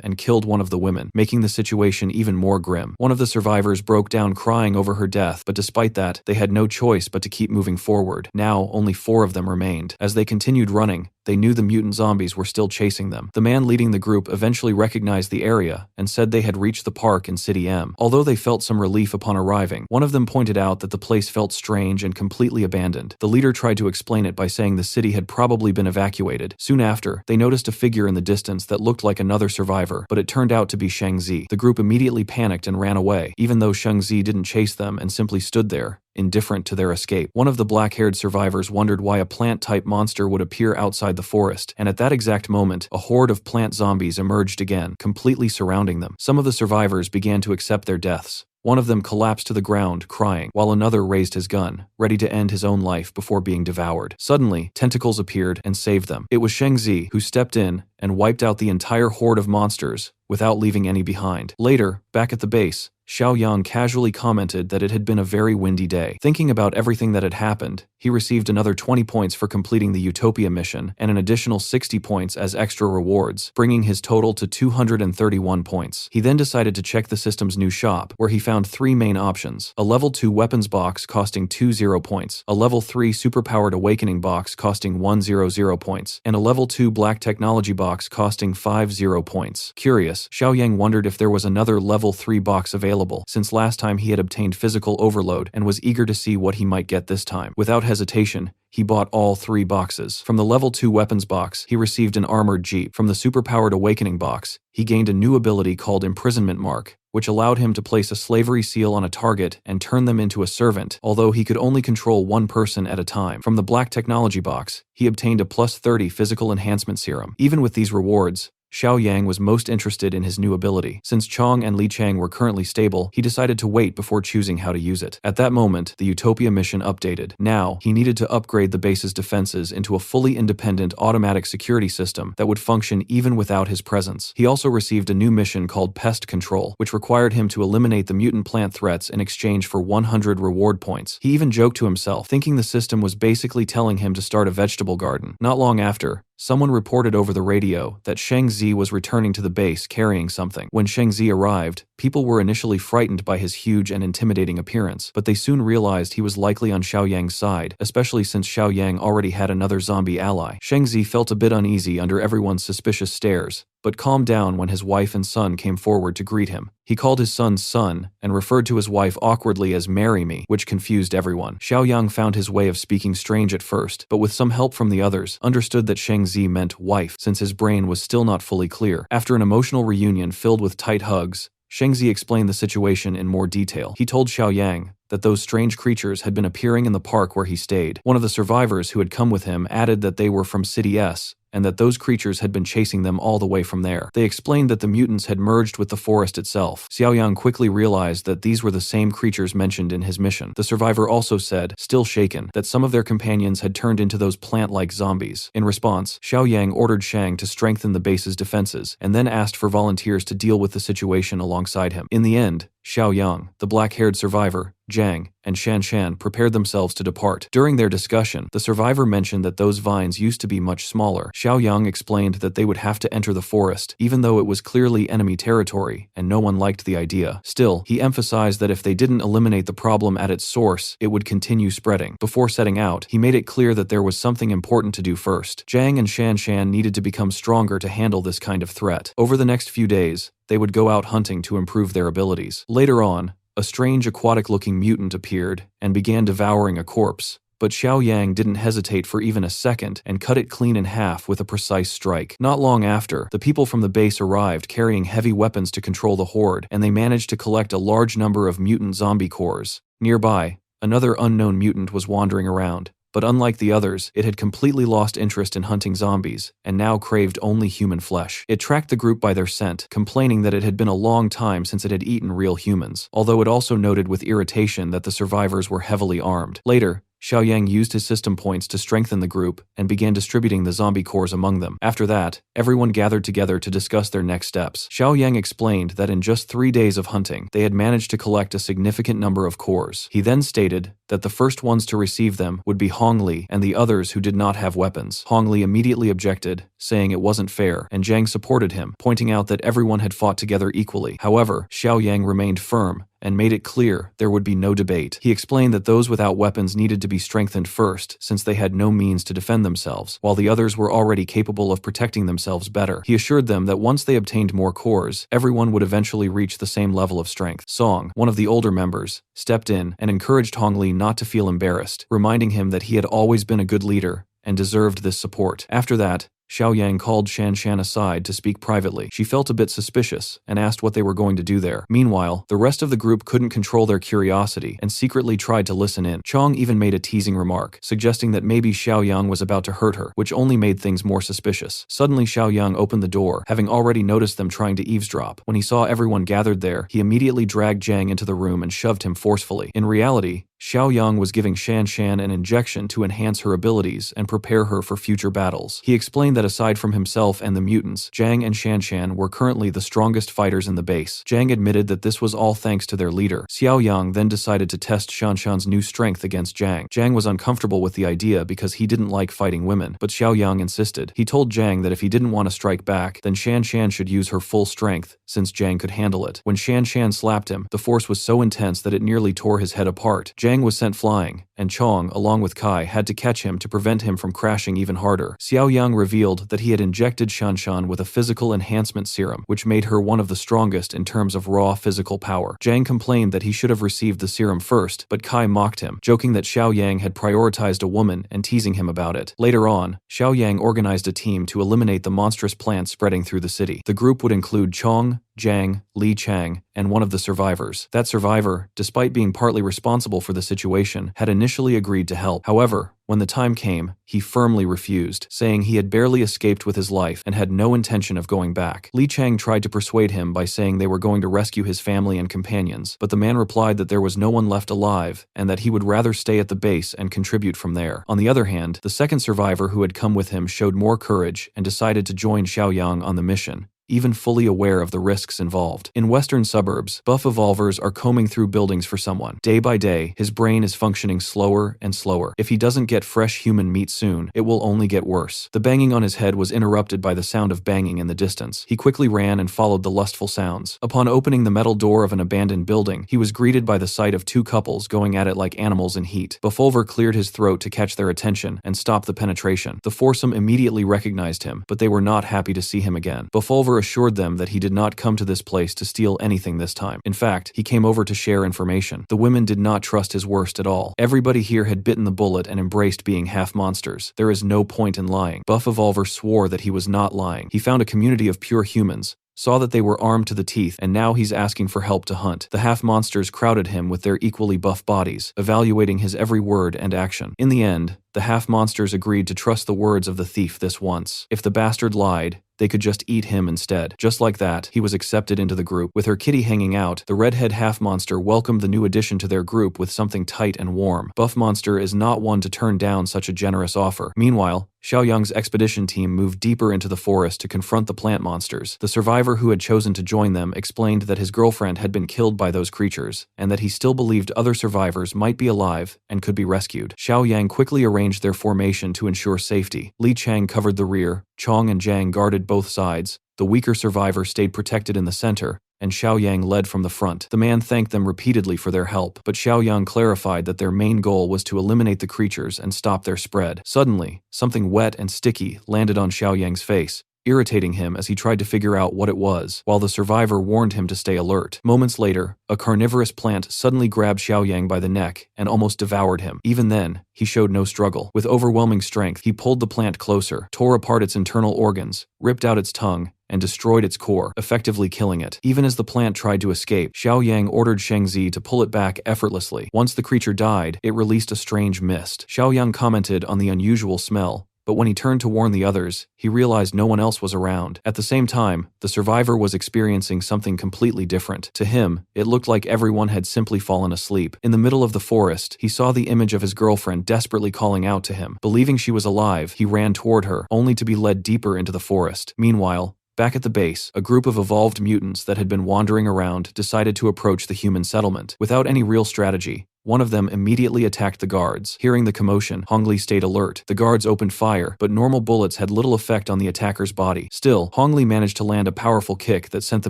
and killed one of the women, making the situation even more grim. One of the survivors broke down crying over her death, but despite that, they had no choice but to keep moving forward. Now, only 4 of them remained. As they continued running, they knew the mutant zombies were still chasing them. The man leading the group eventually recognized the area and said they had reached the park in City M. Although they felt some relief upon arriving, one of them pointed out that the place felt strange and completely abandoned. The leader tried to explain it by saying the city had probably been evacuated. Soon after, they noticed a figure in the distance that looked like another survivor, but it turned out to be Shang Zi. The group immediately panicked and ran away, even though Shang Zi didn't chase them and simply stood there, indifferent to their escape. One of the black-haired survivors wondered why a plant-type monster would appear outside the forest, and at that exact moment, a horde of plant zombies emerged again, completely surrounding them. Some of the survivors began to accept their deaths. One of them collapsed to the ground, crying, while another raised his gun, ready to end his own life before being devoured. Suddenly, tentacles appeared and saved them. It was Shang Zi who stepped in and wiped out the entire horde of monsters, without leaving any behind. Later, back at the base, Xiao Yang casually commented that it had been a very windy day. Thinking about everything that had happened, he received another 20 points for completing the Utopia mission and an additional 60 points as extra rewards, bringing his total to 231 points. He then decided to check the system's new shop, where he found 3 main options: a level 2 weapons box costing 20 points, a level 3 superpowered awakening box costing 100 points, and a level 2 black technology box costing 50 points. Curious, Xiao Yang wondered if there was another level 3 box available, since last time he had obtained physical overload and was eager to see what he might get this time. Without hesitation, he bought all 3 boxes. From the level 2 weapons box, he received an armored jeep. From the superpowered awakening box, he gained a new ability called Imprisonment Mark, which allowed him to place a slavery seal on a target and turn them into a servant, although he could only control one person at a time. From the black technology box, he obtained a plus 30 physical enhancement serum. Even with these rewards, Xiao Yang was most interested in his new ability. Since Chong and Li Chang were currently stable, he decided to wait before choosing how to use it. At that moment, the Utopia mission updated. Now, he needed to upgrade the base's defenses into a fully independent automatic security system that would function even without his presence. He also received a new mission called Pest Control, which required him to eliminate the mutant plant threats in exchange for 100 reward points. He even joked to himself, thinking the system was basically telling him to start a vegetable garden. Not long after, someone reported over the radio that Shang Zi was returning to the base carrying something. When Shang Zi arrived, people were initially frightened by his huge and intimidating appearance, but they soon realized he was likely on Xiao Yang's side, especially since Xiao Yang already had another zombie ally. Shang Zi felt a bit uneasy under everyone's suspicious stares, but calmed down when his wife and son came forward to greet him. He called his son son and referred to his wife awkwardly as "marry me," which confused everyone. Xiao Yang found his way of speaking strange at first, but with some help from the others, understood that Shang Zi meant wife, since his brain was still not fully clear. After an emotional reunion filled with tight hugs, Shang Zi explained the situation in more detail. He told Xiao Yang that those strange creatures had been appearing in the park where he stayed. One of the survivors who had come with him added that they were from City S, and that those creatures had been chasing them all the way from there. They explained that the mutants had merged with the forest itself. Xiao Yang quickly realized that these were the same creatures mentioned in his mission. The survivor also said, still shaken, that some of their companions had turned into those plant-like zombies. In response, Xiao Yang ordered Shang to strengthen the base's defenses, and then asked for volunteers to deal with the situation alongside him. In the end, Xiao Yang, the black-haired survivor, Zhang, and Shan Shan prepared themselves to depart. During their discussion, the survivor mentioned that those vines used to be much smaller. Xiao Yang explained that they would have to enter the forest, even though it was clearly enemy territory, and no one liked the idea. Still, he emphasized that if they didn't eliminate the problem at its source, it would continue spreading. Before setting out, he made it clear that there was something important to do first. Zhang and Shan Shan needed to become stronger to handle this kind of threat. Over the next few days, they would go out hunting to improve their abilities. Later on, a strange aquatic-looking mutant appeared and began devouring a corpse, But Xiao Yang didn't hesitate for even a second and cut it clean in half with a precise strike. Not long after, the people from the base arrived carrying heavy weapons to control the horde, and they managed to collect a large number of mutant zombie cores. Nearby, another unknown mutant was wandering around. But unlike the others, it had completely lost interest in hunting zombies, and now craved only human flesh. It tracked the group by their scent, complaining that it had been a long time since it had eaten real humans, although it also noted with irritation that the survivors were heavily armed. Later, Xiao Yang used his system points to strengthen the group and began distributing the zombie cores among them. After that, everyone gathered together to discuss their next steps. Xiao Yang explained that in just 3 days of hunting, they had managed to collect a significant number of cores. He then stated that the first ones to receive them would be Hong Li and the others who did not have weapons. Hong Li immediately objected, saying it wasn't fair, and Zhang supported him, pointing out that everyone had fought together equally. However, Xiao Yang remained firm and made it clear there would be no debate. He explained that those without weapons needed to be strengthened first, since they had no means to defend themselves, while the others were already capable of protecting themselves better. He assured them that once they obtained more cores, everyone would eventually reach the same level of strength. Song, one of the older members, stepped in and encouraged Hong Li not to feel embarrassed, reminding him that he had always been a good leader and deserved this support. After that, Xiao Yang called Shan Shan aside to speak privately. She felt a bit suspicious and asked what they were going to do there. Meanwhile, the rest of the group couldn't control their curiosity and secretly tried to listen in. Chong even made a teasing remark, suggesting that maybe Xiao Yang was about to hurt her, which only made things more suspicious. Suddenly, Xiao Yang opened the door, having already noticed them trying to eavesdrop. When he saw everyone gathered there, he immediately dragged Zhang into the room and shoved him forcefully. In reality, Xiao Yang was giving Shan Shan an injection to enhance her abilities and prepare her for future battles. He explained that aside from himself and the mutants, Zhang and Shan Shan were currently the strongest fighters in the base. Zhang admitted that this was all thanks to their leader. Xiao Yang then decided to test Shan Shan's new strength against Zhang. Zhang was uncomfortable with the idea because he didn't like fighting women, but Xiao Yang insisted. He told Zhang that if he didn't want to strike back, then Shan Shan should use her full strength, since Zhang could handle it. When Shan Shan slapped him, the force was so intense that it nearly tore his head apart. Zhang was sent flying, and Chong, along with Kai, had to catch him to prevent him from crashing even harder. Xiao Yang revealed that he had injected Shan Shan with a physical enhancement serum, which made her one of the strongest in terms of raw physical power. Zhang complained that he should have received the serum first, but Kai mocked him, joking that Xiao Yang had prioritized a woman and teasing him about it. Later on, Xiao Yang organized a team to eliminate the monstrous plants spreading through the city. The group would include Chong, Zhang, Li Chang, and one of the survivors. That survivor, despite being partly responsible for the situation, had initially agreed to help. However, when the time came, he firmly refused, saying he had barely escaped with his life and had no intention of going back. Li Chang tried to persuade him by saying they were going to rescue his family and companions, but the man replied that there was no one left alive and that he would rather stay at the base and contribute from there. On the other hand, the second survivor who had come with him showed more courage and decided to join Xiao Yang on the mission, even fully aware of the risks involved. In western suburbs, buff evolvers are combing through buildings for someone. Day by day, his brain is functioning slower and slower. If he doesn't get fresh human meat soon, it will only get worse. The banging on his head was interrupted by the sound of banging in the distance. He quickly ran and followed the lustful sounds. Upon opening the metal door of an abandoned building, he was greeted by the sight of two couples going at it like animals in heat. Buffulver cleared his throat to catch their attention and stop the penetration. The foursome immediately recognized him, but they were not happy to see him again. Buffulver assured them that he did not come to this place to steal anything this time. In fact, he came over to share information. The women did not trust his worst at all. Everybody here had bitten the bullet and embraced being half monsters. There is no point in lying. Buff Evolver swore that he was not lying. He found a community of pure humans, saw that they were armed to the teeth, and now he's asking for help to hunt. The half-monsters crowded him with their equally buff bodies, evaluating his every word and action. In the end, the half-monsters agreed to trust the words of the thief this once. If the bastard lied, they could just eat him instead. Just like that, he was accepted into the group. With her kitty hanging out, the redhead half-monster welcomed the new addition to their group with something tight and warm. Buff Monster is not one to turn down such a generous offer. Meanwhile, Xiao Yang's expedition team moved deeper into the forest to confront the plant monsters. The survivor who had chosen to join them explained that his girlfriend had been killed by those creatures, and that he still believed other survivors might be alive and could be rescued. Xiao Yang quickly arranged their formation to ensure safety. Li Chang covered the rear, Chong and Zhang guarded both sides, the weaker survivor stayed protected in the center, and Xiao Yang led from the front. The man thanked them repeatedly for their help, but Xiao Yang clarified that their main goal was to eliminate the creatures and stop their spread. Suddenly, something wet and sticky landed on Xiao Yang's face, irritating him as he tried to figure out what it was, while the survivor warned him to stay alert. Moments later, a carnivorous plant suddenly grabbed Xiaoyang by the neck and almost devoured him. Even then, he showed no struggle. With overwhelming strength, he pulled the plant closer, tore apart its internal organs, ripped out its tongue, and destroyed its core, effectively killing it. Even as the plant tried to escape, Xiaoyang ordered Sheng Zi to pull it back effortlessly. Once the creature died, it released a strange mist. Xiaoyang commented on the unusual smell, but when he turned to warn the others, he realized no one else was around. At the same time, the survivor was experiencing something completely different. To him, it looked like everyone had simply fallen asleep. In the middle of the forest, he saw the image of his girlfriend desperately calling out to him. Believing she was alive, he ran toward her, only to be led deeper into the forest. Meanwhile, back at the base, a group of evolved mutants that had been wandering around decided to approach the human settlement. Without any real strategy, one of them immediately attacked the guards. Hearing the commotion, Hong Li stayed alert. The guards opened fire, but normal bullets had little effect on the attacker's body. Still, Hong Li managed to land a powerful kick that sent the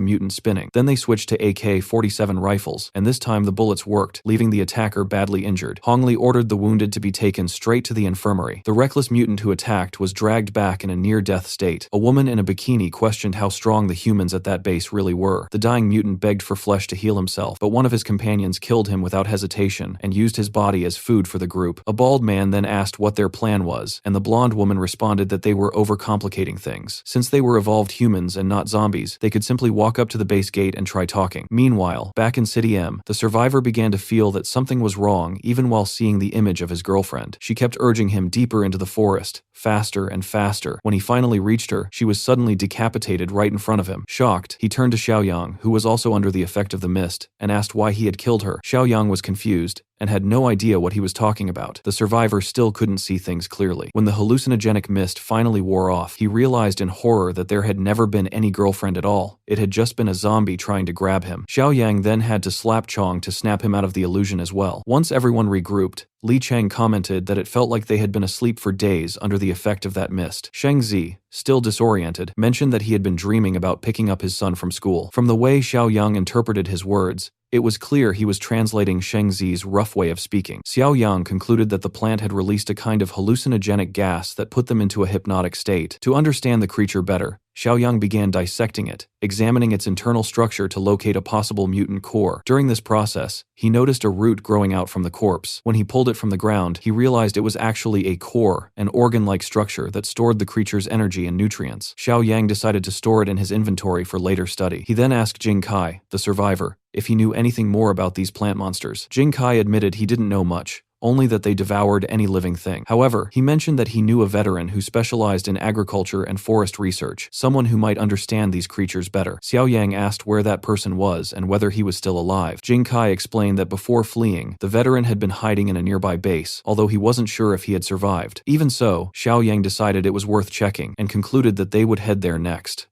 mutant spinning. Then they switched to AK-47 rifles, and this time the bullets worked, leaving the attacker badly injured. Hong Li ordered the wounded to be taken straight to the infirmary. The reckless mutant who attacked was dragged back in a near-death state. A woman in a bikini questioned how strong the humans at that base really were. The dying mutant begged for flesh to heal himself, but one of his companions killed him without hesitation and used his body as food for the group. A bald man then asked what their plan was, and the blonde woman responded that they were overcomplicating things. Since they were evolved humans and not zombies, they could simply walk up to the base gate and try talking. Meanwhile, back in City M, the survivor began to feel that something was wrong even while seeing the image of his girlfriend. She kept urging him deeper into the forest, faster and faster. When he finally reached her, she was suddenly decapitated right in front of him. Shocked, he turned to Xiaoyang, who was also under the effect of the mist, and asked why he had killed her. Xiaoyang was confused and had no idea what he was talking about. The survivor still couldn't see things clearly. When the hallucinogenic mist finally wore off, he realized in horror that there had never been any girlfriend at all. It had just been a zombie trying to grab him. Xiaoyang then had to slap Chong to snap him out of the illusion as well. Once everyone regrouped, Li Cheng commented that it felt like they had been asleep for days under the effect of that mist. Sheng Zi, still disoriented, mentioned that he had been dreaming about picking up his son from school. From the way Xiaoyang interpreted his words, it was clear he was translating Sheng Zi's rough way of speaking. Xiao Yang concluded that the plant had released a kind of hallucinogenic gas that put them into a hypnotic state. To understand the creature better, Xiaoyang began dissecting it, examining its internal structure to locate a possible mutant core. During this process, he noticed a root growing out from the corpse. When he pulled it from the ground, he realized it was actually a core, an organ-like structure that stored the creature's energy and nutrients. Xiaoyang decided to store it in his inventory for later study. He then asked Jing Kai, the survivor, if he knew anything more about these plant monsters. Jing Kai admitted he didn't know much, only that they devoured any living thing. However, he mentioned that he knew a veteran who specialized in agriculture and forest research, someone who might understand these creatures better. Xiaoyang asked where that person was and whether he was still alive. Jing Kai explained that before fleeing, the veteran had been hiding in a nearby base, although he wasn't sure if he had survived. Even so, Xiaoyang decided it was worth checking and concluded that they would head there next.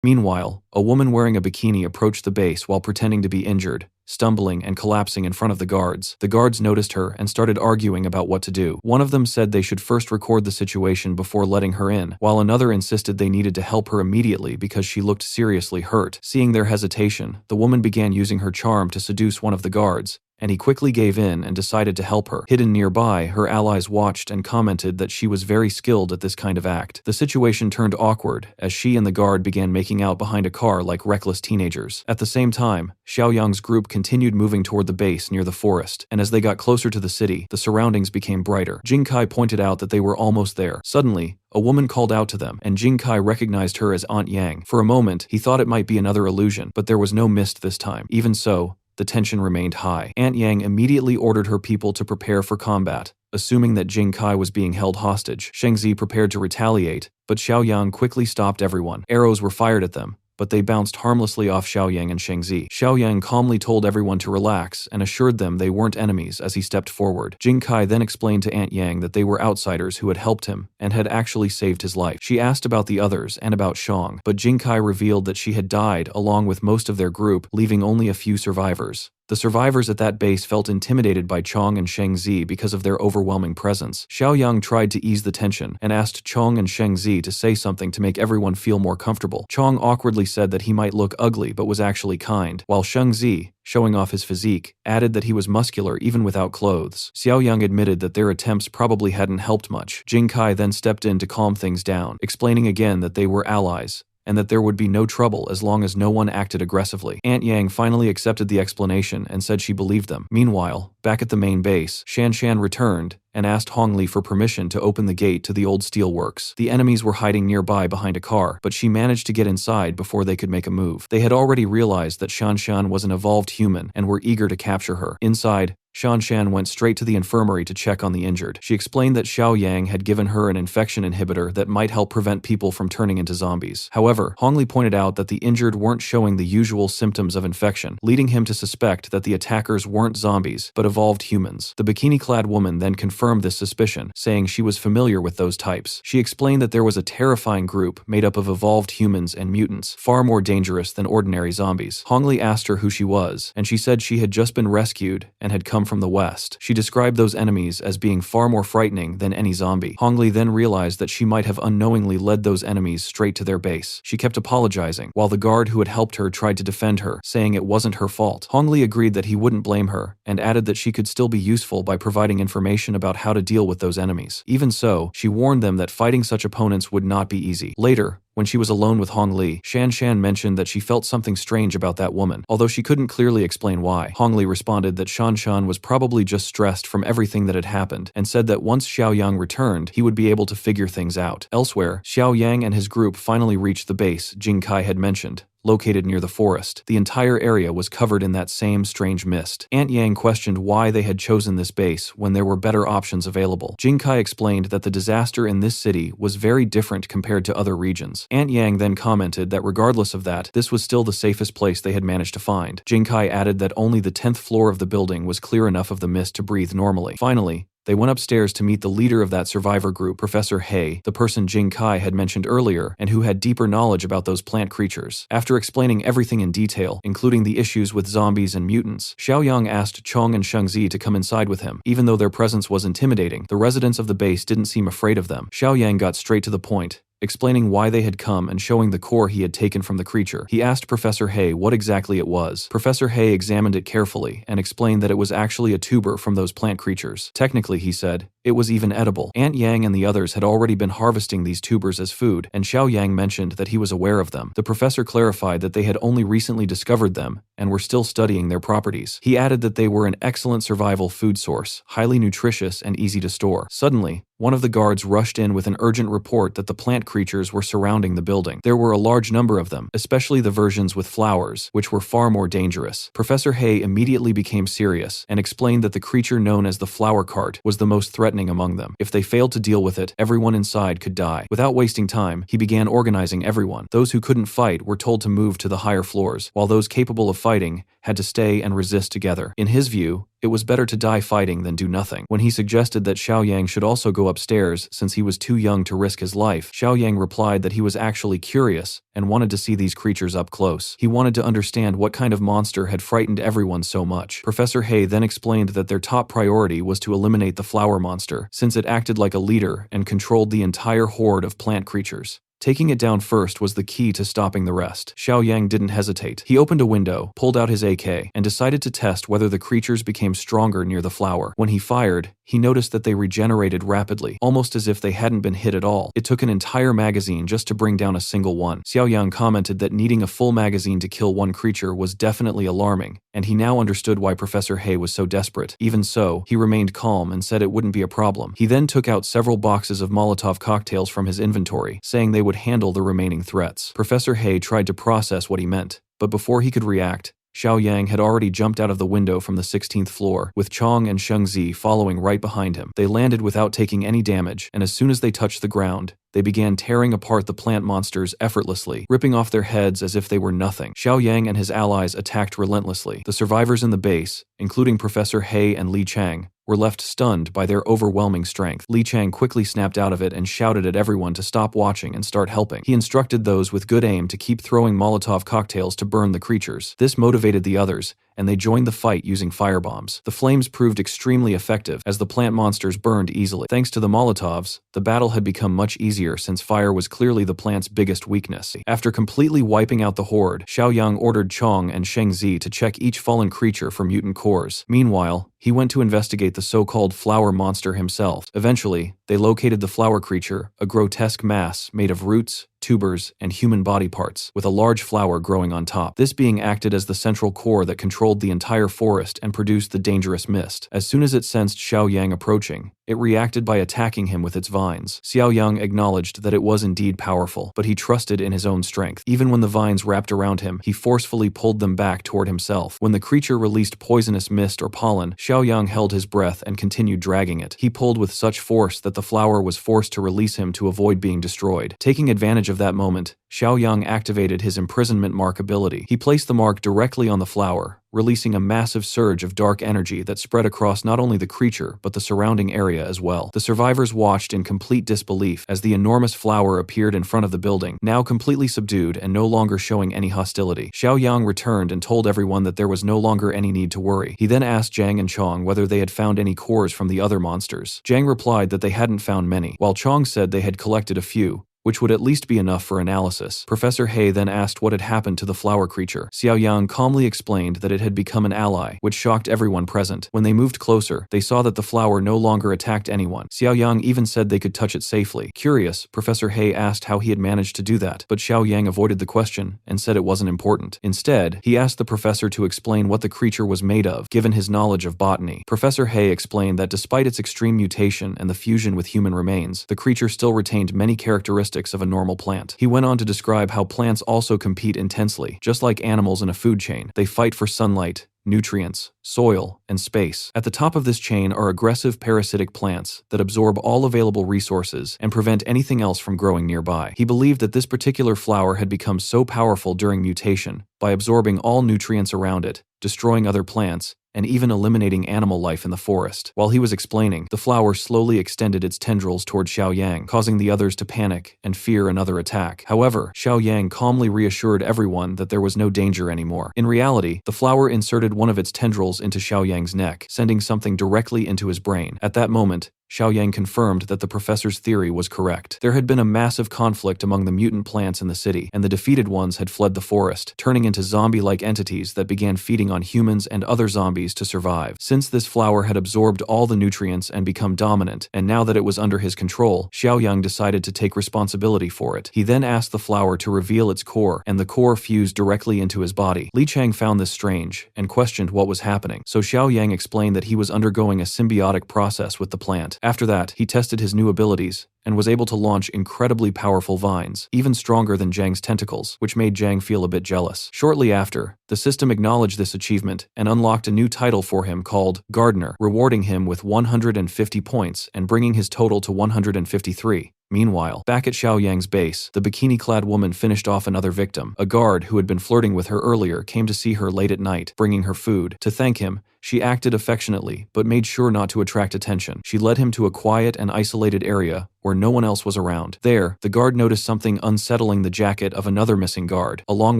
Meanwhile, a woman wearing a bikini approached the base while pretending to be injured, stumbling and collapsing in front of the guards. The guards noticed her and started arguing about what to do. One of them said they should first record the situation before letting her in, while another insisted they needed to help her immediately because she looked seriously hurt. Seeing their hesitation, the woman began using her charm to seduce one of the guards, and he quickly gave in and decided to help her. Hidden nearby, her allies watched and commented that she was very skilled at this kind of act. The situation turned awkward as she and the guard began making out behind a car like reckless teenagers. At the same time, Xiaoyang's group continued moving toward the base near the forest, and as they got closer to the city, the surroundings became brighter. Jing Kai pointed out that they were almost there. Suddenly, a woman called out to them, and Jing Kai recognized her as Aunt Yang. For a moment, he thought it might be another illusion, but there was no mist this time. Even so, the tension remained high. Aunt Yang immediately ordered her people to prepare for combat, assuming that Jing Kai was being held hostage. Sheng Zi prepared to retaliate, but Xiaoyang quickly stopped everyone. Arrows were fired at them, but they bounced harmlessly off Xiaoyang and Sheng Zi. Xiaoyang calmly told everyone to relax and assured them they weren't enemies as he stepped forward. Jing Kai then explained to Aunt Yang that they were outsiders who had helped him and had actually saved his life. She asked about the others and about Shang, but Jing Kai revealed that she had died along with most of their group, leaving only a few survivors. The survivors at that base felt intimidated by Chong and Sheng Zi because of their overwhelming presence. Xiaoyang tried to ease the tension and asked Chong and Sheng Zi to say something to make everyone feel more comfortable. Chong awkwardly said that he might look ugly but was actually kind, while Sheng Zi, showing off his physique, added that he was muscular even without clothes. Xiaoyang admitted that their attempts probably hadn't helped much. Jing Kai then stepped in to calm things down, explaining again that they were allies, and that there would be no trouble as long as no one acted aggressively. Aunt Yang finally accepted the explanation and said she believed them. Meanwhile, back at the main base, Shan Shan returned and asked Hong Li for permission to open the gate to the old steel works. The enemies were hiding nearby behind a car, but she managed to get inside before they could make a move. They had already realized that Shan Shan was an evolved human and were eager to capture her. Inside, Shan Shan went straight to the infirmary to check on the injured. She explained that Xiao Yang had given her an infection inhibitor that might help prevent people from turning into zombies. However, Hong Li pointed out that the injured weren't showing the usual symptoms of infection, leading him to suspect that the attackers weren't zombies, but evolved humans. The bikini-clad woman then confirmed this suspicion, saying she was familiar with those types. She explained that there was a terrifying group made up of evolved humans and mutants, far more dangerous than ordinary zombies. Hong Li asked her who she was, and she said she had just been rescued and had come from the west. She described those enemies as being far more frightening than any zombie. Hong Li then realized that she might have unknowingly led those enemies straight to their base. She kept apologizing, while the guard who had helped her tried to defend her, saying it wasn't her fault. Hong Li agreed that he wouldn't blame her, and added that she could still be useful by providing information about how to deal with those enemies. Even so, she warned them that fighting such opponents would not be easy. Later, when she was alone with Hong Li, Shan Shan mentioned that she felt something strange about that woman, although she couldn't clearly explain why. Hong Li responded that Shan Shan was probably just stressed from everything that had happened, and said that once Xiao Yang returned, he would be able to figure things out. Elsewhere, Xiao Yang and his group finally reached the base Jing Kai had mentioned, located near the forest. The entire area was covered in that same strange mist. Aunt Yang questioned why they had chosen this base when there were better options available. Jing Kai explained that the disaster in this city was very different compared to other regions. Aunt Yang then commented that regardless of that, this was still the safest place they had managed to find. Jing Kai added that only the 10th floor of the building was clear enough of the mist to breathe normally. Finally, they went upstairs to meet the leader of that survivor group, Professor He, the person Jing Kai had mentioned earlier and who had deeper knowledge about those plant creatures. After explaining everything in detail, including the issues with zombies and mutants, Xiaoyang asked Chong and Sheng Zi to come inside with him. Even though their presence was intimidating, the residents of the base didn't seem afraid of them. Xiaoyang got straight to the point, explaining why they had come and showing the core he had taken from the creature. He asked Professor He what exactly it was. Professor He examined it carefully and explained that it was actually a tuber from those plant creatures. Technically, he said, it was even edible. Aunt Yang and the others had already been harvesting these tubers as food, and Xiao Yang mentioned that he was aware of them. The professor clarified that they had only recently discovered them and were still studying their properties. He added that they were an excellent survival food source, highly nutritious and easy to store. Suddenly, one of the guards rushed in with an urgent report that the plant creatures were surrounding the building. There were a large number of them, especially the versions with flowers, which were far more dangerous. Professor He immediately became serious and explained that the creature known as the flower cart was the most threatening among them. If they failed to deal with it, everyone inside could die. Without wasting time, he began organizing everyone. Those who couldn't fight were told to move to the higher floors, while those capable of fighting had to stay and resist together. In his view, it was better to die fighting than do nothing. When he suggested that Xiao Yang should also go upstairs since he was too young to risk his life, Xiao Yang replied that he was actually curious and wanted to see these creatures up close. He wanted to understand what kind of monster had frightened everyone so much. Professor He then explained that their top priority was to eliminate the flower monster, since it acted like a leader and controlled the entire horde of plant creatures. Taking it down first was the key to stopping the rest. Xiao Yang didn't hesitate. He opened a window, pulled out his AK, and decided to test whether the creatures became stronger near the flower. When he fired, he noticed that they regenerated rapidly, almost as if they hadn't been hit at all. It took an entire magazine just to bring down a single one. Xiao Yang commented that needing a full magazine to kill one creature was definitely alarming, and he now understood why Professor He was so desperate. Even so, he remained calm and said it wouldn't be a problem. He then took out several boxes of Molotov cocktails from his inventory, saying they would handle the remaining threats. Professor He tried to process what he meant, but before he could react, Xiao Yang had already jumped out of the window from the 16th floor, with Chong and Sheng Zi following right behind him. They landed without taking any damage, and as soon as they touched the ground, they began tearing apart the plant monsters effortlessly, ripping off their heads as if they were nothing. Xiao Yang and his allies attacked relentlessly. The survivors in the base, including Professor He and Li Chang, were left stunned by their overwhelming strength. Li Chang quickly snapped out of it and shouted at everyone to stop watching and start helping. He instructed those with good aim to keep throwing Molotov cocktails to burn the creatures. This motivated the others, and they joined the fight using firebombs. The flames proved extremely effective as the plant monsters burned easily. Thanks to the Molotovs, the battle had become much easier since fire was clearly the plant's biggest weakness. After completely wiping out the horde, Xiaoyang ordered Chong and Sheng Zi to check each fallen creature for mutant cores. Meanwhile, he went to investigate the so-called flower monster himself. Eventually, they located the flower creature, a grotesque mass made of roots, tubers, and human body parts, with a large flower growing on top. This being acted as the central core that controlled the entire forest and produced the dangerous mist. As soon as it sensed Xiaoyang approaching, it reacted by attacking him with its vines. Xiaoyang acknowledged that it was indeed powerful, but he trusted in his own strength. Even when the vines wrapped around him, he forcefully pulled them back toward himself. When the creature released poisonous mist or pollen, Xiaoyang held his breath and continued dragging it. He pulled with such force that the flower was forced to release him to avoid being destroyed. Taking advantage of that moment, Xiaoyang activated his imprisonment mark ability. He placed the mark directly on the flower, releasing a massive surge of dark energy that spread across not only the creature but the surrounding area as well. The survivors watched in complete disbelief as the enormous flower appeared in front of the building, now completely subdued and no longer showing any hostility. Xiaoyang returned and told everyone that there was no longer any need to worry. He then asked Zhang and Chong whether they had found any cores from the other monsters. Zhang replied that they hadn't found many, while Chong said they had collected a few, which would at least be enough for analysis. Professor He then asked what had happened to the flower creature. Xiaoyang calmly explained that it had become an ally, which shocked everyone present. When they moved closer, they saw that the flower no longer attacked anyone. Xiaoyang even said they could touch it safely. Curious, Professor He asked how he had managed to do that, but Xiaoyang avoided the question and said it wasn't important. Instead, he asked the professor to explain what the creature was made of, given his knowledge of botany. Professor He explained that despite its extreme mutation and the fusion with human remains, the creature still retained many characteristics of a normal plant. He went on to describe how plants also compete intensely. Just like animals in a food chain, they fight for sunlight, nutrients, soil, and space. At the top of this chain are aggressive parasitic plants that absorb all available resources and prevent anything else from growing nearby. He believed that this particular flower had become so powerful during mutation by absorbing all nutrients around it, destroying other plants, and even eliminating animal life in the forest. While he was explaining, the flower slowly extended its tendrils toward Xiaoyang, causing the others to panic and fear another attack. However, Xiaoyang calmly reassured everyone that there was no danger anymore. In reality, the flower inserted one of its tendrils into Xiaoyang's neck, sending something directly into his brain. At that moment, Xiaoyang confirmed that the professor's theory was correct. There had been a massive conflict among the mutant plants in the city, and the defeated ones had fled the forest, turning into zombie-like entities that began feeding on humans and other zombies to survive. Since this flower had absorbed all the nutrients and become dominant, and now that it was under his control, Xiaoyang decided to take responsibility for it. He then asked the flower to reveal its core, and the core fused directly into his body. Li Chang found this strange, and questioned what was happening, so Xiaoyang explained that he was undergoing a symbiotic process with the plant. After that, he tested his new abilities and was able to launch incredibly powerful vines, even stronger than Zhang's tentacles, which made Zhang feel a bit jealous. Shortly after, the system acknowledged this achievement and unlocked a new title for him called Gardener, rewarding him with 150 points and bringing his total to 153. Meanwhile, back at Xiaoyang's base, the bikini-clad woman finished off another victim. A guard who had been flirting with her earlier came to see her late at night, bringing her food. To thank him, she acted affectionately, but made sure not to attract attention. She led him to a quiet and isolated area where no one else was around. There, the guard noticed something unsettling: the jacket of another missing guard, along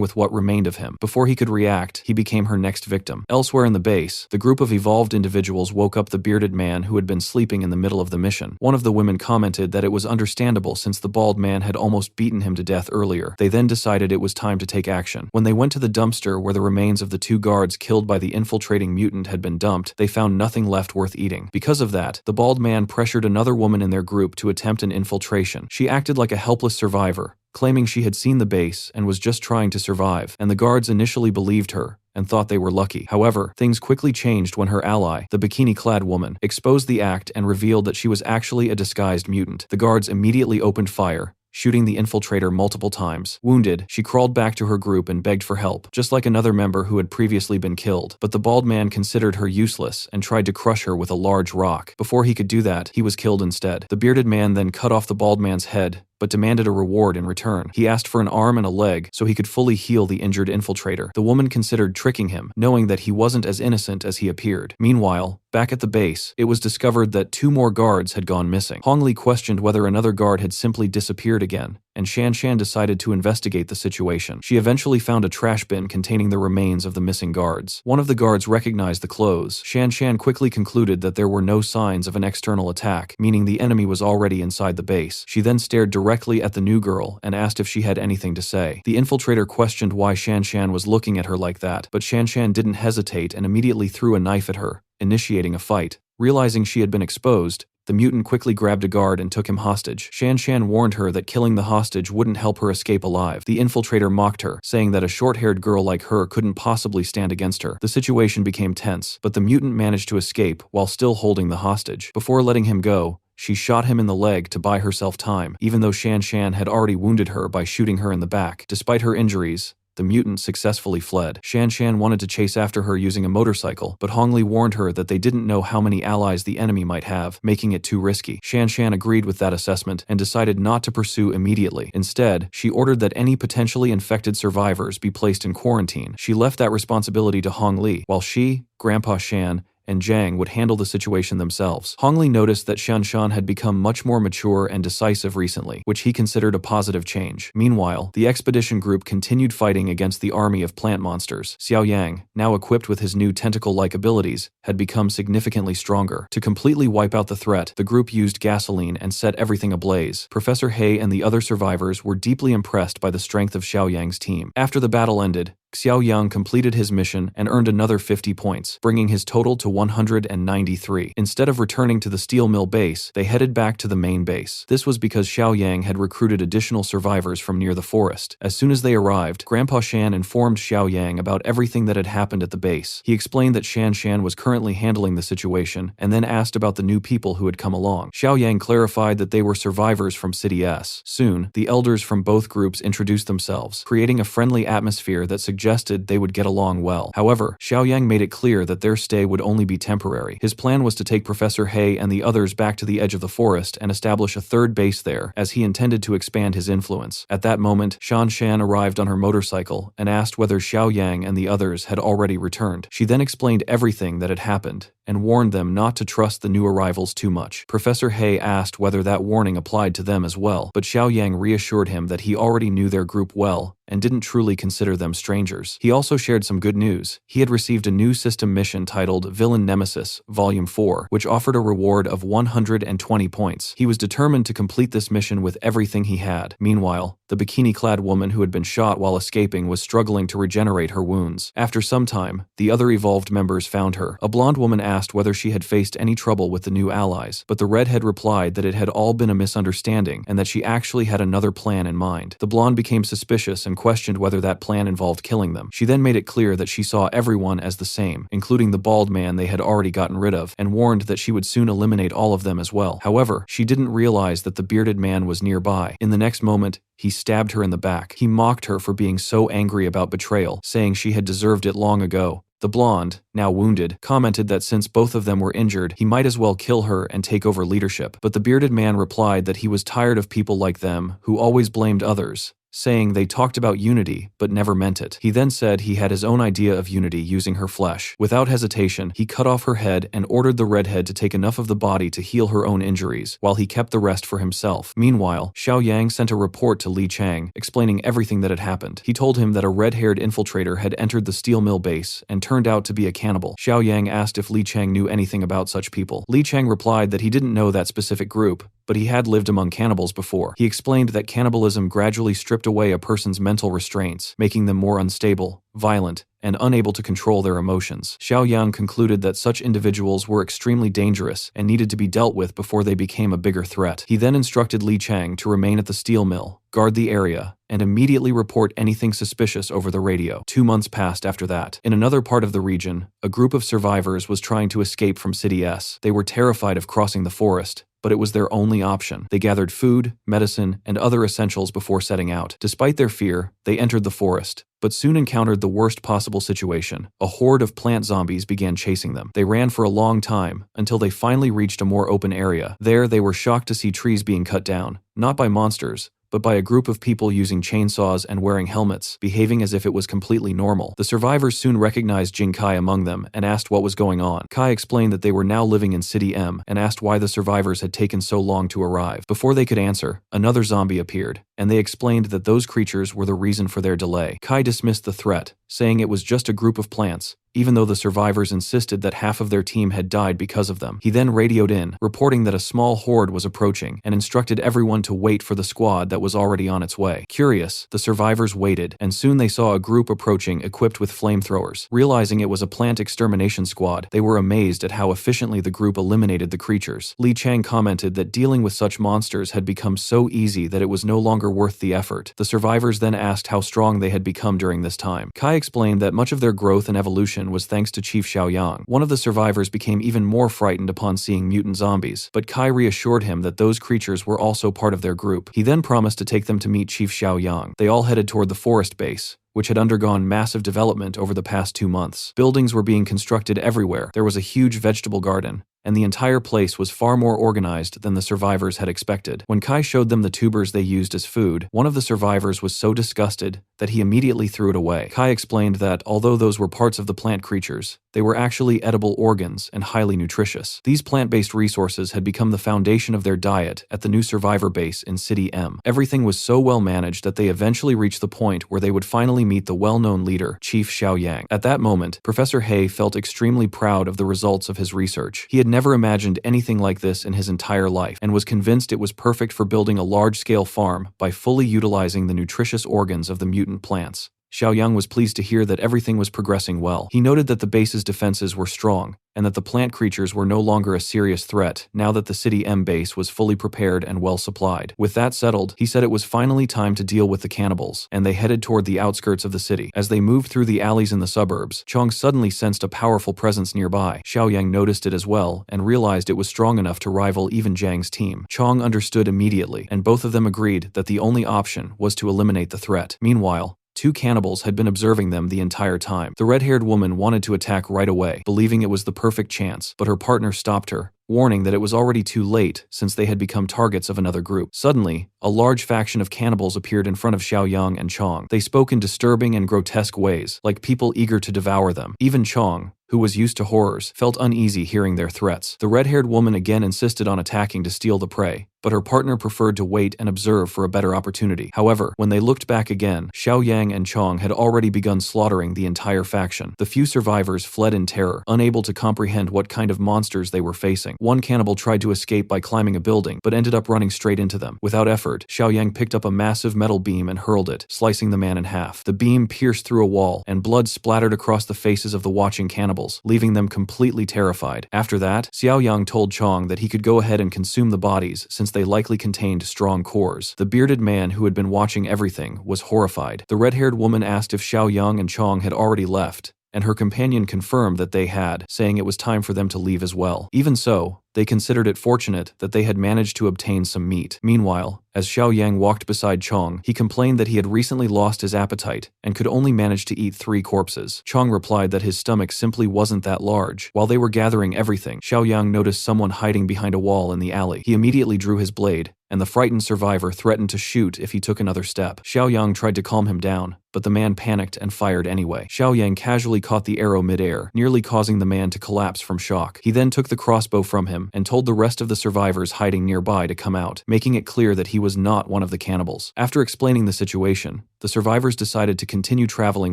with what remained of him. Before he could react, he became her next victim. Elsewhere in the base, the group of evolved individuals woke up the bearded man who had been sleeping in the middle of the mission. One of the women commented that it was understandable since the bald man had almost beaten him to death earlier. They then decided it was time to take action. When they went to the dumpster where the remains of the two guards killed by the infiltrating mutant had been dumped, they found nothing left worth eating. Because of that, the bald man pressured another woman in their group to attempt an infiltration. She acted like a helpless survivor, claiming she had seen the base and was just trying to survive, and the guards initially believed her and thought they were lucky. However, things quickly changed when her ally, the bikini-clad woman, exposed the act and revealed that she was actually a disguised mutant. The guards immediately opened fire, shooting the infiltrator multiple times. Wounded, she crawled back to her group and begged for help, just like another member who had previously been killed. But the bald man considered her useless and tried to crush her with a large rock. Before he could do that, he was killed instead. The bearded man then cut off the bald man's head, but demanded a reward in return. He asked for an arm and a leg so he could fully heal the injured infiltrator. The woman considered tricking him, knowing that he wasn't as innocent as he appeared. Meanwhile, back at the base, it was discovered that 2 more guards had gone missing. Hong Li questioned whether another guard had simply disappeared again, and Shan Shan decided to investigate the situation. She eventually found a trash bin containing the remains of the missing guards. One of the guards recognized the clothes. Shan Shan quickly concluded that there were no signs of an external attack, meaning the enemy was already inside the base. She then stared directly at the new girl and asked if she had anything to say. The infiltrator questioned why Shan Shan was looking at her like that, but Shan Shan didn't hesitate and immediately threw a knife at her, initiating a fight. Realizing she had been exposed, the mutant quickly grabbed a guard and took him hostage. Shan Shan warned her that killing the hostage wouldn't help her escape alive. The infiltrator mocked her, saying that a short-haired girl like her couldn't possibly stand against her. The situation became tense, but the mutant managed to escape while still holding the hostage. Before letting him go, she shot him in the leg to buy herself time, even though Shan Shan had already wounded her by shooting her in the back. Despite her injuries, the mutant successfully fled. Shan Shan wanted to chase after her using a motorcycle, but Hong Li warned her that they didn't know how many allies the enemy might have, making it too risky. Shan Shan agreed with that assessment and decided not to pursue immediately. Instead, she ordered that any potentially infected survivors be placed in quarantine. She left that responsibility to Hong Li, while she, Grandpa Shan, and Zhang would handle the situation themselves. Hong Li noticed that Shan Shan had become much more mature and decisive recently, which he considered a positive change. Meanwhile, the expedition group continued fighting against the army of plant monsters. Xiao Yang, now equipped with his new tentacle-like abilities, had become significantly stronger. To completely wipe out the threat, the group used gasoline and set everything ablaze. Professor He and the other survivors were deeply impressed by the strength of Xiao Yang's team. After the battle ended, Xiao Yang completed his mission and earned another 50 points, bringing his total to 193. Instead of returning to the steel mill base, they headed back to the main base. This was because Xiao Yang had recruited additional survivors from near the forest. As soon as they arrived, Grandpa Shan informed Xiao Yang about everything that had happened at the base. He explained that Shan Shan was currently handling the situation and then asked about the new people who had come along. Xiao Yang clarified that they were survivors from City S. Soon, the elders from both groups introduced themselves, creating a friendly atmosphere that suggested they would get along well. However, Xiao Yang made it clear that their stay would only be temporary. His plan was to take Professor He and the others back to the edge of the forest and establish a third base there, as he intended to expand his influence. At that moment, Shan Shan arrived on her motorcycle and asked whether Xiao Yang and the others had already returned. She then explained everything that had happened and warned them not to trust the new arrivals too much. Professor He asked whether that warning applied to them as well, but Xiao Yang reassured him that he already knew their group well and didn't truly consider them strangers. He also shared some good news. He had received a new system mission titled Villain Nemesis, Volume 4, which offered a reward of 120 points. He was determined to complete this mission with everything he had. Meanwhile, the bikini-clad woman who had been shot while escaping was struggling to regenerate her wounds. After some time, the other evolved members found her. A blonde woman asked whether she had faced any trouble with the new allies, but the redhead replied that it had all been a misunderstanding and that she actually had another plan in mind. The blonde became suspicious and questioned whether that plan involved killing them. She then made it clear that she saw everyone as the same, including the bald man they had already gotten rid of, and warned that she would soon eliminate all of them as well. However, she didn't realize that the bearded man was nearby. In the next moment, he stabbed her in the back. He mocked her for being so angry about betrayal, saying she had deserved it long ago. The blonde, now wounded, commented that since both of them were injured, he might as well kill her and take over leadership. But the bearded man replied that he was tired of people like them who always blamed others, saying they talked about unity but never meant it. He then said he had his own idea of unity using her flesh. Without hesitation, he cut off her head and ordered the redhead to take enough of the body to heal her own injuries, while he kept the rest for himself. Meanwhile, Xiao Yang sent a report to Li Chang, explaining everything that had happened. He told him that a red-haired infiltrator had entered the steel mill base and turned out to be a cannibal. Xiao Yang asked if Li Chang knew anything about such people. Li Chang replied that he didn't know that specific group, but he had lived among cannibals before. He explained that cannibalism gradually stripped away a person's mental restraints, making them more unstable, violent, and unable to control their emotions. Xiao Yang concluded that such individuals were extremely dangerous and needed to be dealt with before they became a bigger threat. He then instructed Li Chang to remain at the steel mill, guard the area, and immediately report anything suspicious over the radio. 2 months passed after that. In another part of the region, a group of survivors was trying to escape from City S. They were terrified of crossing the forest, but it was their only option. They gathered food, medicine, and other essentials before setting out. Despite their fear, they entered the forest, but soon encountered the worst possible situation. A horde of plant zombies began chasing them. They ran for a long time, until they finally reached a more open area. There, they were shocked to see trees being cut down, not by monsters, but by a group of people using chainsaws and wearing helmets, behaving as if it was completely normal. The survivors soon recognized Jing Kai among them and asked what was going on. Kai explained that they were now living in City M and asked why the survivors had taken so long to arrive. Before they could answer, another zombie appeared, and they explained that those creatures were the reason for their delay. Kai dismissed the threat, saying it was just a group of plants, even though the survivors insisted that half of their team had died because of them. He then radioed in, reporting that a small horde was approaching, and instructed everyone to wait for the squad that was already on its way. Curious, the survivors waited, and soon they saw a group approaching equipped with flamethrowers. Realizing it was a plant extermination squad, they were amazed at how efficiently the group eliminated the creatures. Li Chang commented that dealing with such monsters had become so easy that it was no longer worth the effort. The survivors then asked how strong they had become during this time. Kai explained that much of their growth and evolution was thanks to Chief Xiaoyang. One of the survivors became even more frightened upon seeing mutant zombies, but Kai reassured him that those creatures were also part of their group. He then promised to take them to meet Chief Xiaoyang. They all headed toward the forest base, which had undergone massive development over the past 2 months. Buildings were being constructed everywhere. There was a huge vegetable garden, and the entire place was far more organized than the survivors had expected. When Kai showed them the tubers they used as food, one of the survivors was so disgusted that he immediately threw it away. Kai explained that, although those were parts of the plant creatures, they were actually edible organs and highly nutritious. These plant-based resources had become the foundation of their diet at the new survivor base in City M. Everything was so well managed that they eventually reached the point where they would finally meet the well-known leader, Chief Xiaoyang. At that moment, Professor He felt extremely proud of the results of his research. He had never imagined anything like this in his entire life, and was convinced it was perfect for building a large-scale farm by fully utilizing the nutritious organs of the mutant plants. Xiaoyang was pleased to hear that everything was progressing well. He noted that the base's defenses were strong, and that the plant creatures were no longer a serious threat now that the City M base was fully prepared and well supplied. With that settled, he said it was finally time to deal with the cannibals, and they headed toward the outskirts of the city. As they moved through the alleys in the suburbs, Chong suddenly sensed a powerful presence nearby. Xiaoyang noticed it as well, and realized it was strong enough to rival even Zhang's team. Chong understood immediately, and both of them agreed that the only option was to eliminate the threat. Meanwhile, 2 cannibals had been observing them the entire time. The red-haired woman wanted to attack right away, believing it was the perfect chance, but her partner stopped her, warning that it was already too late since they had become targets of another group. Suddenly, a large faction of cannibals appeared in front of Xiaoyang and Chong. They spoke in disturbing and grotesque ways, like people eager to devour them. Even Chong, who was used to horrors, felt uneasy hearing their threats. The red-haired woman again insisted on attacking to steal the prey, but her partner preferred to wait and observe for a better opportunity. However, when they looked back again, Xiaoyang and Chong had already begun slaughtering the entire faction. The few survivors fled in terror, unable to comprehend what kind of monsters they were facing. One cannibal tried to escape by climbing a building, but ended up running straight into them. Without effort, Xiaoyang picked up a massive metal beam and hurled it, slicing the man in half. The beam pierced through a wall, and blood splattered across the faces of the watching cannibals, leaving them completely terrified. After that, Xiaoyang told Chong that he could go ahead and consume the bodies since they likely contained strong cores. The bearded man who had been watching everything was horrified. The red-haired woman asked if Xiaoyang and Chong had already left, and her companion confirmed that they had, saying it was time for them to leave as well. Even so, they considered it fortunate that they had managed to obtain some meat. Meanwhile, as Xiaoyang walked beside Chong, he complained that he had recently lost his appetite and could only manage to eat 3 corpses. Chong replied that his stomach simply wasn't that large. While they were gathering everything, Xiaoyang noticed someone hiding behind a wall in the alley. He immediately drew his blade, and the frightened survivor threatened to shoot if he took another step. Xiaoyang tried to calm him down, but the man panicked and fired anyway. Xiaoyang casually caught the arrow mid-air, nearly causing the man to collapse from shock. He then took the crossbow from him and told the rest of the survivors hiding nearby to come out, making it clear that he was not one of the cannibals. After explaining the situation, the survivors decided to continue traveling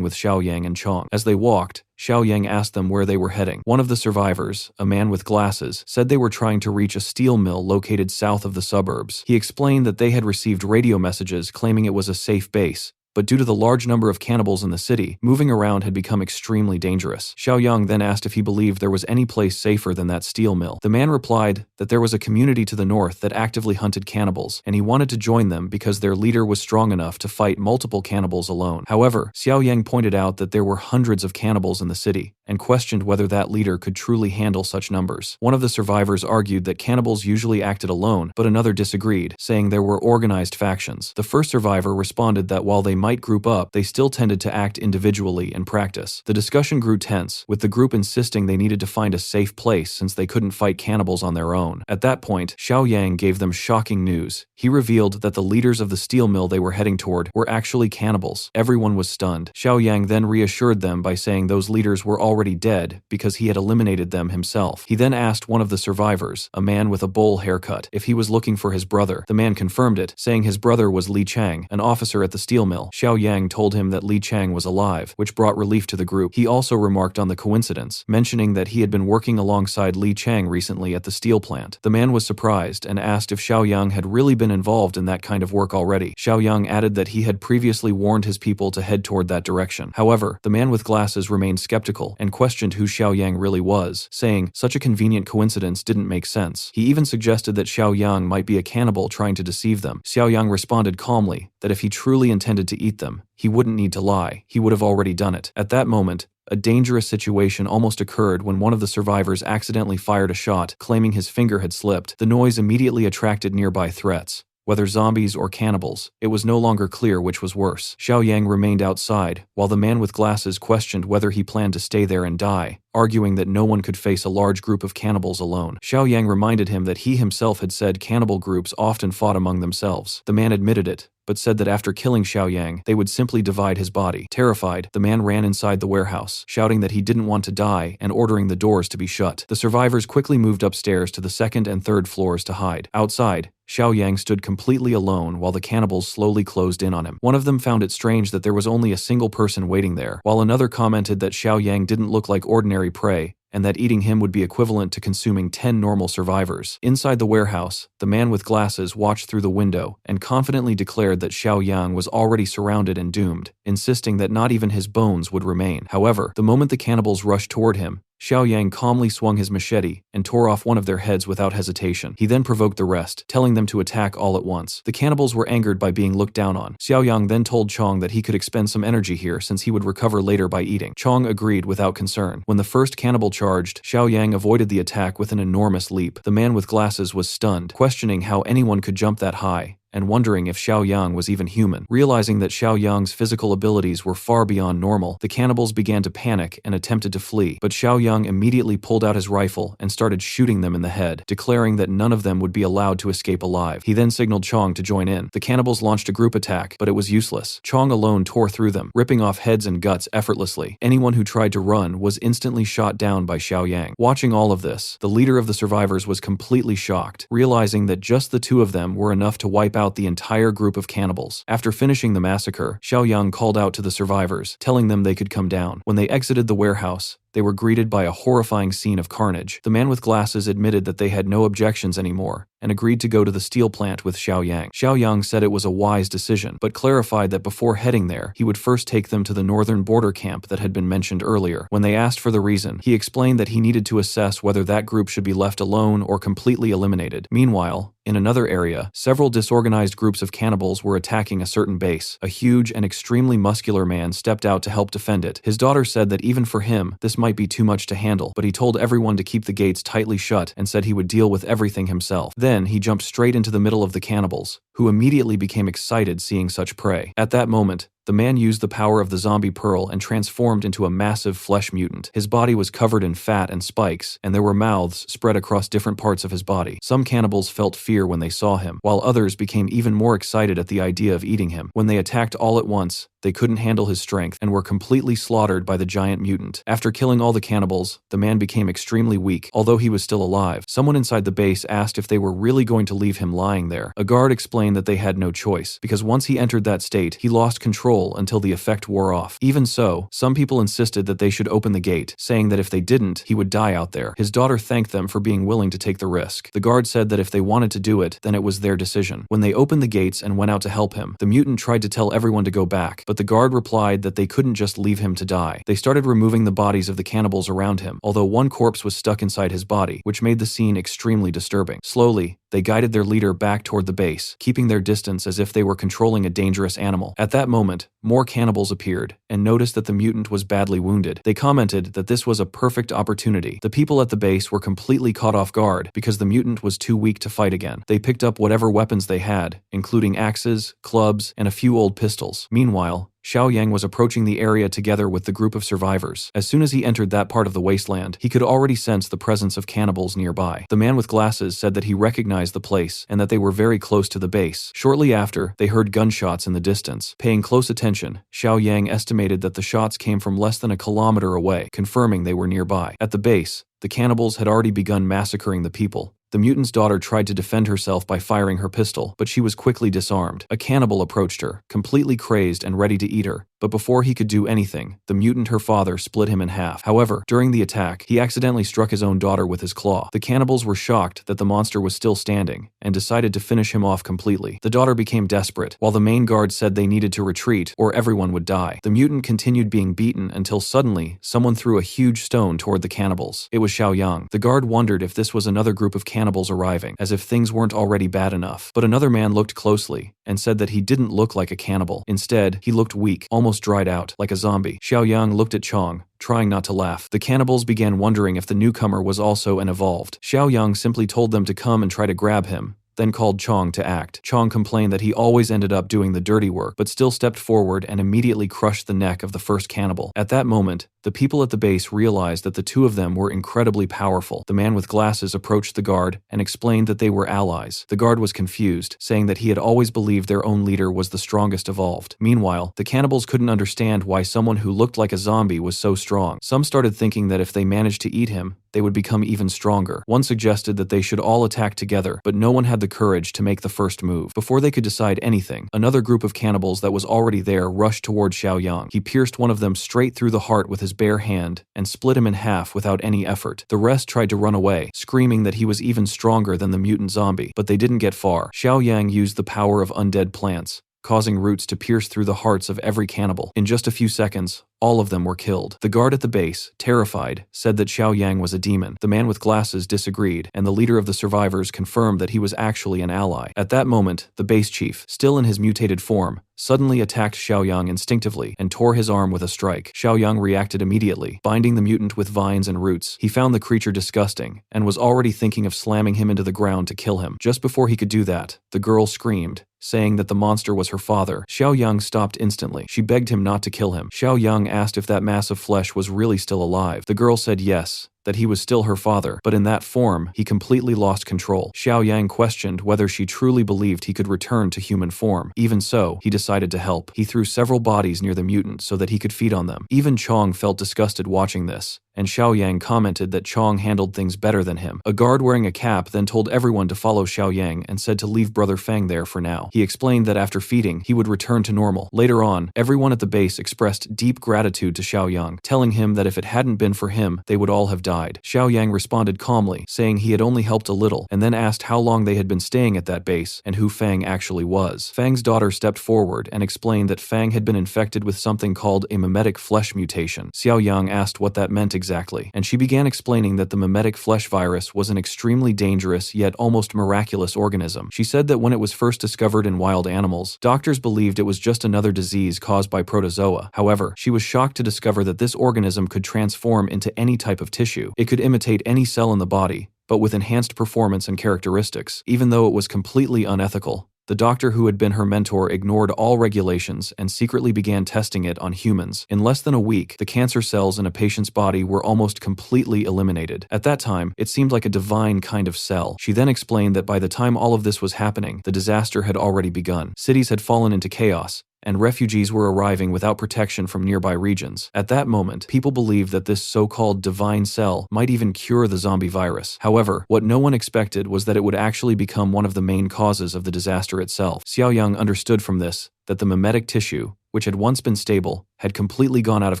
with Xiaoyang and Chong. As they walked, Xiaoyang asked them where they were heading. One of the survivors, a man with glasses, said they were trying to reach a steel mill located south of the suburbs. He explained that they had received radio messages claiming it was a safe base, but due to the large number of cannibals in the city, moving around had become extremely dangerous. Xiaoyang then asked if he believed there was any place safer than that steel mill. The man replied that there was a community to the north that actively hunted cannibals, and he wanted to join them because their leader was strong enough to fight multiple cannibals alone. However, Xiaoyang pointed out that there were hundreds of cannibals in the city, and questioned whether that leader could truly handle such numbers. One of the survivors argued that cannibals usually acted alone, but another disagreed, saying there were organized factions. The first survivor responded that while they might group up, they still tended to act individually in practice. The discussion grew tense, with the group insisting they needed to find a safe place since they couldn't fight cannibals on their own. At that point, Xiao Yang gave them shocking news. He revealed that the leaders of the steel mill they were heading toward were actually cannibals. Everyone was stunned. Xiao Yang then reassured them by saying those leaders were already dead because he had eliminated them himself. He then asked one of the survivors, a man with a bowl haircut, if he was looking for his brother. The man confirmed it, saying his brother was Li Chang, an officer at the steel mill. Xiao Yang told him that Li Chang was alive, which brought relief to the group. He also remarked on the coincidence, mentioning that he had been working alongside Li Chang recently at the steel plant. The man was surprised and asked if Xiao Yang had really been involved in that kind of work already. Xiao Yang added that he had previously warned his people to head toward that direction. However, the man with glasses remained skeptical and questioned who Xiao Yang really was, saying such a convenient coincidence didn't make sense. He even suggested that Xiao Yang might be a cannibal trying to deceive them. Xiao Yang responded calmly that if he truly intended to eat them, he wouldn't need to lie. He would have already done it. At that moment, a dangerous situation almost occurred when one of the survivors accidentally fired a shot, claiming his finger had slipped. The noise immediately attracted nearby threats. Whether zombies or cannibals, it was no longer clear which was worse. Xiao Yang remained outside, while the man with glasses questioned whether he planned to stay there and die, arguing that no one could face a large group of cannibals alone. Xiao Yang reminded him that he himself had said cannibal groups often fought among themselves. The man admitted it, but said that after killing Xiao Yang, they would simply divide his body. Terrified, the man ran inside the warehouse, shouting that he didn't want to die and ordering the doors to be shut. The survivors quickly moved upstairs to the second and third floors to hide. Outside, Xiao Yang stood completely alone while the cannibals slowly closed in on him. One of them found it strange that there was only a single person waiting there, while another commented that Xiao Yang didn't look like ordinary prey, and that eating him would be equivalent to consuming 10 normal survivors. Inside the warehouse, the man with glasses watched through the window and confidently declared that Xiao Yang was already surrounded and doomed, insisting that not even his bones would remain. However, the moment the cannibals rushed toward him, Xiao Yang calmly swung his machete and tore off one of their heads without hesitation. He then provoked the rest, telling them to attack all at once. The cannibals were angered by being looked down on. Xiao Yang then told Chong that he could expend some energy here since he would recover later by eating. Chong agreed without concern. When the first cannibal charged, Xiao Yang avoided the attack with an enormous leap. The man with glasses was stunned, questioning how anyone could jump that high, and wondering if Xiao Yang was even human. Realizing that Xiao Yang's physical abilities were far beyond normal, the cannibals began to panic and attempted to flee, but Xiao Yang immediately pulled out his rifle and started shooting them in the head, declaring that none of them would be allowed to escape alive. He then signaled Chong to join in. The cannibals launched a group attack, but it was useless. Chong alone tore through them, ripping off heads and guts effortlessly. Anyone who tried to run was instantly shot down by Xiao Yang. Watching all of this, the leader of the survivors was completely shocked, realizing that just the two of them were enough to wipe out the entire group of cannibals. After finishing the massacre, Xiao Yang called out to the survivors, telling them they could come down. When they exited the warehouse, they were greeted by a horrifying scene of carnage. The man with glasses admitted that they had no objections anymore and agreed to go to the steel plant with Xiao Yang. Xiao Yang said it was a wise decision, but clarified that before heading there, he would first take them to the northern border camp that had been mentioned earlier. When they asked for the reason, he explained that he needed to assess whether that group should be left alone or completely eliminated. Meanwhile, in another area, several disorganized groups of cannibals were attacking a certain base. A huge and extremely muscular man stepped out to help defend it. His daughter said that even for him, this might be too much to handle, but he told everyone to keep the gates tightly shut and said he would deal with everything himself. Then he jumped straight into the middle of the cannibals, who immediately became excited seeing such prey. At that moment, the man used the power of the zombie pearl and transformed into a massive flesh mutant. His body was covered in fat and spikes, and there were mouths spread across different parts of his body. Some cannibals felt fear when they saw him, while others became even more excited at the idea of eating him. When they attacked all at once, they couldn't handle his strength and were completely slaughtered by the giant mutant. After killing all the cannibals, the man became extremely weak. Although he was still alive, someone inside the base asked if they were really going to leave him lying there. A guard explained that they had no choice, because once he entered that state, he lost control until the effect wore off. Even so, some people insisted that they should open the gate, saying that if they didn't, he would die out there. His daughter thanked them for being willing to take the risk. The guard said that if they wanted to do it, then it was their decision. When they opened the gates and went out to help him, the mutant tried to tell everyone to go back, but the guard replied that they couldn't just leave him to die. They started removing the bodies of the cannibals around him, although one corpse was stuck inside his body, which made the scene extremely disturbing. Slowly, they They guided their leader back toward the base, keeping their distance as if they were controlling a dangerous animal. At that moment, more cannibals appeared and noticed that the mutant was badly wounded. They commented that this was a perfect opportunity. The people at the base were completely caught off guard because the mutant was too weak to fight again. They picked up whatever weapons they had, including axes, clubs, and a few old pistols. Meanwhile, Xiaoyang was approaching the area together with the group of survivors. As soon as he entered that part of the wasteland, he could already sense the presence of cannibals nearby. The man with glasses said that he recognized the place and that they were very close to the base. Shortly after, they heard gunshots in the distance. Paying close attention, Xiaoyang estimated that the shots came from less than a kilometer away, confirming they were nearby. At the base, the cannibals had already begun massacring the people. The mutant's daughter tried to defend herself by firing her pistol, but she was quickly disarmed. A cannibal approached her, completely crazed and ready to eat her. But before he could do anything, the mutant, her father, split him in half. However, during the attack, he accidentally struck his own daughter with his claw. The cannibals were shocked that the monster was still standing and decided to finish him off completely. The daughter became desperate, while the main guard said they needed to retreat or everyone would die. The mutant continued being beaten until suddenly, someone threw a huge stone toward the cannibals. It was Xiaoyang. The guard wondered if this was another group of cannibals arriving, as if things weren't already bad enough. But another man looked closely and said that he didn't look like a cannibal. Instead, he looked weak, almost dried out, like a zombie. Xiaoyang looked at Chong, trying not to laugh. The cannibals began wondering if the newcomer was also an evolved. Xiaoyang simply told them to come and try to grab him, then called Chong to act. Chong complained that he always ended up doing the dirty work, but still stepped forward and immediately crushed the neck of the first cannibal. At that moment, the people at the base realized that the two of them were incredibly powerful. The man with glasses approached the guard and explained that they were allies. The guard was confused, saying that he had always believed their own leader was the strongest evolved. Meanwhile, the cannibals couldn't understand why someone who looked like a zombie was so strong. Some started thinking that if they managed to eat him, they would become even stronger. One suggested that they should all attack together, but no one had the courage to make the first move. Before they could decide anything, another group of cannibals that was already there rushed toward Xiaoyang. He pierced one of them straight through the heart with his bare hand and split him in half without any effort. The rest tried to run away, screaming that he was even stronger than the mutant zombie, but they didn't get far. Xiaoyang used the power of undead plants, causing roots to pierce through the hearts of every cannibal. In just a few seconds, all of them were killed. The guard at the base, terrified, said that Xiaoyang was a demon. The man with glasses disagreed, and the leader of the survivors confirmed that he was actually an ally. At that moment, the base chief, still in his mutated form, suddenly attacked Xiaoyang instinctively and tore his arm with a strike. Xiaoyang reacted immediately, binding the mutant with vines and roots. He found the creature disgusting and was already thinking of slamming him into the ground to kill him. Just before he could do that, the girl screamed, saying that the monster was her father. Xiaoyang stopped instantly. She begged him not to kill him. Xiaoyang asked if that mass of flesh was really still alive. The girl said yes, that he was still her father, but in that form, he completely lost control. Xiaoyang questioned whether she truly believed he could return to human form. Even so, he decided to help. He threw several bodies near the mutant so that he could feed on them. Even Chong felt disgusted watching this, and Xiaoyang commented that Chong handled things better than him. A guard wearing a cap then told everyone to follow Xiaoyang and said to leave Brother Fang there for now. He explained that after feeding, he would return to normal. Later on, everyone at the base expressed deep gratitude to Xiaoyang, telling him that if it hadn't been for him, they would all have died. Xiaoyang responded calmly, saying he had only helped a little, and then asked how long they had been staying at that base and who Fang actually was. Fang's daughter stepped forward and explained that Fang had been infected with something called a mimetic flesh mutation. Xiaoyang asked what that meant exactly, and she began explaining that the mimetic flesh virus was an extremely dangerous yet almost miraculous organism. She said that when it was first discovered in wild animals, doctors believed it was just another disease caused by protozoa. However, she was shocked to discover that this organism could transform into any type of tissue. It could imitate any cell in the body, but with enhanced performance and characteristics. Even though it was completely unethical, the doctor who had been her mentor ignored all regulations and secretly began testing it on humans. In less than a week, the cancer cells in a patient's body were almost completely eliminated. At that time, it seemed like a divine kind of cell. She then explained that by the time all of this was happening, the disaster had already begun. Cities had fallen into chaos, and refugees were arriving without protection from nearby regions. At that moment, people believed that this so-called divine cell might even cure the zombie virus. However, what no one expected was that it would actually become one of the main causes of the disaster itself. Xiaoyang understood from this that the mimetic tissue, which had once been stable, had completely gone out of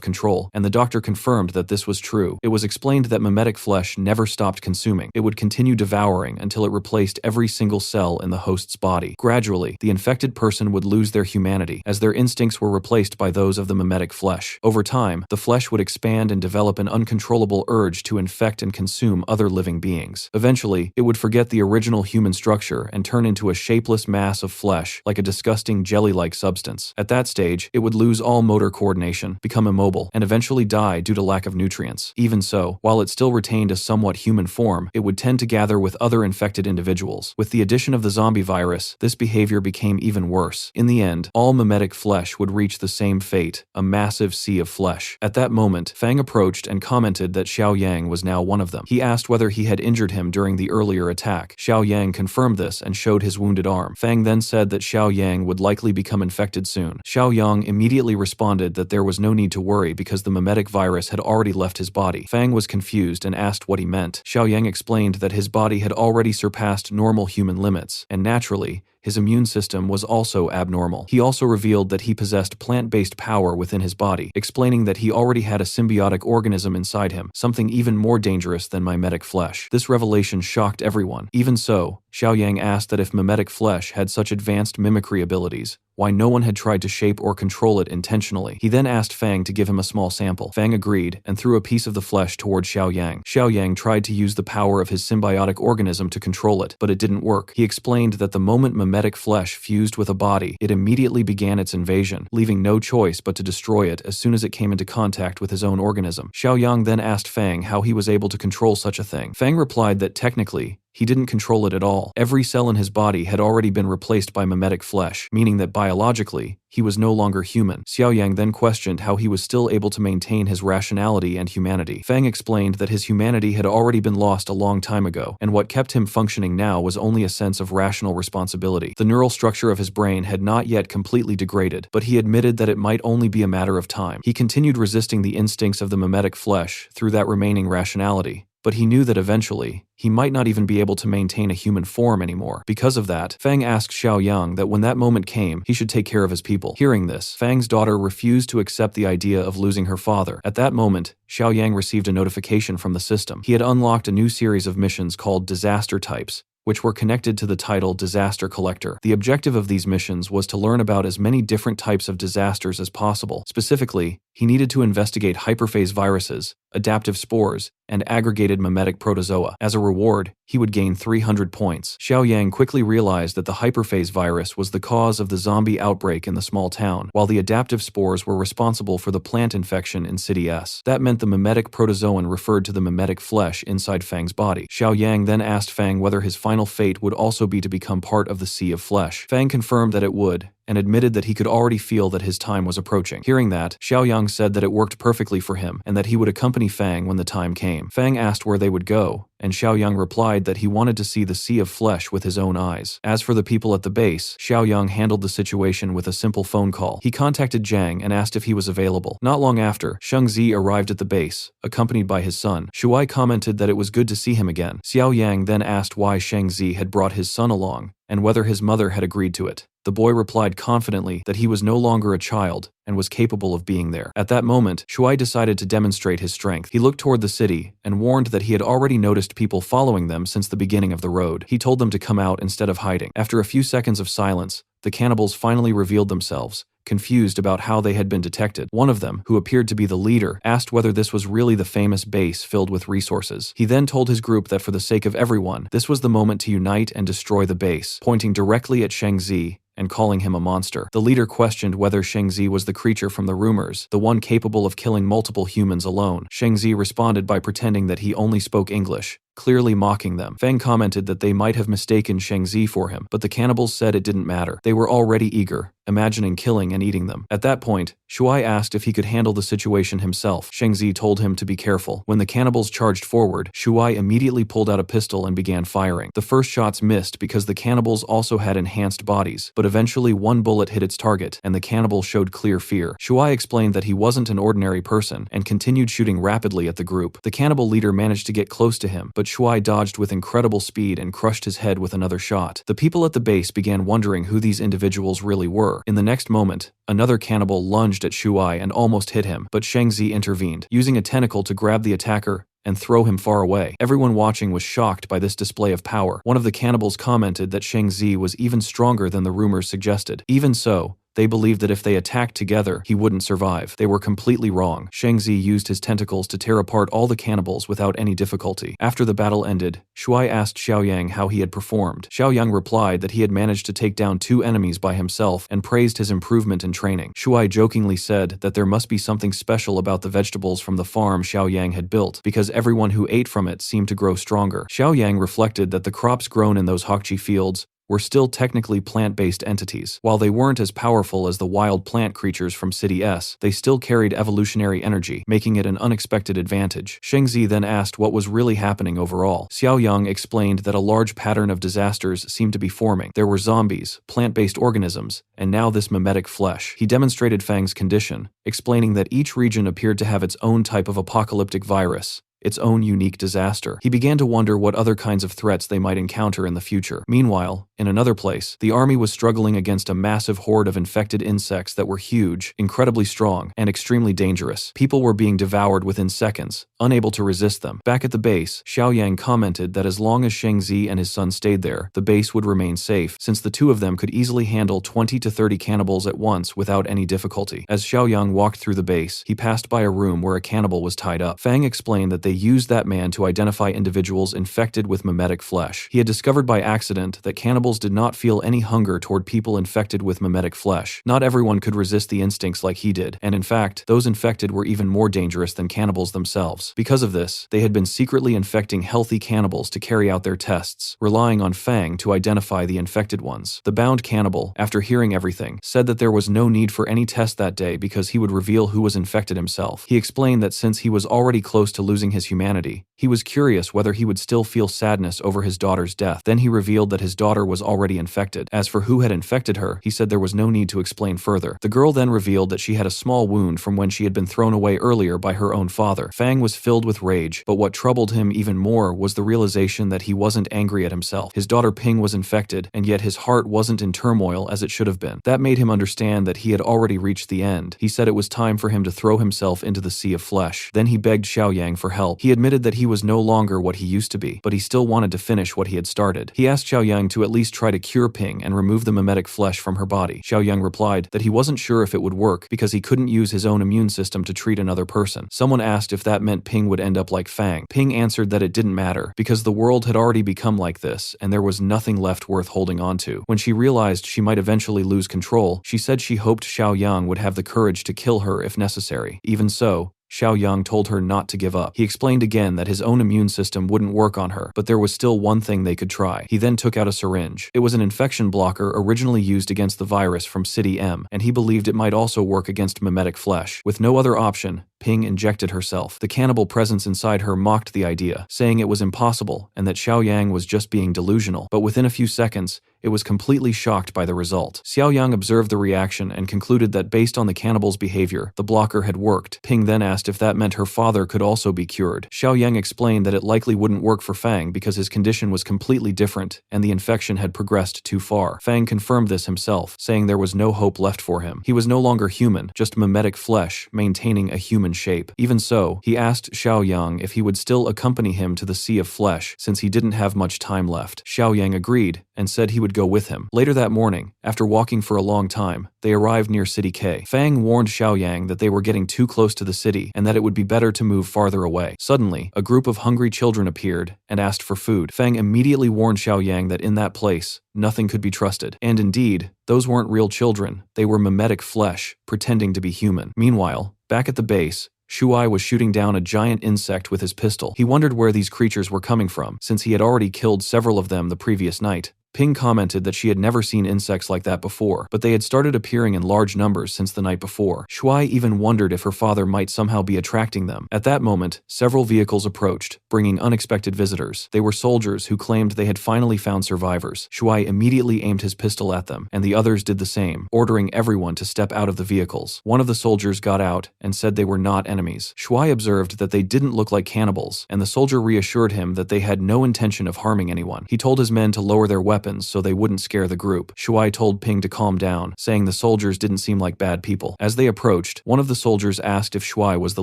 control, and the doctor confirmed that this was true. It was explained that mimetic flesh never stopped consuming. It would continue devouring until it replaced every single cell in the host's body. Gradually, the infected person would lose their humanity, as their instincts were replaced by those of the mimetic flesh. Over time, the flesh would expand and develop an uncontrollable urge to infect and consume other living beings. Eventually, it would forget the original human structure and turn into a shapeless mass of flesh, like a disgusting jelly-like substance. At that stage, it would lose all motor coordination, become immobile, and eventually die due to lack of nutrients. Even so, while it still retained a somewhat human form, it would tend to gather with other infected individuals. With the addition of the zombie virus, this behavior became even worse. In the end, all mimetic flesh would reach the same fate, a massive sea of flesh. At that moment, Fang approached and commented that Xiao Yang was now one of them. He asked whether he had injured him during the earlier attack. Xiao Yang confirmed this and showed his wounded arm. Fang then said that Xiao Yang would likely become infected soon. Xiao Yang immediately responded that there was no need to worry because the mimetic virus had already left his body. Fang was confused and asked what he meant. Xiao Yang explained that his body had already surpassed normal human limits, and naturally, his immune system was also abnormal. He also revealed that he possessed plant-based power within his body, explaining that he already had a symbiotic organism inside him, something even more dangerous than mimetic flesh. This revelation shocked everyone. Even so, Xiao Yang asked that if mimetic flesh had such advanced mimicry abilities, why no one had tried to shape or control it intentionally. He then asked Fang to give him a small sample. Fang agreed and threw a piece of the flesh toward Xiao Yang. Xiao Yang tried to use the power of his symbiotic organism to control it, but it didn't work. He explained that the moment mimetic flesh fused with a body, it immediately began its invasion, leaving no choice but to destroy it as soon as it came into contact with his own organism. Xiao Yang then asked Fang how he was able to control such a thing. Fang replied that technically, he didn't control it at all. Every cell in his body had already been replaced by mimetic flesh, meaning that biologically, he was no longer human. Xiao Yang then questioned how he was still able to maintain his rationality and humanity. Fang explained that his humanity had already been lost a long time ago, and what kept him functioning now was only a sense of rational responsibility. The neural structure of his brain had not yet completely degraded, but he admitted that it might only be a matter of time. He continued resisting the instincts of the mimetic flesh through that remaining rationality, but he knew that eventually, he might not even be able to maintain a human form anymore. Because of that, Fang asked Xiao Yang that when that moment came, he should take care of his people. Hearing this, Fang's daughter refused to accept the idea of losing her father. At that moment, Xiao Yang received a notification from the system. He had unlocked a new series of missions called Disaster Types, which were connected to the title Disaster Collector. The objective of these missions was to learn about as many different types of disasters as possible. Specifically, he needed to investigate hyperphase viruses, adaptive spores, and aggregated mimetic protozoa. As a reward, he would gain 300 points. Xiao Yang quickly realized that the hyperphase virus was the cause of the zombie outbreak in the small town, while the adaptive spores were responsible for the plant infection in City S. That meant the mimetic protozoan referred to the mimetic flesh inside Fang's body. Xiao Yang then asked Fang whether his final fate would also be to become part of the Sea of Flesh. Fang confirmed that it would, and admitted that he could already feel that his time was approaching. Hearing that, Xiao Yang said that it worked perfectly for him, and that he would accompany Fang when the time came. Fang asked where they would go, and Xiao Yang replied that he wanted to see the Sea of Flesh with his own eyes. As for the people at the base, Xiao Yang handled the situation with a simple phone call. He contacted Zhang and asked if he was available. Not long after, Sheng Zi arrived at the base, accompanied by his son. Shuai commented that it was good to see him again. Xiao Yang then asked why Sheng Zi had brought his son along, and whether his mother had agreed to it. The boy replied confidently that he was no longer a child and was capable of being there. At that moment, Shuai decided to demonstrate his strength. He looked toward the city and warned that he had already noticed people following them since the beginning of the road. He told them to come out instead of hiding. After a few seconds of silence, the cannibals finally revealed themselves, confused about how they had been detected. One of them, who appeared to be the leader, asked whether this was really the famous base filled with resources. He then told his group that for the sake of everyone, this was the moment to unite and destroy the base, pointing directly at Sheng Zi and calling him a monster. The leader questioned whether Sheng Zi was the creature from the rumors, the one capable of killing multiple humans alone. Sheng Zi responded by pretending that he only spoke English, clearly mocking them. Fang commented that they might have mistaken Sheng Zi for him, but the cannibals said it didn't matter. They were already eager, imagining killing and eating them. At that point, Shuai asked if he could handle the situation himself. Sheng Zi told him to be careful. When the cannibals charged forward, Shuai immediately pulled out a pistol and began firing. The first shots missed because the cannibals also had enhanced bodies, but eventually one bullet hit its target, and the cannibal showed clear fear. Shuai explained that he wasn't an ordinary person, and continued shooting rapidly at the group. The cannibal leader managed to get close to him, but Shuai dodged with incredible speed and crushed his head with another shot. The people at the base began wondering who these individuals really were, terror. In the next moment, another cannibal lunged at Shuai and almost hit him, but Shengzi intervened, using a tentacle to grab the attacker and throw him far away. Everyone watching was shocked by this display of power. One of the cannibals commented that Shengzi was even stronger than the rumors suggested. Even so, they believed that if they attacked together, he wouldn't survive. They were completely wrong. Shengzi used his tentacles to tear apart all the cannibals without any difficulty. After the battle ended, Shuai asked Xiaoyang how he had performed. Xiaoyang replied that he had managed to take down 2 enemies by himself and praised his improvement in training. Shuai jokingly said that there must be something special about the vegetables from the farm Xiaoyang had built, because everyone who ate from it seemed to grow stronger. Xiaoyang reflected that the crops grown in those Hokchi fields were still technically plant-based entities. While they weren't as powerful as the wild plant creatures from City S, they still carried evolutionary energy, making it an unexpected advantage. Shengzi then asked what was really happening overall. Xiaoyang explained that a large pattern of disasters seemed to be forming. There were zombies, plant-based organisms, and now this mimetic flesh. He demonstrated Fang's condition, explaining that each region appeared to have its own type of apocalyptic virus, its own unique disaster. He began to wonder what other kinds of threats they might encounter in the future. Meanwhile, in another place, the army was struggling against a massive horde of infected insects that were huge, incredibly strong, and extremely dangerous. People were being devoured within seconds, unable to resist them. Back at the base, Xiaoyang commented that as long as Shengzi and his son stayed there, the base would remain safe, since the 2 of them could easily handle 20 to 30 cannibals at once without any difficulty. As Xiaoyang walked through the base, he passed by a room where a cannibal was tied up. Fang explained that they used that man to identify individuals infected with mimetic flesh. He had discovered by accident that cannibals did not feel any hunger toward people infected with mimetic flesh. Not everyone could resist the instincts like he did, and in fact, those infected were even more dangerous than cannibals themselves. Because of this, they had been secretly infecting healthy cannibals to carry out their tests, relying on Fang to identify the infected ones. The bound cannibal, after hearing everything, said that there was no need for any test that day because he would reveal who was infected himself. He explained that since he was already close to losing his humanity, he was curious whether he would still feel sadness over his daughter's death. Then he revealed that his daughter was already infected. As for who had infected her, he said there was no need to explain further. The girl then revealed that she had a small wound from when she had been thrown away earlier by her own father. Fang was filled with rage, but what troubled him even more was the realization that he wasn't angry at himself. His daughter Ping was infected, and yet his heart wasn't in turmoil as it should have been. That made him understand that he had already reached the end. He said it was time for him to throw himself into the sea of flesh. Then he begged Xiaoyang for help. He admitted that he was no longer what he used to be, but he still wanted to finish what he had started. He asked Xiaoyang to at least try to cure Ping and remove the mimetic flesh from her body. Xiaoyang replied that he wasn't sure if it would work because he couldn't use his own immune system to treat another person. Someone asked if that meant Ping would end up like Fang. Ping answered that it didn't matter because the world had already become like this and there was nothing left worth holding on to. When she realized she might eventually lose control, she said she hoped Xiaoyang would have the courage to kill her if necessary. Even so, Xiaoyang told her not to give up. He explained again that his own immune system wouldn't work on her, but there was still one thing they could try. He then took out a syringe. It was an infection blocker originally used against the virus from City M, and he believed it might also work against mimetic flesh. With no other option, Ping injected herself. The cannibal presence inside her mocked the idea, saying it was impossible and that Xiaoyang was just being delusional. But within a few seconds, it was completely shocked by the result. Xiaoyang observed the reaction and concluded that based on the cannibal's behavior, the blocker had worked. Ping then asked if that meant her father could also be cured. Xiaoyang explained that it likely wouldn't work for Fang because his condition was completely different and the infection had progressed too far. Fang confirmed this himself, saying there was no hope left for him. He was no longer human, just mimetic flesh, maintaining a human shape. Even so, he asked Xiaoyang if he would still accompany him to the Sea of Flesh since he didn't have much time left. Xiaoyang agreed and said he would go with him. Later that morning, after walking for a long time, they arrived near City K. Fang warned Xiaoyang that they were getting too close to the city and that it would be better to move farther away. Suddenly, a group of hungry children appeared and asked for food. Fang immediately warned Xiaoyang that in that place, nothing could be trusted. And indeed, those weren't real children. They were mimetic flesh, pretending to be human. Meanwhile, back at the base, Shuai was shooting down a giant insect with his pistol. He wondered where these creatures were coming from, since he had already killed several of them the previous night. Ping commented that she had never seen insects like that before, but they had started appearing in large numbers since the night before. Shuai even wondered if her father might somehow be attracting them. At that moment, several vehicles approached, bringing unexpected visitors. They were soldiers who claimed they had finally found survivors. Shuai immediately aimed his pistol at them, and the others did the same, ordering everyone to step out of the vehicles. One of the soldiers got out and said they were not enemies. Shuai observed that they didn't look like cannibals, and the soldier reassured him that they had no intention of harming anyone. He told his men to lower their weapons weapons so they wouldn't scare the group. Shuai told Ping to calm down, saying the soldiers didn't seem like bad people. As they approached, one of the soldiers asked if Shuai was the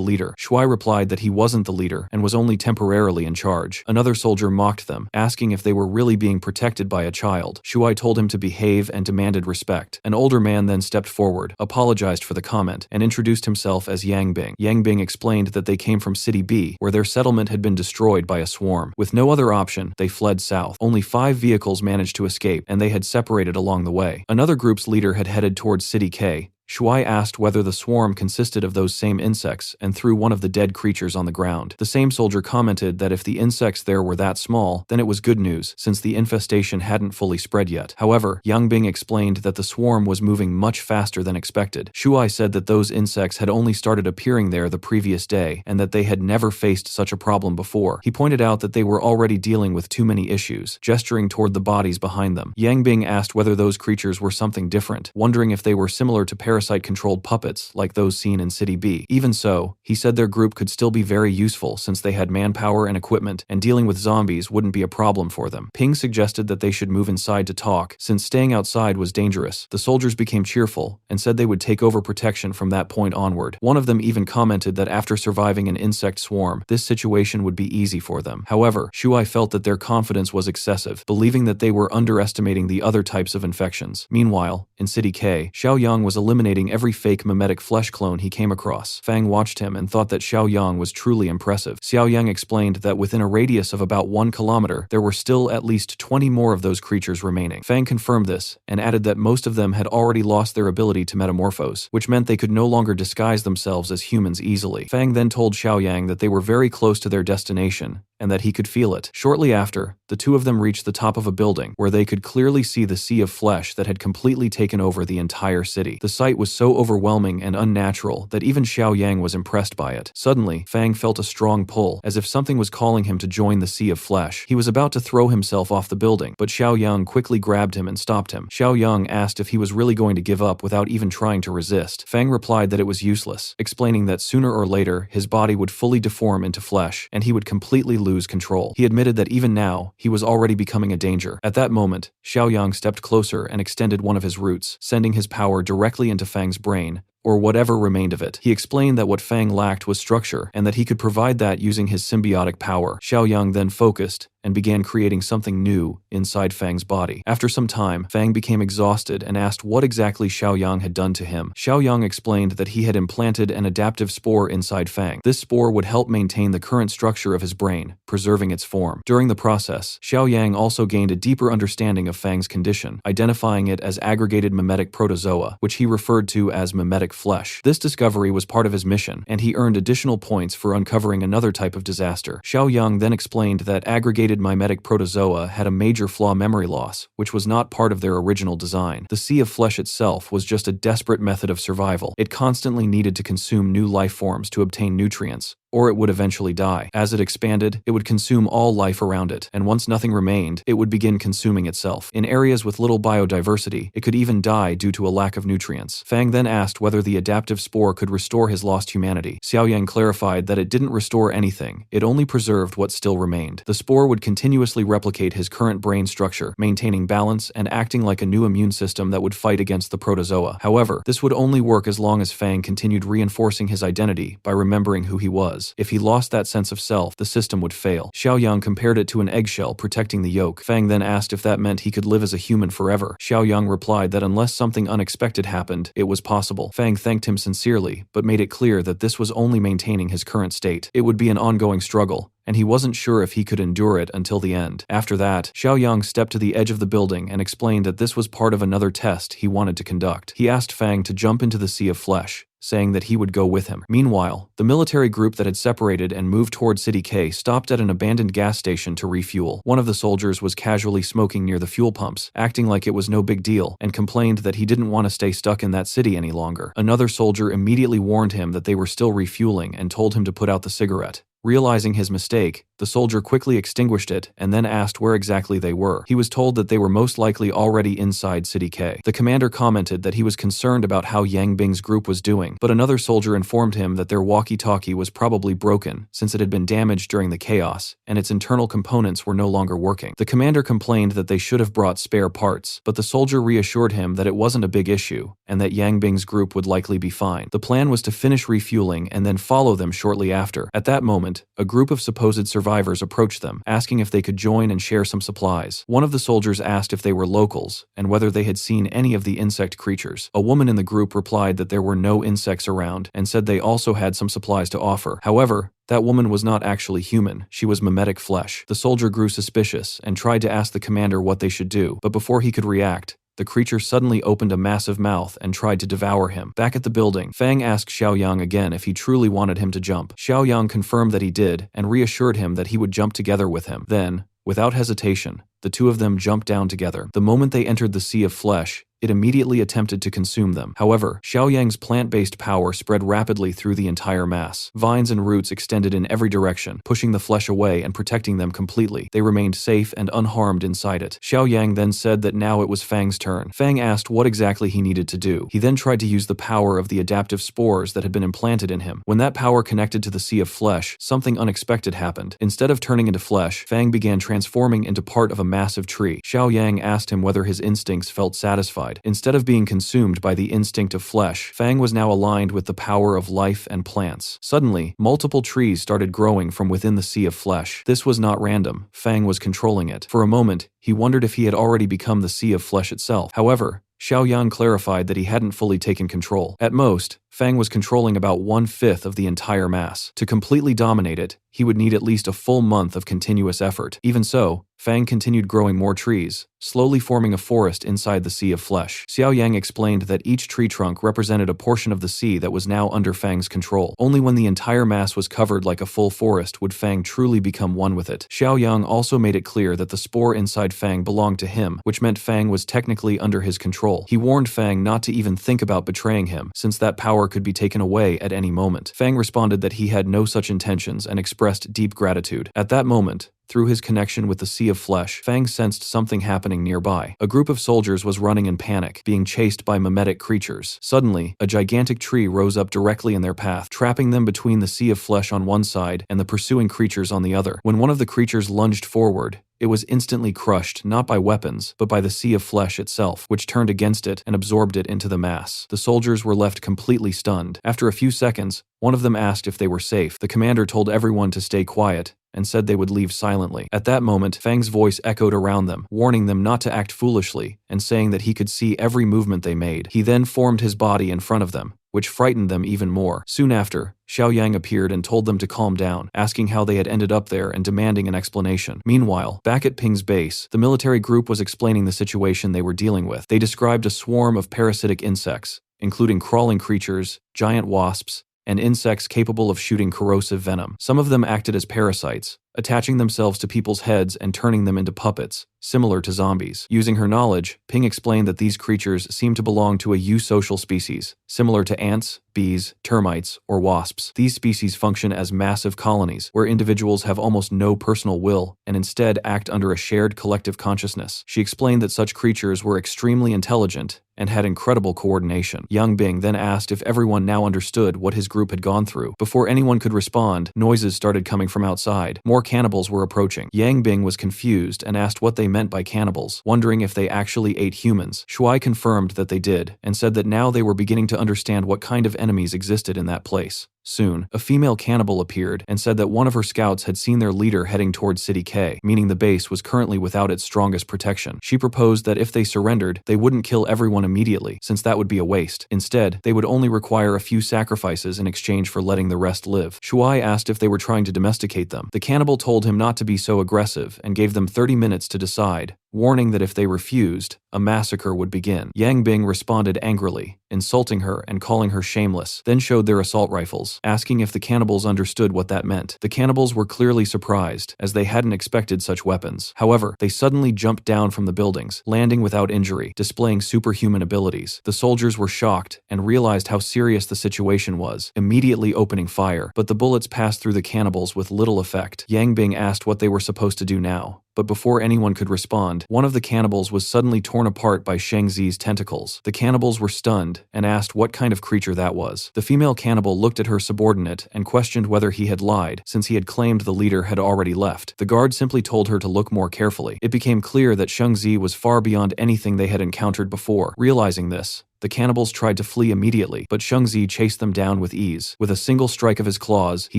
leader. Shuai replied that he wasn't the leader and was only temporarily in charge. Another soldier mocked them, asking if they were really being protected by a child. Shuai told him to behave and demanded respect. An older man then stepped forward, apologized for the comment, and introduced himself as Yang Bing. Yang Bing explained that they came from City B, where their settlement had been destroyed by a swarm. With no other option, they fled south. Only 5 vehicles managed to escape, and they had separated along the way. Another group's leader had headed towards City K. Shuai asked whether the swarm consisted of those same insects and threw one of the dead creatures on the ground. The same soldier commented that if the insects there were that small, then it was good news, since the infestation hadn't fully spread yet. However, Yang Bing explained that the swarm was moving much faster than expected. Shuai said that those insects had only started appearing there the previous day, and that they had never faced such a problem before. He pointed out that they were already dealing with too many issues, gesturing toward the bodies behind them. Yang Bing asked whether those creatures were something different, wondering if they were similar to parasite-controlled puppets like those seen in City B. Even so, he said their group could still be very useful since they had manpower and equipment, and dealing with zombies wouldn't be a problem for them. Ping suggested that they should move inside to talk, since staying outside was dangerous. The soldiers became cheerful, and said they would take over protection from that point onward. One of them even commented that after surviving an insect swarm, this situation would be easy for them. However, Shuai felt that their confidence was excessive, believing that they were underestimating the other types of infections. Meanwhile, in City K, Xiaoyang was eliminating every fake mimetic flesh clone he came across. Fang watched him and thought that Xiaoyang was truly impressive. Xiaoyang explained that within a radius of about 1 kilometer, there were still at least 20 more of those creatures remaining. Fang confirmed this, and added that most of them had already lost their ability to metamorphose, which meant they could no longer disguise themselves as humans easily. Fang then told Xiaoyang that they were very close to their destination, and that he could feel it. Shortly after, the two of them reached the top of a building, where they could clearly see the sea of flesh that had completely taken over the entire city. The sight was so overwhelming and unnatural that even Xiaoyang was impressed by it. Suddenly, Fang felt a strong pull, as if something was calling him to join the sea of flesh. He was about to throw himself off the building, but Xiaoyang quickly grabbed him and stopped him. Xiaoyang asked if he was really going to give up without even trying to resist. Fang replied that it was useless, explaining that sooner or later his body would fully deform into flesh, and he would completely lose control. He admitted that even now, he was already becoming a danger. At that moment, Xiaoyang stepped closer and extended one of his roots, sending his power directly into Fang's brain, or whatever remained of it. He explained that what Fang lacked was structure, and that he could provide that using his symbiotic power. Xiaoyang then focused and began creating something new inside Fang's body. After some time, Fang became exhausted and asked what exactly Xiaoyang had done to him. Xiaoyang explained that he had implanted an adaptive spore inside Fang. This spore would help maintain the current structure of his brain, preserving its form. During the process, Xiaoyang also gained a deeper understanding of Fang's condition, identifying it as aggregated mimetic protozoa, which he referred to as mimetic flesh. This discovery was part of his mission, and he earned additional points for uncovering another type of disaster. Xiaoyang then explained that aggregated mimetic protozoa had a major flaw: memory loss, which was not part of their original design. The sea of flesh itself was just a desperate method of survival. It constantly needed to consume new life forms to obtain nutrients, or it would eventually die. As it expanded, it would consume all life around it, and once nothing remained, it would begin consuming itself. In areas with little biodiversity, it could even die due to a lack of nutrients. Fang then asked whether the adaptive spore could restore his lost humanity. Xiaoyang clarified that it didn't restore anything, it only preserved what still remained. The spore would continuously replicate his current brain structure, maintaining balance and acting like a new immune system that would fight against the protozoa. However, this would only work as long as Fang continued reinforcing his identity by remembering who he was. If he lost that sense of self, the system would fail. Xiaoyang compared it to an eggshell protecting the yolk. Fang then asked if that meant he could live as a human forever. Xiaoyang replied that unless something unexpected happened, it was possible. Fang thanked him sincerely, but made it clear that this was only maintaining his current state. It would be an ongoing struggle, and he wasn't sure if he could endure it until the end. After that, Xiaoyang stepped to the edge of the building and explained that this was part of another test he wanted to conduct. He asked Fang to jump into the sea of flesh, saying that he would go with him. Meanwhile, the military group that had separated and moved toward City K stopped at an abandoned gas station to refuel. One of the soldiers was casually smoking near the fuel pumps, acting like it was no big deal, and complained that he didn't want to stay stuck in that city any longer. Another soldier immediately warned him that they were still refueling and told him to put out the cigarette. Realizing his mistake, The soldier quickly extinguished it and then asked where exactly they were. He was told that they were most likely already inside City K. The commander commented that he was concerned about how Yang Bing's group was doing, but another soldier informed him that their walkie-talkie was probably broken since it had been damaged during the chaos, and its internal components were no longer working. The commander complained that they should have brought spare parts, but the soldier reassured him that it wasn't a big issue, and that Yang Bing's group would likely be fine. The plan was to finish refueling and then follow them shortly after. At that moment, a group of supposed survivors approached them, asking if they could join and share some supplies. One of the soldiers asked if they were locals, and whether they had seen any of the insect creatures. A woman in the group replied that there were no insects around, and said they also had some supplies to offer. However, that woman was not actually human, she was mimetic flesh. The soldier grew suspicious and tried to ask the commander what they should do, but before he could react, the creature suddenly opened a massive mouth and tried to devour him. Back at the building, Fang asked Xiaoyang again if he truly wanted him to jump. Xiaoyang confirmed that he did and reassured him that he would jump together with him. Then, without hesitation, the two of them jumped down together. The moment they entered the sea of flesh, it immediately attempted to consume them. However, Xiaoyang's plant-based power spread rapidly through the entire mass. Vines and roots extended in every direction, pushing the flesh away and protecting them completely. They remained safe and unharmed inside it. Xiaoyang then said that now it was Fang's turn. Fang asked what exactly he needed to do. He then tried to use the power of the adaptive spores that had been implanted in him. When that power connected to the sea of flesh, something unexpected happened. Instead of turning into flesh, Fang began transforming into part of a massive tree. Xiaoyang asked him whether his instincts felt satisfied. Instead of being consumed by the instinct of flesh, Fang was now aligned with the power of life and plants. Suddenly, multiple trees started growing from within the sea of flesh. This was not random. Fang was controlling it. For a moment, he wondered if he had already become the sea of flesh itself. However, Xiaoyang clarified that he hadn't fully taken control. At most, Fang was controlling about 1/5 of the entire mass. To completely dominate it, he would need at least a full month of continuous effort. Even so, Fang continued growing more trees, slowly forming a forest inside the sea of flesh. Xiaoyang explained that each tree trunk represented a portion of the sea that was now under Fang's control. Only when the entire mass was covered like a full forest would Fang truly become one with it. Xiaoyang also made it clear that the spore inside Fang belonged to him, which meant Fang was technically under his control. He warned Fang not to even think about betraying him, since that power could be taken away at any moment. Fang responded that he had no such intentions and expressed deep gratitude. At that moment, through his connection with the sea of flesh, Fang sensed something happening nearby. A group of soldiers was running in panic, being chased by mimetic creatures. Suddenly, a gigantic tree rose up directly in their path, trapping them between the sea of flesh on one side and the pursuing creatures on the other. When one of the creatures lunged forward, it was instantly crushed, not by weapons, but by the sea of flesh itself, which turned against it and absorbed it into the mass. The soldiers were left completely stunned. After a few seconds, one of them asked if they were safe. The commander told everyone to stay quiet and said they would leave silently. At that moment, Fang's voice echoed around them, warning them not to act foolishly and saying that he could see every movement they made. He then formed his body in front of them, which frightened them even more. Soon after, Xiaoyang appeared and told them to calm down, asking how they had ended up there and demanding an explanation. Meanwhile, back at Ping's base, the military group was explaining the situation they were dealing with. They described a swarm of parasitic insects, including crawling creatures, giant wasps, and insects capable of shooting corrosive venom. Some of them acted as parasites, attaching themselves to people's heads and turning them into puppets, similar to zombies. Using her knowledge, Ping explained that these creatures seem to belong to a eusocial species, similar to ants, bees, termites, or wasps. These species function as massive colonies, where individuals have almost no personal will and instead act under a shared collective consciousness. She explained that such creatures were extremely intelligent and had incredible coordination. Yang Bing then asked if everyone now understood what his group had gone through. Before anyone could respond, noises started coming from outside. More cannibals were approaching. Yang Bing was confused and asked what they meant by cannibals, wondering if they actually ate humans. Shuai confirmed that they did, and said that now they were beginning to understand what kind of enemies existed in that place. Soon, a female cannibal appeared and said that one of her scouts had seen their leader heading towards City K, meaning the base was currently without its strongest protection. She proposed that if they surrendered, they wouldn't kill everyone immediately, since that would be a waste. Instead, they would only require a few sacrifices in exchange for letting the rest live. Shuai asked if they were trying to domesticate them. The cannibal told him not to be so aggressive and gave them 30 minutes to decide, warning that if they refused, a massacre would begin. Yang Bing responded angrily, insulting her and calling her shameless, then showed their assault rifles, asking if the cannibals understood what that meant. The cannibals were clearly surprised, as they hadn't expected such weapons. However, they suddenly jumped down from the buildings, landing without injury, displaying superhuman abilities. The soldiers were shocked and realized how serious the situation was, immediately opening fire, but the bullets passed through the cannibals with little effect. Yang Bing asked what they were supposed to do now, but before anyone could respond, one of the cannibals was suddenly torn apart by Sheng Zi's tentacles. The cannibals were stunned and asked what kind of creature that was. The female cannibal looked at her subordinate and questioned whether he had lied, since he had claimed the leader had already left. The guard simply told her to look more carefully. It became clear that Sheng Zi was far beyond anything they had encountered before. Realizing this, the cannibals tried to flee immediately, but Sheng Zi chased them down with ease. With a single strike of his claws, he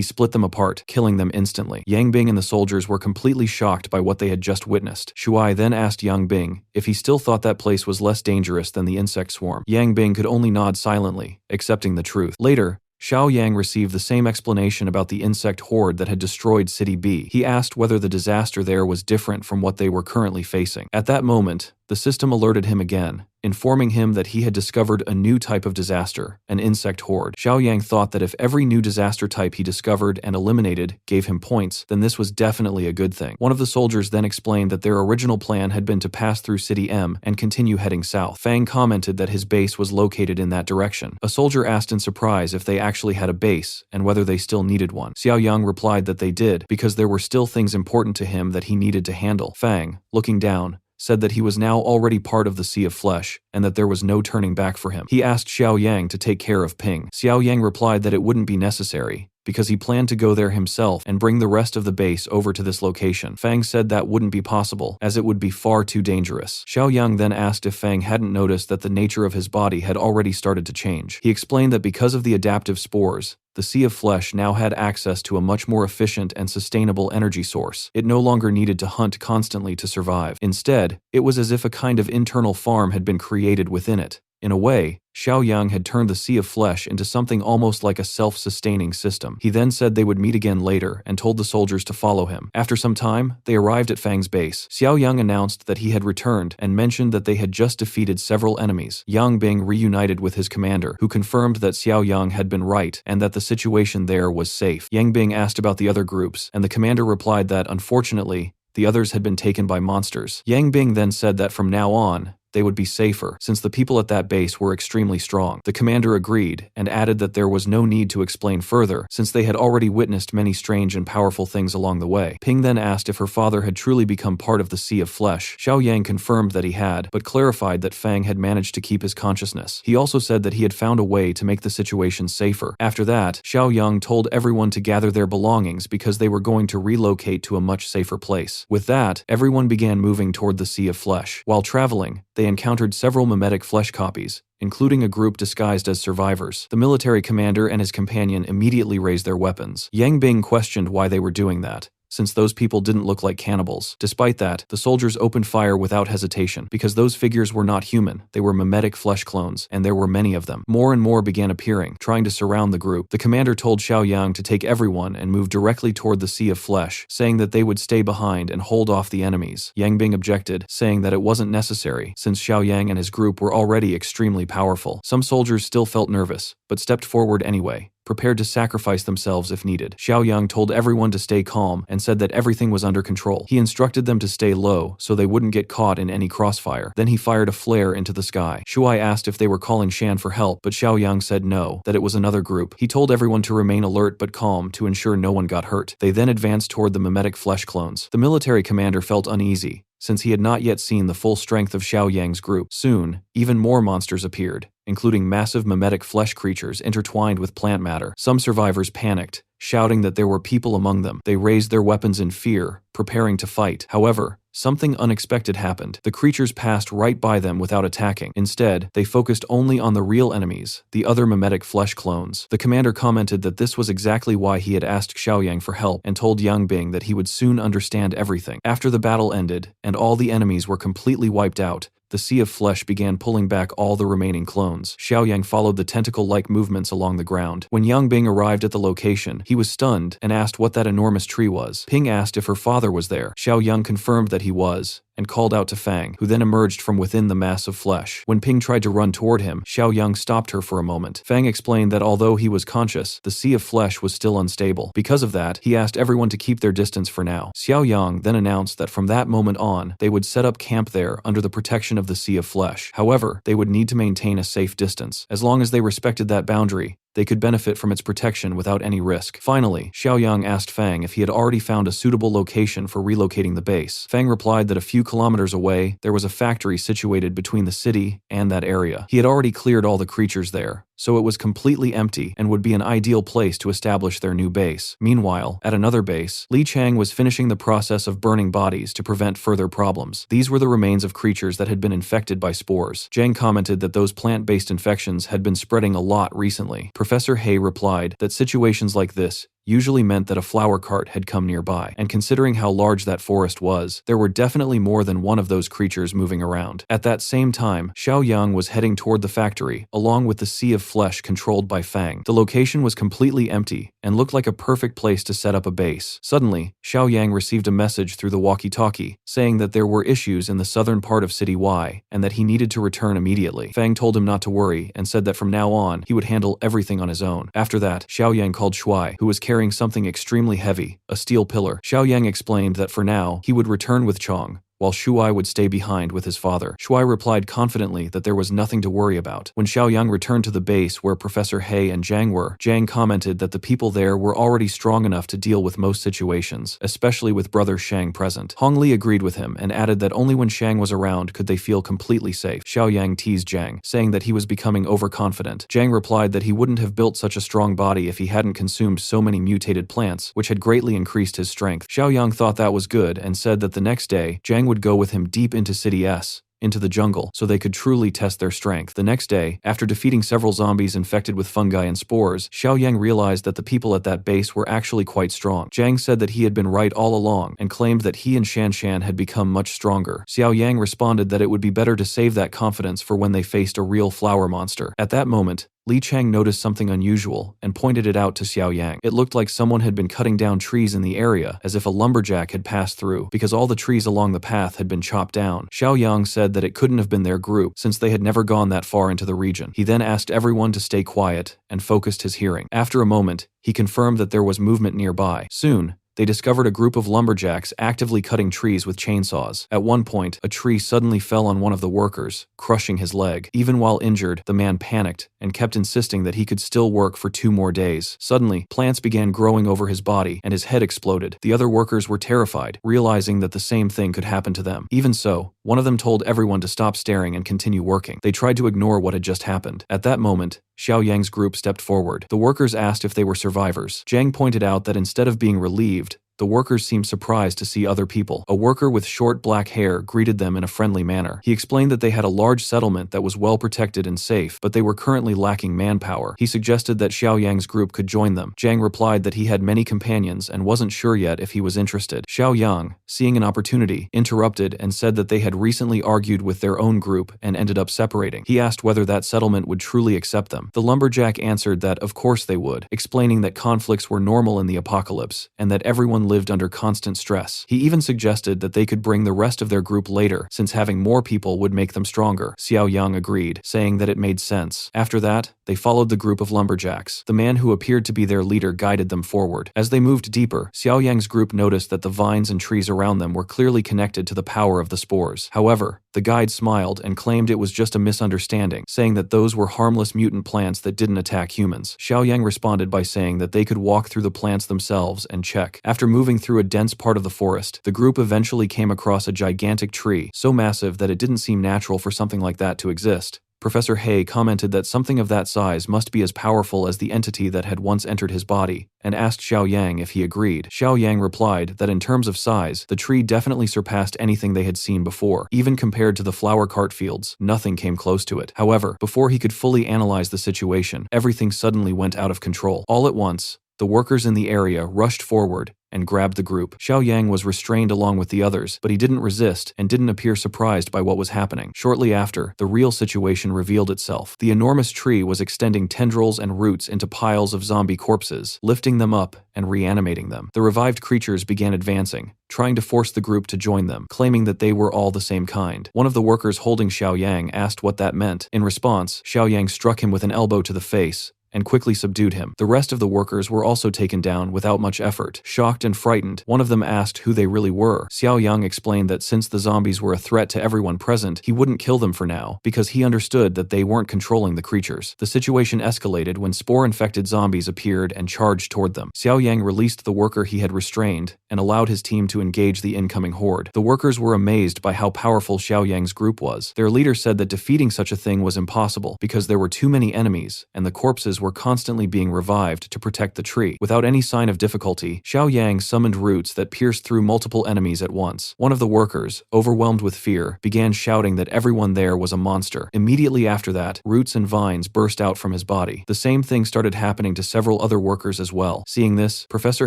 split them apart, killing them instantly. Yang Bing and the soldiers were completely shocked by what they had just witnessed. Shuai then asked Yang Bing if he still thought that place was less dangerous than the insect swarm. Yang Bing could only nod silently, accepting the truth. Later, Xiao Yang received the same explanation about the insect horde that had destroyed City B. He asked whether the disaster there was different from what they were currently facing. At that moment, the system alerted him again, informing him that he had discovered a new type of disaster, an insect horde. Xiao Yang thought that if every new disaster type he discovered and eliminated gave him points, then this was definitely a good thing. One of the soldiers then explained that their original plan had been to pass through City M and continue heading south. Fang commented that his base was located in that direction. A soldier asked in surprise if they actually had a base and whether they still needed one. Xiao Yang replied that they did, because there were still things important to him that he needed to handle. Fang, looking down, said that he was now already part of the Sea of Flesh, and that there was no turning back for him. He asked Xiao Yang to take care of Ping. Xiao Yang replied that it wouldn't be necessary, because he planned to go there himself and bring the rest of the base over to this location. Fang said that wouldn't be possible, as it would be far too dangerous. Xiao Yang then asked if Fang hadn't noticed that the nature of his body had already started to change. He explained that because of the adaptive spores, the Sea of Flesh now had access to a much more efficient and sustainable energy source. It no longer needed to hunt constantly to survive. Instead, it was as if a kind of internal farm had been created within it. In a way, Xiao Yang had turned the Sea of Flesh into something almost like a self-sustaining system. He then said they would meet again later and told the soldiers to follow him. After some time, they arrived at Fang's base. Xiao Yang announced that he had returned and mentioned that they had just defeated several enemies. Yang Bing reunited with his commander, who confirmed that Xiao Yang had been right and that the situation there was safe. Yang Bing asked about the other groups, and the commander replied that, unfortunately, the others had been taken by monsters. Yang Bing then said that from now on, they would be safer, since the people at that base were extremely strong. The commander agreed, and added that there was no need to explain further, since they had already witnessed many strange and powerful things along the way. Ping then asked if her father had truly become part of the Sea of Flesh. Xiao Yang confirmed that he had, but clarified that Fang had managed to keep his consciousness. He also said that he had found a way to make the situation safer. After that, Xiao Yang told everyone to gather their belongings because they were going to relocate to a much safer place. With that, everyone began moving toward the Sea of Flesh. While traveling, they encountered several mimetic flesh copies, including a group disguised as survivors. The military commander and his companion immediately raised their weapons. Yang Bing questioned why they were doing that, since those people didn't look like cannibals. Despite that, the soldiers opened fire without hesitation, because those figures were not human, they were mimetic flesh clones, and there were many of them. More and more began appearing, trying to surround the group. The commander told Xiao Yang to take everyone and move directly toward the Sea of Flesh, saying that they would stay behind and hold off the enemies. Yang Bing objected, saying that it wasn't necessary, since Xiao Yang and his group were already extremely powerful. Some soldiers still felt nervous, but stepped forward anyway, prepared to sacrifice themselves if needed. Xiao Yang told everyone to stay calm and said that everything was under control. He instructed them to stay low so they wouldn't get caught in any crossfire. Then he fired a flare into the sky. Shuai asked if they were calling Shan for help, but Xiao Yang said no, that it was another group. He told everyone to remain alert but calm to ensure no one got hurt. They then advanced toward the mimetic flesh clones. The military commander felt uneasy, since he had not yet seen the full strength of Xiao Yang's group. Soon, even more monsters appeared, including massive mimetic flesh creatures intertwined with plant matter. Some survivors panicked, shouting that there were people among them. They raised their weapons in fear, preparing to fight. However, something unexpected happened. The creatures passed right by them without attacking. Instead, they focused only on the real enemies, the other mimetic flesh clones. The commander commented that this was exactly why he had asked Xiao Yang for help, and told Yang Bing that he would soon understand everything. After the battle ended, and all the enemies were completely wiped out, the Sea of Flesh began pulling back all the remaining clones. Xiao Yang followed the tentacle-like movements along the ground. When Yang Bing arrived at the location, he was stunned and asked what that enormous tree was. Ping asked if her father was there. Xiao Yang confirmed that he was, and called out to Fang, who then emerged from within the mass of flesh. When Ping tried to run toward him, Xiaoyang stopped her for a moment. Fang explained that although he was conscious, the sea of flesh was still unstable. Because of that, he asked everyone to keep their distance for now. Xiaoyang then announced that from that moment on, they would set up camp there under the protection of the sea of flesh. However, they would need to maintain a safe distance. As long as they respected that boundary, they could benefit from its protection without any risk. Finally, Xiaoyang asked Fang if he had already found a suitable location for relocating the base. Fang replied that a few kilometers away, there was a factory situated between the city and that area. He had already cleared all the creatures there, so it was completely empty and would be an ideal place to establish their new base. Meanwhile, at another base, Li Chang was finishing the process of burning bodies to prevent further problems. These were the remains of creatures that had been infected by spores. Zhang commented that those plant-based infections had been spreading a lot recently. Professor He replied that situations like this usually meant that a flower cart had come nearby, and considering how large that forest was, there were definitely more than one of those creatures moving around. At that same time, Xiaoyang was heading toward the factory, along with the sea of flesh controlled by Fang. The location was completely empty, and looked like a perfect place to set up a base. Suddenly, Xiaoyang received a message through the walkie-talkie, saying that there were issues in the southern part of City Y, and that he needed to return immediately. Fang told him not to worry, and said that from now on, he would handle everything on his own. After that, Xiaoyang called Shuai, who was carrying something extremely heavy, a steel pillar. Xiaoyang explained that for now, he would return with Chong, while Shuai would stay behind with his father. Shuai replied confidently that there was nothing to worry about. When Xiaoyang returned to the base where Professor He and Zhang were, Zhang commented that the people there were already strong enough to deal with most situations, especially with brother Shang present. Hong Li agreed with him and added that only when Shang was around could they feel completely safe. Xiaoyang teased Zhang, saying that he was becoming overconfident. Zhang replied that he wouldn't have built such a strong body if he hadn't consumed so many mutated plants, which had greatly increased his strength. Xiaoyang thought that was good and said that the next day, Zhang would go with him deep into City S, into the jungle, so they could truly test their strength. The next day, after defeating several zombies infected with fungi and spores, Xiaoyang realized that the people at that base were actually quite strong. Zhang said that he had been right all along, and claimed that he and Shanshan had become much stronger. Xiaoyang responded that it would be better to save that confidence for when they faced a real flower monster. At that moment, Li Chang noticed something unusual and pointed it out to Xiaoyang. It looked like someone had been cutting down trees in the area, as if a lumberjack had passed through, because all the trees along the path had been chopped down. Xiaoyang said that it couldn't have been their group, since they had never gone that far into the region. He then asked everyone to stay quiet and focused his hearing. After a moment, he confirmed that there was movement nearby. Soon, they discovered a group of lumberjacks actively cutting trees with chainsaws. At one point, a tree suddenly fell on one of the workers, crushing his leg. Even while injured, the man panicked and kept insisting that he could still work for 2 more days. Suddenly, plants began growing over his body, and his head exploded. The other workers were terrified, realizing that the same thing could happen to them. Even so, one of them told everyone to stop staring and continue working. They tried to ignore what had just happened. At that moment, Xiaoyang's group stepped forward. The workers asked if they were survivors. Zhang pointed out that instead of being relieved, the workers seemed surprised to see other people. A worker with short black hair greeted them in a friendly manner. He explained that they had a large settlement that was well protected and safe, but they were currently lacking manpower. He suggested that Xiaoyang's group could join them. Zhang replied that he had many companions and wasn't sure yet if he was interested. Xiaoyang, seeing an opportunity, interrupted and said that they had recently argued with their own group and ended up separating. He asked whether that settlement would truly accept them. The lumberjack answered that of course they would, explaining that conflicts were normal in the apocalypse and that everyone lived under constant stress. He even suggested that they could bring the rest of their group later, since having more people would make them stronger. Xiaoyang agreed, saying that it made sense. After that, they followed the group of lumberjacks. The man who appeared to be their leader guided them forward. As they moved deeper, Xiaoyang's group noticed that the vines and trees around them were clearly connected to the power of the spores. However, the guide smiled and claimed it was just a misunderstanding, saying that those were harmless mutant plants that didn't attack humans. Xiaoyang responded by saying that they could walk through the plants themselves and check. After moving through a dense part of the forest, the group eventually came across a gigantic tree, so massive that it didn't seem natural for something like that to exist. Professor He commented that something of that size must be as powerful as the entity that had once entered his body, and asked Xiaoyang if he agreed. Xiaoyang replied that in terms of size, the tree definitely surpassed anything they had seen before. Even compared to the flower cart fields, nothing came close to it. However, before he could fully analyze the situation, everything suddenly went out of control. All at once, the workers in the area rushed forward and grabbed the group. Xiao Yang was restrained along with the others, but he didn't resist and didn't appear surprised by what was happening. Shortly after, the real situation revealed itself. The enormous tree was extending tendrils and roots into piles of zombie corpses, lifting them up and reanimating them. The revived creatures began advancing, trying to force the group to join them, claiming that they were all the same kind. One of the workers holding Xiao Yang asked what that meant. In response, Xiao Yang struck him with an elbow to the face and quickly subdued him. The rest of the workers were also taken down without much effort. Shocked and frightened, one of them asked who they really were. Xiao Yang explained that since the zombies were a threat to everyone present, he wouldn't kill them for now, because he understood that they weren't controlling the creatures. The situation escalated when spore-infected zombies appeared and charged toward them. Xiao Yang released the worker he had restrained and allowed his team to engage the incoming horde. The workers were amazed by how powerful Xiao Yang's group was. Their leader said that defeating such a thing was impossible because there were too many enemies and the corpses were constantly being revived to protect the tree. Without any sign of difficulty, Xiao Yang summoned roots that pierced through multiple enemies at once. One of the workers, overwhelmed with fear, began shouting that everyone there was a monster. Immediately after that, roots and vines burst out from his body. The same thing started happening to several other workers as well. Seeing this, Professor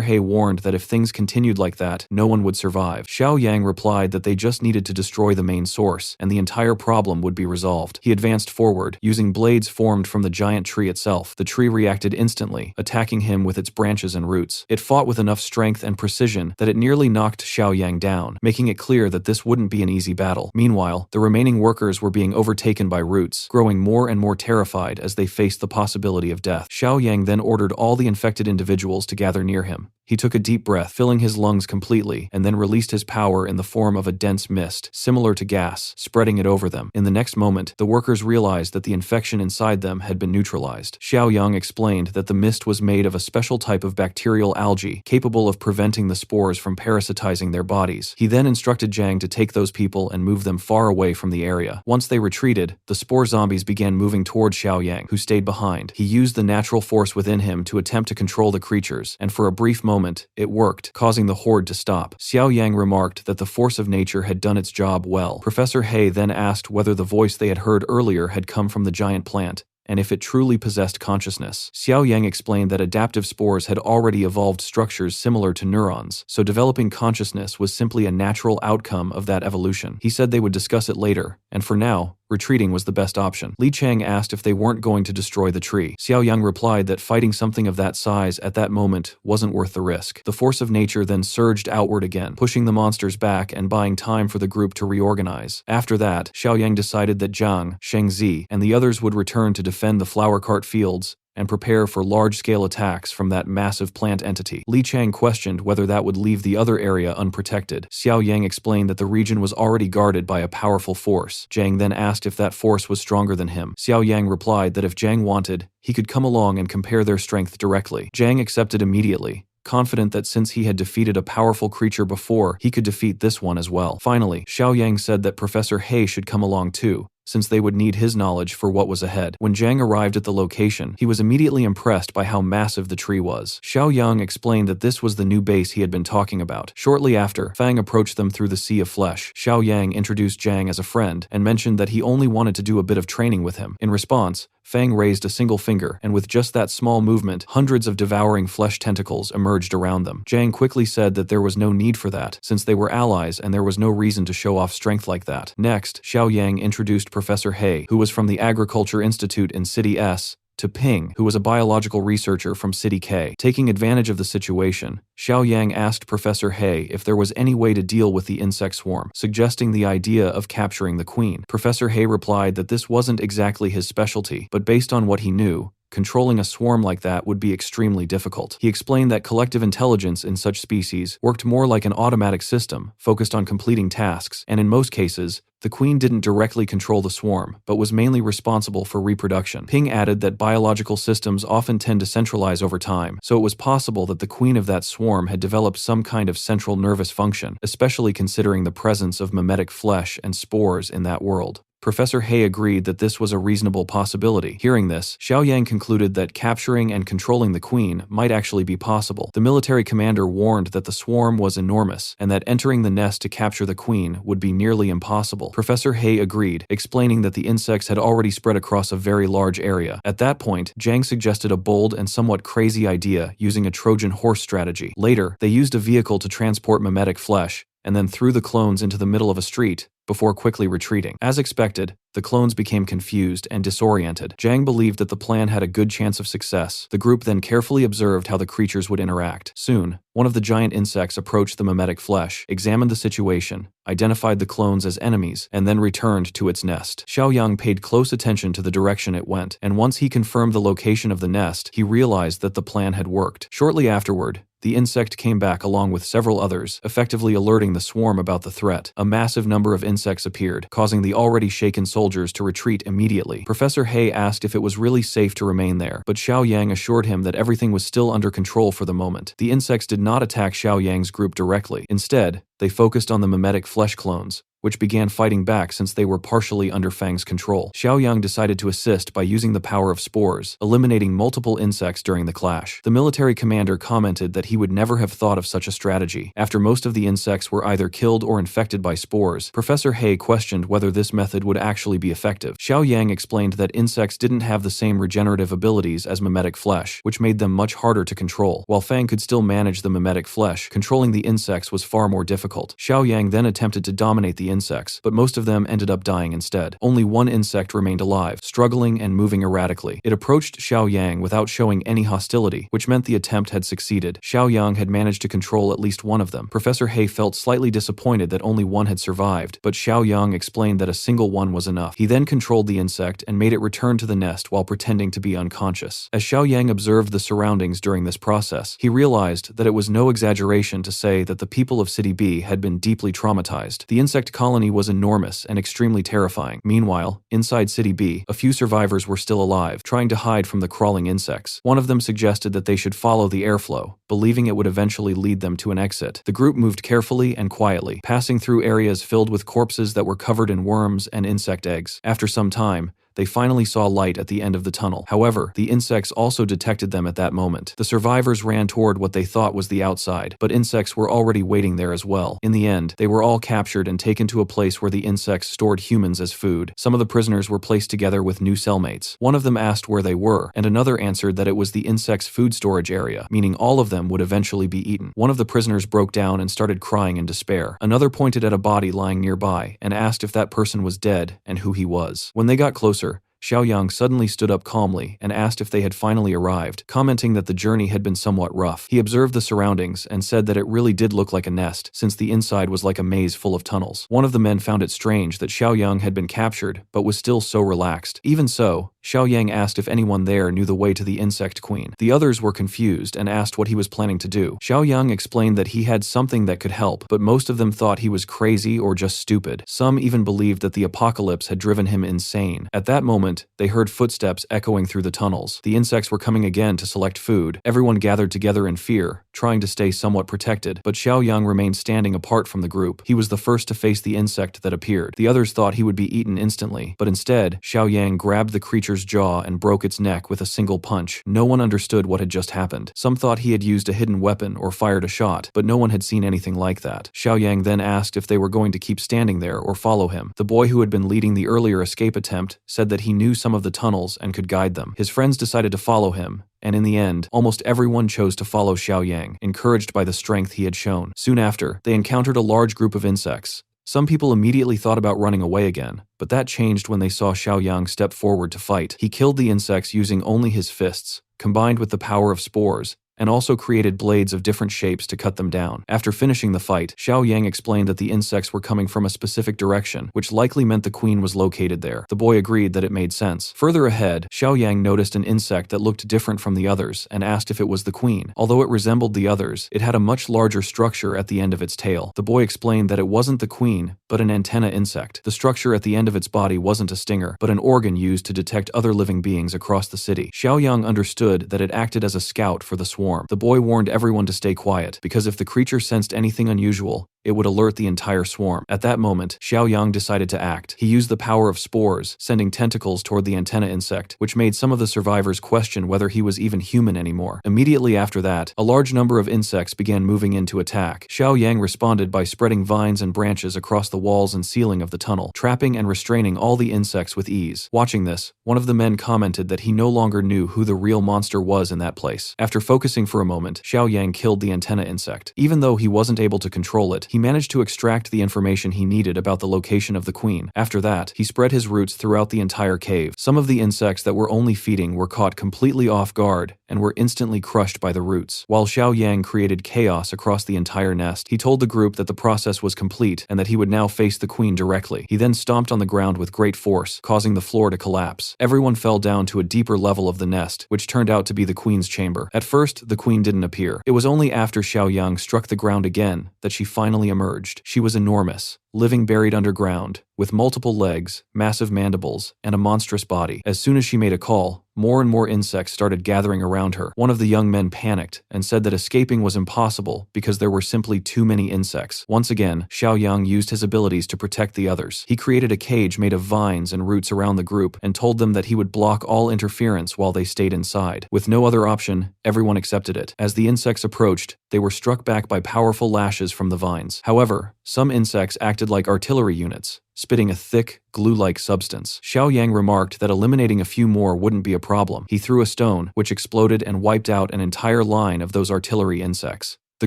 He warned that if things continued like that, no one would survive. Xiao Yang replied that they just needed to destroy the main source, and the entire problem would be resolved. He advanced forward, using blades formed from the giant tree itself. The tree reacted instantly, attacking him with its branches and roots. It fought with enough strength and precision that it nearly knocked Xiao Yang down, making it clear that this wouldn't be an easy battle. Meanwhile, the remaining workers were being overtaken by roots, growing more and more terrified as they faced the possibility of death. Xiao Yang then ordered all the infected individuals to gather near him. He took a deep breath, filling his lungs completely, and then released his power in the form of a dense mist, similar to gas, spreading it over them. In the next moment, the workers realized that the infection inside them had been neutralized. Xiao Yang explained that the mist was made of a special type of bacterial algae, capable of preventing the spores from parasitizing their bodies. He then instructed Zhang to take those people and move them far away from the area. Once they retreated, the spore zombies began moving toward Xiao Yang, who stayed behind. He used the natural force within him to attempt to control the creatures, and for a brief moment, it worked, causing the horde to stop. Xiao Yang remarked that the force of nature had done its job well. Professor He then asked whether the voice they had heard earlier had come from the giant plant, and if it truly possessed consciousness. Xiao Yang explained that adaptive spores had already evolved structures similar to neurons, so developing consciousness was simply a natural outcome of that evolution. He said they would discuss it later, and for now, retreating was the best option. Li Chang asked if they weren't going to destroy the tree. Xiao Yang replied that fighting something of that size at that moment wasn't worth the risk. The force of nature then surged outward again, pushing the monsters back and buying time for the group to reorganize. After that, Xiao Yang decided that Zhang, Shengzi, and the others would return to defend the flower cart fields and prepare for large-scale attacks from that massive plant entity. Li Chang questioned whether that would leave the other area unprotected. Xiao Yang explained that the region was already guarded by a powerful force. Zhang then asked if that force was stronger than him. Xiao Yang replied that if Zhang wanted, he could come along and compare their strength directly. Zhang accepted immediately, confident that since he had defeated a powerful creature before, he could defeat this one as well. Finally, Xiao Yang said that Professor He should come along too, since they would need his knowledge for what was ahead. When Zhang arrived at the location, he was immediately impressed by how massive the tree was. Xiao Yang explained that this was the new base he had been talking about. Shortly after, Fang approached them through the sea of flesh. Xiao Yang introduced Zhang as a friend and mentioned that he only wanted to do a bit of training with him. In response, Fang raised a single finger, and with just that small movement, hundreds of devouring flesh tentacles emerged around them. Zhang quickly said that there was no need for that, since they were allies and there was no reason to show off strength like that. Next, Xiao Yang introduced Professor He, who was from the Agriculture Institute in City S, to Ping, who was a biological researcher from City K. Taking advantage of the situation, Xiao Yang asked Professor He if there was any way to deal with the insect swarm, suggesting the idea of capturing the queen. Professor He replied that this wasn't exactly his specialty, but based on what he knew, controlling a swarm like that would be extremely difficult. He explained that collective intelligence in such species worked more like an automatic system, focused on completing tasks, and in most cases, the queen didn't directly control the swarm, but was mainly responsible for reproduction. Ping added that biological systems often tend to centralize over time, so it was possible that the queen of that swarm had developed some kind of central nervous function, especially considering the presence of mimetic flesh and spores in that world. Professor He agreed that this was a reasonable possibility. Hearing this, Xiaoyang concluded that capturing and controlling the queen might actually be possible. The military commander warned that the swarm was enormous and that entering the nest to capture the queen would be nearly impossible. Professor He agreed, explaining that the insects had already spread across a very large area. At that point, Zhang suggested a bold and somewhat crazy idea using a Trojan horse strategy. Later, they used a vehicle to transport mimetic flesh and then threw the clones into the middle of a street before quickly retreating. As expected, the clones became confused and disoriented. Zhang believed that the plan had a good chance of success. The group then carefully observed how the creatures would interact. Soon, one of the giant insects approached the mimetic flesh, examined the situation, identified the clones as enemies, and then returned to its nest. Xiaoyang paid close attention to the direction it went, and once he confirmed the location of the nest, he realized that the plan had worked. Shortly afterward, the insect came back along with several others, effectively alerting the swarm about the threat. A massive number of insects appeared, causing the already shaken soldiers to retreat immediately. Professor He asked if it was really safe to remain there, but Xiaoyang assured him that everything was still under control for the moment. The insects did not attack Xiaoyang's group directly. Instead, they focused on the mimetic flesh clones, which began fighting back since they were partially under Fang's control. Xiaoyang decided to assist by using the power of spores, eliminating multiple insects during the clash. The military commander commented that he would never have thought of such a strategy. After most of the insects were either killed or infected by spores, Professor He questioned whether this method would actually be effective. Xiaoyang explained that insects didn't have the same regenerative abilities as mimetic flesh, which made them much harder to control. While Fang could still manage the mimetic flesh, controlling the insects was far more difficult. Xiaoyang then attempted to dominate the insects, but most of them ended up dying instead. Only one insect remained alive, struggling and moving erratically. It approached Xiaoyang without showing any hostility, which meant the attempt had succeeded. Xiaoyang had managed to control at least one of them. Professor He felt slightly disappointed that only one had survived, but Xiaoyang explained that a single one was enough. He then controlled the insect and made it return to the nest while pretending to be unconscious. As Xiaoyang observed the surroundings during this process, he realized that it was no exaggeration to say that the people of City B had been deeply traumatized. The insect colony was enormous and extremely terrifying. Meanwhile, inside City B, a few survivors were still alive, trying to hide from the crawling insects. One of them suggested that they should follow the airflow, believing it would eventually lead them to an exit. The group moved carefully and quietly, passing through areas filled with corpses that were covered in worms and insect eggs. After some time, they finally saw light at the end of the tunnel. However, the insects also detected them at that moment. The survivors ran toward what they thought was the outside, but insects were already waiting there as well. In the end, they were all captured and taken to a place where the insects stored humans as food. Some of the prisoners were placed together with new cellmates. One of them asked where they were, and another answered that it was the insects' food storage area, meaning all of them would eventually be eaten. One of the prisoners broke down and started crying in despair. Another pointed at a body lying nearby and asked if that person was dead and who he was. When they got closer, Xiaoyang suddenly stood up calmly and asked if they had finally arrived, commenting that the journey had been somewhat rough. He observed the surroundings and said that it really did look like a nest, since the inside was like a maze full of tunnels. One of the men found it strange that Xiaoyang had been captured, but was still so relaxed. Even so, Xiaoyang asked if anyone there knew the way to the insect queen. The others were confused and asked what he was planning to do. Xiaoyang explained that he had something that could help, but most of them thought he was crazy or just stupid. Some even believed that the apocalypse had driven him insane. At that moment, they heard footsteps echoing through the tunnels. The insects were coming again to select food. Everyone gathered together in fear, trying to stay somewhat protected, but Xiaoyang remained standing apart from the group. He was the first to face the insect that appeared. The others thought he would be eaten instantly, but instead, Xiaoyang grabbed the creature's jaw and broke its neck with a single punch. No one understood what had just happened. Some thought he had used a hidden weapon or fired a shot, but no one had seen anything like that. Xiaoyang then asked if they were going to keep standing there or follow him. The boy who had been leading the earlier escape attempt said that he knew some of the tunnels and could guide them. His friends decided to follow him, and in the end, almost everyone chose to follow Xiaoyang, encouraged by the strength he had shown. Soon after, they encountered a large group of insects. Some people immediately thought about running away again, but that changed when they saw Xiaoyang step forward to fight. He killed the insects using only his fists, combined with the power of spores, and also created blades of different shapes to cut them down. After finishing the fight, Xiaoyang explained that the insects were coming from a specific direction, which likely meant the queen was located there. The boy agreed that it made sense. Further ahead, Xiaoyang noticed an insect that looked different from the others and asked if it was the queen. Although it resembled the others, it had a much larger structure at the end of its tail. The boy explained that it wasn't the queen, but an antenna insect. The structure at the end of its body wasn't a stinger, but an organ used to detect other living beings across the city. Xiaoyang understood that it acted as a scout for the swarm. The boy warned everyone to stay quiet, because if the creature sensed anything unusual, it would alert the entire swarm. At that moment, Xiaoyang decided to act. He used the power of spores, sending tentacles toward the antenna insect, which made some of the survivors question whether he was even human anymore. Immediately after that, a large number of insects began moving in to attack. Xiaoyang responded by spreading vines and branches across the walls and ceiling of the tunnel, trapping and restraining all the insects with ease. Watching this, one of the men commented that he no longer knew who the real monster was in that place. After focusing for a moment, Xiaoyang killed the antenna insect. Even though he wasn't able to control it, he managed to extract the information he needed about the location of the queen. After that, he spread his roots throughout the entire cave. Some of the insects that were only feeding were caught completely off guard and were instantly crushed by the roots. While Xiaoyang created chaos across the entire nest, he told the group that the process was complete and that he would now face the queen directly. He then stomped on the ground with great force, causing the floor to collapse. Everyone fell down to a deeper level of the nest, which turned out to be the queen's chamber. At first, the queen didn't appear. It was only after Xiaoyang struck the ground again that she finally emerged. She was enormous, living buried underground, with multiple legs, massive mandibles, and a monstrous body. As soon as she made a call, more and more insects started gathering around her. One of the young men panicked and said that escaping was impossible because there were simply too many insects. Once again, Xiaoyang used his abilities to protect the others. He created a cage made of vines and roots around the group and told them that he would block all interference while they stayed inside. With no other option, everyone accepted it. As the insects approached, they were struck back by powerful lashes from the vines. However, some insects acted like artillery units, spitting a thick, glue-like substance. Xiaoyang remarked that eliminating a few more wouldn't be a problem. He threw a stone, which exploded and wiped out an entire line of those artillery insects. The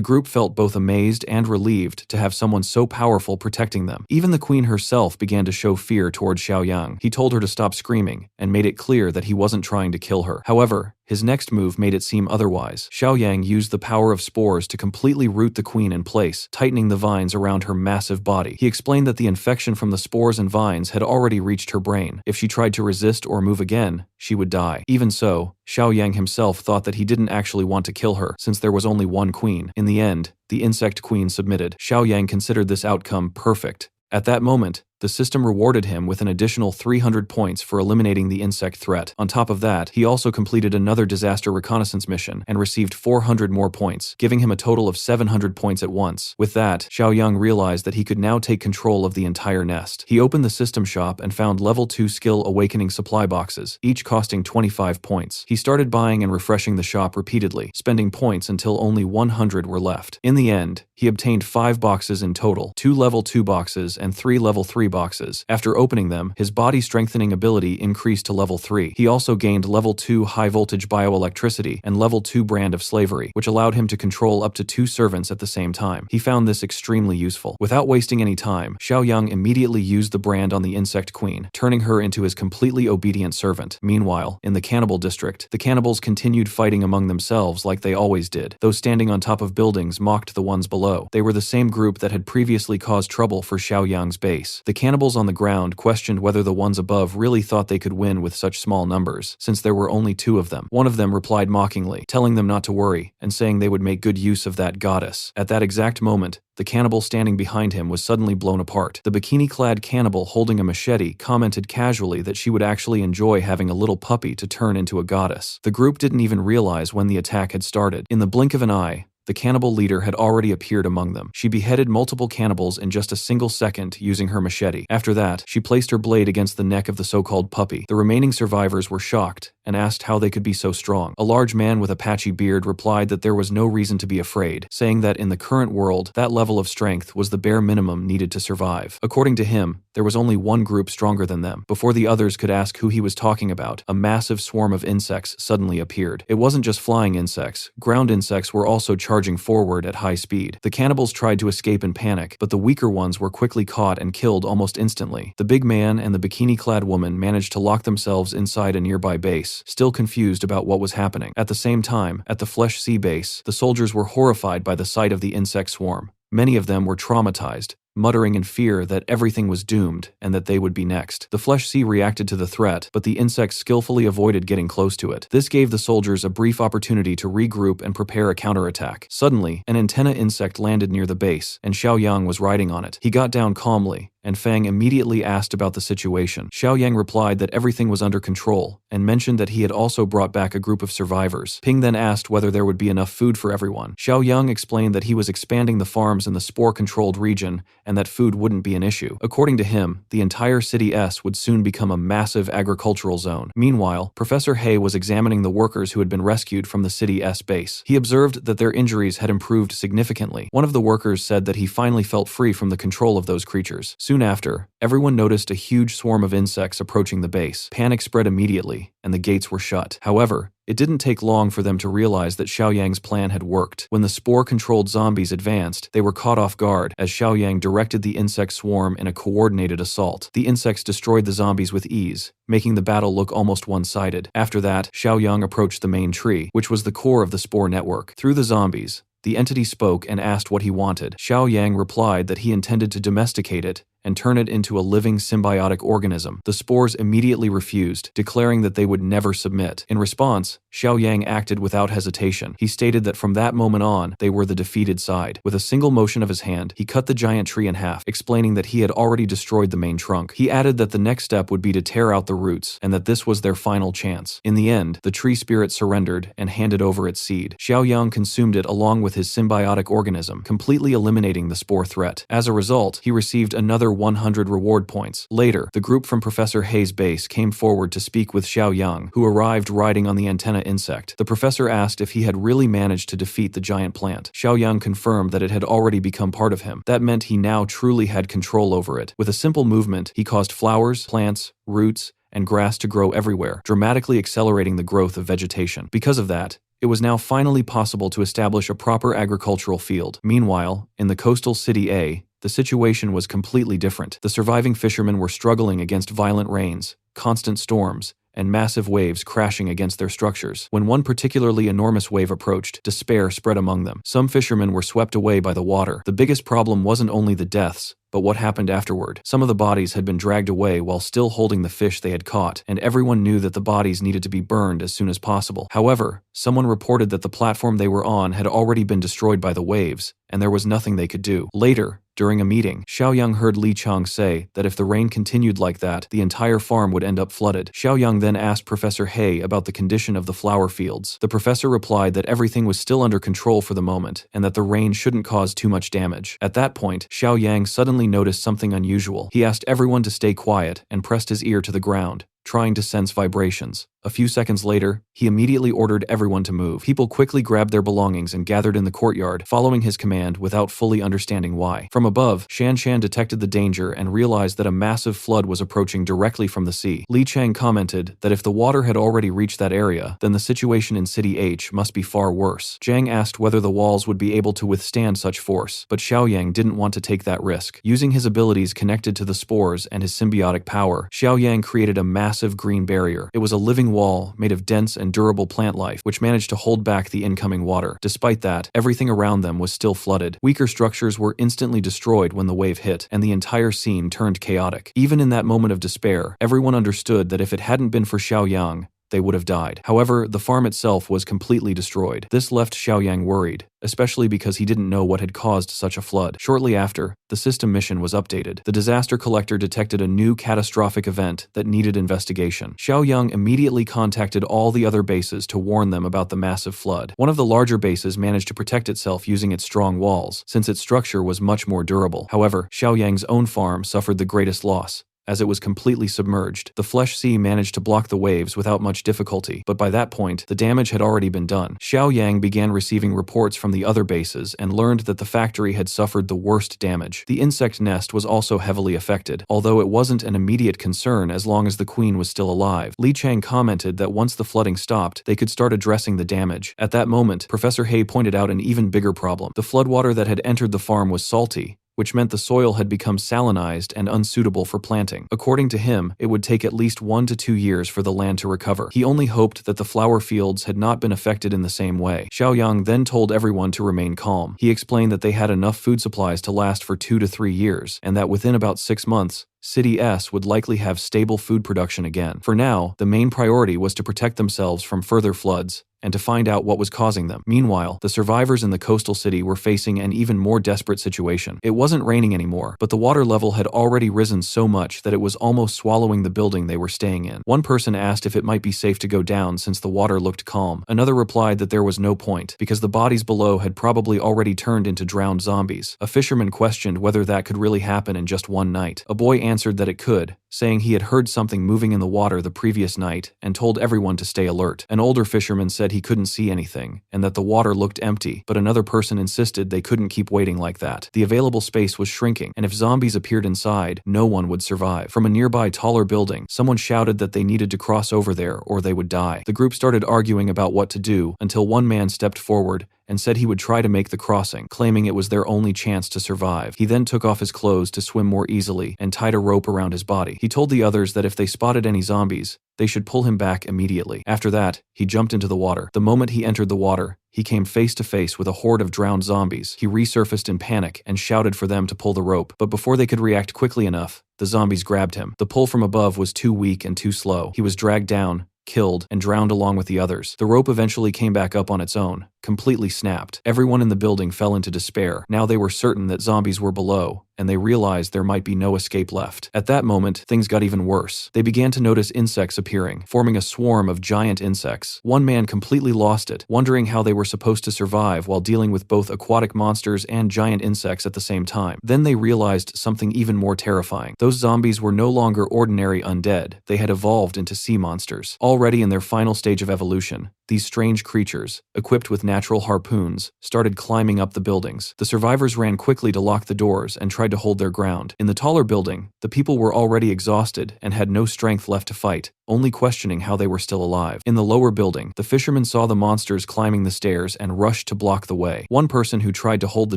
group felt both amazed and relieved to have someone so powerful protecting them. Even the queen herself began to show fear towards Xiaoyang. He told her to stop screaming and made it clear that he wasn't trying to kill her. However, his next move made it seem otherwise. Xiaoyang used the power of spores to completely root the queen in place, tightening the vines around her massive body. He explained that the infection from the spores and vines had already reached her brain. If she tried to resist or move again, she would die. Even so, Xiaoyang himself thought that he didn't actually want to kill her, since there was only one queen. In the end, the insect queen submitted. Xiaoyang considered this outcome perfect. At that moment, the system rewarded him with an additional 300 points for eliminating the insect threat. On top of that, he also completed another disaster reconnaissance mission and received 400 more points, giving him a total of 700 points at once. With that, Xiaoyang realized that he could now take control of the entire nest. He opened the system shop and found level 2 skill awakening supply boxes, each costing 25 points. He started buying and refreshing the shop repeatedly, spending points until only 100 were left. In the end, he obtained 5 boxes in total, 2 level 2 boxes and 3 level 3 boxes. After opening them, his body strengthening ability increased to level 3. He also gained level 2 high voltage bioelectricity and level 2 brand of slavery, which allowed him to control up to 2 servants at the same time. He found this extremely useful. Without wasting any time, Xiaoyang immediately used the brand on the insect queen, turning her into his completely obedient servant. Meanwhile, in the cannibal district, the cannibals continued fighting among themselves like they always did. Those standing on top of buildings mocked the ones below. They were the same group that had previously caused trouble for Xiaoyang's base. The cannibals on the ground questioned whether the ones above really thought they could win with such small numbers, since there were only 2 of them. One of them replied mockingly, telling them not to worry, and saying they would make good use of that goddess. At that exact moment, the cannibal standing behind him was suddenly blown apart. The bikini-clad cannibal holding a machete commented casually that she would actually enjoy having a little puppy to turn into a goddess. The group didn't even realize when the attack had started. In the blink of an eye, the cannibal leader had already appeared among them. She beheaded multiple cannibals in just a single second using her machete. After that, she placed her blade against the neck of the so-called puppy. The remaining survivors were shocked and asked how they could be so strong. A large man with a patchy beard replied that there was no reason to be afraid, saying that in the current world, that level of strength was the bare minimum needed to survive. According to him, there was only one group stronger than them. Before the others could ask who he was talking about, a massive swarm of insects suddenly appeared. It wasn't just flying insects. Ground insects were also charging forward at high speed. The cannibals tried to escape in panic, but the weaker ones were quickly caught and killed almost instantly. The big man and the bikini-clad woman managed to lock themselves inside a nearby base, still confused about what was happening. At the same time, at the Flesh Sea base, the soldiers were horrified by the sight of the insect swarm. Many of them were traumatized, muttering in fear that everything was doomed and that they would be next. The Flesh Sea reacted to the threat, but the insects skillfully avoided getting close to it. This gave the soldiers a brief opportunity to regroup and prepare a counterattack. Suddenly, an antenna insect landed near the base, and Xiaoyang was riding on it. He got down calmly and Fang immediately asked about the situation. Xiaoyang replied that everything was under control, and mentioned that he had also brought back a group of survivors. Ping then asked whether there would be enough food for everyone. Xiaoyang explained that he was expanding the farms in the spore-controlled region, and that food wouldn't be an issue. According to him, the entire City S would soon become a massive agricultural zone. Meanwhile, Professor He was examining the workers who had been rescued from the City S base. He observed that their injuries had improved significantly. One of the workers said that he finally felt free from the control of those creatures. Soon after, everyone noticed a huge swarm of insects approaching the base. Panic spread immediately, and the gates were shut. However, it didn't take long for them to realize that Xiaoyang's plan had worked. When the spore-controlled zombies advanced, they were caught off guard as Xiaoyang directed the insect swarm in a coordinated assault. The insects destroyed the zombies with ease, making the battle look almost one-sided. After that, Xiaoyang approached the main tree, which was the core of the spore network. Through the zombies, the entity spoke and asked what he wanted. Xiaoyang replied that he intended to domesticate it and turn it into a living symbiotic organism. The spores immediately refused, declaring that they would never submit. In response, Xiaoyang acted without hesitation. He stated that from that moment on, they were the defeated side. With a single motion of his hand, he cut the giant tree in half, explaining that he had already destroyed the main trunk. He added that the next step would be to tear out the roots, and that this was their final chance. In the end, the tree spirit surrendered and handed over its seed. Xiaoyang consumed it along with his symbiotic organism, completely eliminating the spore threat. As a result, he received another 100 reward points. Later, the group from Professor He's base came forward to speak with Xiaoyang, who arrived riding on the antenna insect. The professor asked if he had really managed to defeat the giant plant. Xiaoyang confirmed that it had already become part of him. That meant he now truly had control over it. With a simple movement, he caused flowers, plants, roots, and grass to grow everywhere, dramatically accelerating the growth of vegetation. Because of that, it was now finally possible to establish a proper agricultural field. Meanwhile, in the coastal city A, the situation was completely different. The surviving fishermen were struggling against violent rains, constant storms, and massive waves crashing against their structures. When one particularly enormous wave approached, despair spread among them. Some fishermen were swept away by the water. The biggest problem wasn't only the deaths, but what happened afterward. Some of the bodies had been dragged away while still holding the fish they had caught, and everyone knew that the bodies needed to be burned as soon as possible. However, someone reported that the platform they were on had already been destroyed by the waves, and there was nothing they could do. Later, during a meeting, Xiaoyang heard Li Chang say that if the rain continued like that, the entire farm would end up flooded. Xiaoyang then asked Professor He about the condition of the flower fields. The professor replied that everything was still under control for the moment, and that the rain shouldn't cause too much damage. At that point, Xiaoyang suddenly noticed something unusual. He asked everyone to stay quiet and pressed his ear to the ground, trying to sense vibrations. A few seconds later, he immediately ordered everyone to move. People quickly grabbed their belongings and gathered in the courtyard, following his command without fully understanding why. From above, Shan Shan detected the danger and realized that a massive flood was approaching directly from the sea. Li Chang commented that if the water had already reached that area, then the situation in City H must be far worse. Zhang asked whether the walls would be able to withstand such force, but Xiaoyang didn't want to take that risk. Using his abilities connected to the spores and his symbiotic power, Xiaoyang created a massive green barrier. It was a living wall made of dense and durable plant life, which managed to hold back the incoming water. Despite that, everything around them was still flooded. Weaker structures were instantly destroyed when the wave hit, and the entire scene turned chaotic. Even in that moment of despair, everyone understood that if it hadn't been for Xiaoyang, they would have died. However, the farm itself was completely destroyed. This left Xiaoyang worried, especially because he didn't know what had caused such a flood. Shortly after, the system mission was updated. The disaster collector detected a new catastrophic event that needed investigation. Xiaoyang immediately contacted all the other bases to warn them about the massive flood. One of the larger bases managed to protect itself using its strong walls, since its structure was much more durable. However, Xiaoyang's own farm suffered the greatest loss, as it was completely submerged. The flesh sea managed to block the waves without much difficulty, but by that point, the damage had already been done. Xiaoyang began receiving reports from the other bases and learned that the factory had suffered the worst damage. The insect nest was also heavily affected, although it wasn't an immediate concern as long as the queen was still alive. Li Chang commented that once the flooding stopped, they could start addressing the damage. At that moment, Professor He pointed out an even bigger problem. The floodwater that had entered the farm was salty, which meant the soil had become salinized and unsuitable for planting. According to him, it would take at least 1 to 2 years for the land to recover. He only hoped that the flower fields had not been affected in the same way. Xiaoyang then told everyone to remain calm. He explained that they had enough food supplies to last for 2 to 3 years, and that within about 6 months, City S would likely have stable food production again. For now, the main priority was to protect themselves from further floods and to find out what was causing them. Meanwhile, the survivors in the coastal city were facing an even more desperate situation. It wasn't raining anymore, but the water level had already risen so much that it was almost swallowing the building they were staying in. One person asked if it might be safe to go down since the water looked calm. Another replied that there was no point, because the bodies below had probably already turned into drowned zombies. A fisherman questioned whether that could really happen in just one night. A boy answered that it could, saying he had heard something moving in the water the previous night and told everyone to stay alert. An older fisherman said he couldn't see anything and that the water looked empty, but another person insisted they couldn't keep waiting like that. The available space was shrinking, and if zombies appeared inside, no one would survive. From a nearby taller building, someone shouted that they needed to cross over there or they would die. The group started arguing about what to do until one man stepped forward and said he would try to make the crossing, claiming it was their only chance to survive. He then took off his clothes to swim more easily and tied a rope around his body. He told the others that if they spotted any zombies, they should pull him back immediately. After that, he jumped into the water. The moment he entered the water, he came face to face with a horde of drowned zombies. He resurfaced in panic and shouted for them to pull the rope, but before they could react quickly enough, the zombies grabbed him. The pull from above was too weak and too slow. He was dragged down, killed, and drowned along with the others. The rope eventually came back up on its own, completely snapped. Everyone in the building fell into despair. Now they were certain that zombies were below, and they realized there might be no escape left. At that moment, things got even worse. They began to notice insects appearing, forming a swarm of giant insects. One man completely lost it, wondering how they were supposed to survive while dealing with both aquatic monsters and giant insects at the same time. Then they realized something even more terrifying. Those zombies were no longer ordinary undead. They had evolved into sea monsters. Already in their final stage of evolution, these strange creatures, equipped with natural harpoons, started climbing up the buildings. The survivors ran quickly to lock the doors and tried to hold their ground. In the taller building, the people were already exhausted and had no strength left to fight, only questioning how they were still alive. In the lower building, the fishermen saw the monsters climbing the stairs and rushed to block the way. One person who tried to hold the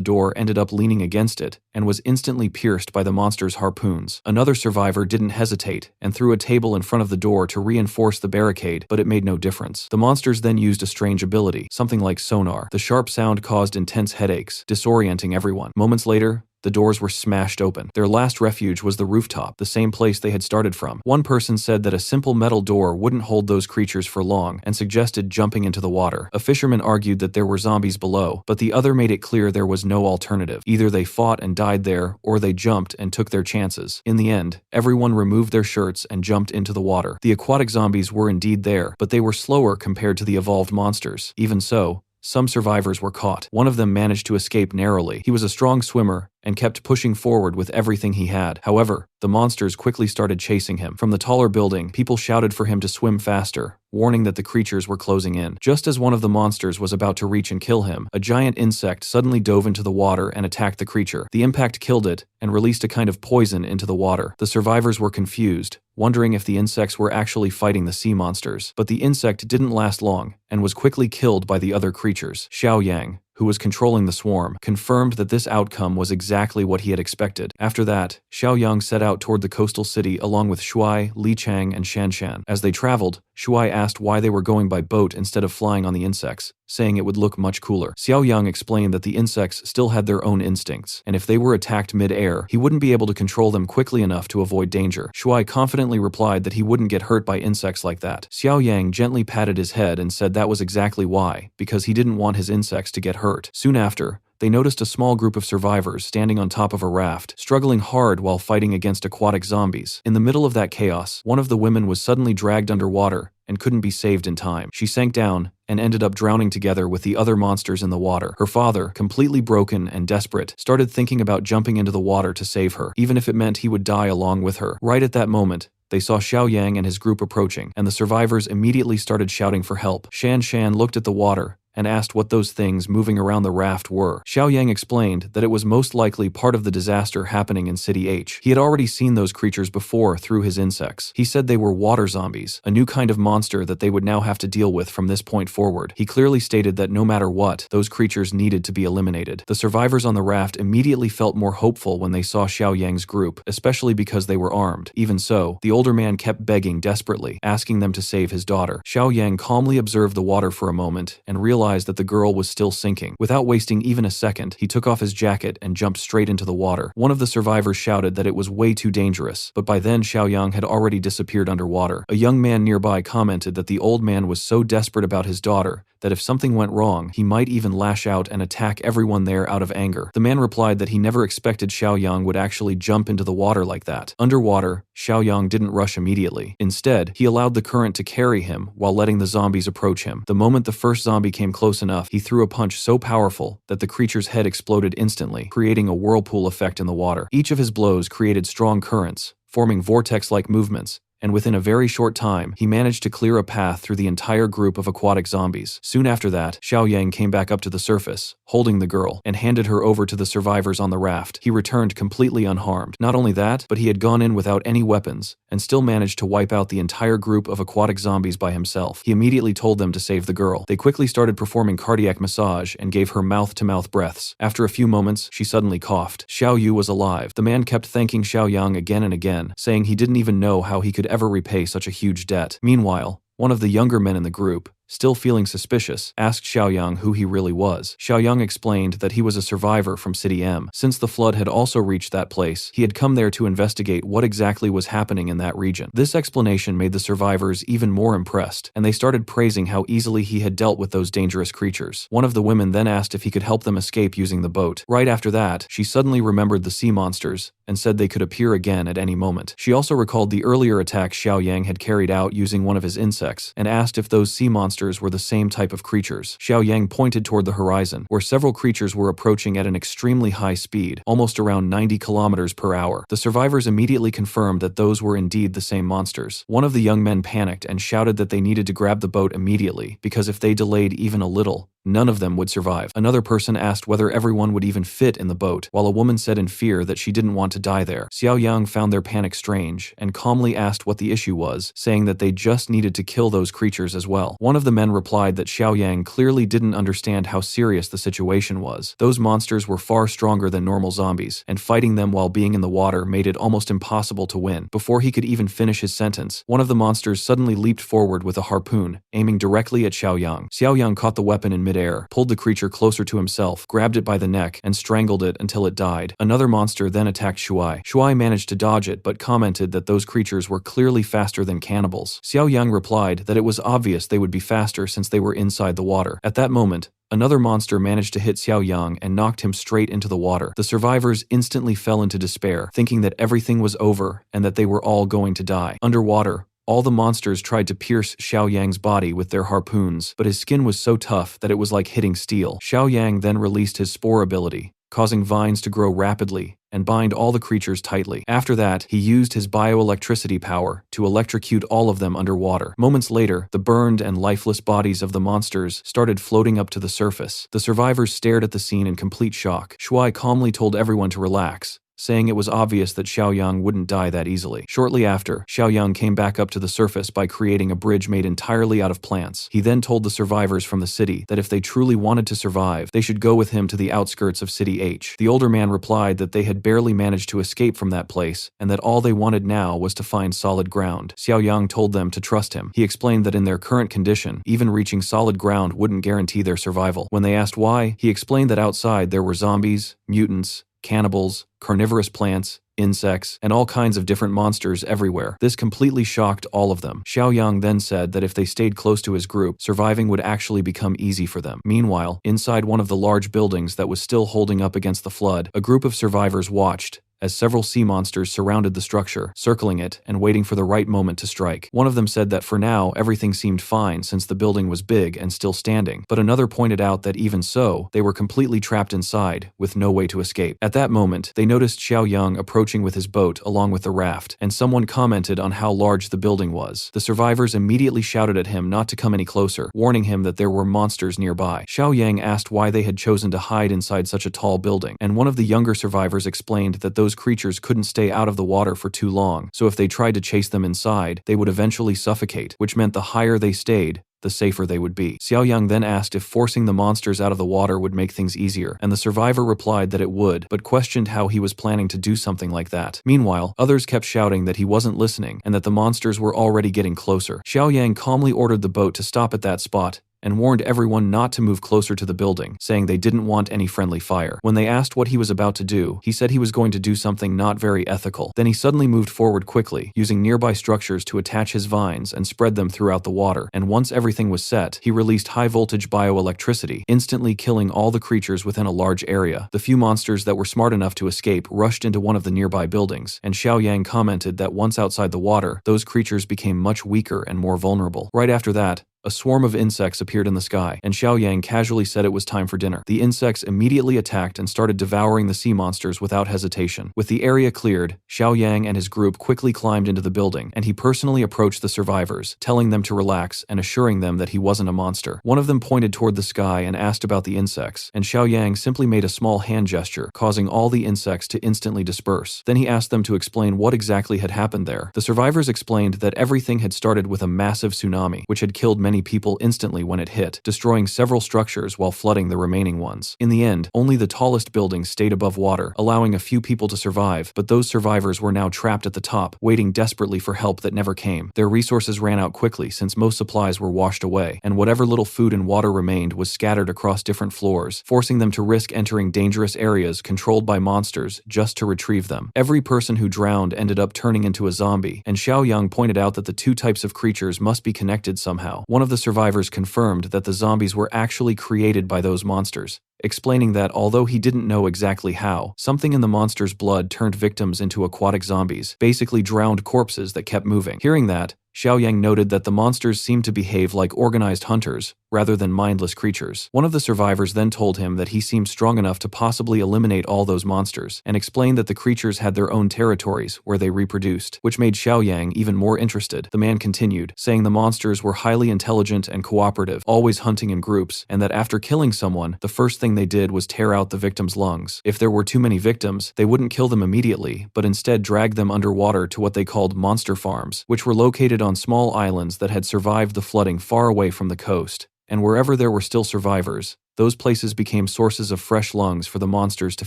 door ended up leaning against it and was instantly pierced by the monsters' harpoons. Another survivor didn't hesitate and threw a table in front of the door to reinforce the barricade, but it made no difference. The monsters then used a strange ability, something like sonar. The sharp sound caused intense headaches, disorienting everyone. Moments later, the doors were smashed open. Their last refuge was the rooftop, the same place they had started from. One person said that a simple metal door wouldn't hold those creatures for long and suggested jumping into the water. A fisherman argued that there were zombies below, but the other made it clear there was no alternative. Either they fought and died there, or they jumped and took their chances. In the end, everyone removed their shirts and jumped into the water. The aquatic zombies were indeed there, but they were slower compared to the evolved monsters. Even so, some survivors were caught. One of them managed to escape narrowly. He was a strong swimmer and kept pushing forward with everything he had. However, the monsters quickly started chasing him. From the taller building, people shouted for him to swim faster, warning that the creatures were closing in. Just as one of the monsters was about to reach and kill him, a giant insect suddenly dove into the water and attacked the creature. The impact killed it and released a kind of poison into the water. The survivors were confused, wondering if the insects were actually fighting the sea monsters. But the insect didn't last long and was quickly killed by the other creatures. Xiao Yang, who was controlling the swarm, confirmed that this outcome was exactly what he had expected. After that, Xiao Yang set out toward the coastal city along with Shuai, Li Chang, and Shanshan. As they traveled, Shuai asked why they were going by boat instead of flying on the insects, saying it would look much cooler. Xiao Yang explained that the insects still had their own instincts, and if they were attacked mid-air, he wouldn't be able to control them quickly enough to avoid danger. Shuai confidently replied that he wouldn't get hurt by insects like that. Xiao Yang gently patted his head and said that was exactly why, because he didn't want his insects to get hurt. Soon after, they noticed a small group of survivors standing on top of a raft, struggling hard while fighting against aquatic zombies. In the middle of that chaos, one of the women was suddenly dragged underwater and couldn't be saved in time. She sank down and ended up drowning together with the other monsters in the water. Her father, completely broken and desperate, started thinking about jumping into the water to save her, even if it meant he would die along with her. Right at that moment, they saw Xiao Yang and his group approaching, and the survivors immediately started shouting for help. Shan Shan looked at the water and asked what those things moving around the raft were. Xiao Yang explained that it was most likely part of the disaster happening in City H. He had already seen those creatures before through his insects. He said they were water zombies, a new kind of monster that they would now have to deal with from this point forward. He clearly stated that no matter what, those creatures needed to be eliminated. The survivors on the raft immediately felt more hopeful when they saw Xiao Yang's group, especially because they were armed. Even so, the older man kept begging desperately, asking them to save his daughter. Xiao Yang calmly observed the water for a moment and realized that the girl was still sinking. Without wasting even a second, he took off his jacket and jumped straight into the water. One of the survivors shouted that it was way too dangerous, but by then Xiao Yang had already disappeared underwater. A young man nearby commented that the old man was so desperate about his daughter that if something went wrong, he might even lash out and attack everyone there out of anger. The man replied that he never expected Xiaoyang would actually jump into the water like that. Underwater, Xiaoyang didn't rush immediately. Instead, he allowed the current to carry him while letting the zombies approach him. The moment the first zombie came close enough, he threw a punch so powerful that the creature's head exploded instantly, creating a whirlpool effect in the water. Each of his blows created strong currents, forming vortex-like movements, and within a very short time, he managed to clear a path through the entire group of aquatic zombies. Soon after that, Xiaoyang came back up to the surface, holding the girl, and handed her over to the survivors on the raft. He returned completely unharmed. Not only that, but he had gone in without any weapons, and still managed to wipe out the entire group of aquatic zombies by himself. He immediately told them to save the girl. They quickly started performing cardiac massage and gave her mouth-to-mouth breaths. After a few moments, she suddenly coughed. Xiao Yu was alive. The man kept thanking Xiaoyang again and again, saying he didn't even know how he could ever repay such a huge debt. Meanwhile, one of the younger men in the group, still feeling suspicious, asked Xiaoyang who he really was. Xiaoyang explained that he was a survivor from City M. Since the flood had also reached that place, he had come there to investigate what exactly was happening in that region. This explanation made the survivors even more impressed, and they started praising how easily he had dealt with those dangerous creatures. One of the women then asked if he could help them escape using the boat. Right after that, she suddenly remembered the sea monsters and said they could appear again at any moment. She also recalled the earlier attack Xiaoyang had carried out using one of his insects, and asked if those sea monsters were the same type of creatures. Xiaoyang pointed toward the horizon, where several creatures were approaching at an extremely high speed, almost around 90 kilometers per hour. The survivors immediately confirmed that those were indeed the same monsters. One of the young men panicked and shouted that they needed to grab the boat immediately, because if they delayed even a little, none of them would survive. Another person asked whether everyone would even fit in the boat, while a woman said in fear that she didn't want to die there. Xiaoyang found their panic strange, and calmly asked what the issue was, saying that they just needed to kill those creatures as well. One of the men replied that Xiaoyang clearly didn't understand how serious the situation was. Those monsters were far stronger than normal zombies, and fighting them while being in the water made it almost impossible to win. Before he could even finish his sentence, one of the monsters suddenly leaped forward with a harpoon, aiming directly at Xiaoyang. Xiaoyang caught the weapon in midair, pulled the creature closer to himself, grabbed it by the neck, and strangled it until it died. Another monster then attacked Shuai. Shuai managed to dodge it, but commented that those creatures were clearly faster than cannibals. Xiaoyang replied that it was obvious they would be faster since they were inside the water. At that moment, another monster managed to hit Xiaoyang and knocked him straight into the water. The survivors instantly fell into despair, thinking that everything was over and that they were all going to die. Underwater, all the monsters tried to pierce Xiaoyang's body with their harpoons, but his skin was so tough that it was like hitting steel. Xiaoyang then released his spore ability, causing vines to grow rapidly and bind all the creatures tightly. After that, he used his bioelectricity power to electrocute all of them underwater. Moments later, the burned and lifeless bodies of the monsters started floating up to the surface. The survivors stared at the scene in complete shock. Shuai calmly told everyone to relax, saying it was obvious that Xiaoyang wouldn't die that easily. Shortly after, Xiaoyang came back up to the surface by creating a bridge made entirely out of plants. He then told the survivors from the city that if they truly wanted to survive, they should go with him to the outskirts of City H. The older man replied that they had barely managed to escape from that place, and that all they wanted now was to find solid ground. Xiaoyang told them to trust him. He explained that in their current condition, even reaching solid ground wouldn't guarantee their survival. When they asked why, he explained that outside there were zombies, mutants, cannibals, carnivorous plants, insects, and all kinds of different monsters everywhere. This completely shocked all of them. Xiaoyang then said that if they stayed close to his group, surviving would actually become easy for them. Meanwhile, inside one of the large buildings that was still holding up against the flood, a group of survivors watched as several sea monsters surrounded the structure, circling it and waiting for the right moment to strike. One of them said that for now, everything seemed fine since the building was big and still standing, but another pointed out that even so, they were completely trapped inside, with no way to escape. At that moment, they noticed Xiaoyang approaching with his boat along with the raft, and someone commented on how large the building was. The survivors immediately shouted at him not to come any closer, warning him that there were monsters nearby. Xiaoyang asked why they had chosen to hide inside such a tall building, and one of the younger survivors explained that those creatures couldn't stay out of the water for too long, so if they tried to chase them inside, they would eventually suffocate, which meant the higher they stayed, the safer they would be. Xiaoyang then asked if forcing the monsters out of the water would make things easier, and the survivor replied that it would, but questioned how he was planning to do something like that. Meanwhile, others kept shouting that he wasn't listening, and that the monsters were already getting closer. Xiaoyang calmly ordered the boat to stop at that spot, and warned everyone not to move closer to the building, saying they didn't want any friendly fire. When they asked what he was about to do, he said he was going to do something not very ethical. Then he suddenly moved forward quickly, using nearby structures to attach his vines and spread them throughout the water, and once everything was set, he released high-voltage bioelectricity, instantly killing all the creatures within a large area. The few monsters that were smart enough to escape rushed into one of the nearby buildings, and Xiaoyang commented that once outside the water, those creatures became much weaker and more vulnerable. Right after that, a swarm of insects appeared in the sky, and Xiaoyang casually said it was time for dinner. The insects immediately attacked and started devouring the sea monsters without hesitation. With the area cleared, Xiaoyang and his group quickly climbed into the building, and he personally approached the survivors, telling them to relax and assuring them that he wasn't a monster. One of them pointed toward the sky and asked about the insects, and Xiaoyang simply made a small hand gesture, causing all the insects to instantly disperse. Then he asked them to explain what exactly had happened there. The survivors explained that everything had started with a massive tsunami, which had killed many people instantly when it hit, destroying several structures while flooding the remaining ones. In the end, only the tallest buildings stayed above water, allowing a few people to survive, but those survivors were now trapped at the top, waiting desperately for help that never came. Their resources ran out quickly since most supplies were washed away, and whatever little food and water remained was scattered across different floors, forcing them to risk entering dangerous areas controlled by monsters just to retrieve them. Every person who drowned ended up turning into a zombie, and Xiaoyang pointed out that the two types of creatures must be connected somehow. One of the survivors confirmed that the zombies were actually created by those monsters, explaining that although he didn't know exactly how, something in the monster's blood turned victims into aquatic zombies, basically drowned corpses that kept moving. Hearing that, Xiaoyang noted that the monsters seemed to behave like organized hunters, rather than mindless creatures. One of the survivors then told him that he seemed strong enough to possibly eliminate all those monsters, and explained that the creatures had their own territories where they reproduced, which made Xiaoyang even more interested. The man continued, saying the monsters were highly intelligent and cooperative, always hunting in groups, and that after killing someone, the first thing they did was tear out the victim's lungs. If there were too many victims, they wouldn't kill them immediately, but instead drag them underwater to what they called monster farms, which were located on small islands that had survived the flooding far away from the coast. And wherever there were still survivors, those places became sources of fresh lungs for the monsters to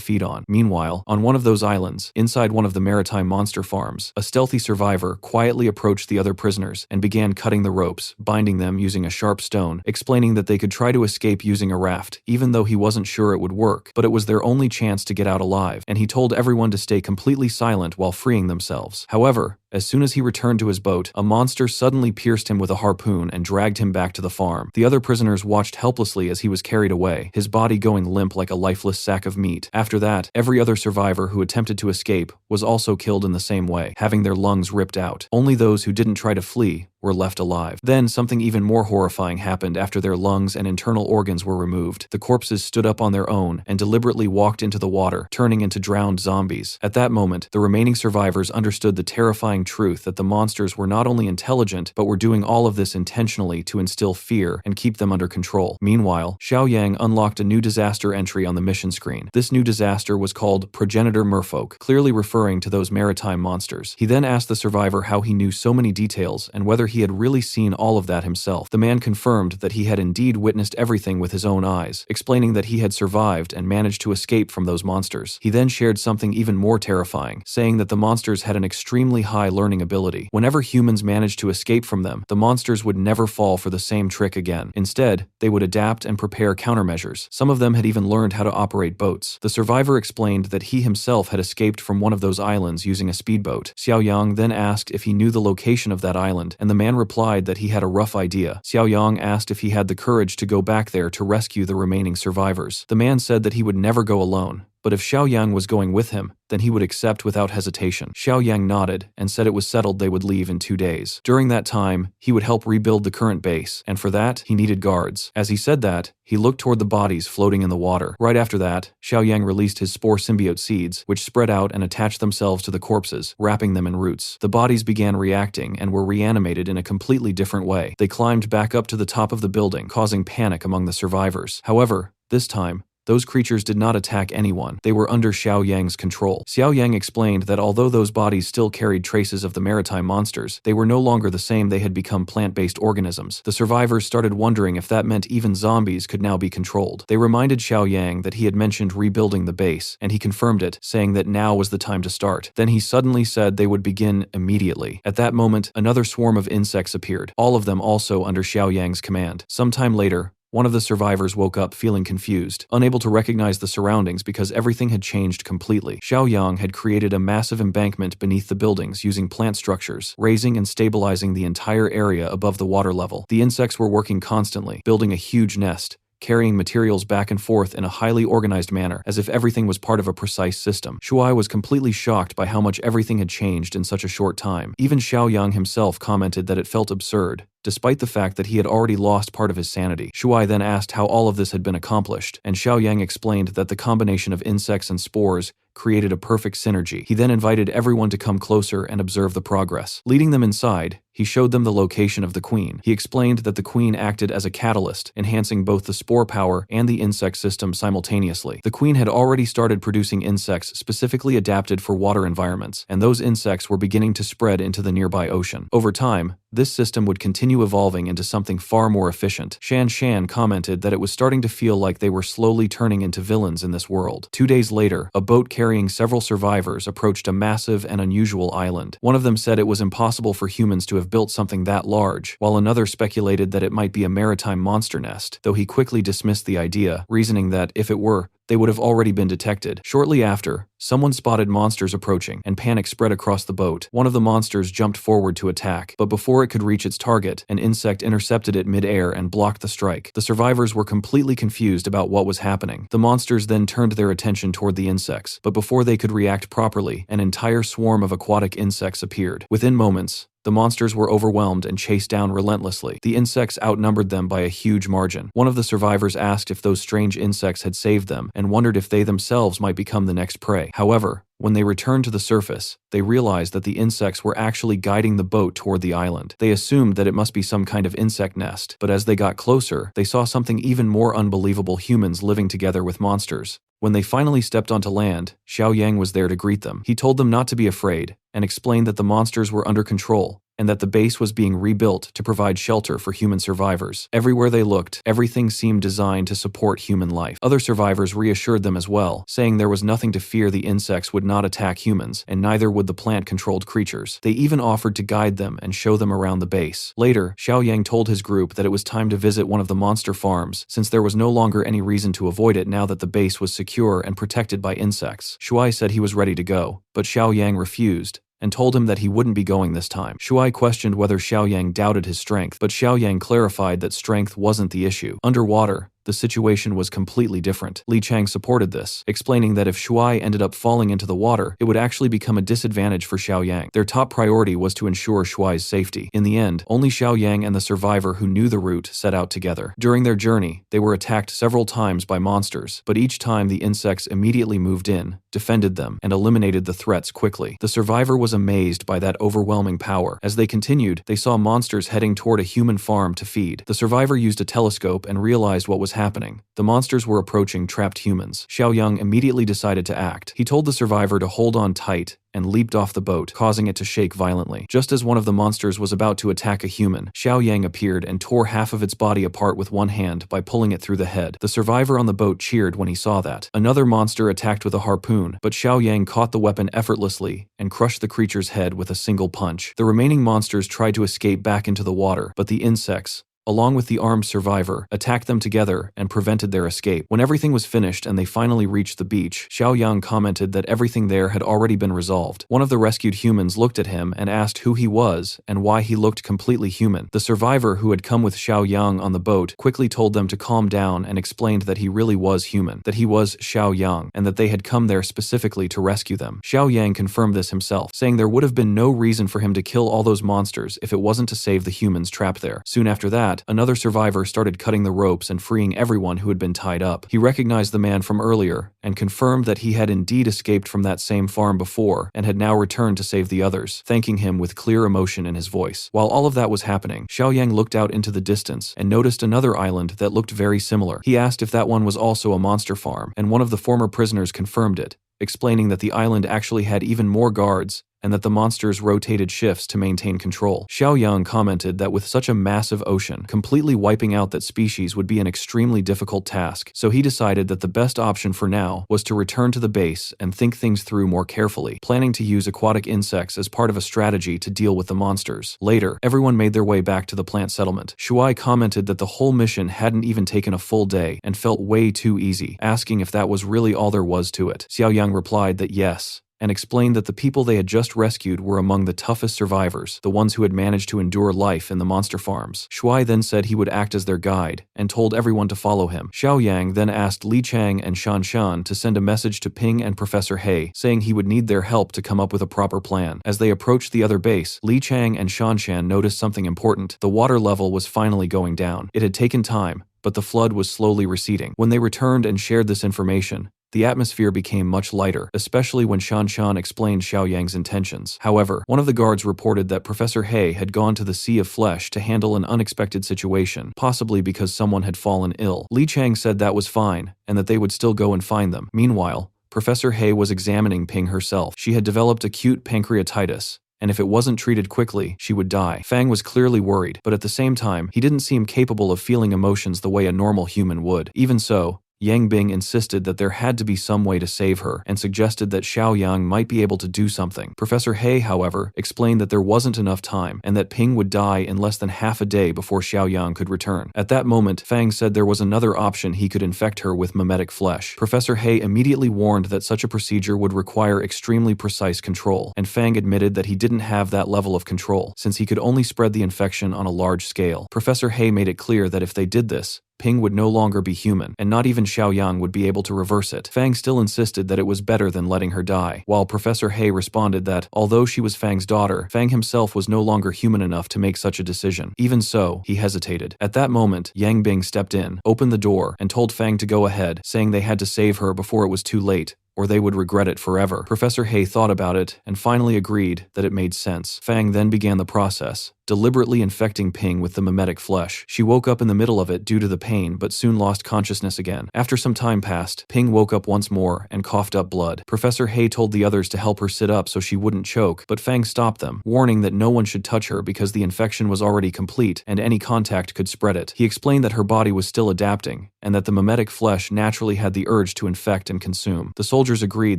feed on. Meanwhile, on one of those islands, inside one of the maritime monster farms, a stealthy survivor quietly approached the other prisoners and began cutting the ropes, binding them using a sharp stone, explaining that they could try to escape using a raft, even though he wasn't sure it would work, but it was their only chance to get out alive, and he told everyone to stay completely silent while freeing themselves. However, as soon as he returned to his boat, a monster suddenly pierced him with a harpoon and dragged him back to the farm. The other prisoners watched helplessly as he was carried away, his body going limp like a lifeless sack of meat. After that, every other survivor who attempted to escape was also killed in the same way, having their lungs ripped out. Only those who didn't try to flee were left alive. Then something even more horrifying happened after their lungs and internal organs were removed. The corpses stood up on their own and deliberately walked into the water, turning into drowned zombies. At that moment, the remaining survivors understood the terrifying truth that the monsters were not only intelligent, but were doing all of this intentionally to instill fear and keep them under control. Meanwhile, Xiaoyang unlocked a new disaster entry on the mission screen. This new disaster was called Progenitor Merfolk, clearly referring to those maritime monsters. He then asked the survivor how he knew so many details and whether he had really seen all of that himself. The man confirmed that he had indeed witnessed everything with his own eyes, explaining that he had survived and managed to escape from those monsters. He then shared something even more terrifying, saying that the monsters had an extremely high learning ability. Whenever humans managed to escape from them, the monsters would never fall for the same trick again. Instead, they would adapt and prepare countermeasures. Some of them had even learned how to operate boats. The survivor explained that he himself had escaped from one of those islands using a speedboat. Xiaoyang then asked if he knew the location of that island, and the man replied that he had a rough idea. Xiaoyang asked if he had the courage to go back there to rescue the remaining survivors. The man said that he would never go alone, but if Xiaoyang was going with him, then he would accept without hesitation. Xiaoyang nodded and said it was settled they would leave in 2 days. During that time, he would help rebuild the current base, and for that, he needed guards. As he said that, he looked toward the bodies floating in the water. Right after that, Xiaoyang released his spore symbiote seeds, which spread out and attached themselves to the corpses, wrapping them in roots. The bodies began reacting and were reanimated in a completely different way. They climbed back up to the top of the building, causing panic among the survivors. However, this time, those creatures did not attack anyone. They were under Xiao Yang's control. Xiao Yang explained that although those bodies still carried traces of the maritime monsters, they were no longer the same. They had become plant-based organisms. The survivors started wondering if that meant even zombies could now be controlled. They reminded Xiao Yang that he had mentioned rebuilding the base, and he confirmed it, saying that now was the time to start. Then he suddenly said they would begin immediately. At that moment, another swarm of insects appeared, all of them also under Xiao Yang's command. Sometime later, one of the survivors woke up feeling confused, unable to recognize the surroundings because everything had changed completely. Xiao Yang had created a massive embankment beneath the buildings using plant structures, raising and stabilizing the entire area above the water level. The insects were working constantly, building a huge nest, carrying materials back and forth in a highly organized manner, as if everything was part of a precise system. Shuai was completely shocked by how much everything had changed in such a short time. Even Xiao Yang himself commented that it felt absurd, despite the fact that he had already lost part of his sanity. Shuai then asked how all of this had been accomplished, and Xiao Yang explained that the combination of insects and spores created a perfect synergy. He then invited everyone to come closer and observe the progress. Leading them inside, he showed them the location of the queen. He explained that the queen acted as a catalyst, enhancing both the spore power and the insect system simultaneously. The queen had already started producing insects specifically adapted for water environments, and those insects were beginning to spread into the nearby ocean. Over time, this system would continue evolving into something far more efficient. Shan Shan commented that it was starting to feel like they were slowly turning into villains in this world. 2 days later, a boat carrying several survivors approached a massive and unusual island. One of them said it was impossible for humans to have built something that large, while another speculated that it might be a maritime monster nest, though he quickly dismissed the idea, reasoning that, if it were, they would have already been detected. Shortly after, someone spotted monsters approaching, and panic spread across the boat. One of the monsters jumped forward to attack, but before it could reach its target, an insect intercepted it mid-air and blocked the strike. The survivors were completely confused about what was happening. The monsters then turned their attention toward the insects, but before they could react properly, an entire swarm of aquatic insects appeared. Within moments, the monsters were overwhelmed and chased down relentlessly. The insects outnumbered them by a huge margin. One of the survivors asked if those strange insects had saved them and wondered if they themselves might become the next prey. However, when they returned to the surface, they realized that the insects were actually guiding the boat toward the island. They assumed that it must be some kind of insect nest, but as they got closer, they saw something even more unbelievable: humans living together with monsters. When they finally stepped onto land, Xiao Yang was there to greet them. He told them not to be afraid, and explained that the monsters were under control, and that the base was being rebuilt to provide shelter for human survivors. Everywhere they looked, everything seemed designed to support human life. Other survivors reassured them as well, saying there was nothing to fear. The insects would not attack humans, and neither would the plant-controlled creatures. They even offered to guide them and show them around the base. Later, Xiao Yang told his group that it was time to visit one of the monster farms, since there was no longer any reason to avoid it now that the base was secure and protected by insects. Shuai said he was ready to go, but Xiao Yang refused, and told him that he wouldn't be going this time. Shuai questioned whether Xiao Yang doubted his strength, but Xiao Yang clarified that strength wasn't the issue. Underwater, the situation was completely different. Li Chang supported this, explaining that if Shuai ended up falling into the water, it would actually become a disadvantage for Xiao Yang. Their top priority was to ensure Shuai's safety. In the end, only Xiao Yang and the survivor who knew the route set out together. During their journey, they were attacked several times by monsters, but each time the insects immediately moved in, defended them, and eliminated the threats quickly. The survivor was amazed by that overwhelming power. As they continued, they saw monsters heading toward a human farm to feed. The survivor used a telescope and realized what was happening. The monsters were approaching trapped humans. Xiao Yang immediately decided to act. He told the survivor to hold on tight and leaped off the boat, causing it to shake violently. Just as one of the monsters was about to attack a human, Xiao Yang appeared and tore half of its body apart with one hand by pulling it through the head. The survivor on the boat cheered when he saw that. Another monster attacked with a harpoon, but Xiao Yang caught the weapon effortlessly and crushed the creature's head with a single punch. The remaining monsters tried to escape back into the water, but the insects, along with the armed survivor, attacked them together and prevented their escape. When everything was finished and they finally reached the beach, Xiao Yang commented that everything there had already been resolved. One of the rescued humans looked at him and asked who he was and why he looked completely human. The survivor who had come with Xiao Yang on the boat quickly told them to calm down and explained that he really was human, that he was Xiao Yang, and that they had come there specifically to rescue them. Xiao Yang confirmed this himself, saying there would have been no reason for him to kill all those monsters if it wasn't to save the humans trapped there. Soon after that, that, another survivor started cutting the ropes and freeing everyone who had been tied up. He recognized the man from earlier and confirmed that he had indeed escaped from that same farm before and had now returned to save the others, thanking him with clear emotion in his voice. While all of that was happening, Xiaoyang looked out into the distance and noticed another island that looked very similar. He asked if that one was also a monster farm, and one of the former prisoners confirmed it, explaining that the island actually had even more guards and that the monsters rotated shifts to maintain control. Xiaoyang commented that with such a massive ocean, completely wiping out that species would be an extremely difficult task, so he decided that the best option for now was to return to the base and think things through more carefully, planning to use aquatic insects as part of a strategy to deal with the monsters. Later, everyone made their way back to the plant settlement. Shuai commented that the whole mission hadn't even taken a full day and felt way too easy, asking if that was really all there was to it. Xiaoyang replied that yes, and explained that the people they had just rescued were among the toughest survivors, the ones who had managed to endure life in the monster farms. Shuai then said he would act as their guide, and told everyone to follow him. Xiaoyang then asked Li Chang and Shan Shan to send a message to Ping and Professor He, saying he would need their help to come up with a proper plan. As they approached the other base, Li Chang and Shan Shan noticed something important. The water level was finally going down. It had taken time, but the flood was slowly receding. When they returned and shared this information, the atmosphere became much lighter, especially when Shan Shan explained Xiaoyang's intentions. However, one of the guards reported that Professor He had gone to the Sea of Flesh to handle an unexpected situation, possibly because someone had fallen ill. Li Chang said that was fine, and that they would still go and find them. Meanwhile, Professor He was examining Ping herself. She had developed acute pancreatitis, and if it wasn't treated quickly, she would die. Fang was clearly worried, but at the same time, he didn't seem capable of feeling emotions the way a normal human would. Even so, Yang Bing insisted that there had to be some way to save her and suggested that Xiaoyang might be able to do something. Professor He, however, explained that there wasn't enough time and that Ping would die in less than half a day before Xiaoyang could return. At that moment, Fang said there was another option: he could infect her with mimetic flesh. Professor He immediately warned that such a procedure would require extremely precise control, and Fang admitted that he didn't have that level of control, since he could only spread the infection on a large scale. Professor He made it clear that if they did this, Ping would no longer be human, and not even Xiaoyang would be able to reverse it. Fang still insisted that it was better than letting her die, while Professor He responded that, although she was Fang's daughter, Fang himself was no longer human enough to make such a decision. Even so, he hesitated. At that moment, Yang Bing stepped in, opened the door, and told Fang to go ahead, saying they had to save her before it was too late, or they would regret it forever. Professor He thought about it and finally agreed that it made sense. Fang then began the process, deliberately infecting Ping with the mimetic flesh. She woke up in the middle of it due to the pain, but soon lost consciousness again. After some time passed, Ping woke up once more and coughed up blood. Professor He told the others to help her sit up so she wouldn't choke, but Fang stopped them, warning that no one should touch her because the infection was already complete and any contact could spread it. He explained that her body was still adapting, and that the mimetic flesh naturally had the urge to infect and consume. The soldiers agreed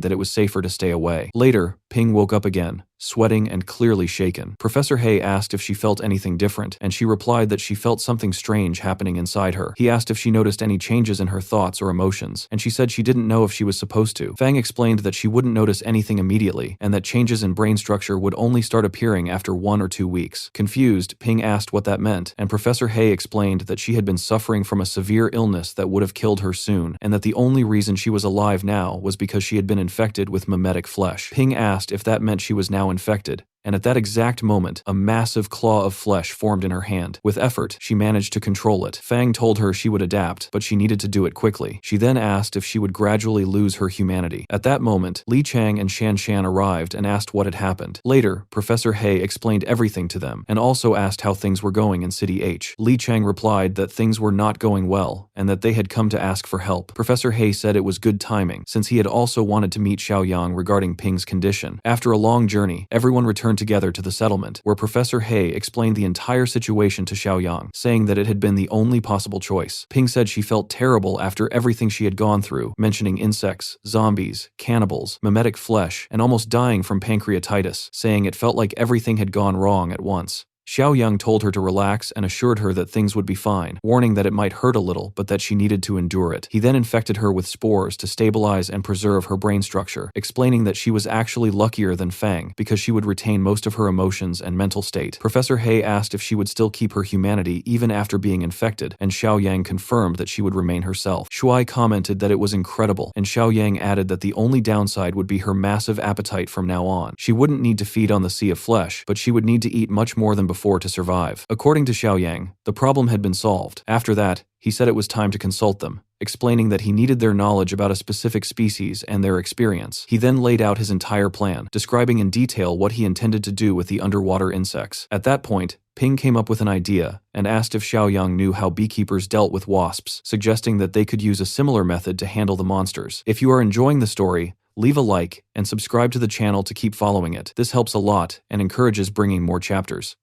that it was safer to stay away. Later, Ping woke up again, sweating and clearly shaken. Professor He asked if she felt anything different, and she replied that she felt something strange happening inside her. He asked if she noticed any changes in her thoughts or emotions, and she said she didn't know if she was supposed to. Fang explained that she wouldn't notice anything immediately, and that changes in brain structure would only start appearing after 1 or 2 weeks. Confused, Ping asked what that meant, and Professor He explained that she had been suffering from a severe illness that would have killed her soon, and that the only reason she was alive now was because she had been infected with mimetic flesh. Ping asked if that meant she was now infected, and at that exact moment, a massive claw of flesh formed in her hand. With effort, she managed to control it. Fang told her she would adapt, but she needed to do it quickly. She then asked if she would gradually lose her humanity. At that moment, Li Chang and Shan Shan arrived and asked what had happened. Later, Professor He explained everything to them, and also asked how things were going in City H. Li Chang replied that things were not going well, and that they had come to ask for help. Professor He said it was good timing, since he had also wanted to meet Xiaoyang regarding Ping's condition. After a long journey, everyone returned together to the settlement, where Professor He explained the entire situation to Xiaoyang, saying that it had been the only possible choice. Ping said she felt terrible after everything she had gone through, mentioning insects, zombies, cannibals, mimetic flesh, and almost dying from pancreatitis, saying it felt like everything had gone wrong at once. Xiaoyang told her to relax and assured her that things would be fine, warning that it might hurt a little but that she needed to endure it. He then infected her with spores to stabilize and preserve her brain structure, explaining that she was actually luckier than Fang because she would retain most of her emotions and mental state. Professor He asked if she would still keep her humanity even after being infected, and Xiaoyang confirmed that she would remain herself. Shuai commented that it was incredible, and Xiaoyang added that the only downside would be her massive appetite from now on. She wouldn't need to feed on the Sea of Flesh, but she would need to eat much more than before to survive. According to Xiaoyang, the problem had been solved. After that, he said it was time to consult them, explaining that he needed their knowledge about a specific species and their experience. He then laid out his entire plan, describing in detail what he intended to do with the underwater insects. At that point, Ping came up with an idea and asked if Xiaoyang knew how beekeepers dealt with wasps, suggesting that they could use a similar method to handle the monsters. If you are enjoying the story, leave a like and subscribe to the channel to keep following it. This helps a lot and encourages bringing more chapters.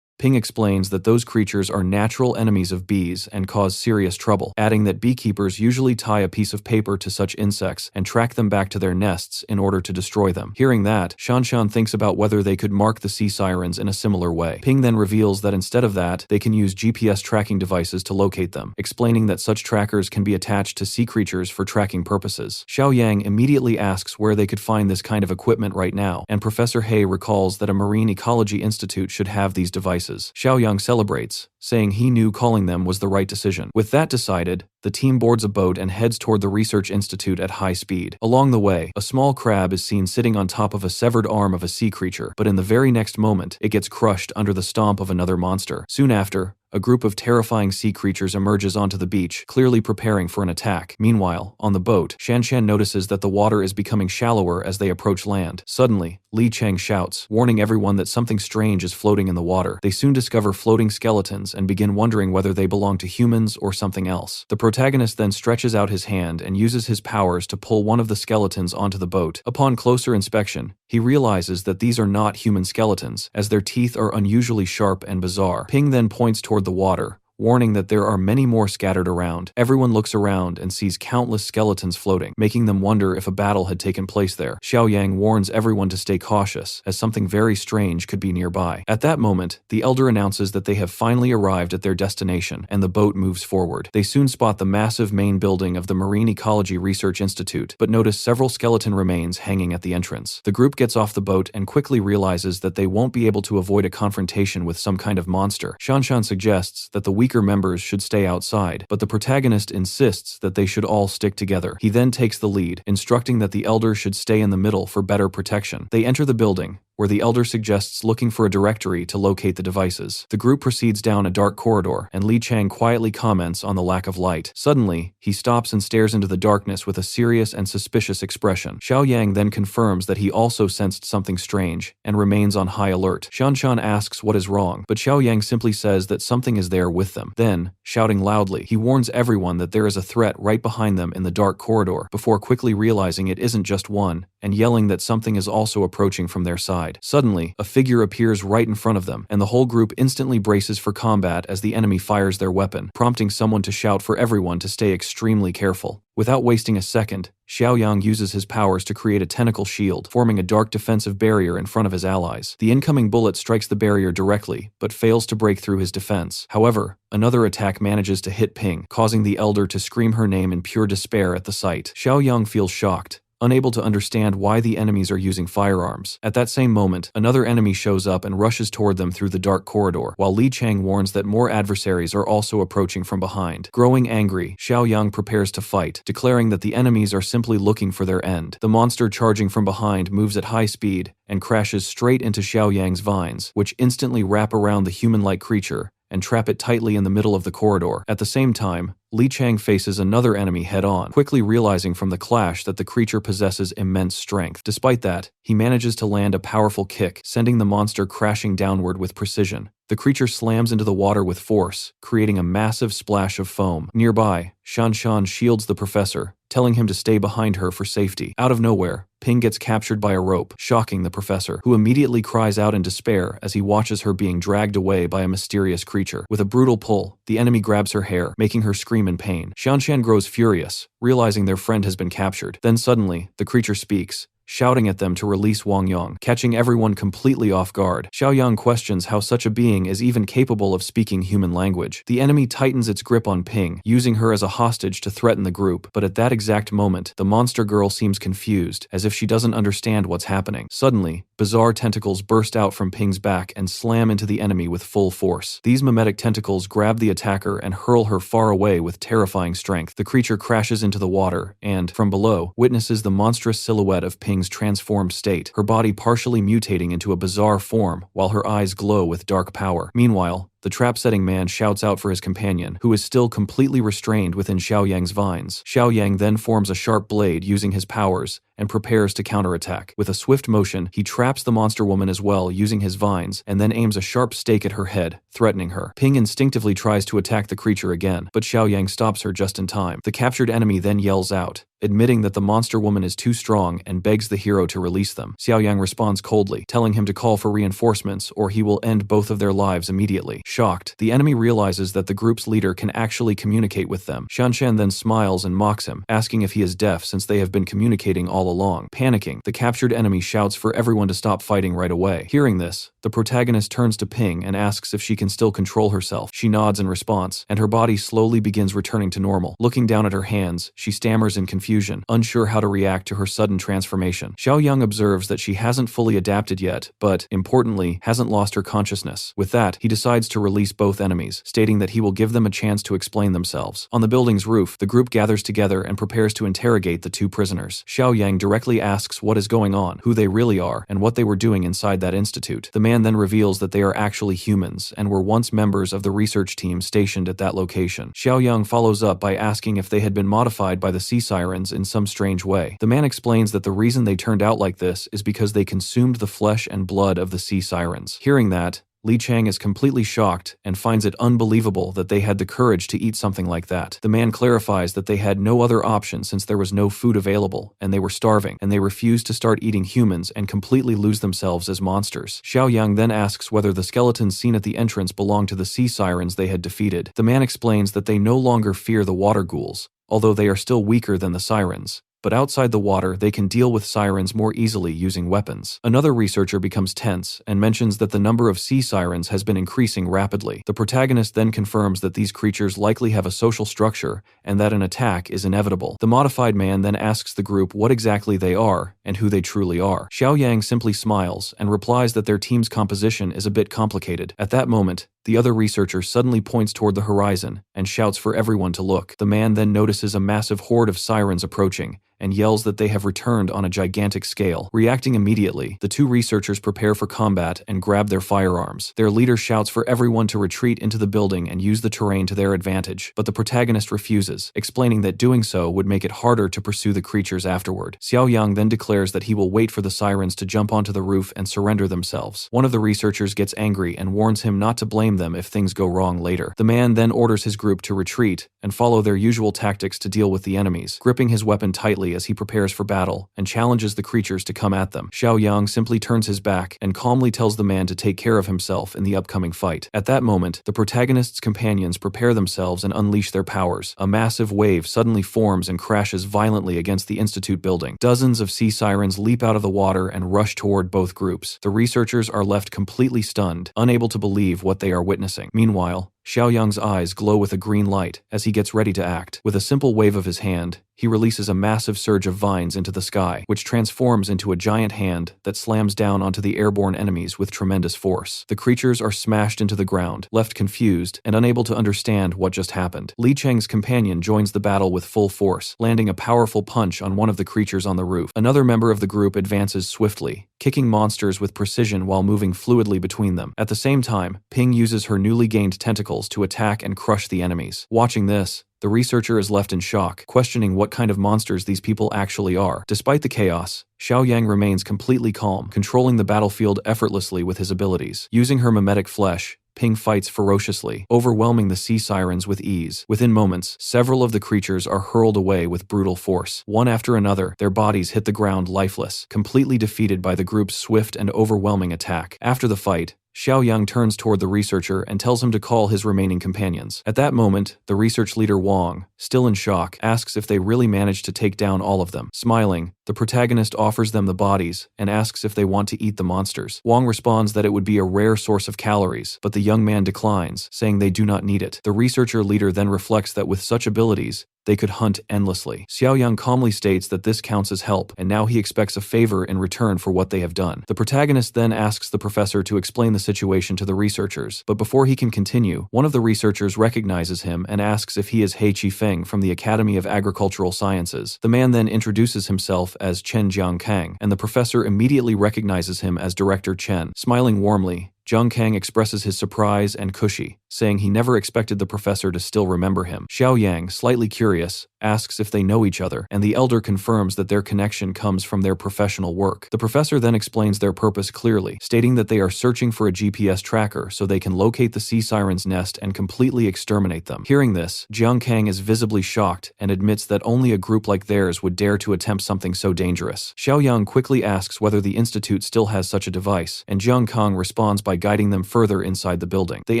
Ping explains that those creatures are natural enemies of bees and cause serious trouble, adding that beekeepers usually tie a piece of paper to such insects and track them back to their nests in order to destroy them. Hearing that, Shanshan thinks about whether they could mark the sea sirens in a similar way. Ping then reveals that instead of that, they can use GPS tracking devices to locate them, explaining that such trackers can be attached to sea creatures for tracking purposes. Xiaoyang immediately asks where they could find this kind of equipment right now, and Professor He recalls that a marine ecology institute should have these devices. Xiaoyang celebrates, saying he knew calling them was the right decision. With that decided, the team boards a boat and heads toward the research institute at high speed. Along the way, a small crab is seen sitting on top of a severed arm of a sea creature, but in the very next moment, it gets crushed under the stomp of another monster. Soon after, a group of terrifying sea creatures emerges onto the beach, clearly preparing for an attack. Meanwhile, on the boat, Shanshan notices that the water is becoming shallower as they approach land. Suddenly, Li Cheng shouts, warning everyone that something strange is floating in the water. They soon discover floating skeletons and begin wondering whether they belong to humans or something else. The protagonist then stretches out his hand and uses his powers to pull one of the skeletons onto the boat. Upon closer inspection, he realizes that these are not human skeletons, as their teeth are unusually sharp and bizarre. Ping then points toward the water, warning that there are many more scattered around. Everyone looks around and sees countless skeletons floating, making them wonder if a battle had taken place there. Xiaoyang warns everyone to stay cautious, as something very strange could be nearby. At that moment, the elder announces that they have finally arrived at their destination, and the boat moves forward. They soon spot the massive main building of the Marine Ecology Research Institute, but notice several skeleton remains hanging at the entrance. The group gets off the boat and quickly realizes that they won't be able to avoid a confrontation with some kind of monster. Shanshan suggests that the weaker members should stay outside, but the protagonist insists that they should all stick together. He then takes the lead, instructing that the elder should stay in the middle for better protection. They enter the building, where the elder suggests looking for a directory to locate the devices. The group proceeds down a dark corridor, and Li Cheng quietly comments on the lack of light. Suddenly, he stops and stares into the darkness with a serious and suspicious expression. Xiaoyang then confirms that he also sensed something strange, and remains on high alert. Shanshan asks what is wrong, but Xiaoyang simply says that something is there with them. Then, shouting loudly, he warns everyone that there is a threat right behind them in the dark corridor, before quickly realizing it isn't just one, and yelling that something is also approaching from their side. Suddenly, a figure appears right in front of them, and the whole group instantly braces for combat as the enemy fires their weapon, prompting someone to shout for everyone to stay extremely careful. Without wasting a second, Xiaoyang uses his powers to create a tentacle shield, forming a dark defensive barrier in front of his allies. The incoming bullet strikes the barrier directly, but fails to break through his defense. However, another attack manages to hit Ping, causing the elder to scream her name in pure despair at the sight. Xiaoyang feels shocked, unable to understand why the enemies are using firearms. At that same moment, another enemy shows up and rushes toward them through the dark corridor, while Li Cheng warns that more adversaries are also approaching from behind. Growing angry, Xiaoyang prepares to fight, declaring that the enemies are simply looking for their end. The monster charging from behind moves at high speed and crashes straight into Xiaoyang's vines, which instantly wrap around the human-like creature and trap it tightly in the middle of the corridor. At the same time, Li Cheng faces another enemy head-on, quickly realizing from the clash that the creature possesses immense strength. Despite that, he manages to land a powerful kick, sending the monster crashing downward with precision. The creature slams into the water with force, creating a massive splash of foam. Nearby, Shanshan shields the professor, telling him to stay behind her for safety. Out of nowhere, Ping gets captured by a rope, shocking the professor, who immediately cries out in despair as he watches her being dragged away by a mysterious creature. With a brutal pull, the enemy grabs her hair, making her scream in pain. Shanshan grows furious, realizing their friend has been captured. Then suddenly, the creature speaks, shouting at them to release Wang Yang, catching everyone completely off guard. Xiaoyang questions how such a being is even capable of speaking human language. The enemy tightens its grip on Ping, using her as a hostage to threaten the group, but at that exact moment, the monster girl seems confused, as if she doesn't understand what's happening. Suddenly, bizarre tentacles burst out from Ping's back and slam into the enemy with full force. These mimetic tentacles grab the attacker and hurl her far away with terrifying strength. The creature crashes into the water and, from below, witnesses the monstrous silhouette of Ping Ping's transformed state, her body partially mutating into a bizarre form while her eyes glow with dark power. Meanwhile, the trap-setting man shouts out for his companion, who is still completely restrained within Xiaoyang's vines. Xiaoyang then forms a sharp blade using his powers and prepares to counterattack. With a swift motion, he traps the monster woman as well using his vines and then aims a sharp stake at her head, threatening her. Ping instinctively tries to attack the creature again, but Xiaoyang stops her just in time. The captured enemy then yells out, admitting that the monster woman is too strong and begs the hero to release them. Xiaoyang responds coldly, telling him to call for reinforcements or he will end both of their lives immediately. Shocked, the enemy realizes that the group's leader can actually communicate with them. Shanshan then smiles and mocks him, asking if he is deaf since they have been communicating all along. Panicking, the captured enemy shouts for everyone to stop fighting right away. Hearing this, the protagonist turns to Ping and asks if she can still control herself. She nods in response, and her body slowly begins returning to normal. Looking down at her hands, she stammers in confusion, unsure how to react to her sudden transformation. Xiaoyang observes that she hasn't fully adapted yet, but, importantly, hasn't lost her consciousness. With that, he decides to release both enemies, stating that he will give them a chance to explain themselves. On the building's roof, the group gathers together and prepares to interrogate the two prisoners. Xiaoyang directly asks what is going on, who they really are, and what they were doing inside that institute. The man then reveals that they are actually humans and were once members of the research team stationed at that location. Xiaoyang follows up by asking if they had been modified by the sea sirens in some strange way. The man explains that the reason they turned out like this is because they consumed the flesh and blood of the sea sirens. Hearing that, Li Chang is completely shocked and finds it unbelievable that they had the courage to eat something like that. The man clarifies that they had no other option since there was no food available and they were starving, and they refused to start eating humans and completely lose themselves as monsters. Xiaoyang then asks whether the skeletons seen at the entrance belong to the sea sirens they had defeated. The man explains that they no longer fear the water ghouls, although they are still weaker than the sirens. But outside the water, they can deal with sirens more easily using weapons. Another researcher becomes tense and mentions that the number of sea sirens has been increasing rapidly. The protagonist then confirms that these creatures likely have a social structure and that an attack is inevitable. The modified man then asks the group what exactly they are and who they truly are. Xiaoyang simply smiles and replies that their team's composition is a bit complicated. At that moment, the other researcher suddenly points toward the horizon and shouts for everyone to look. The man then notices a massive horde of sirens approaching and yells that they have returned on a gigantic scale. Reacting immediately, the two researchers prepare for combat and grab their firearms. Their leader shouts for everyone to retreat into the building and use the terrain to their advantage, but the protagonist refuses, explaining that doing so would make it harder to pursue the creatures afterward. Xiaoyang then declares that he will wait for the sirens to jump onto the roof and surrender themselves. One of the researchers gets angry and warns him not to blame them if things go wrong later. The man then orders his group to retreat and follow their usual tactics to deal with the enemies, gripping his weapon tightly as he prepares for battle and challenges the creatures to come at them. Xiaoyang simply turns his back and calmly tells the man to take care of himself in the upcoming fight. At that moment, the protagonist's companions prepare themselves and unleash their powers. A massive wave suddenly forms and crashes violently against the institute building. Dozens of sea sirens leap out of the water and rush toward both groups. The researchers are left completely stunned, unable to believe what they are witnessing. Meanwhile, Xiaoyang's eyes glow with a green light as he gets ready to act. With a simple wave of his hand, he releases a massive surge of vines into the sky, which transforms into a giant hand that slams down onto the airborne enemies with tremendous force. The creatures are smashed into the ground, left confused and unable to understand what just happened. Li Cheng's companion joins the battle with full force, landing a powerful punch on one of the creatures on the roof. Another member of the group advances swiftly, kicking monsters with precision while moving fluidly between them. At the same time, Ping uses her newly gained tentacles to attack and crush the enemies. Watching this, the researcher is left in shock, questioning what kind of monsters these people actually are. Despite the chaos, Xiaoyang remains completely calm, controlling the battlefield effortlessly with his abilities. Using her mimetic flesh, Ping fights ferociously, overwhelming the sea sirens with ease. Within moments, several of the creatures are hurled away with brutal force. One after another, their bodies hit the ground lifeless, completely defeated by the group's swift and overwhelming attack. After the fight, Xiaoyang turns toward the researcher and tells him to call his remaining companions. At that moment, the research leader Wang, still in shock, asks if they really managed to take down all of them. Smiling, the protagonist offers them the bodies and asks if they want to eat the monsters. Wang responds that it would be a rare source of calories, but the young man declines, saying they do not need it. The researcher leader then reflects that with such abilities, they could hunt endlessly. Xiaoyang calmly states that this counts as help, and now he expects a favor in return for what they have done. The protagonist then asks the professor to explain the situation to the researchers, but before he can continue, one of the researchers recognizes him and asks if he is He Qifeng from the Academy of Agricultural Sciences. The man then introduces himself as Chen Jiangkang, and the professor immediately recognizes him as Director Chen. Smiling warmly, Jiang Kang expresses his surprise and cushy, saying he never expected the professor to still remember him. Xiao Yang, slightly curious, asks if they know each other, and the elder confirms that their connection comes from their professional work. The professor then explains their purpose clearly, stating that they are searching for a GPS tracker so they can locate the sea siren's nest and completely exterminate them. Hearing this, Jiang Kang is visibly shocked and admits that only a group like theirs would dare to attempt something so dangerous. Xiao Yang quickly asks whether the institute still has such a device, and Jiang Kang responds by guiding them further inside the building. They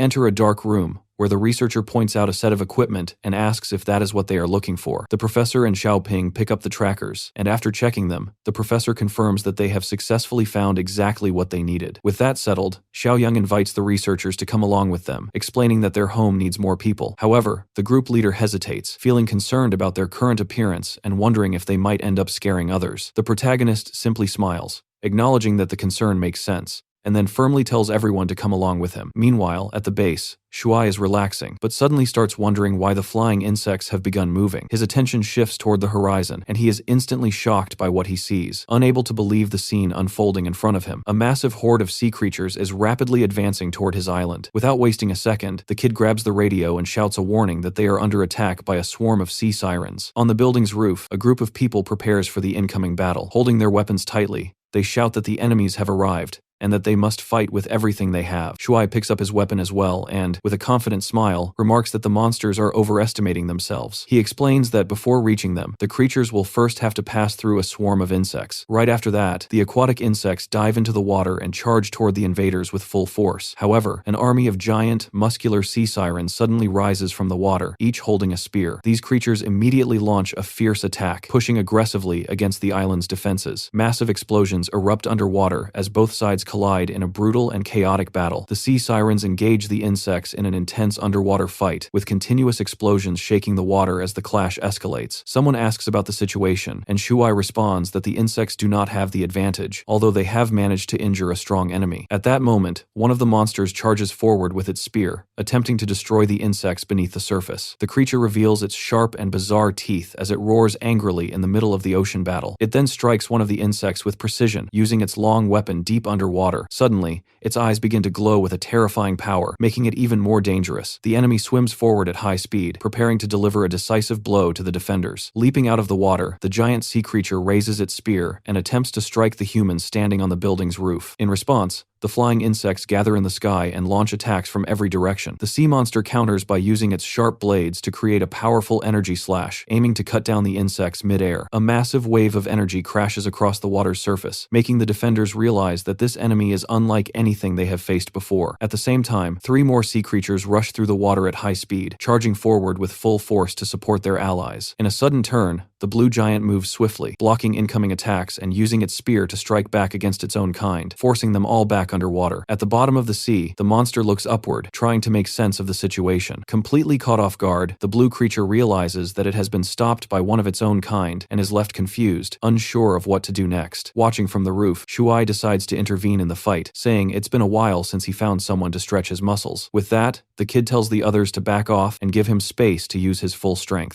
enter a dark room, where the researcher points out a set of equipment and asks if that is what they are looking for. The professor and Xiaoping pick up the trackers, and after checking them, the professor confirms that they have successfully found exactly what they needed. With that settled, Xiaoyang invites the researchers to come along with them, explaining that their home needs more people. However, the group leader hesitates, feeling concerned about their current appearance and wondering if they might end up scaring others. The protagonist simply smiles, acknowledging that the concern makes sense, and then firmly tells everyone to come along with him. Meanwhile, at the base, Shuai is relaxing, but suddenly starts wondering why the flying insects have begun moving. His attention shifts toward the horizon, and he is instantly shocked by what he sees, unable to believe the scene unfolding in front of him. A massive horde of sea creatures is rapidly advancing toward his island. Without wasting a second, the kid grabs the radio and shouts a warning that they are under attack by a swarm of sea sirens. On the building's roof, a group of people prepares for the incoming battle. Holding their weapons tightly, they shout that the enemies have arrived, and that they must fight with everything they have. Shuai picks up his weapon as well and, with a confident smile, remarks that the monsters are overestimating themselves. He explains that before reaching them, the creatures will first have to pass through a swarm of insects. Right after that, the aquatic insects dive into the water and charge toward the invaders with full force. However, an army of giant, muscular sea sirens suddenly rises from the water, each holding a spear. These creatures immediately launch a fierce attack, pushing aggressively against the island's defenses. Massive explosions erupt underwater as both sides collide in a brutal and chaotic battle. The sea sirens engage the insects in an intense underwater fight, with continuous explosions shaking the water as the clash escalates. Someone asks about the situation, and Shuai responds that the insects do not have the advantage, although they have managed to injure a strong enemy. At that moment, one of the monsters charges forward with its spear, attempting to destroy the insects beneath the surface. The creature reveals its sharp and bizarre teeth as it roars angrily in the middle of the ocean battle. It then strikes one of the insects with precision, using its long weapon deep underwater. Suddenly, its eyes begin to glow with a terrifying power, making it even more dangerous. The enemy swims forward at high speed, preparing to deliver a decisive blow to the defenders. Leaping out of the water, the giant sea creature raises its spear and attempts to strike the humans standing on the building's roof. In response, the flying insects gather in the sky and launch attacks from every direction. The sea monster counters by using its sharp blades to create a powerful energy slash, aiming to cut down the insects mid-air. A massive wave of energy crashes across the water's surface, making the defenders realize that this enemy is unlike anything they have faced before. At the same time, 3 more sea creatures rush through the water at high speed, charging forward with full force to support their allies. In a sudden turn, the blue giant moves swiftly, blocking incoming attacks and using its spear to strike back against its own kind, forcing them all back underwater. At the bottom of the sea, the monster looks upward, trying to make sense of the situation. Completely caught off guard, the blue creature realizes that it has been stopped by one of its own kind and is left confused, unsure of what to do next. Watching from the roof, Shuai decides to intervene in the fight, saying it's been a while since he found someone to stretch his muscles. With that, the kid tells the others to back off and give him space to use his full strength.